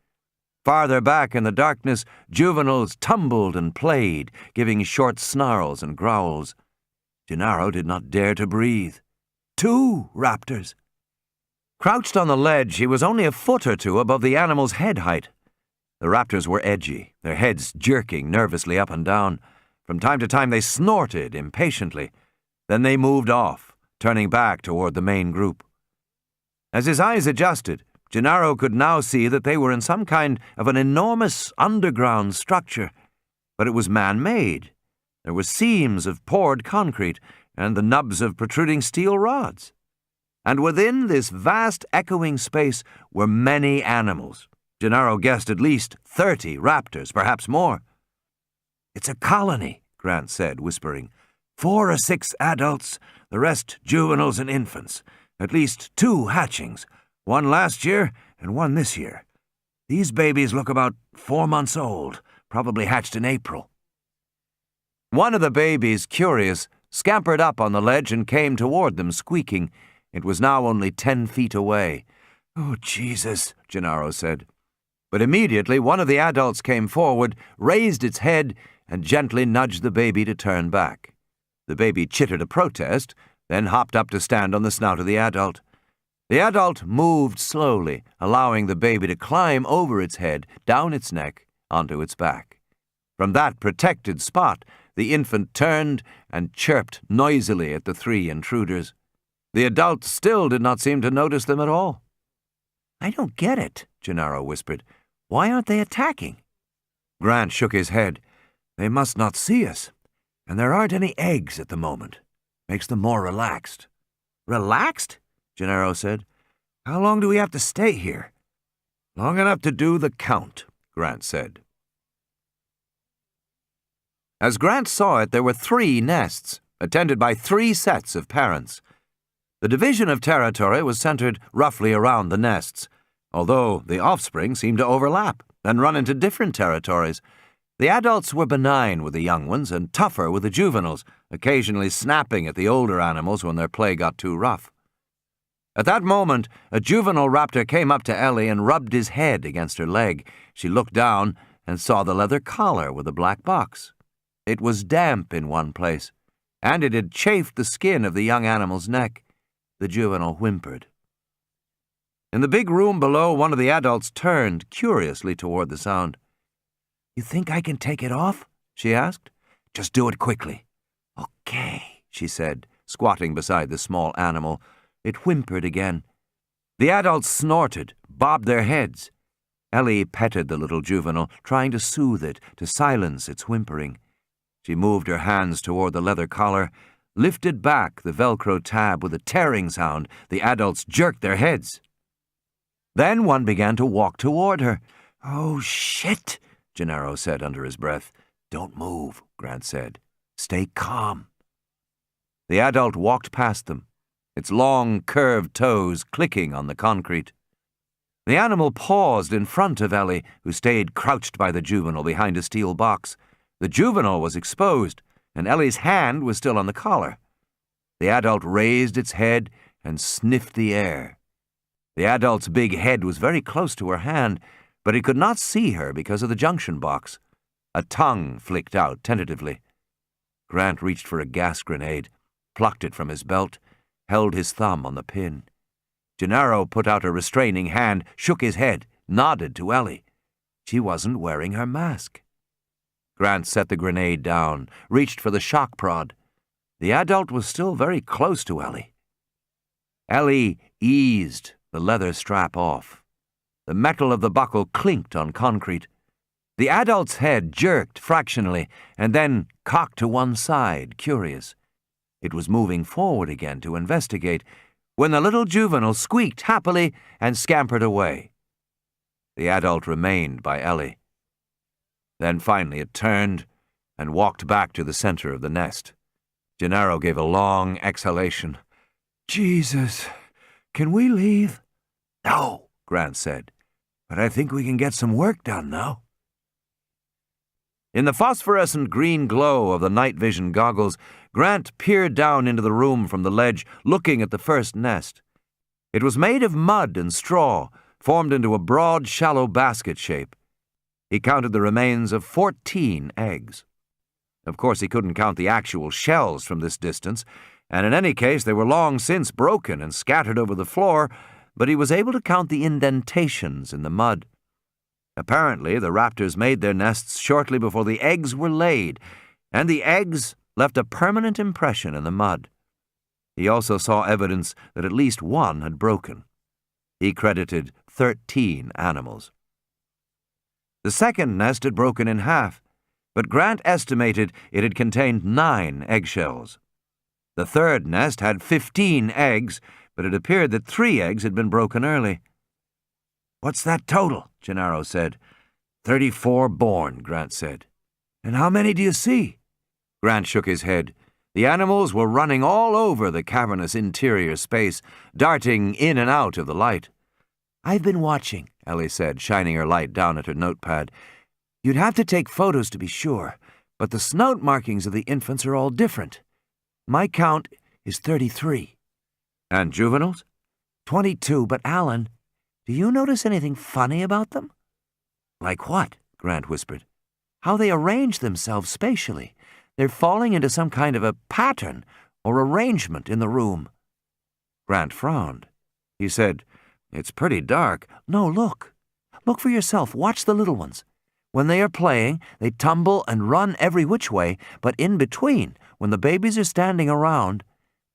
Farther back in the darkness, juveniles tumbled and played, giving short snarls and growls. Gennaro did not dare to breathe. 2 raptors. Crouched on the ledge, he was only a foot or 2 above the animal's head height. The raptors were edgy, their heads jerking nervously up and down. From time to time they snorted impatiently. Then they moved off, turning back toward the main group. As his eyes adjusted, Gennaro could now see that they were in some kind of an enormous underground structure, but it was man-made. There were seams of poured concrete and the nubs of protruding steel rods. And within this vast echoing space were many animals. Gennaro guessed at least 30 raptors, perhaps more. "It's a colony," Grant said, whispering. 4 or 6 adults, the rest juveniles and infants. At least 2 hatchings, 1 last year and 1 this year. These babies look about 4 months old, probably hatched in April." One of the babies, curious, scampered up on the ledge and came toward them, squeaking. It was now only 10 feet away. "Oh, Jesus," Gennaro said. But immediately one of the adults came forward, raised its head, and gently nudged the baby to turn back. The baby chittered a protest, then hopped up to stand on the snout of the adult. The adult moved slowly, allowing the baby to climb over its head, down its neck, onto its back. From that protected spot, the infant turned and chirped noisily at the 3 intruders. The adult still did not seem to notice them at all. "I don't get it," Gennaro whispered. "Why aren't they attacking?" Grant shook his head. "They must not see us. And there aren't any eggs at the moment. Makes them more relaxed." "Relaxed?" Gennaro said. "How long do we have to stay here?" "Long enough to do the count," Grant said. As Grant saw it, there were 3 nests, attended by 3 sets of parents. The division of territory was centered roughly around the nests, although the offspring seemed to overlap and run into different territories. The adults were benign with the young ones and tougher with the juveniles, occasionally snapping at the older animals when their play got too rough. At that moment, a juvenile raptor came up to Ellie and rubbed his head against her leg. She looked down and saw the leather collar with a black box. It was damp in one place, and it had chafed the skin of the young animal's neck. The juvenile whimpered. In the big room below, one of the adults turned curiously toward the sound. "You think I can take it off?" she asked. "Just do it quickly." "Okay," she said, squatting beside the small animal. It whimpered again. The adults snorted, bobbed their heads. Ellie petted the little juvenile, trying to soothe it, to silence its whimpering. She moved her hands toward the leather collar, lifted back the Velcro tab with a tearing sound. The adults jerked their heads. Then one began to walk toward her. "Oh, shit," Gennaro said under his breath. "Don't move," Grant said. "Stay calm." The adult walked past them, its long, curved toes clicking on the concrete. The animal paused in front of Ellie, who stayed crouched by the juvenile behind a steel box. The juvenile was exposed, and Ellie's hand was still on the collar. The adult raised its head and sniffed the air. The adult's big head was very close to her hand, but he could not see her because of the junction box. A tongue flicked out tentatively. Grant reached for a gas grenade, plucked it from his belt, held his thumb on the pin. Gennaro put out a restraining hand, shook his head, nodded to Ellie. She wasn't wearing her mask. Grant set the grenade down, reached for the shock prod. The adult was still very close to Ellie. Ellie eased the leather strap off. The metal of the buckle clinked on concrete. The adult's head jerked fractionally and then cocked to one side, curious. It was moving forward again to investigate when the little juvenile squeaked happily and scampered away. The adult remained by Ellie. Then finally it turned and walked back to the center of the nest. Gennaro gave a long exhalation. "Jesus, can we leave?" "No," Grant said, "but I think we can get some work done now." In the phosphorescent green glow of the night vision goggles, Grant peered down into the room from the ledge, looking at the first nest. It was made of mud and straw, formed into a broad, shallow basket shape. He counted the remains of 14 eggs. Of course, he couldn't count the actual shells from this distance, and in any case they were long since broken and scattered over the floor, but he was able to count the indentations in the mud. Apparently, the raptors made their nests shortly before the eggs were laid, and the eggs left a permanent impression in the mud. He also saw evidence that at least one had broken. He credited 13 animals. The second nest had broken in half, but Grant estimated it had contained 9 eggshells. The third nest had 15 eggs, but it appeared that 3 eggs had been broken early. "What's that total?" Gennaro said. 34 born, Grant said. "And how many do you see?" Grant shook his head. The animals were running all over the cavernous interior space, darting in and out of the light. "I've been watching," Ellie said, shining her light down at her notepad. "You'd have to take photos to be sure, but the snout markings of the infants are all different. My count is 33. And juveniles? 22, but Alan, do you notice anything funny about them?" Like what? Grant whispered. "How they arrange themselves spatially. They're falling into some kind of a pattern or arrangement in the room." Grant frowned. He said, "It's pretty dark." "No, look. Look for yourself. Watch the little ones. When they are playing, they tumble and run every which way, but in between, when the babies are standing around,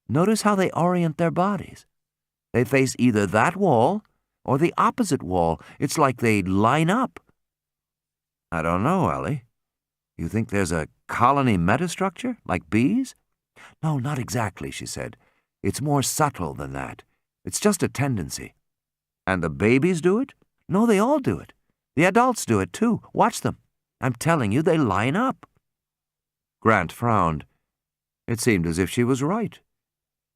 notice how they orient their bodies. They face either that wall or the opposite wall. It's like they line up." "I don't know, Ellie. You think there's a colony metastructure, like bees?" "No, not exactly," she said. "It's more subtle than that. It's just a tendency." "And the babies do it?" "No, they all do it. The adults do it, too. Watch them. I'm telling you, they line up." Grant frowned. It seemed as if she was right.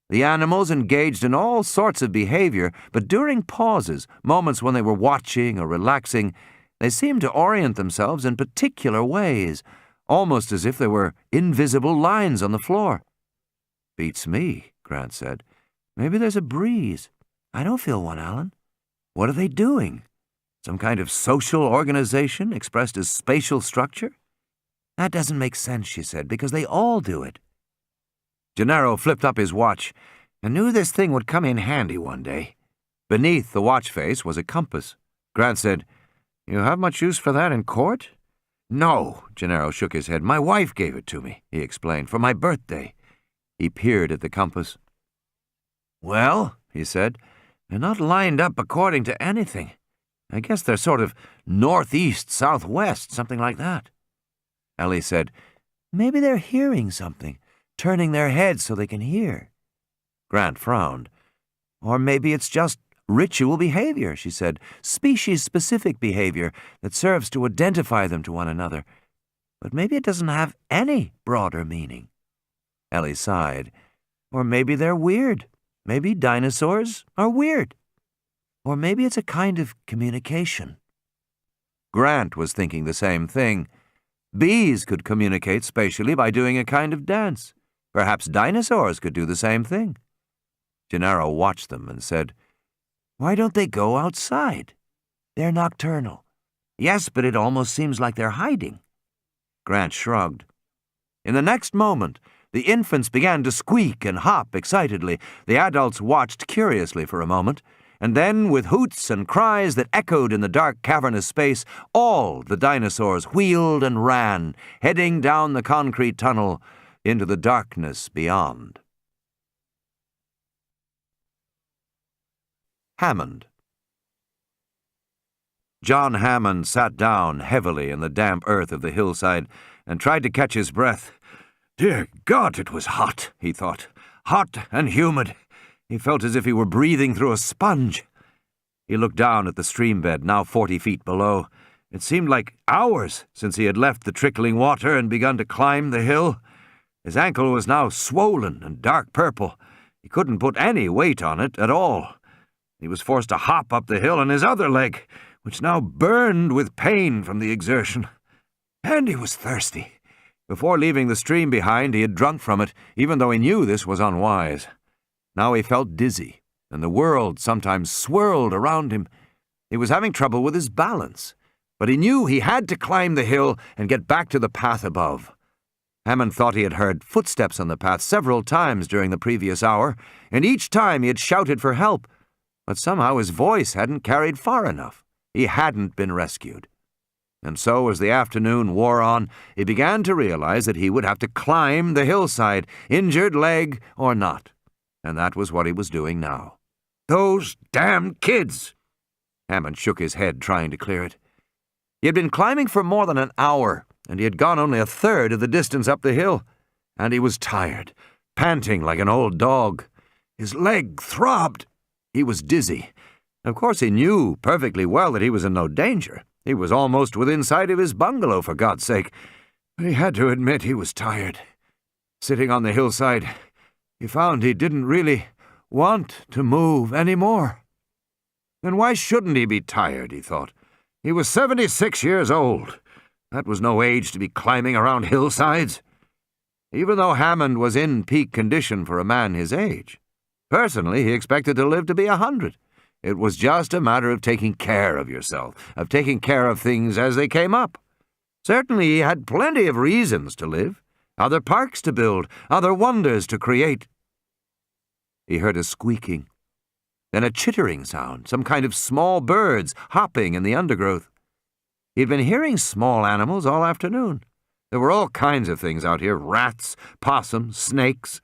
The animals engaged in all sorts of behavior, but during pauses, moments when they were watching or relaxing, they seemed to orient themselves in particular ways, almost as if there were invisible lines on the floor. "Beats me," Grant said. "Maybe there's a breeze." "I don't feel one, Alan. What are they doing? Some kind of social organization expressed as spatial structure?" "That doesn't make sense," she said, "because they all do it." Gennaro flipped up his watch. "I knew this thing would come in handy one day." Beneath the watch face was a compass. Grant said, "You have much use for that in court?" "No," Gennaro shook his head. "My wife gave it to me," he explained, "for my birthday." He peered at the compass. "Well," he said, "they're not lined up according to anything. I guess they're sort of northeast, southwest, something like that." Ellie said, "Maybe they're hearing something, turning their heads so they can hear." Grant frowned. "Or maybe it's just ritual behavior," she said, "species-specific behavior that serves to identify them to one another. But maybe it doesn't have any broader meaning." Ellie sighed. "Or maybe they're weird. Maybe dinosaurs are weird. Or maybe it's a kind of communication." Grant was thinking the same thing. Bees could communicate spatially by doing a kind of dance. Perhaps dinosaurs could do the same thing. Gennaro watched them and said, "Why don't they go outside? They're nocturnal." "Yes, but it almost seems like they're hiding." Grant shrugged. In the next moment, the infants began to squeak and hop excitedly. The adults watched curiously for a moment, and then, with hoots and cries that echoed in the dark cavernous space, all the dinosaurs wheeled and ran, heading down the concrete tunnel into the darkness beyond. Hammond. John Hammond sat down heavily in the damp earth of the hillside and tried to catch his breath. Dear God, it was hot, he thought. Hot and humid. He felt as if he were breathing through a sponge. He looked down at the stream bed, now 40 feet below. It seemed like hours since he had left the trickling water and begun to climb the hill. His ankle was now swollen and dark purple. He couldn't put any weight on it at all. He was forced to hop up the hill on his other leg, which now burned with pain from the exertion. And he was thirsty. Before leaving the stream behind, he had drunk from it, even though he knew this was unwise. Now he felt dizzy, and the world sometimes swirled around him. He was having trouble with his balance, but he knew he had to climb the hill and get back to the path above. Hammond thought he had heard footsteps on the path several times during the previous hour, and each time he had shouted for help, but somehow his voice hadn't carried far enough. He hadn't been rescued. And so, as the afternoon wore on, he began to realize that he would have to climb the hillside, injured leg or not. And that was what he was doing now. Those damned kids! Hammond shook his head, trying to clear it. He had been climbing for more than an hour, and he had gone only a third of the distance up the hill, and he was tired, panting like an old dog. His leg throbbed. He was dizzy. Of course, he knew perfectly well that he was in no danger. He was almost within sight of his bungalow, for God's sake. But he had to admit he was tired. Sitting on the hillside, he found he didn't really want to move any more. Then why shouldn't he be tired, he thought. He was 76 years old. That was no age to be climbing around hillsides. Even though Hammond was in peak condition for a man his age, personally he expected to live to be 100. It was just a matter of taking care of yourself, of taking care of things as they came up. Certainly he had plenty of reasons to live, other parks to build, other wonders to create. He heard a squeaking, then a chittering sound, some kind of small birds hopping in the undergrowth. He'd been hearing small animals all afternoon. There were all kinds of things out here, rats, possums, snakes.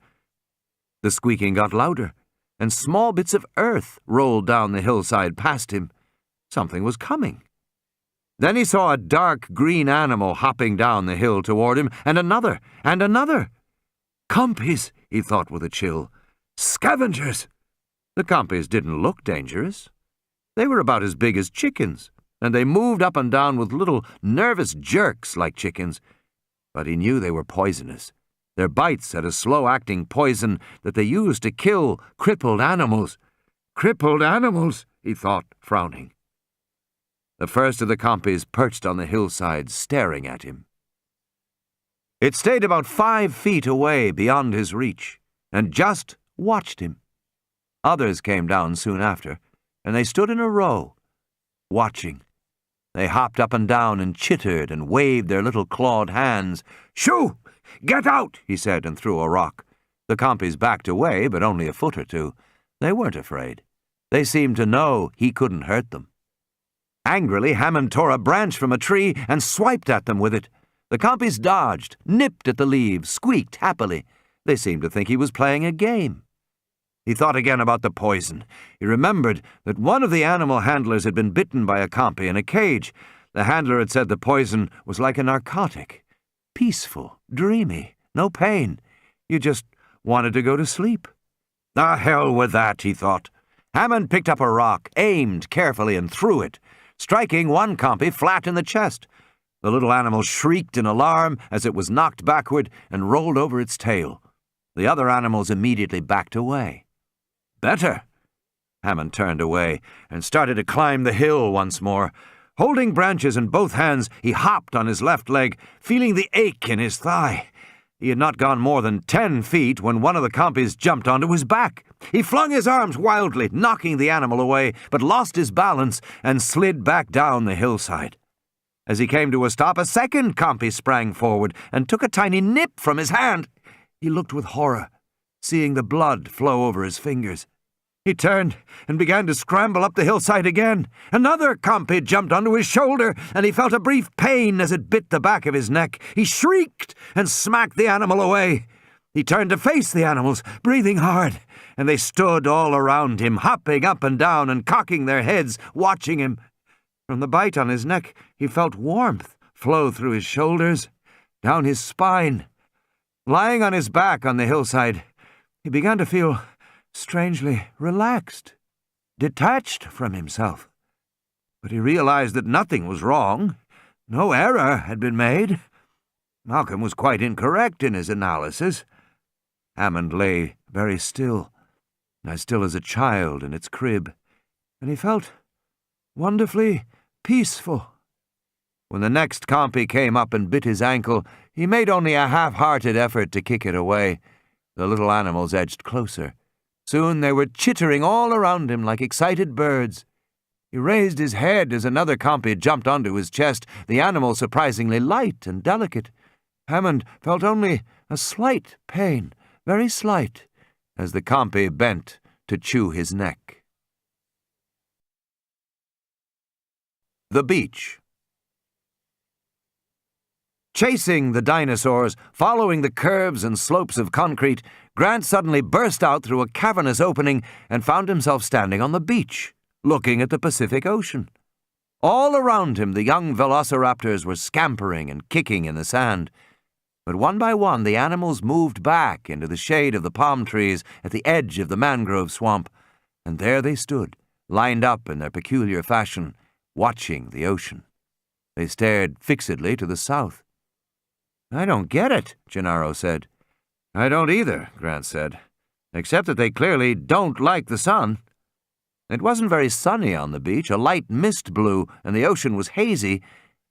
The squeaking got louder, and small bits of earth rolled down the hillside past him. Something was coming. Then he saw a dark green animal hopping down the hill toward him, and another, and another. Compies, he thought with a chill. Scavengers! The compies didn't look dangerous. They were about as big as chickens, and they moved up and down with little nervous jerks like chickens. But he knew they were poisonous. Their bites had a slow-acting poison that they used to kill crippled animals. Crippled animals, he thought, frowning. The first of the compies perched on the hillside, staring at him. It stayed about 5 feet away beyond his reach, and just watched him. Others came down soon after, and they stood in a row, watching. They hopped up and down and chittered and waved their little clawed hands. "Shoo! Get out!" he said, and threw a rock. The compies backed away, but only a foot or two. They weren't afraid. They seemed to know he couldn't hurt them. Angrily, Hammond tore a branch from a tree and swiped at them with it. The compies dodged, nipped at the leaves, squeaked happily. They seemed to think he was playing a game. He thought again about the poison. He remembered that one of the animal handlers had been bitten by a compy in a cage. The handler had said the poison was like a narcotic. Peaceful, dreamy, no pain. You just wanted to go to sleep. The hell with that, he thought. Hammond picked up a rock, aimed carefully, and threw it, striking one compy flat in the chest. The little animal shrieked in alarm as it was knocked backward and rolled over its tail. The other animals immediately backed away. Better. Hammond turned away and started to climb the hill once more. Holding branches in both hands, he hopped on his left leg, feeling the ache in his thigh. He had not gone more than 10 feet when one of the compies jumped onto his back. He flung his arms wildly, knocking the animal away, but lost his balance and slid back down the hillside. As he came to a stop, a second compy sprang forward and took a tiny nip from his hand. He looked with horror, seeing the blood flow over his fingers. He turned and began to scramble up the hillside again. Another compy jumped onto his shoulder, and he felt a brief pain as it bit the back of his neck. He shrieked and smacked the animal away. He turned to face the animals, breathing hard, and they stood all around him, hopping up and down and cocking their heads, watching him. From the bite on his neck, he felt warmth flow through his shoulders, down his spine. Lying on his back on the hillside, he began to feel strangely relaxed, detached from himself. But he realized that nothing was wrong. No error had been made. Malcolm was quite incorrect in his analysis. Hammond lay very still, as still as a child in its crib, and he felt wonderfully peaceful. When the next compy came up and bit his ankle, he made only a half-hearted effort to kick it away. The little animals edged closer. Soon they were chittering all around him like excited birds. He raised his head as another compy jumped onto his chest, the animal surprisingly light and delicate. Hammond felt only a slight pain, very slight, as the compy bent to chew his neck. The beach. Chasing the dinosaurs, following the curves and slopes of concrete, Grant suddenly burst out through a cavernous opening and found himself standing on the beach, looking at the Pacific Ocean. All around him, the young velociraptors were scampering and kicking in the sand. But one by one, the animals moved back into the shade of the palm trees at the edge of the mangrove swamp, and there they stood, lined up in their peculiar fashion, watching the ocean. They stared fixedly to the south. "I don't get it," Gennaro said. "I don't either," Grant said, "except that they clearly don't like the sun." It wasn't very sunny on the beach. A light mist blew, and the ocean was hazy.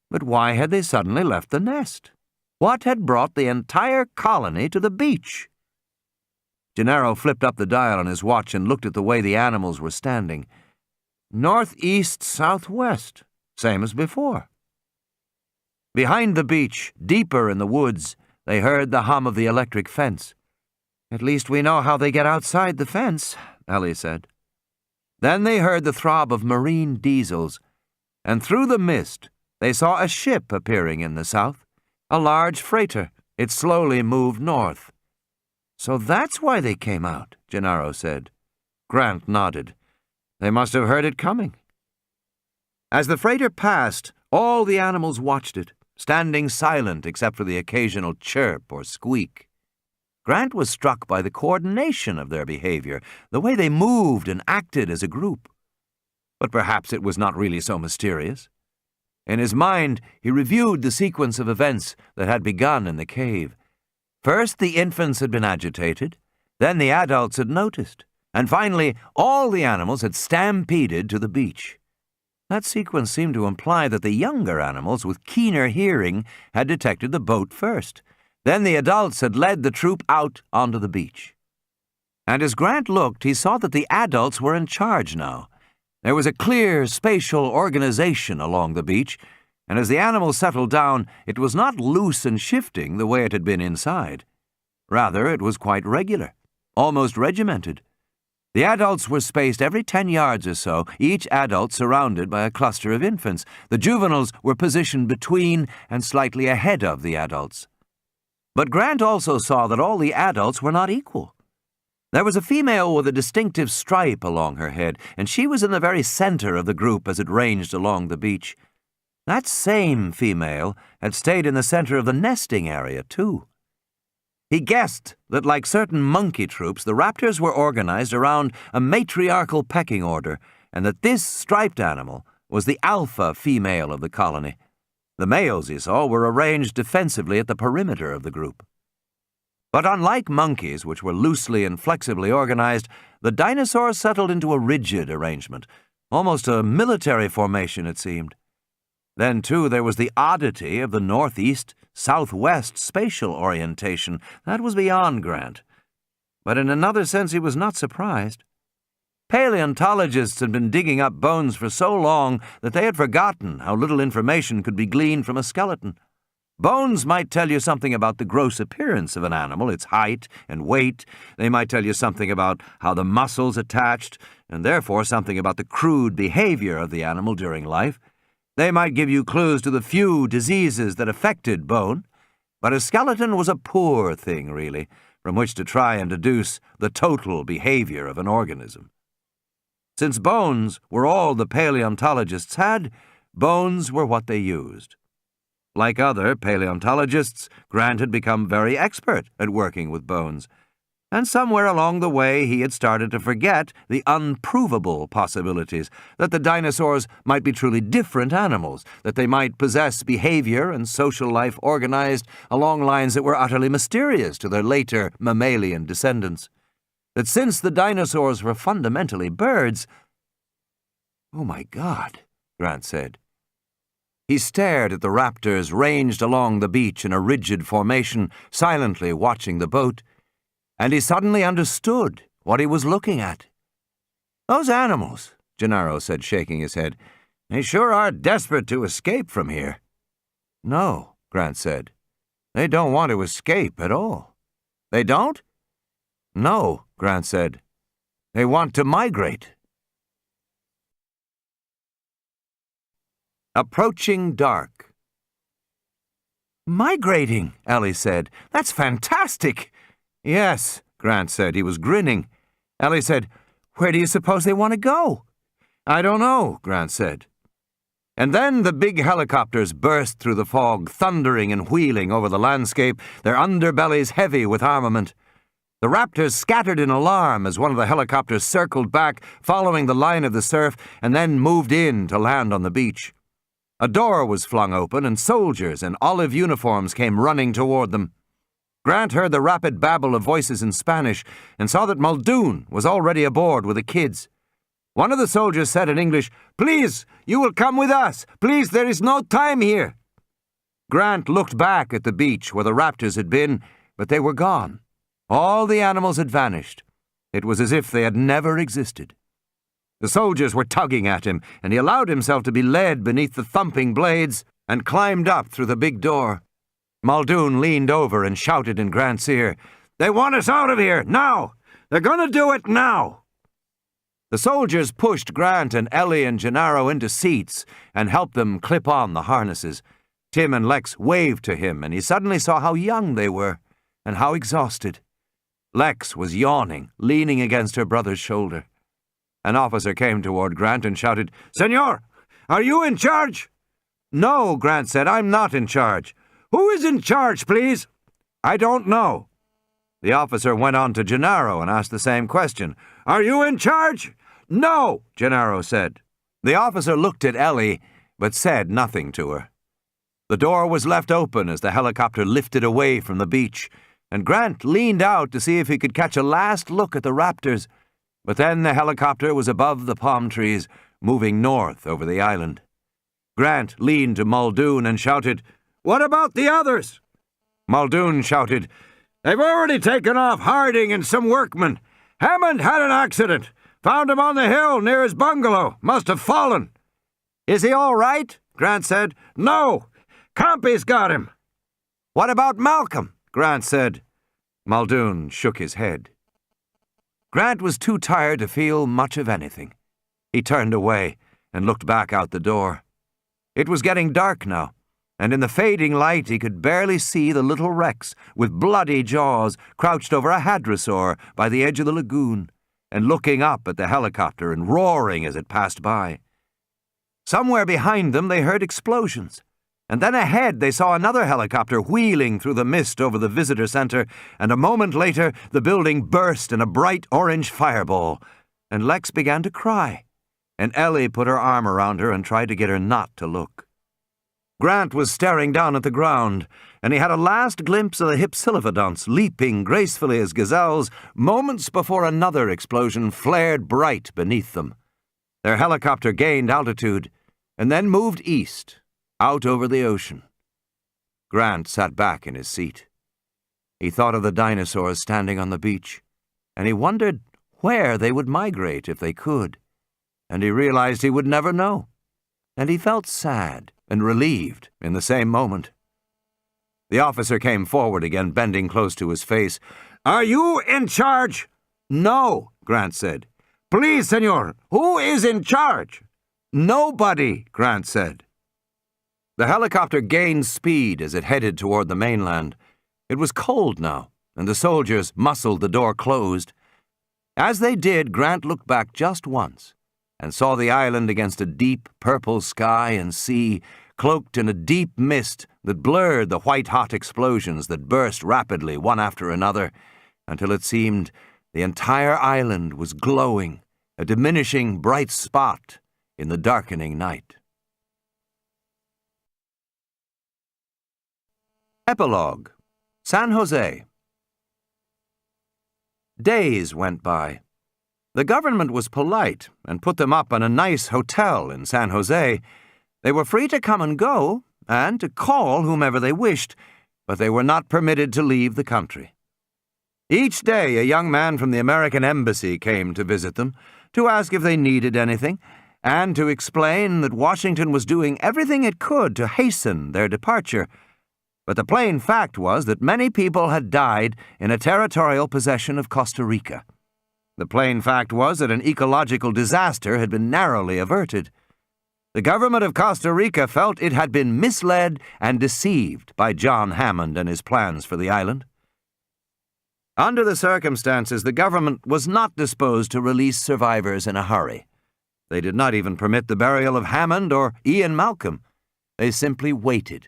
But why had they suddenly left the nest? What had brought the entire colony to the beach? Gennaro flipped up the dial on his watch and looked at the way the animals were standing. Northeast, southwest, same as before. Behind the beach, deeper in the woods, they heard the hum of the electric fence. "At least we know how they get outside the fence," Ellie said. Then they heard the throb of marine diesels, and through the mist they saw a ship appearing in the south, a large freighter. It slowly moved north. "So that's why they came out," Gennaro said. Grant nodded. They must have heard it coming. As the freighter passed, all the animals watched it, standing silent except for the occasional chirp or squeak. Grant was struck by the coordination of their behavior, the way they moved and acted as a group. But perhaps it was not really so mysterious. In his mind, he reviewed the sequence of events that had begun in the cave. First, the infants had been agitated, then the adults had noticed, and finally, all the animals had stampeded to the beach. That sequence seemed to imply that the younger animals with keener hearing had detected the boat first. Then the adults had led the troop out onto the beach. And as Grant looked, he saw that the adults were in charge now. There was a clear spatial organization along the beach, and as the animals settled down, it was not loose and shifting the way it had been inside. Rather, it was quite regular, almost regimented. The adults were spaced every 10 yards or so, each adult surrounded by a cluster of infants. The juveniles were positioned between and slightly ahead of the adults. But Grant also saw that all the adults were not equal. There was a female with a distinctive stripe along her head, and she was in the very center of the group as it ranged along the beach. That same female had stayed in the center of the nesting area, too. He guessed that, like certain monkey troops, the raptors were organized around a matriarchal pecking order, and that this striped animal was the alpha female of the colony. The males, he saw, were arranged defensively at the perimeter of the group. But unlike monkeys, which were loosely and flexibly organized, the dinosaurs settled into a rigid arrangement, almost a military formation, it seemed. Then, too, there was the oddity of the northeast-southwest spatial orientation. That was beyond Grant. But in another sense, he was not surprised. Paleontologists had been digging up bones for so long that they had forgotten how little information could be gleaned from a skeleton. Bones might tell you something about the gross appearance of an animal, its height and weight. They might tell you something about how the muscles attached, and therefore something about the crude behavior of the animal during life. They might give you clues to the few diseases that affected bone. But a skeleton was a poor thing, really, from which to try and deduce the total behavior of an organism. Since bones were all the paleontologists had, bones were what they used. Like other paleontologists, Grant had become very expert at working with bones, and somewhere along the way he had started to forget the unprovable possibilities, that the dinosaurs might be truly different animals, that they might possess behavior and social life organized along lines that were utterly mysterious to their later mammalian descendants. That since the dinosaurs were fundamentally birds— "Oh, my God," Grant said. He stared at the raptors ranged along the beach in a rigid formation, silently watching the boat, and he suddenly understood what he was looking at. "Those animals," Gennaro said, shaking his head, "they sure are desperate to escape from here." "No," Grant said. "They don't want to escape at all." "They don't?" "No," Grant said. "They want to migrate." Approaching dark. Migrating, Ellie said. That's fantastic. Yes, Grant said. He was grinning. Ellie said, Where do you suppose they want to go? I don't know, Grant said. And then the big helicopters burst through the fog, thundering and wheeling over the landscape, their underbellies heavy with armament. The raptors scattered in alarm as one of the helicopters circled back, following the line of the surf, and then moved in to land on the beach. A door was flung open, and soldiers in olive uniforms came running toward them. Grant heard the rapid babble of voices in Spanish and saw that Muldoon was already aboard with the kids. One of the soldiers said in English, Please, you will come with us. Please, there is no time here. Grant looked back at the beach where the raptors had been, but they were gone. All the animals had vanished. It was as if they had never existed. The soldiers were tugging at him, and he allowed himself to be led beneath the thumping blades and climbed up through the big door. Muldoon leaned over and shouted in Grant's ear, They want us out of here, now! They're going to do it now! The soldiers pushed Grant and Ellie and Gennaro into seats and helped them clip on the harnesses. Tim and Lex waved to him, and he suddenly saw how young they were and how exhausted. Lex was yawning, leaning against her brother's shoulder. An officer came toward Grant and shouted, Senor, are you in charge? No, Grant said, I'm not in charge. Who is in charge, please? I don't know. The officer went on to Gennaro and asked the same question. Are you in charge? No, Gennaro said. The officer looked at Ellie, but said nothing to her. The door was left open as the helicopter lifted away from the beach, and Grant leaned out to see if he could catch a last look at the raptors. But then the helicopter was above the palm trees, moving north over the island. Grant leaned to Muldoon and shouted, What about the others? Muldoon shouted, They've already taken off Harding and some workmen. Hammond had an accident. Found him on the hill near his bungalow. Must have fallen. Is he all right? Grant said. No. Compy's got him. What about Malcolm? Grant said. Muldoon shook his head. Grant was too tired to feel much of anything. He turned away and looked back out the door. It was getting dark now, and in the fading light he could barely see the little Rex with bloody jaws crouched over a hadrosaur by the edge of the lagoon and looking up at the helicopter and roaring as it passed by. Somewhere behind them they heard explosions, and then ahead they saw another helicopter wheeling through the mist over the visitor center, and a moment later the building burst in a bright orange fireball, and Lex began to cry, and Ellie put her arm around her and tried to get her not to look. Grant was staring down at the ground, and he had a last glimpse of the hypsilophodonts leaping gracefully as gazelles moments before another explosion flared bright beneath them. Their helicopter gained altitude and then moved east, out over the ocean. Grant sat back in his seat. He thought of the dinosaurs standing on the beach, and he wondered where they would migrate if they could, and he realized he would never know, and he felt sad and relieved in the same moment. The officer came forward again, bending close to his face. Are you in charge? No, Grant said. Please, senor, who is in charge? Nobody, Grant said. The helicopter gained speed as it headed toward the mainland. It was cold now, and the soldiers muscled the door closed. As they did, Grant looked back just once and saw the island against a deep purple sky and sea, cloaked in a deep mist that blurred the white-hot explosions that burst rapidly one after another, until it seemed the entire island was glowing, a diminishing bright spot in the darkening night. Epilogue. San Jose. Days went by. The government was polite and put them up in a nice hotel in San Jose. They were free to come and go and to call whomever they wished, but they were not permitted to leave the country. Each day a young man from the American embassy came to visit them, to ask if they needed anything, and to explain that Washington was doing everything it could to hasten their departure. But the plain fact was that many people had died in a territorial possession of Costa Rica. The plain fact was that an ecological disaster had been narrowly averted. The government of Costa Rica felt it had been misled and deceived by John Hammond and his plans for the island. Under the circumstances, the government was not disposed to release survivors in a hurry. They did not even permit the burial of Hammond or Ian Malcolm. They simply waited.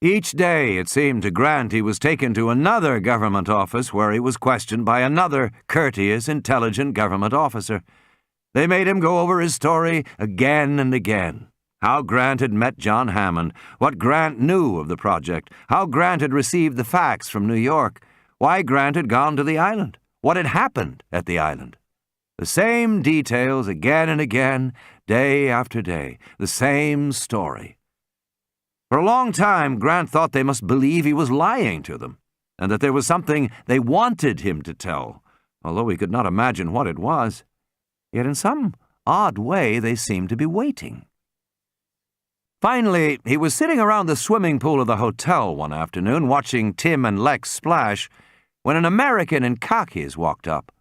Each day, it seemed to Grant, he was taken to another government office where he was questioned by another courteous, intelligent government officer. They made him go over his story again and again. How Grant had met John Hammond, what Grant knew of the project, how Grant had received the facts from New York, why Grant had gone to the island, what had happened at the island. The same details again and again, day after day, the same story. For a long time, Grant thought they must believe he was lying to them, and that there was something they wanted him to tell, although he could not imagine what it was. Yet in some odd way, they seemed to be waiting. Finally, he was sitting around the swimming pool of the hotel one afternoon, watching Tim and Lex splash, when an American in khakis walked up.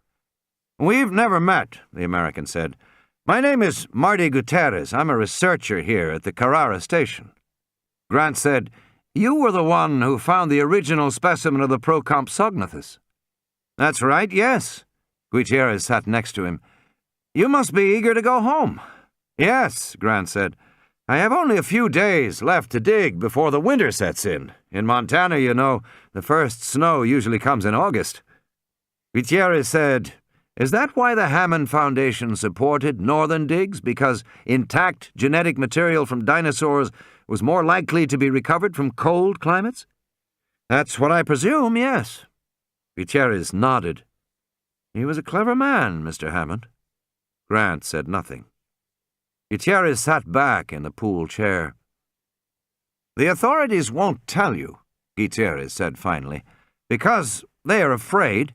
"We've never met," the American said. "My name is Marty Gutierrez. I'm a researcher here at the Carrara station." Grant said, "You were the one who found the original specimen of the Procompsognathus." "That's right, yes." Gutierrez sat next to him. "You must be eager to go home." "Yes," Grant said. "I have only a few days left to dig before the winter sets in. In Montana, you know, the first snow usually comes in August." Gutierrez said, "Is that why the Hammond Foundation supported northern digs? Because intact genetic material from dinosaurs was more likely to be recovered from cold climates?" "That's what I presume, yes." Gutierrez nodded. "He was a clever man, Mr. Hammond." Grant said nothing. Gutierrez sat back in the pool chair. "The authorities won't tell you," Gutierrez said finally, "because they are afraid,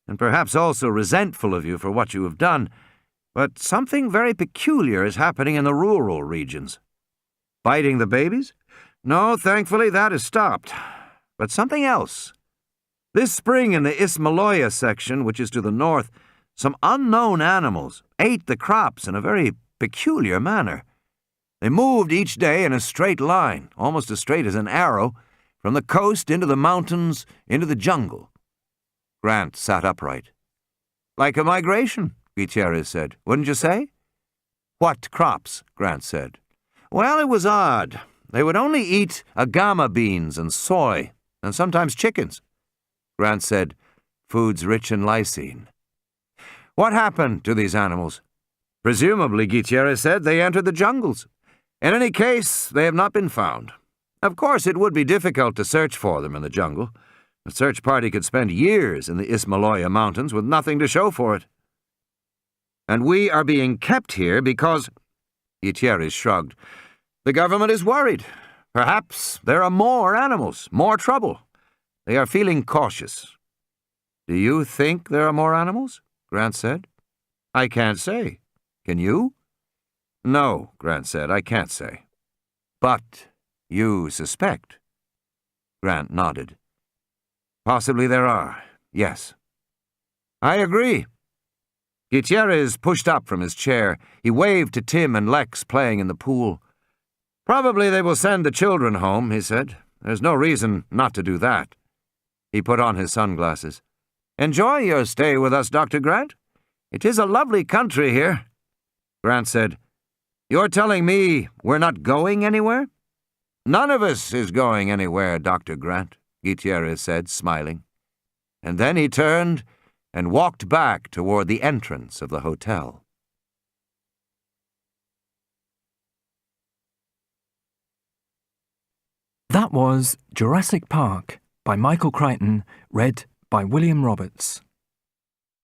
and perhaps also resentful of you for what you have done. But something very peculiar is happening in the rural regions." "Biting the babies?" "No, thankfully that has stopped. But something else. This spring in the Ismaloya section, which is to the north, some unknown animals ate the crops in a very peculiar manner. They moved each day in a straight line, almost as straight as an arrow, from the coast into the mountains, into the jungle." Grant sat upright. "Like a migration," Gutierrez said. "Wouldn't you say?" "What crops?" Grant said. "Well, it was odd. They would only eat agama beans and soy, and sometimes chickens." Grant said, "Foods rich in lysine." "What happened to these animals?" "Presumably," Gutierrez said, "they entered the jungles. In any case, they have not been found. Of course, it would be difficult to search for them in the jungle. A search party could spend years in the Ismaloya Mountains with nothing to show for it." "And we are being kept here because—" Gutierrez shrugged. "The government is worried. Perhaps there are more animals, more trouble. They are feeling cautious." "Do you think there are more animals?" Grant said. "I can't say. Can you?" "No," Grant said, "I can't say." "But you suspect?" Grant nodded. "Possibly there are, yes." "I agree." Gutierrez pushed up from his chair. He waved to Tim and Lex playing in the pool. "Probably they will send the children home," he said. "There's no reason not to do that." He put on his sunglasses. "Enjoy your stay with us, Dr. Grant. It is a lovely country here." Grant said, "You're telling me we're not going anywhere?" "None of us is going anywhere, Dr. Grant," Gutierrez said, smiling. And then he turned and walked back toward the entrance of the hotel. That was Jurassic Park by Michael Crichton, read by William Roberts.